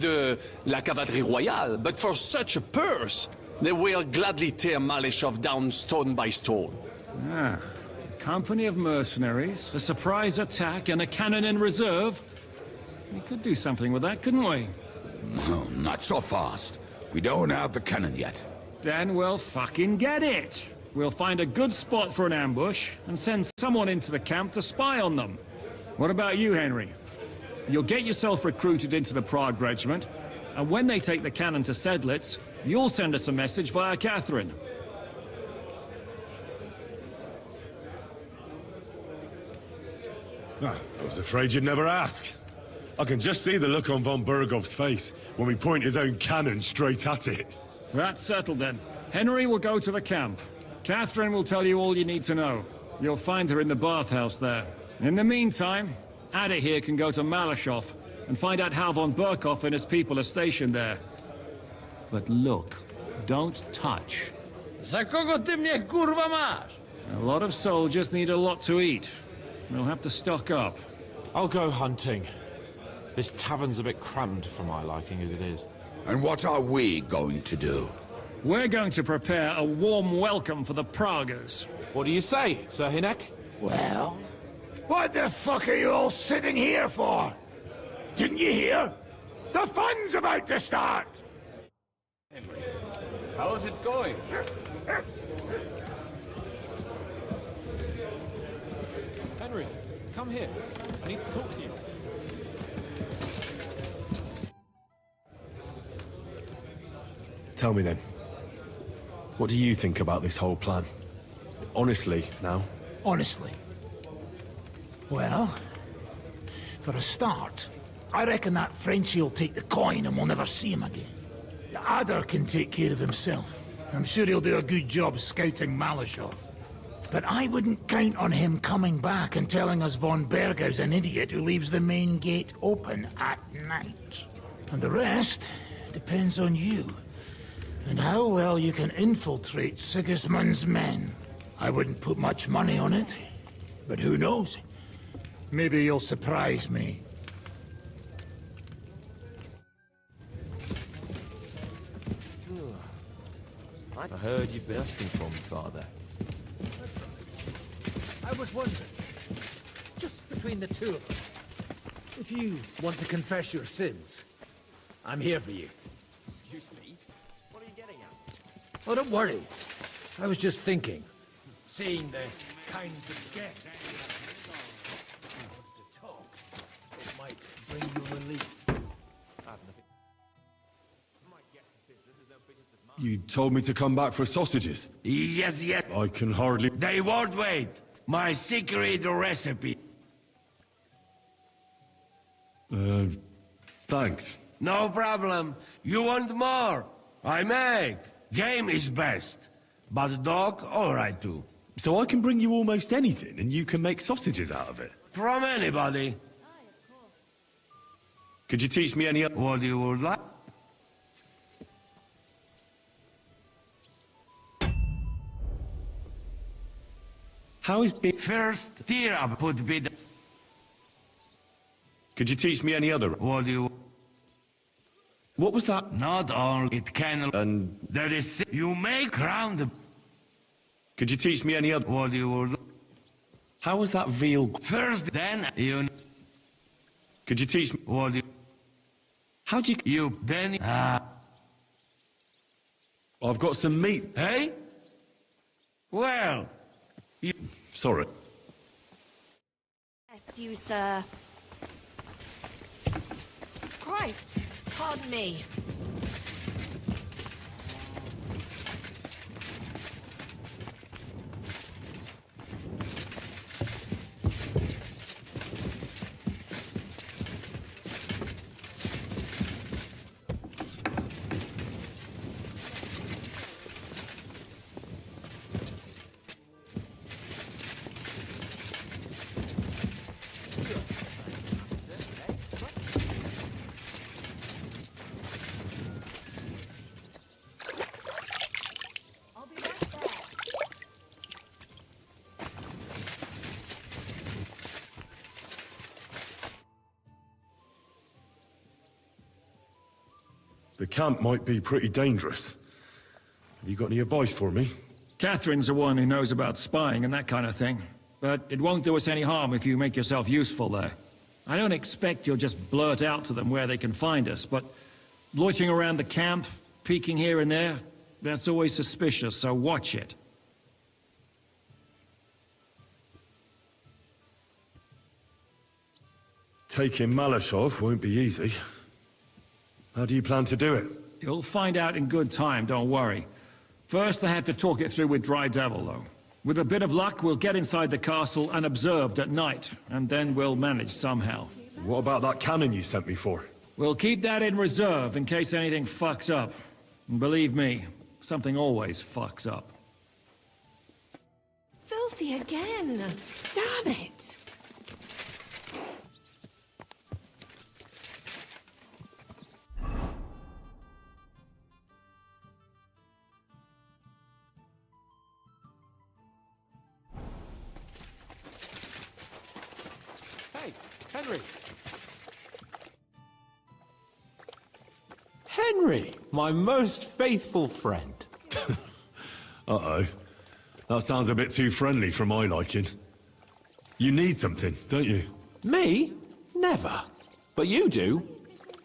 la cavalerie royale, but for such a purse, they will gladly tear Malashov down stone by stone. Ah, a company of mercenaries, a surprise attack, and a cannon in reserve. We could do something with that, couldn't we? No, not so fast. We don't have the cannon yet. Then we'll fucking get it. We'll find a good spot for an ambush and send someone into the camp to spy on them. What about you, Henry? You'll get yourself recruited into the Prague regiment, and when they take the cannon to Sedlec, You'll send us a message via Catherine. Ah, I was afraid you'd never ask. I can just see the look on von Bergov's face when we point his own cannon straight at it. That's settled then. Henry will go to the camp. Catherine will tell you all you need to know. You'll find her in the bathhouse there. In the meantime, Ada here can go to Malashov and find out how von Berkov and his people are stationed there. But look, don't touch. Za kogo ty mnie kurwa masz? A lot of soldiers need a lot to eat. We'll have to stock up. I'll go hunting. This tavern's a bit crammed for my liking as it is. And what are we going to do? We're going to prepare a warm welcome for the Pragas. What do you say, Sir Hinek? Well, what the fuck are you all sitting here for? Didn't you hear? The fun's about to start! How's it going? Henry, come here. I need to talk to you. Tell me then. What do you think about this whole plan? Honestly, now. Honestly. Well, for a start, I reckon that Frenchie'll take the coin and we'll never see him again. The Adder can take care of himself. I'm sure he'll do a good job scouting Malashov. But I wouldn't count on him coming back and telling us von Bergau's an idiot who leaves the main gate open at night. And the rest depends on you. And how well you can infiltrate Sigismund's men. I wouldn't put much money on it, but who knows? Maybe you'll surprise me. I heard you've been asking for me, Father. I was wondering, just between the two of us, if you want to confess your sins, I'm here for you. Excuse me? What are you getting at? Oh, don't worry. I was just thinking, seeing the kinds of guests you wanted to talk, it might bring you relief. You told me to come back for sausages. Yes. I can hardly... They won't wait. My secret recipe. Thanks. No problem. You want more? I make. Game is best. But dog, alright too. So I can bring you almost anything, and you can make sausages out of it? From anybody. Could you teach me any... What you would like? How is big... First tier up would be the... Could you teach me any other... What do you... What was that? Not all it can... And... There is... You make round... Could you teach me any other... What do you would... How was that veal... First, then you... Could you teach me... What do you... How'd you... You... Then... I've got some meat. Hey? Well... You... Sorry. Yes, you, sir. Christ, pardon me. The camp might be pretty dangerous. Have you got any advice for me? Catherine's the one who knows about spying and that kind of thing. But it won't do us any harm if you make yourself useful there. I don't expect you'll just blurt out to them where they can find us, but loitering around the camp, peeking here and there, that's always suspicious, so watch it. Taking Malashov won't be easy. How do you plan to do it? You'll find out in good time, don't worry. First, I have to talk it through with Dry Devil, though. With a bit of luck, we'll get inside the castle unobserved at night, and then we'll manage somehow. What about that cannon you sent me for? We'll keep that in reserve in case anything fucks up. And believe me, something always fucks up. Filthy again. Damn it. Hey, Henry. Henry, my most faithful friend. Uh-oh. That sounds a bit too friendly for my liking. You need something, don't you? Me? Never. But you do.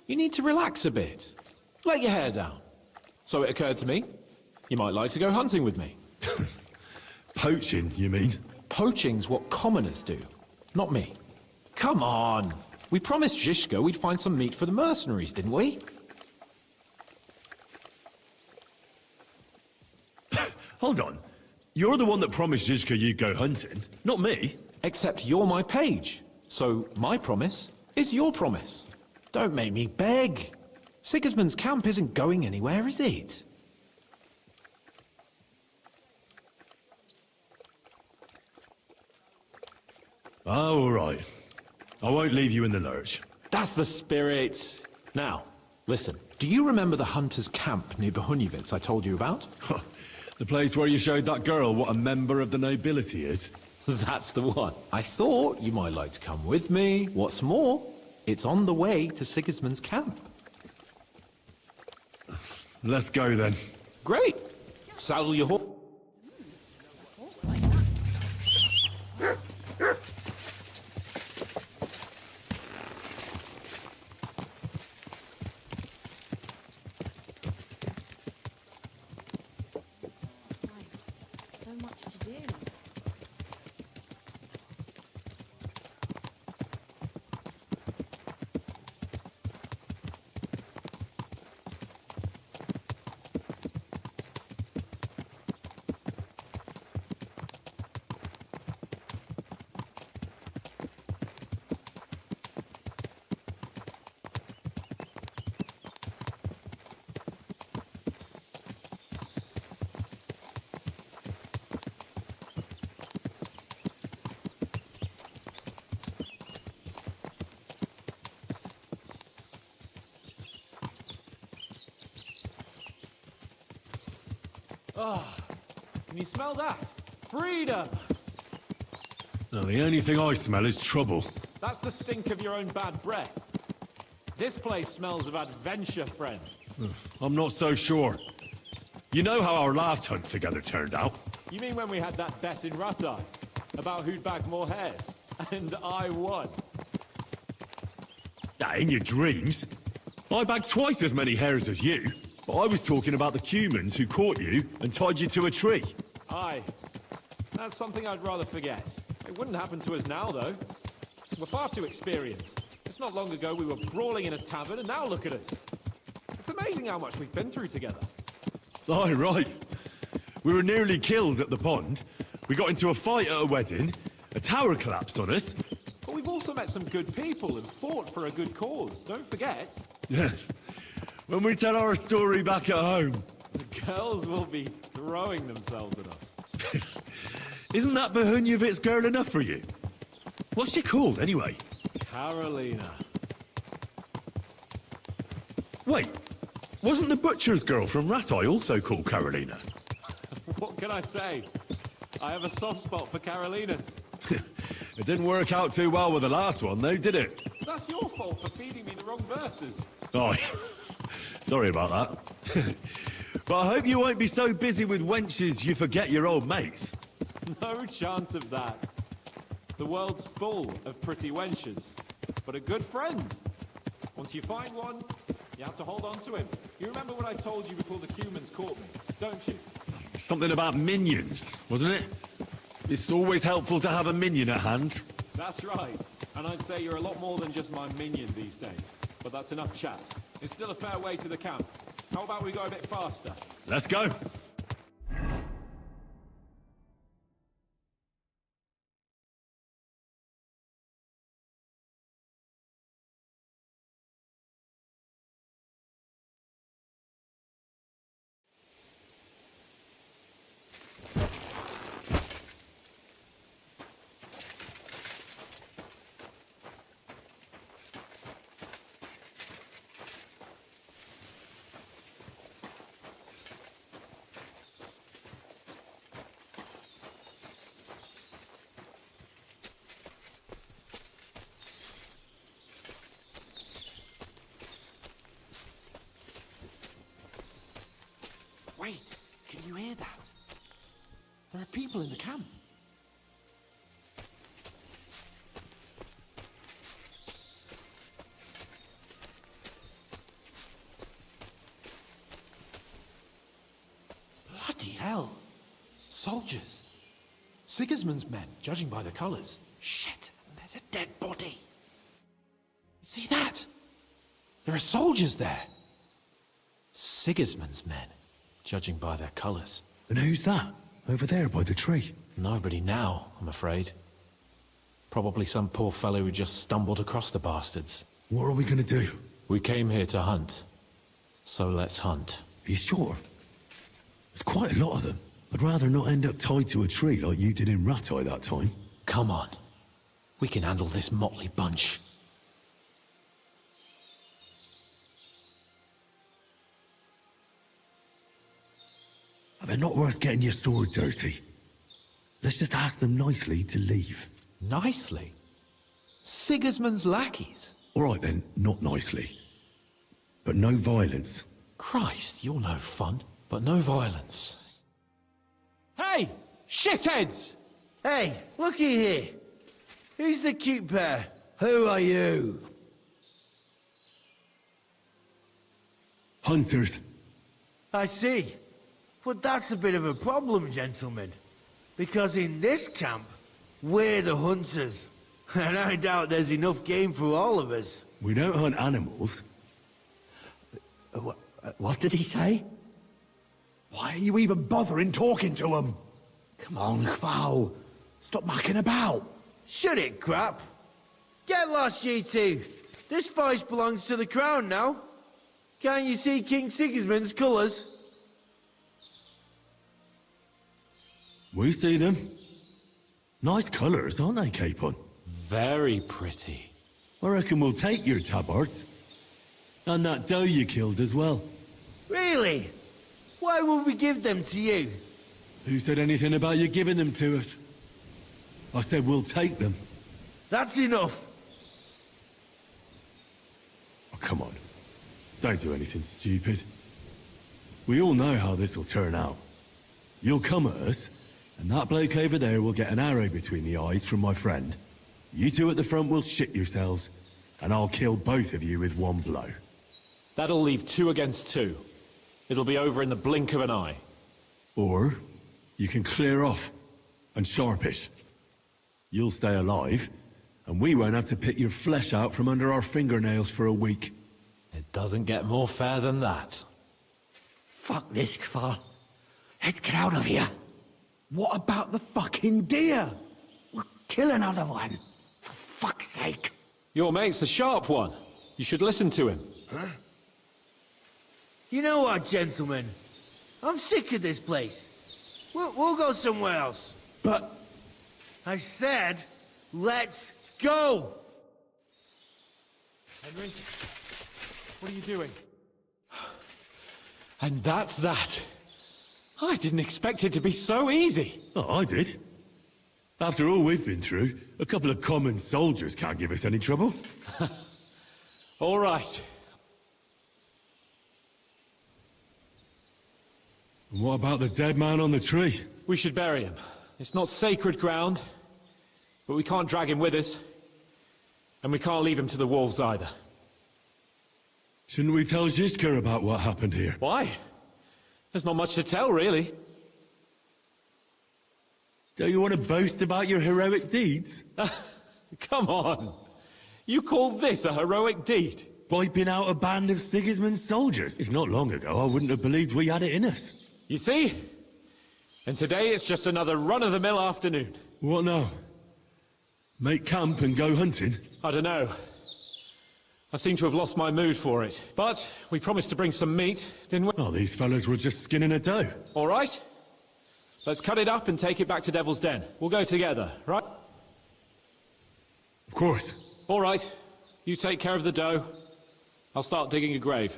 You need to relax a bit. Let your hair down. So it occurred to me, you might like to go hunting with me. Poaching, you mean? Poaching's what commoners do, not me. Come on. We promised Zizka we'd find some meat for the mercenaries, didn't we? Hold on. You're the one that promised Zizka you'd go hunting, not me. Except you're my page. So my promise is your promise. Don't make me beg. Sigismund's camp isn't going anywhere, is it? Oh, all right. I won't leave you in the lurch. That's the spirit. Now, listen. Do you remember the hunter's camp near Bohuniewicz I told you about? The place where you showed that girl what a member of the nobility is? That's the one. I thought you might like to come with me. What's more, it's on the way to Sigismund's camp. Let's go then. Great. Saddle your horse. So much to do. Ah, can you smell that? Freedom! No, the only thing I smell is trouble. That's the stink of your own bad breath. This place smells of adventure, friend. I'm not so sure. You know how our last hunt together turned out? You mean when we had that bet in Whaaat about who'd bag more hares? And I won. In your dreams? I bagged twice as many hares as you. But I was talking about the humans who caught you and tied you to a tree. Aye. That's something I'd rather forget. It wouldn't happen to us now, though. We're far too experienced. It's not long ago we were brawling in a tavern, and now look at us. It's amazing how much we've been through together. Aye, right. We were nearly killed at the pond. We got into a fight at a wedding. A tower collapsed on us. But we've also met some good people and fought for a good cause. Don't forget. Yeah. When we tell our story back at home. The girls will be throwing themselves at us. Isn't that Bohuniewicz girl enough for you? What's she called, anyway? Carolina. Wait, wasn't the butcher's girl from Whaaat also called Carolina? What can I say? I have a soft spot for Carolina. It didn't work out too well with the last one, though, did it? That's your fault for feeding me the wrong verses. Oh, sorry about that. But I hope you won't be so busy with wenches you forget your old mates. No chance of that. The world's full of pretty wenches. But a good friend. Once you find one, you have to hold on to him. You remember what I told you before the humans caught me, don't you? Something about minions, wasn't it? It's always helpful to have a minion at hand. That's right. And I'd say you're a lot more than just my minion these days. But that's enough chat. It's still a fair way to the camp. How about we go a bit faster? Let's go. Wait, can you hear that? There are people in the camp. Bloody hell. Soldiers. Sigismund's men, judging by the colours. Shit, and there's a dead body. See that? There are soldiers there. Sigismund's men, judging by their colours. And who's that? Over there by the tree? Nobody now, I'm afraid. Probably some poor fellow who just stumbled across the bastards. What are we gonna do? We came here to hunt. So let's hunt. Are you sure? There's quite a lot of them. I'd rather not end up tied to a tree like you did in Whaaat that time. Come on. We can handle this motley bunch. They're not worth getting your sword dirty. Let's just ask them nicely to leave. Nicely? Sigismund's lackeys? All right then, not nicely. But no violence. Christ, you're no fun. But no violence. Hey! Shitheads! Hey, looky here. Who's the cute pair? Who are you? Hunters. I see. But that's a bit of a problem, gentlemen. Because in this camp, we're the hunters. And I doubt there's enough game for all of us. We don't hunt animals. What did he say? Why are you even bothering talking to him? Come on, Whaaat. Stop mucking about. Shut it, crap. Get lost, you two. This voice belongs to the crown now. Can't you see King Sigismund's colours? We see them. Nice colours, aren't they, Capon? Very pretty. I reckon we'll take your tabards. And that doe you killed as well. Really? Why would we give them to you? Who said anything about you giving them to us? I said we'll take them. That's enough. Oh, come on. Don't do anything stupid. We all know how this'll turn out. You'll come at us, and that bloke over there will get an arrow between the eyes from my friend. You two at the front will shit yourselves, and I'll kill both of you with one blow. That'll leave 2 against 2. It'll be over in the blink of an eye. Or, you can clear off, and sharpish. You'll stay alive, and we won't have to pick your flesh out from under our fingernails for a week. It doesn't get more fair than that. Fuck this, Whaaat. Let's get out of here. What about the fucking deer? We'll kill another one. For fuck's sake. Your mate's a sharp one. You should listen to him. Huh? You know what, gentlemen? I'm sick of this place. We'll go somewhere else. But... I said, let's go! Henry, what are you doing? And that's that. I didn't expect it to be so easy. Oh, I did. After all we've been through, a couple of common soldiers can't give us any trouble. All right. And what about the dead man on the tree? We should bury him. It's not sacred ground, but we can't drag him with us. And we can't leave him to the wolves either. Shouldn't we tell Zizka about what happened here? Why? There's not much to tell, really. Don't you want to boast about your heroic deeds? Come on. You call this a heroic deed? wiping out a band of Sigismund's soldiers. It's not long ago I wouldn't have believed we had it in us. You see? And today it's just another run-of-the-mill afternoon. What now? Make camp and go hunting? I don't know. I seem to have lost my mood for it. But we promised to bring some meat, didn't we? Oh, these fellas were just skinning a doe. All right. Let's cut it up and take it back to Devil's Den. We'll go together, right? Of course. All right. You take care of the doe. I'll start digging a grave.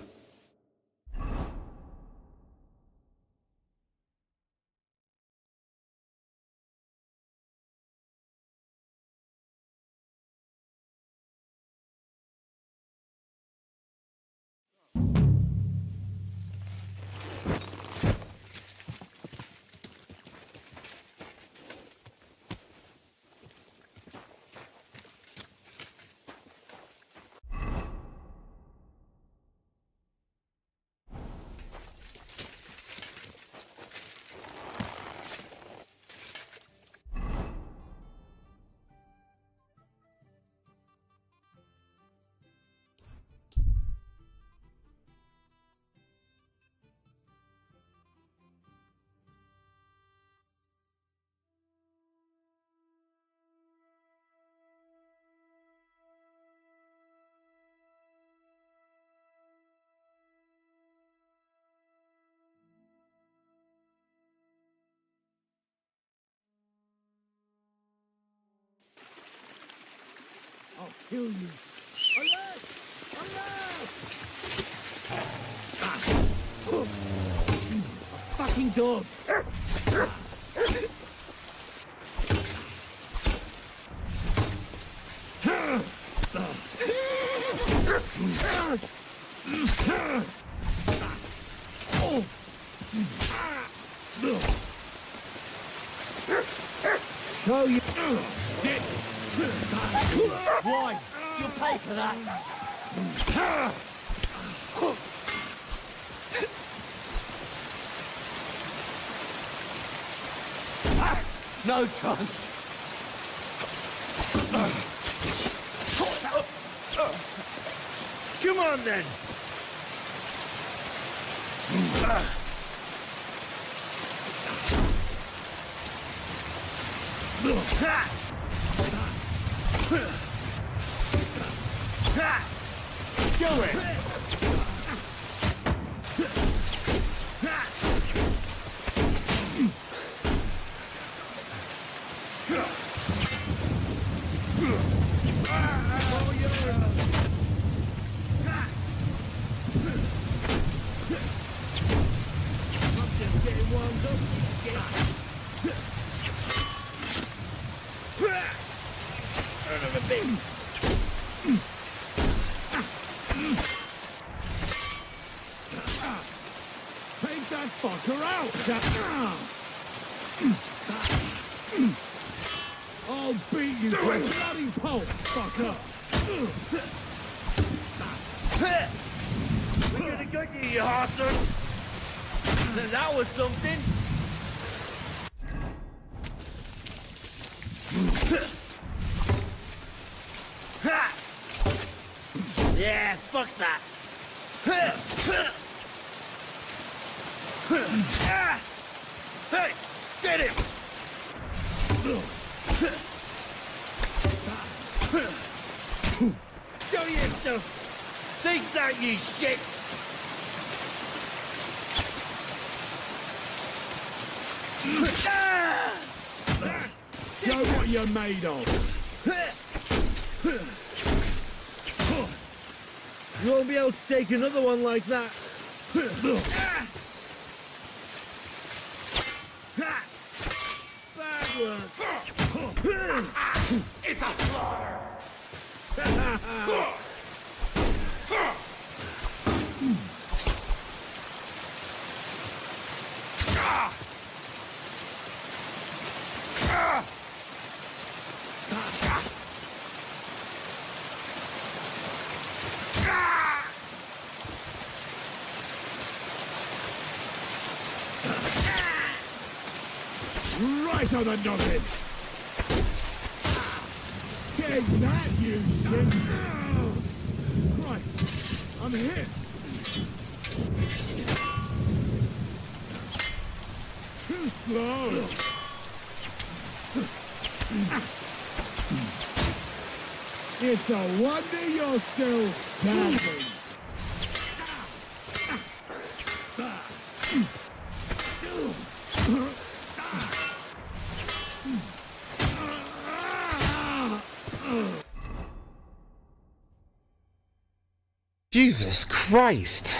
I'll kill you. Alert! Alert! Fucking dog! Show you. Why? You'll pay for that. No chance. Come on then. Do it! Take that fucker out! I'll beat you to a bloody pulp, fucker! We're gonna get you, you hawser! That was something! Yeah, fuck that! Hey, get him! Show yourself! Take that, you shit! Show what you're made of! You won't be able to take another one like that. Bad work. It's a slaughter. Right on the noggin! Take that, you shit! Christ, I'm hit. Too slow. It's a wonder you're still standing. Jesus Christ.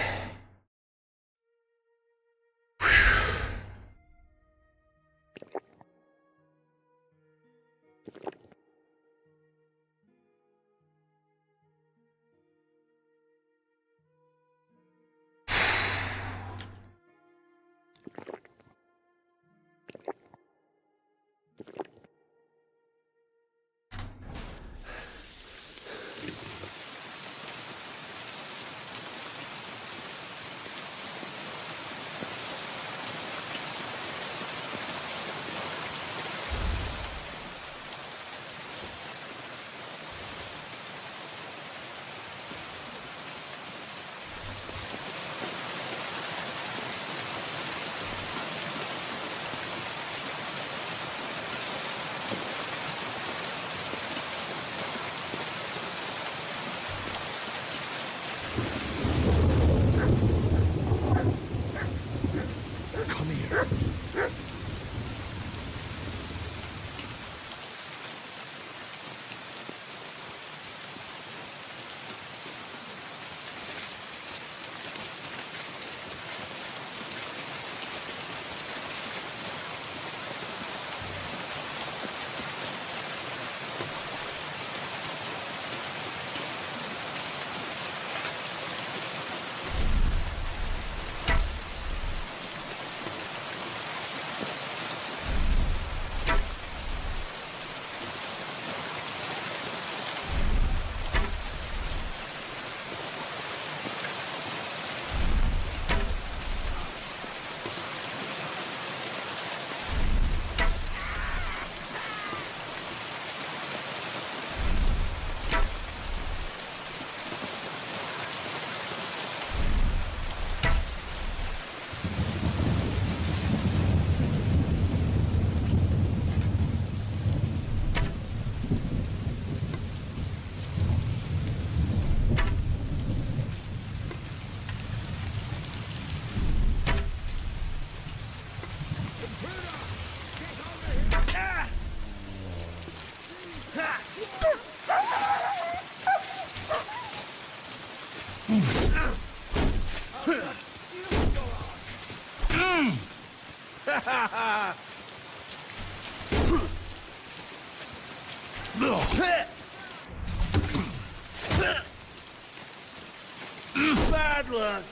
Bad luck.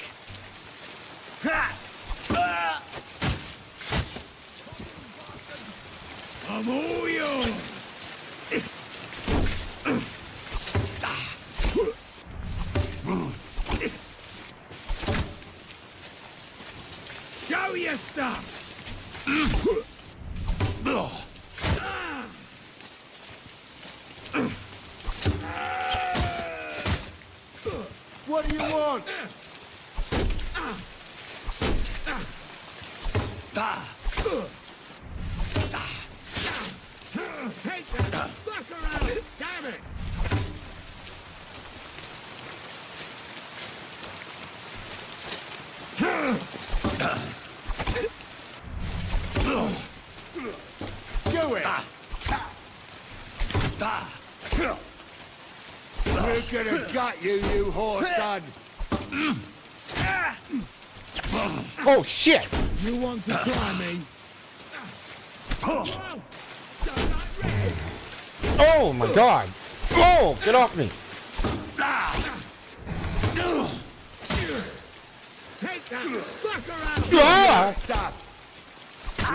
I'm all yours. Show your stuff. What do you want? Take that fucker out! Damn it! Do it! We're gonna gut you, you whore son! Oh shit! You want to try me? Oh my god! Oh, get off me! Take that fucker out! Ah! Stop!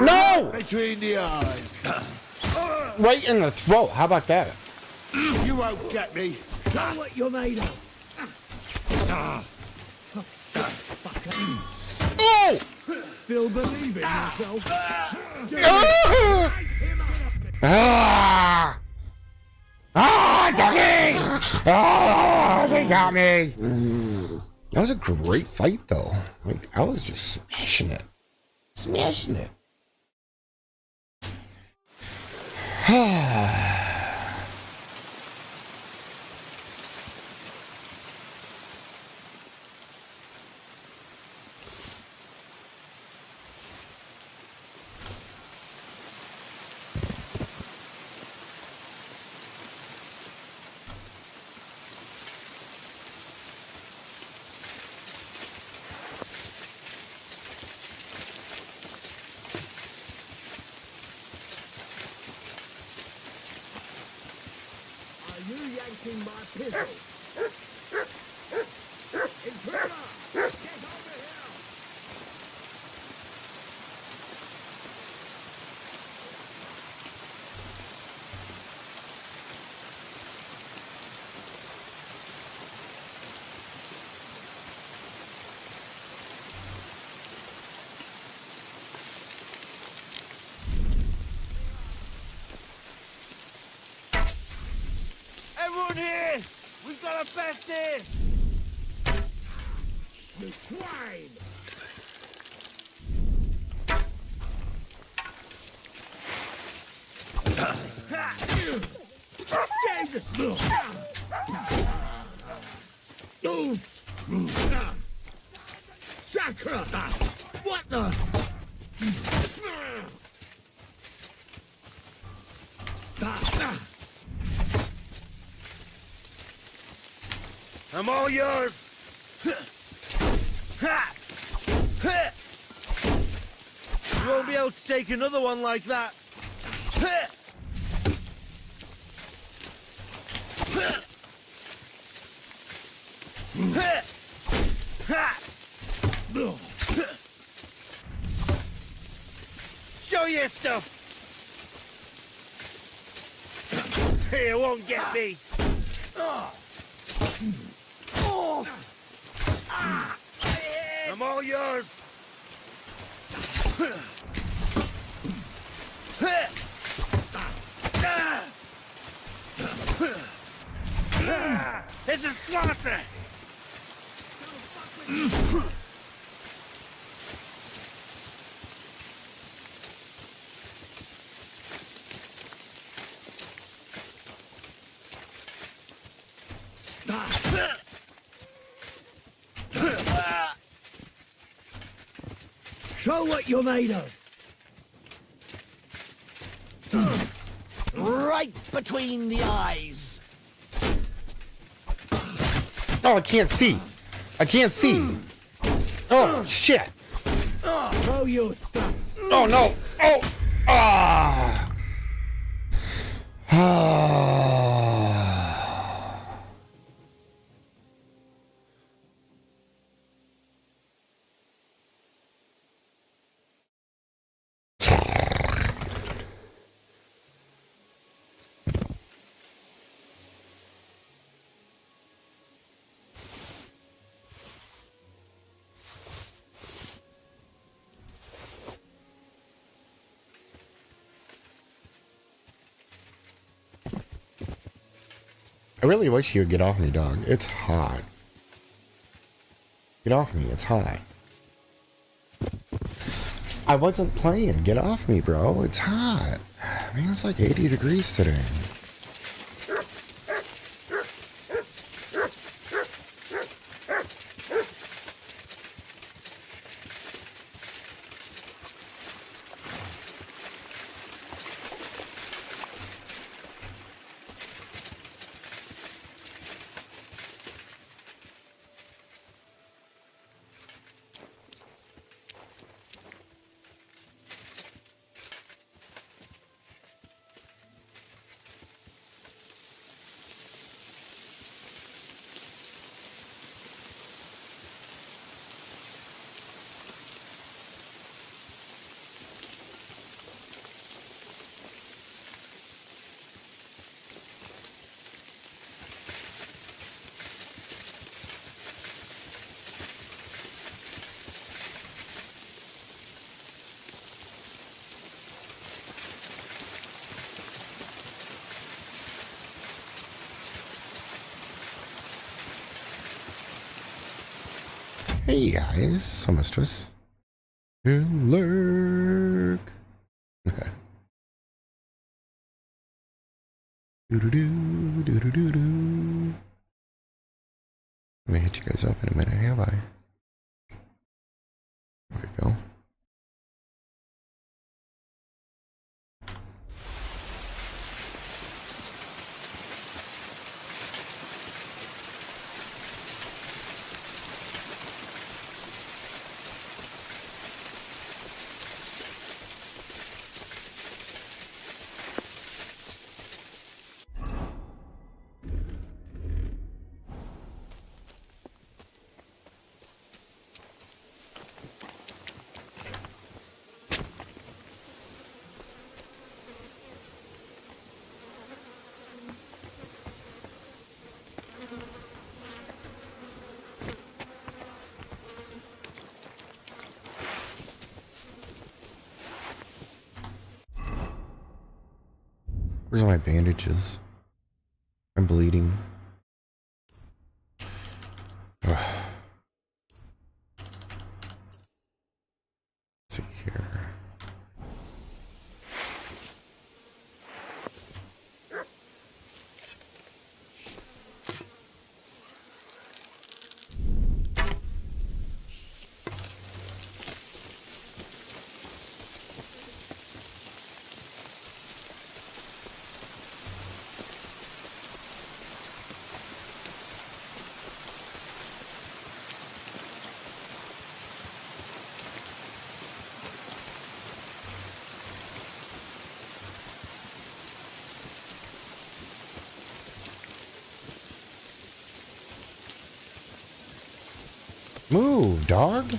No! Between the eyes! Right in the throat. How about that? You won't get me! Show what you're made of! Oh! Still believe in yourself? Ah! Ah, doggy! Ah, ain't got me. That was a great fight, though. Like, I was just smashing it. Smashing it. Everyone here! We've got a best this! The swine! Sacre! What the? I'm all yours! You won't be able to take another one like that! Show your stuff! It won't get me! I'm all yours! It's a slaughter! Show what you're made of. Right between the eyes. Oh, I can't see. I can't see. Oh, shit. Show your stuff. Oh, no. Oh. Ah. Ah. I really wish you would get off me, dog. It's hot. Get off me. It's hot. I wasn't playing. Get off me, bro. It's hot. Man, it's like 80 degrees today. Hey guys, so mistress. And lurk. Okay. Doo-doo-doo, doo-doo-doo-doo. Let me hit you guys up in a minute, have I? There we go. Where's my bandages? I'm bleeding. Ugh. Let's see here. Move, dog.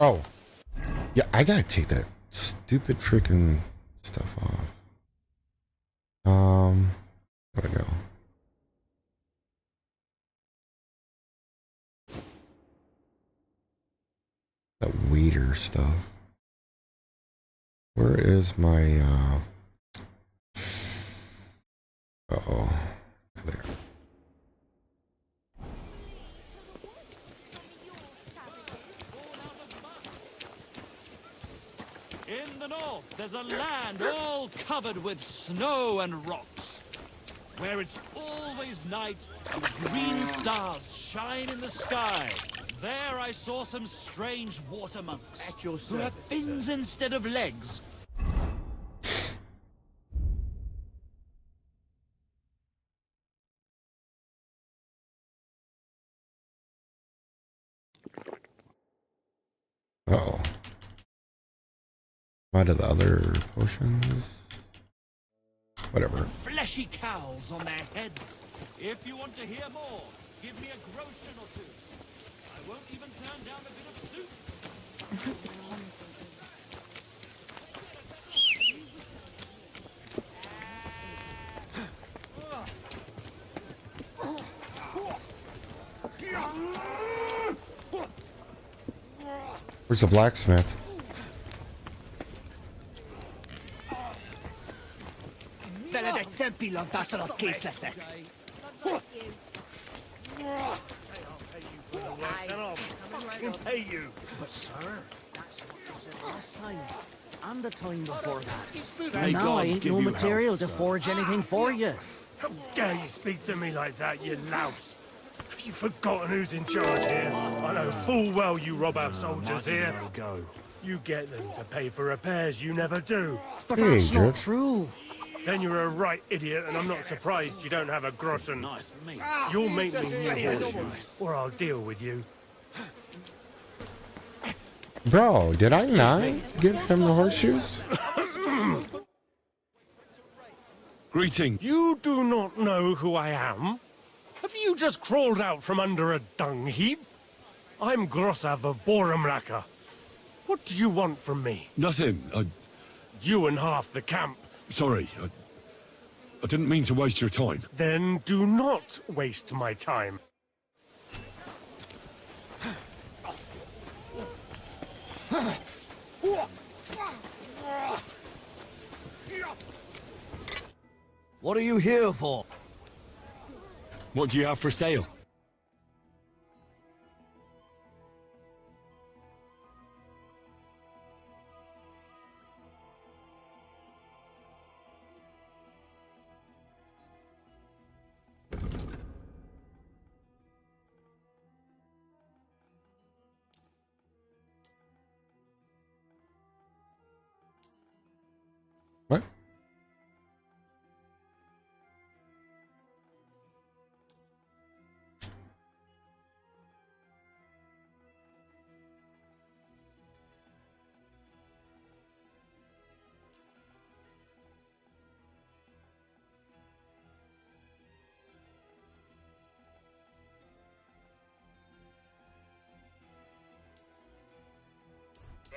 Oh. Yeah, I gotta take that stupid freaking stuff off. Where'd it go? That waiter stuff. Where is my, uh-oh. There. In the north, there's a land all covered with snow and rocks, where it's always night and green stars shine in the sky. There I saw some strange water monks who have fins instead of legs. Uh-oh. Out of the other potions? Whatever. Fleshy cowls on their heads. If you want to hear more, give me a groschen or two. I won't even turn down a bit of soup. Where's the blacksmith? I'll pay you. But sir, that's what you said last time. And the time before that. They And now can't I ain't give no you material help, to sir. forge anything for you. How dare you speak to me like that, you louse? Have you forgotten who's in charge here? I know full well you rob our soldiers here. You get them to pay for repairs you never do. But that's not true. Then you're a right idiot, and I'm not surprised you don't have a groschen. You'll make me new horseshoes, or I'll deal with you. Bro, did I not give him the horseshoes? Greeting. You do not know who I am? Have you just crawled out from under a dung heap? I'm Grossav of Borumlaka. What do you want from me? Nothing. You and half the camp. Sorry. I didn't mean to waste your time. Then do not waste my time. What are you here for? What do you have for sale? What?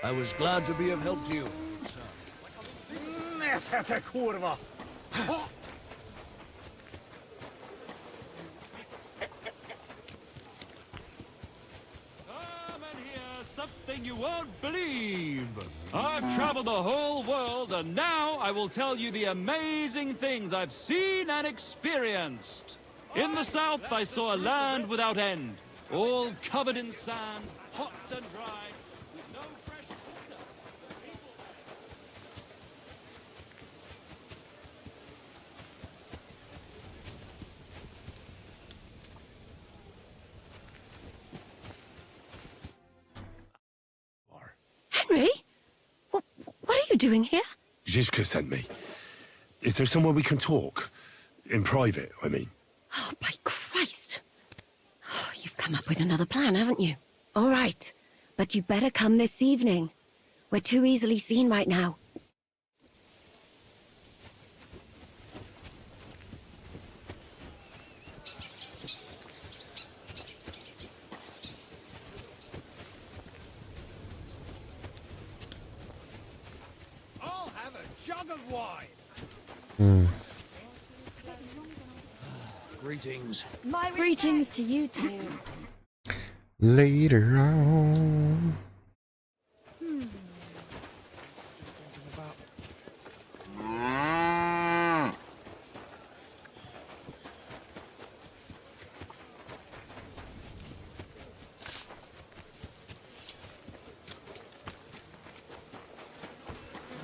I was glad to be of help to you. Näsete kurva! Come and hear something you won't believe. I've traveled the whole world, and now I will tell you the amazing things I've seen and experienced. In the south, I saw a land without end, all covered in sand, hot and dry, with no fresh water. Henry? What are you doing here? Zizka sent me. Is there somewhere we can talk? In private, I mean. Oh, by Christ. Oh, you've come up with another plan, haven't you? All right. But you better come this evening. We're too easily seen right now. I'll have a jug of wine. Greetings. Greetings to you two. Later on.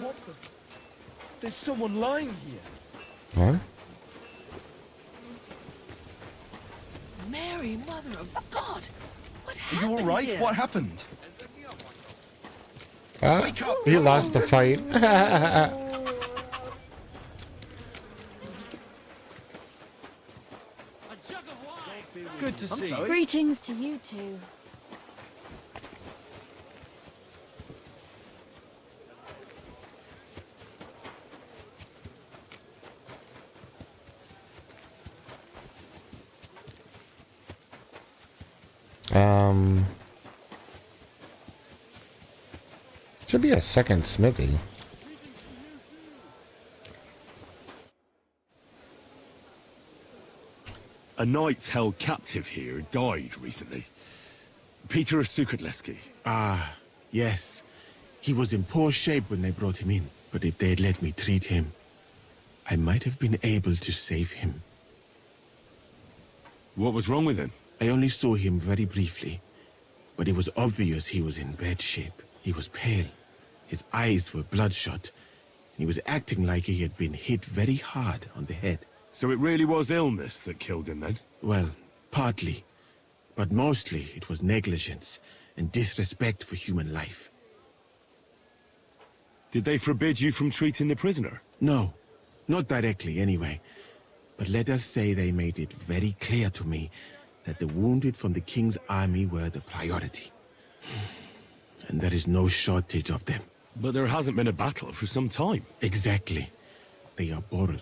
What the? There's someone lying here. What? Mary, Mother of God! What Are happened you all right? here? What happened? He lost the fight. Good to see you. Greetings to you two. Should be a second smithy. A knight held captive here died recently. Peter of Sukatleski. Ah, yes. He was in poor shape when they brought him in, but if they'd let me treat him, I might have been able to save him. What was wrong with him? I only saw him very briefly, but it was obvious he was in bad shape. He was pale. His eyes were bloodshot. He was acting like he had been hit very hard on the head. So it really was illness that killed him then? Well, partly. But mostly it was negligence and disrespect for human life. Did they forbid you from treating the prisoner? No, not directly anyway. But let us say they made it very clear to me that the wounded from the king's army were the priority. And there is no shortage of them. But there hasn't been a battle for some time. Exactly. They are bored.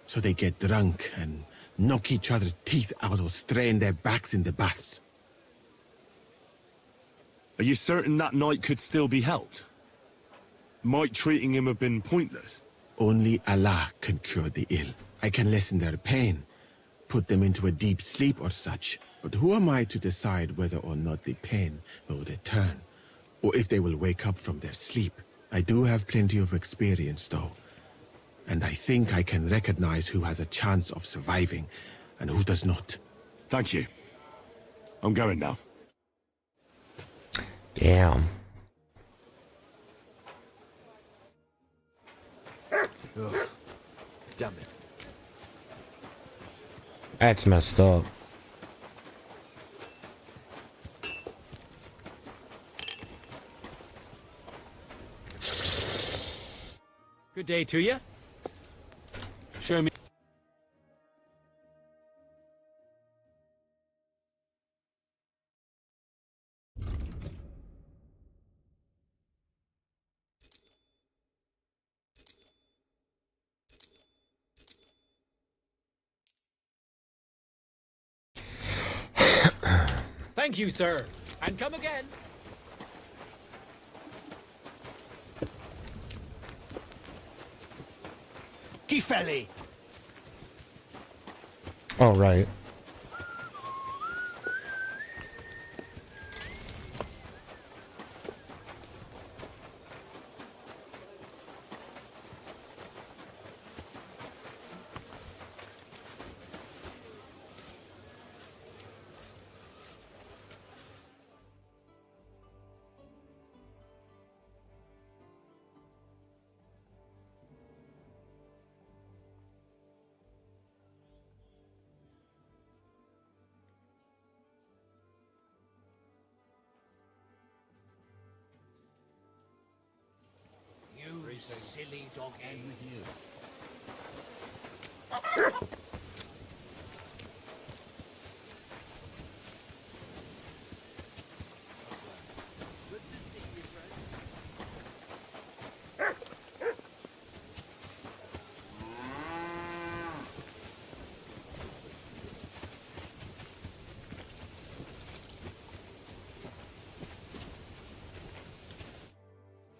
So they get drunk and knock each other's teeth out or strain their backs in the baths. Are you certain that knight could still be helped? Might treating him have been pointless? Only Allah can cure the ill. I can lessen their pain, put them into a deep sleep or such. But who am I to decide whether or not the pain will return, or if they will wake up from their sleep? I do have plenty of experience, though, and I think I can recognize who has a chance of surviving and who does not. Thank you. I'm going now. Damn. Ugh. Damn it. That's messed up. Good day to you. Show me. Thank you, sir. And come again. Kifeli. All right. You silly dog end with you.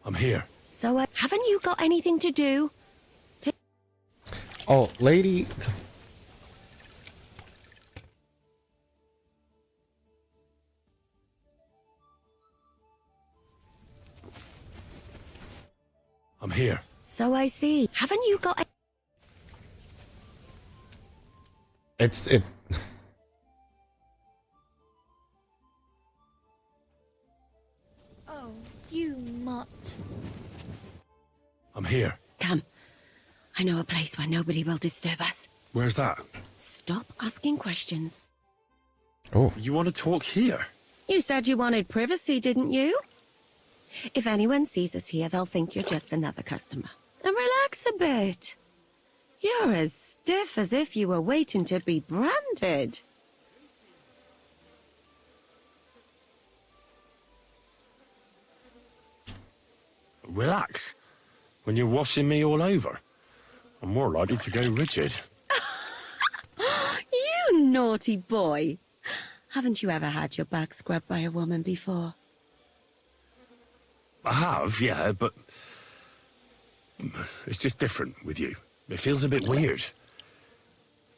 I'm here. So, haven't you got anything to do? Oh, lady. I'm here. So I see. Haven't you got... It. Oh, you mutt. I'm here. Come. I know a place where nobody will disturb us. Where's that? Stop asking questions. Oh. You want to talk here? You said you wanted privacy, didn't you? If anyone sees us here, they'll think you're just another customer. And relax a bit. You're as stiff as if you were waiting to be branded. Relax. When you're washing me all over, I'm more likely to go rigid. You naughty boy. Haven't you ever had your back scrubbed by a woman before? I have, yeah, but it's just different with you. It feels a bit weird.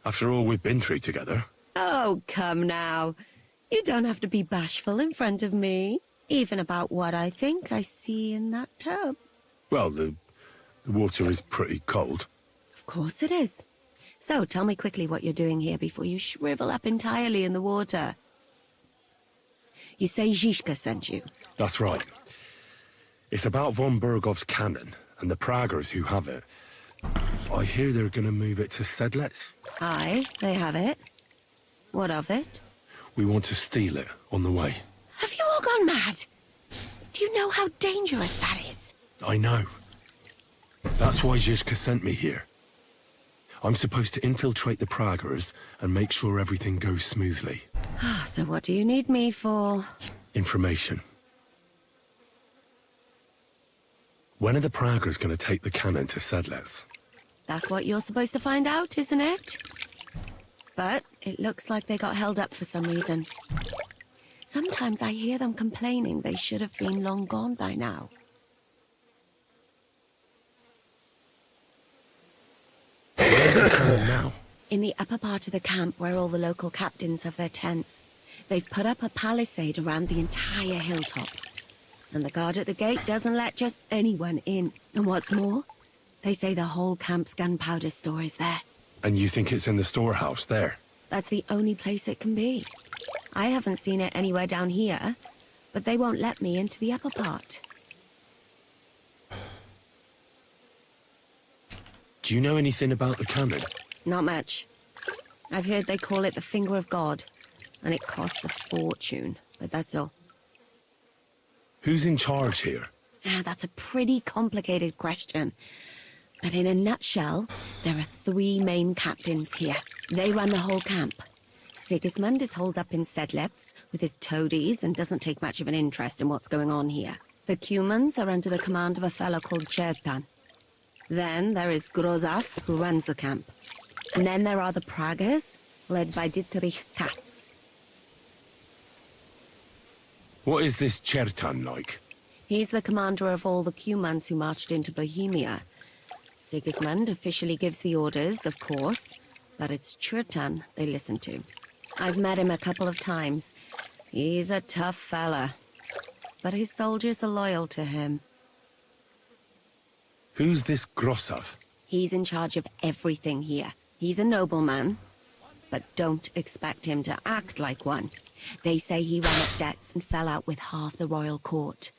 After all we've been through together. Oh, come now. You don't have to be bashful in front of me. Even about what I think I see in that tub. Well, the water is pretty cold. Of course it is. So, tell me quickly what you're doing here before you shrivel up entirely in the water. You say Zhishka sent you? That's right. It's about von Bergov's cannon and the Praggers who have it. I hear they're going to move it to Sedlets. Aye, they have it. What of it? We want to steal it on the way. Have you all gone mad? Do you know how dangerous that is? I know. That's why Zhishka sent me here. I'm supposed to infiltrate the Praggers and make sure everything goes smoothly. So what do you need me for? Information. When are the Praggers going to take the cannon to Sedlets? That's what you're supposed to find out, isn't it? But it looks like they got held up for some reason. Sometimes I hear them complaining they should have been long gone by now. Where's the happening now? In the upper part of the camp where all the local captains have their tents, they've put up a palisade around the entire hilltop. And the guard at the gate doesn't let just anyone in. And what's more, they say the whole camp's gunpowder store is there. And you think it's in the storehouse there? That's the only place it can be. I haven't seen it anywhere down here, but they won't let me into the upper part. Do you know anything about the cannon? Not much. I've heard they call it the Finger of God, and it costs a fortune, but that's all. Who's in charge here? That's a pretty complicated question. But in a nutshell, there are 3 main captains here. They run the whole camp. Sigismund is holed up in Sedlets with his toadies and doesn't take much of an interest in what's going on here. The Cumans are under the command of a fellow called Chertan. Then there is Grozaf, who runs the camp. And then there are the Pragas, led by Dietrich Katz. What is this Chertan like? He's the commander of all the Cumans who marched into Bohemia. Sigismund officially gives the orders, of course, but it's Chertan they listen to. I've met him a couple of times. He's a tough fella, but his soldiers are loyal to him. Who's this Grossav? He's in charge of everything here. He's a nobleman, but don't expect him to act like one. They say he ran up debts and fell out with half the royal court.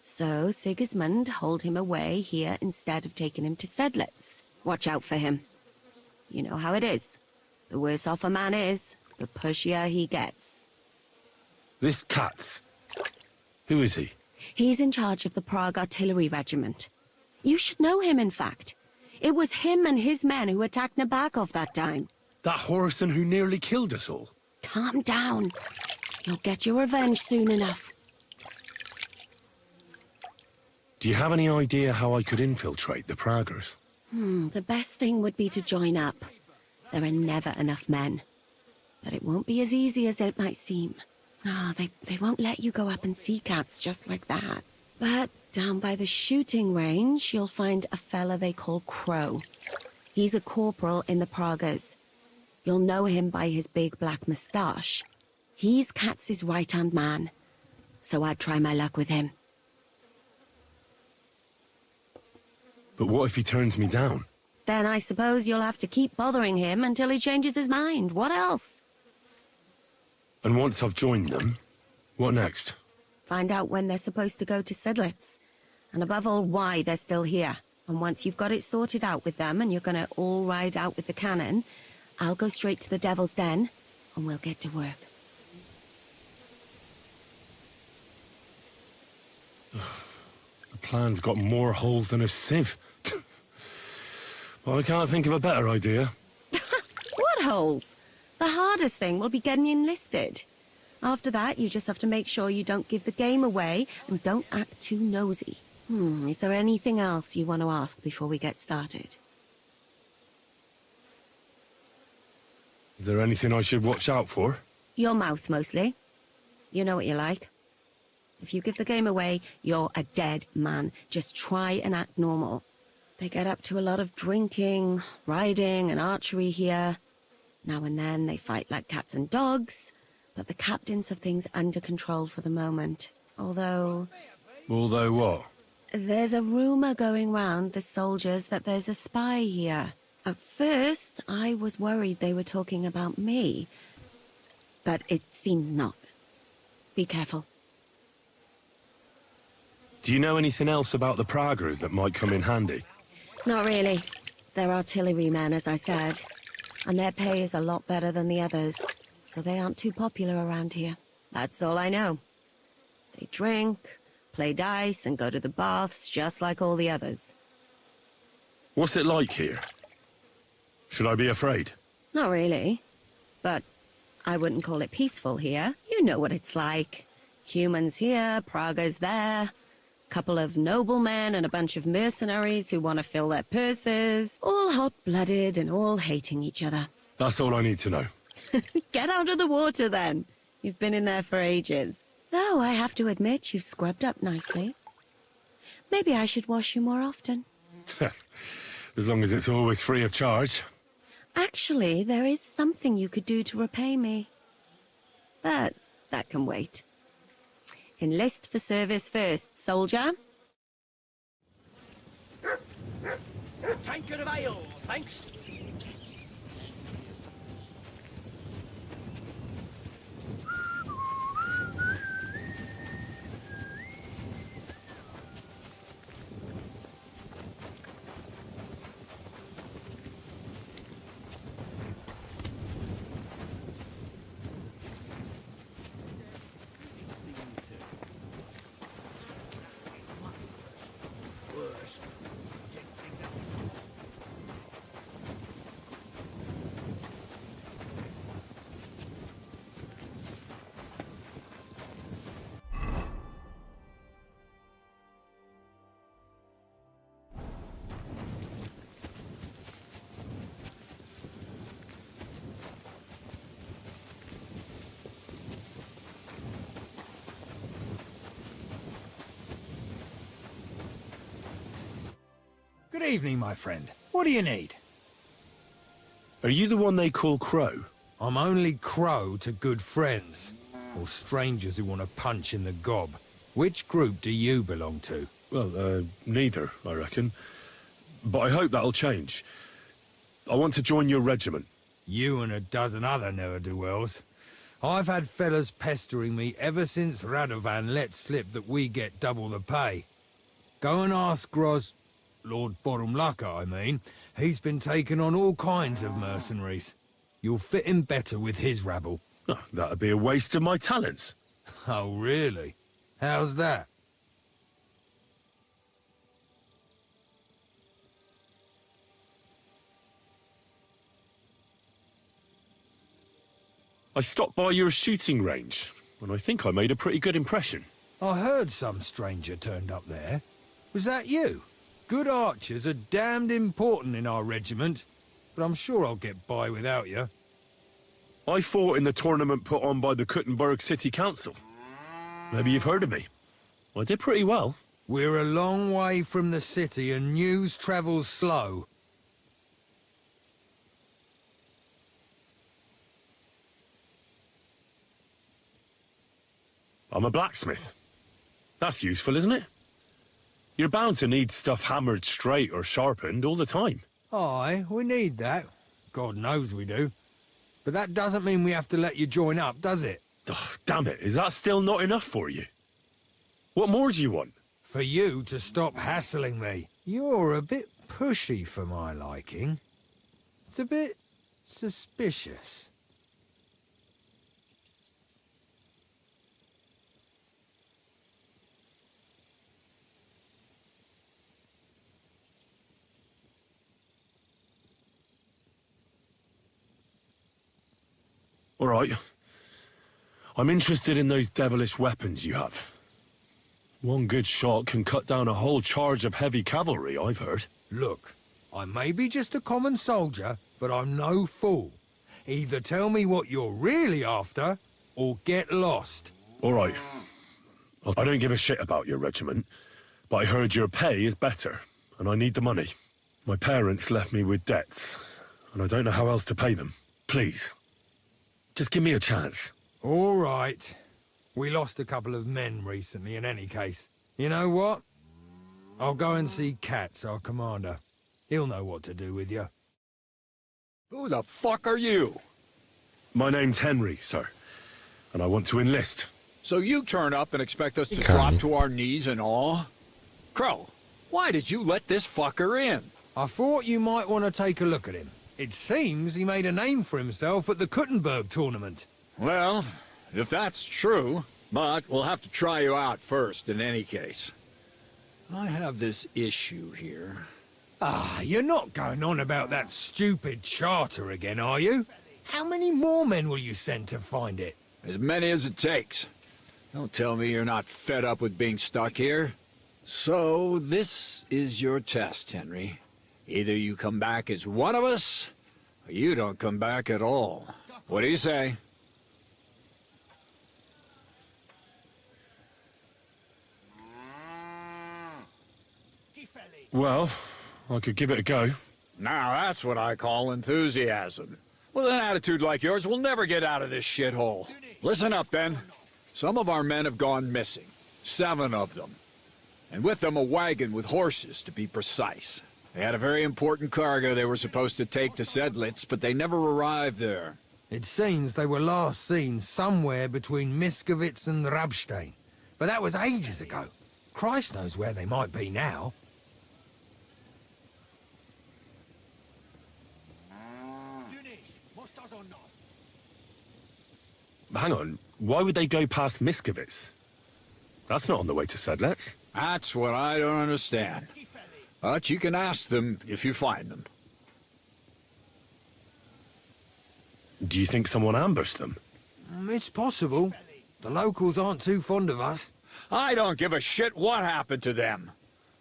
So Sigismund holed him away here instead of taking him to Sedlitz. Watch out for him. You know how it is. The worse off a man is, the pushier he gets. This Katz. Who is he? He's in charge of the Prague Artillery Regiment. You should know him, in fact. It was him and his men who attacked Nabakov that time. That Horson who nearly killed us all? Calm down. You'll get your revenge soon enough. Do you have any idea how I could infiltrate the Praggers? The best thing would be to join up. There are never enough men. But it won't be as easy as it might seem. They won't let you go up and see cats just like that. But down by the shooting range, you'll find a fella they call Crow. He's a corporal in the Pragas. You'll know him by his big black moustache. He's Katz's right-hand man. So I'd try my luck with him. But what if he turns me down? Then I suppose you'll have to keep bothering him until he changes his mind. What else? And once I've joined them, what next? Find out when they're supposed to go to Sedlitz. And above all, why they're still here. And once you've got it sorted out with them and you're gonna all ride out with the cannon, I'll go straight to the Devil's Den and we'll get to work. The plan's got more holes than a sieve. Well, I can't think of a better idea. What holes? The hardest thing will be getting enlisted. After that, you just have to make sure you don't give the game away and don't act too nosy. Is there anything else you want to ask before we get started? Is there anything I should watch out for? Your mouth, mostly. You know what you like. If you give the game away, you're a dead man. Just try and act normal. They get up to a lot of drinking, riding, and archery here. Now and then they fight like cats and dogs, but the captains have things under control for the moment. Although what? There's a rumor going round the soldiers that there's a spy here. At first, I was worried they were talking about me, but it seems not. Be careful. Do you know anything else about the Praggers that might come in handy? Not really. They're artillerymen, as I said. And their pay is a lot better than the others, so they aren't too popular around here. That's all I know. They drink, play dice, and go to the baths just like all the others. What's it like here? Should I be afraid? Not really. But I wouldn't call it peaceful here. You know what it's like. Humans here, Praga's there. Couple of noblemen and a bunch of mercenaries who want to fill their purses. All hot-blooded and all hating each other. That's all I need to know. Get out of the water, then. You've been in there for ages. Though I have to admit, you've scrubbed up nicely. Maybe I should wash you more often. As long as it's always free of charge. Actually, there is something you could do to repay me. But that can wait. Enlist for service first, soldier. Tankard of ale, thanks. Good evening, my friend. What do you need? Are you the one they call Crow? I'm only Crow to good friends, or strangers who want to punch in the gob. Which group do you belong to? Well, neither, I reckon. But I hope that'll change. I want to join your regiment. You and a dozen other ne'er-do-wells. I've had fellas pestering me ever since Radovan let slip that we get double the pay. Go and ask Lord Borumlaka, I mean. He's been taking on all kinds of mercenaries. You'll fit in better with his rabble. Oh, that'd be a waste of my talents. Oh, really? How's that? I stopped by your shooting range, and I think I made a pretty good impression. I heard some stranger turned up there. Was that you? Good archers are damned important in our regiment, but I'm sure I'll get by without you. I fought in the tournament put on by the Kuttenberg City Council. Maybe you've heard of me. I did pretty well. We're a long way from the city and news travels slow. I'm a blacksmith. That's useful, isn't it? You're bound to need stuff hammered straight or sharpened all the time. Aye, we need that. God knows we do. But that doesn't mean we have to let you join up, does it? Oh, damn it, is that still not enough for you? What more do you want? For you to stop hassling me. You're a bit pushy for my liking. It's a bit suspicious. All right. I'm interested in those devilish weapons you have. One good shot can cut down a whole charge of heavy cavalry, I've heard. Look, I may be just a common soldier, but I'm no fool. Either tell me what you're really after, or get lost. All right. I don't give a shit about your regiment, but I heard your pay is better, and I need the money. My parents left me with debts, and I don't know how else to pay them. Please. Just give me a chance. All right. We lost a couple of men recently in any case. You know what? I'll go and see Katz, our commander. He'll know what to do with you. Who the fuck are you? My name's Henry, sir, and I want to enlist. So you turn up and expect us to drop to our knees in awe? Crow, why did you let this fucker in? I thought you might want to take a look at him. It seems he made a name for himself at the Kuttenberg tournament. Well, if that's true, but we'll have to try you out first in any case. I have this issue here. Ah, you're not going on about that stupid charter again, are you? How many more men will you send to find it? As many as it takes. Don't tell me you're not fed up with being stuck here. So, this is your test, Henry. Either you come back as one of us, or you don't come back at all. What do you say? Well, I could give it a go. Now that's what I call enthusiasm. With an attitude like yours, we'll never get out of this shithole. Listen up, then. Some of our men have gone missing. 7 of them. And with them a wagon with horses, to be precise. They had a very important cargo they were supposed to take to Sedlitz, but they never arrived there. It seems they were last seen somewhere between Miskovitz and Rabstein. But that was ages ago. Christ knows where they might be now. Hang on, why would they go past Miskovitz? That's not on the way to Sedlitz. That's what I don't understand. But you can ask them if you find them. Do you think someone ambushed them? It's possible. The locals aren't too fond of us. I don't give a shit what happened to them.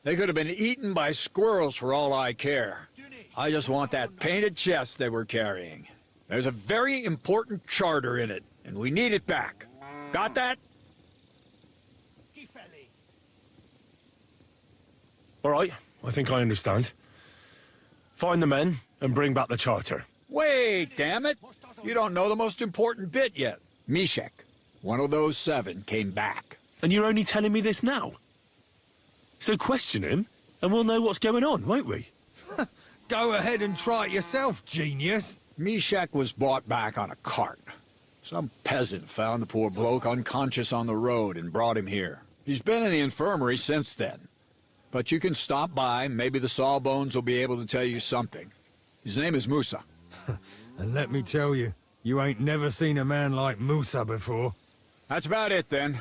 They could have been eaten by squirrels for all I care. I just want that painted chest they were carrying. There's a very important charter in it, and we need it back. Got that? All right, I think I understand. Find the men and bring back the charter. Wait, damn it! You don't know the most important bit yet. Mishek, one of those 7, came back. And you're only telling me this now? So question him, and we'll know what's going on, won't we? Go ahead and try it yourself, genius. Mishek was brought back on a cart. Some peasant found the poor bloke unconscious on the road and brought him here. He's been in the infirmary since then. But you can stop by, maybe the Sawbones will be able to tell you something. His name is Musa. And let me tell you, you ain't never seen a man like Musa before. That's about it, then.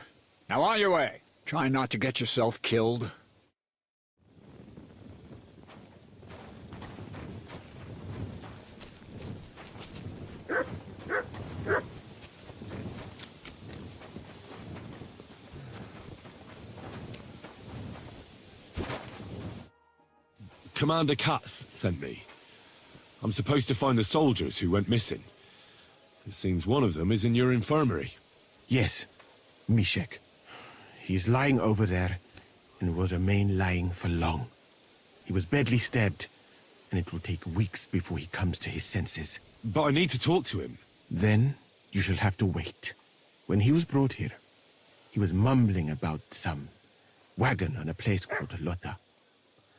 Now on your way. Try not to get yourself killed. Commander Katz sent me. I'm supposed to find the soldiers who went missing. It seems one of them is in your infirmary. Yes, Mishek. He's lying over there and will remain lying for long. He was badly stabbed, and it will take weeks before he comes to his senses. But I need to talk to him. Then you shall have to wait. When he was brought here, he was mumbling about some wagon on a place called Lotta.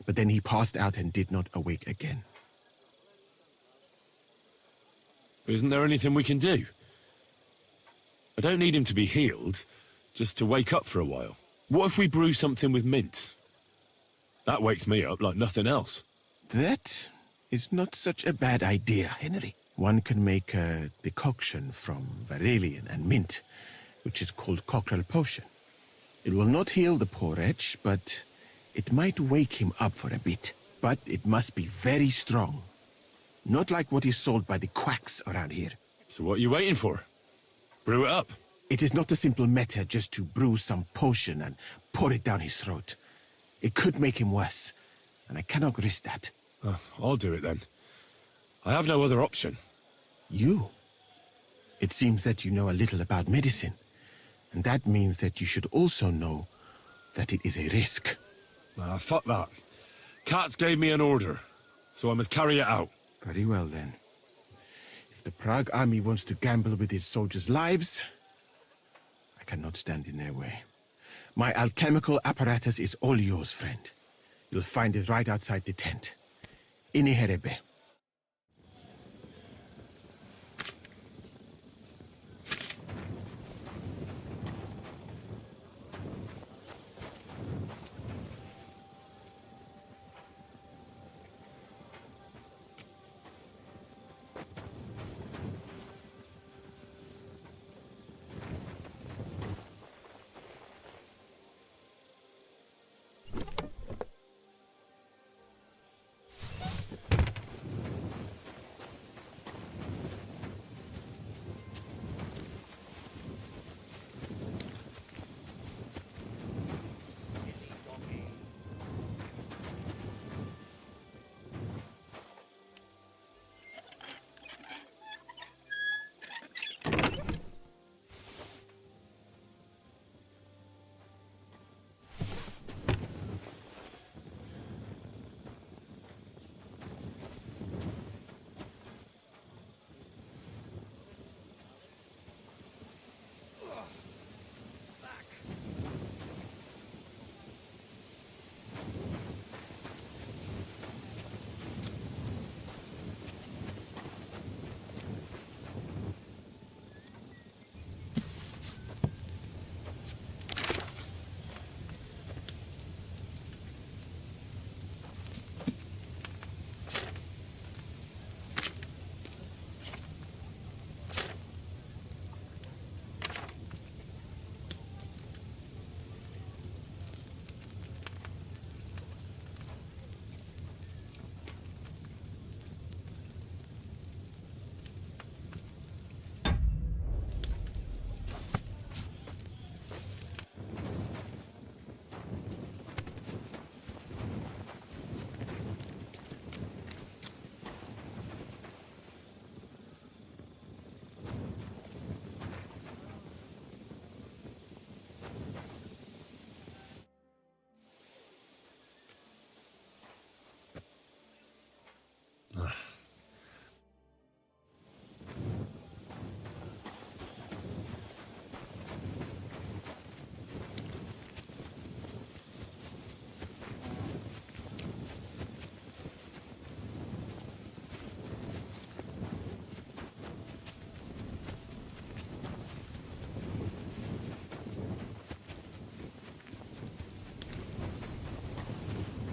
But then he passed out and did not awake again. Isn't there anything we can do? I don't need him to be healed, just to wake up for a while. What if we brew something with mint? That wakes me up like nothing else. That is not such a bad idea, Henry. One can make a decoction from Varelian and mint, which is called cockerel potion. It will not heal the poor wretch, but it might wake him up for a bit. But it must be very strong. Not like what is sold by the quacks around here. So what are you waiting for? Brew it up. It is not a simple matter just to brew some potion and pour it down his throat. It could make him worse, and I cannot risk that. I'll do it then. I have no other option. You? It seems that you know a little about medicine, and that means that you should also know that it is a risk. Fuck that. Katz gave me an order, so I must carry it out. Very well, then. If the Prague army wants to gamble with its soldiers' lives, I cannot stand in their way. My alchemical apparatus is all yours, friend. You'll find it right outside the tent. Ini herebe.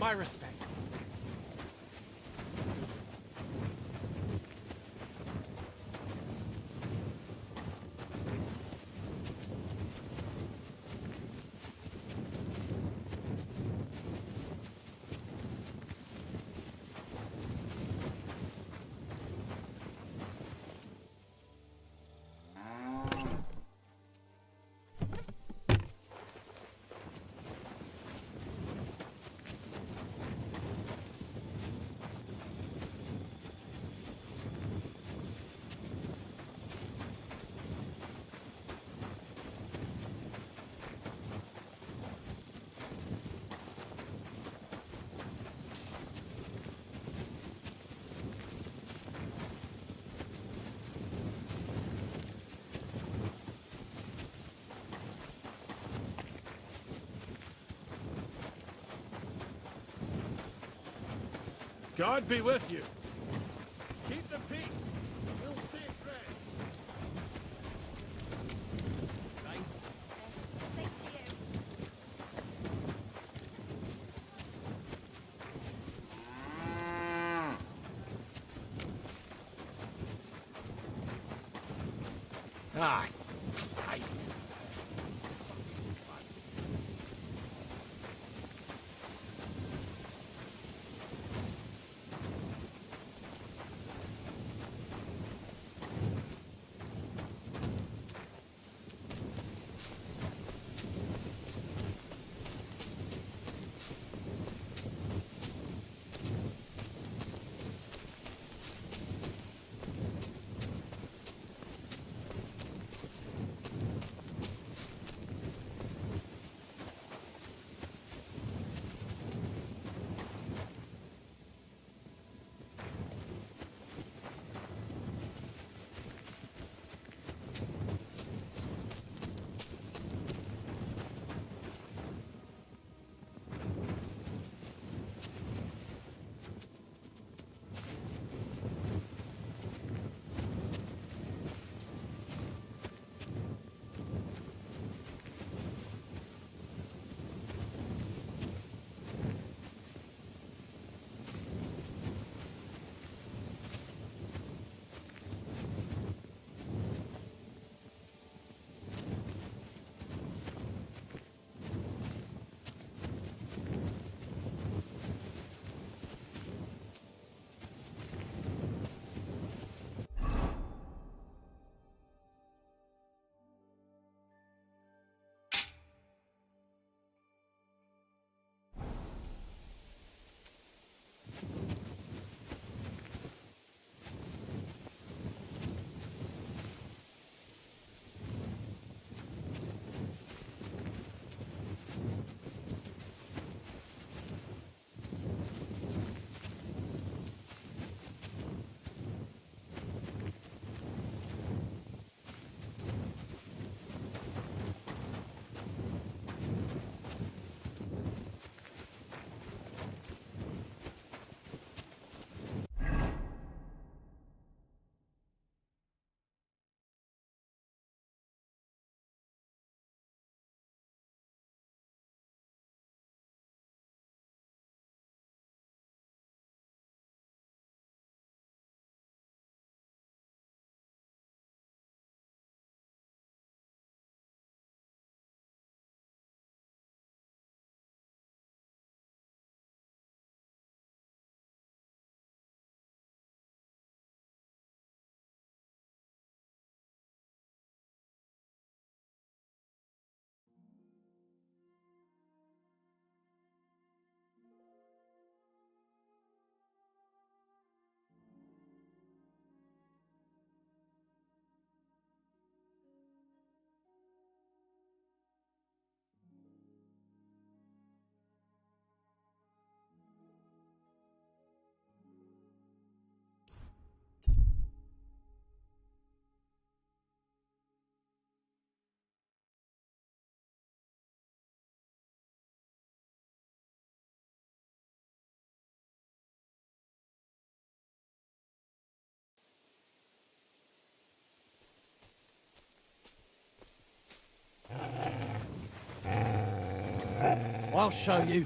My respects. God be with you. Keep the peace. We'll stay friends. Ah, Christ. I'll show you.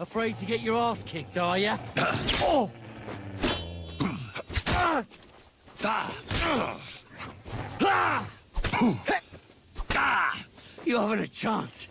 Afraid to get your ass kicked, are you? Oh! You haven't a chance.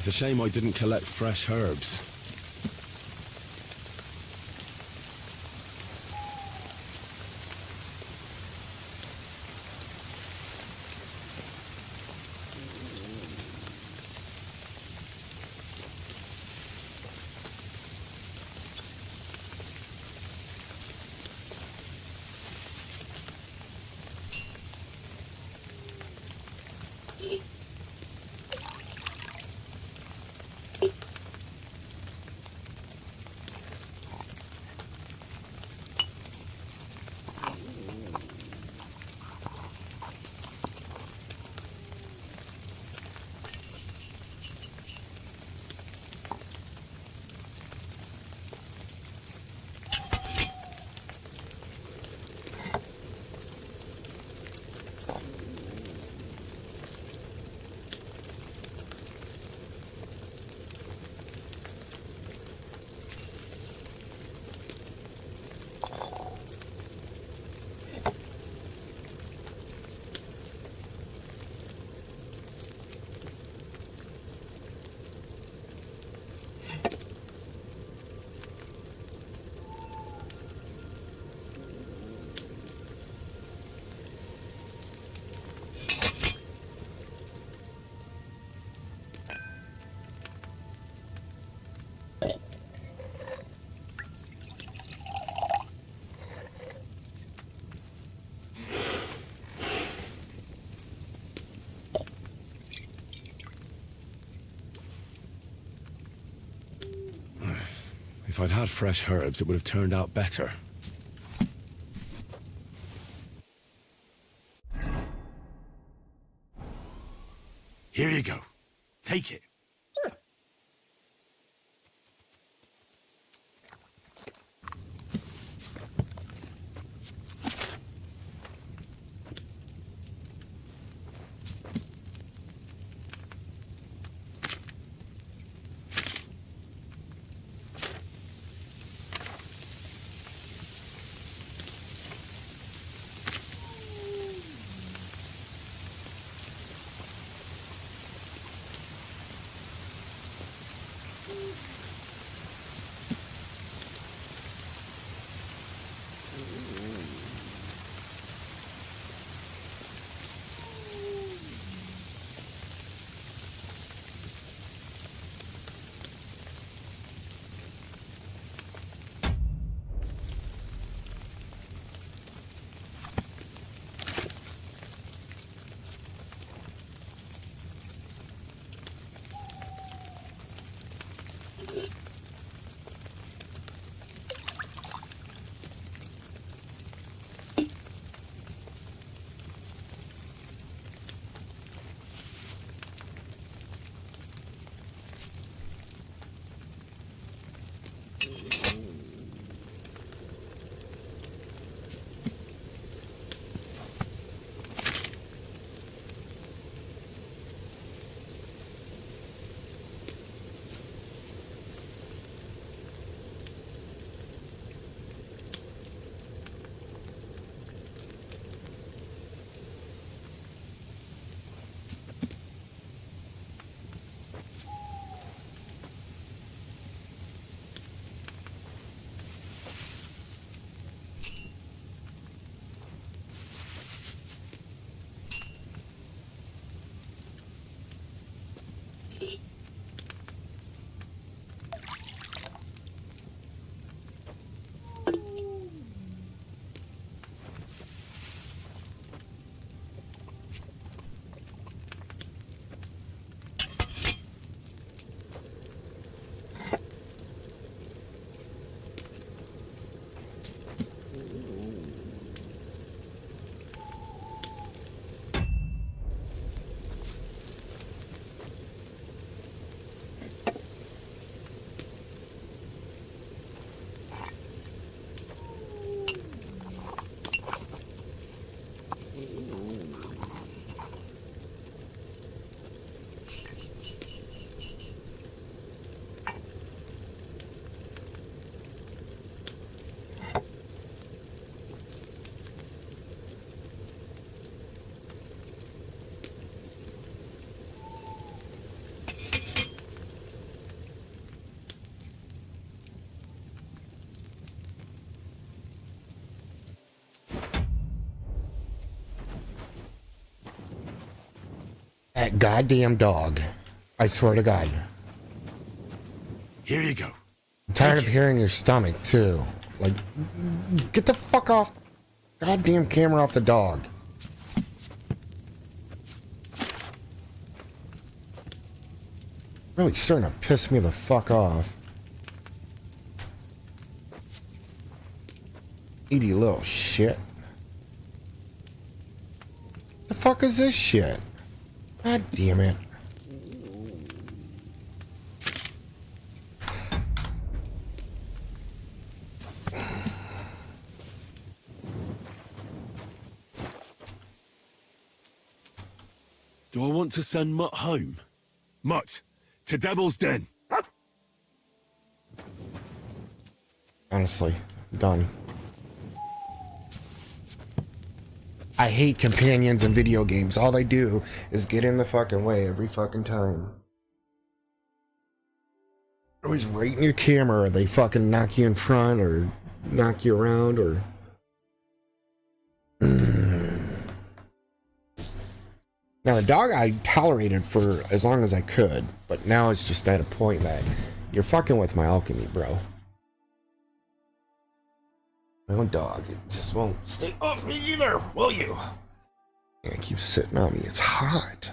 It's a shame I didn't collect fresh herbs. If I'd had fresh herbs, it would have turned out better. Here you go. Take it. That goddamn dog. I swear to God. Here you go. I'm tired of hearing your stomach, too. Like, get the fuck off. Goddamn camera off the dog. Really starting to piss me the fuck off. Eaty little shit. The fuck is this shit? God damn it. Do I want to send Mutt home? Mutt, to Devil's Den. Honestly, done. I hate companions in video games. All they do is get in the fucking way every fucking time. Always right in your camera, or they fucking knock you in front, or knock you around, or... Now, the dog I tolerated for as long as I could, but now it's just at a point that you're fucking with my alchemy, bro. My own dog, it just won't stay off me either, will you? Yeah, it keeps sitting on me. It's hot.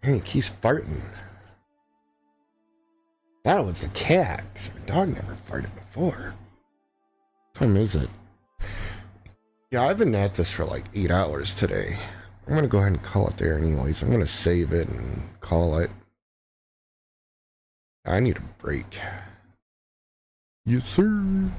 Hey, it keeps farting. That was the cat, because my dog never farted before. What time is it? Yeah, I've been at this for like 8 hours today. I'm going to go ahead and call it there anyways. I'm going to save it and call it. I need a break. Yes, sir.